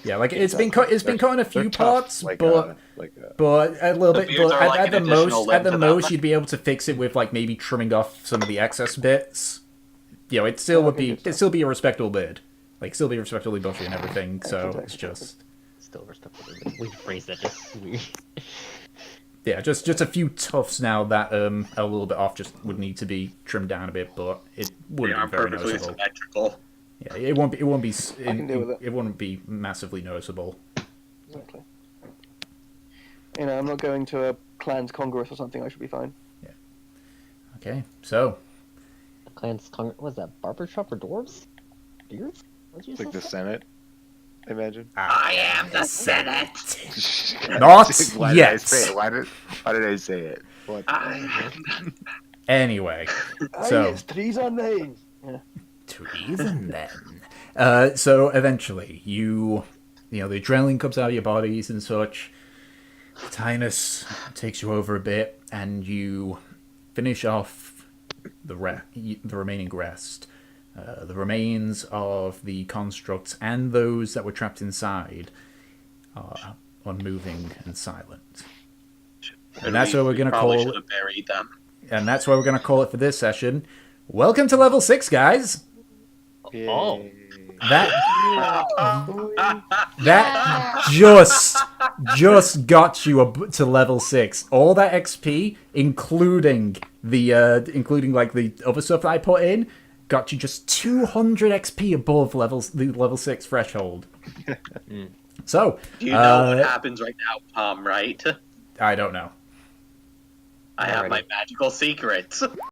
Yeah, like it's been cut in a few They're tough, parts, like but a little The bit. beards But are like at an the additional limb at the to most, them. you'd be able to fix it with like maybe trimming off some of the excess bits. You know, it still would be it'd still be a respectable beard, like still be respectably bushy and everything. So it's just Still respectable. We phrased that just weird. yeah, just a few tufts now that a little bit off just would need to be trimmed down a bit, but it They wouldn't are be very perfectly noticeable. symmetrical. Yeah, it won't be can deal with it. it wouldn't be massively noticeable. Exactly. You know, I'm not going to a Clans Congress or something. I should be fine. Okay, so What was that? Barbershop for dwarves? Beards? What'd you It's like say? the Senate, I imagine. I am the Senate. Not Why yet. Did I say it? Why did I say it? What? Anyway, so Yes, trees are names. Yeah. treason then. So eventually, you know, the adrenaline comes out of your bodies and such. Tiredness takes you over a bit, and you finish off the remaining rest. The remains of the constructs and those that were trapped inside are unmoving and silent. And that's what we're going to Probably call should have buried them. And that's what we're going to call it for this session. Welcome to level 6, guys. Oh. That just got you to level 6. All that XP, including like the other stuff that I put in, got you just 200 XP above the level 6 threshold. So, You know what happens right now, Tom, right? I don't know. I have my magical secrets.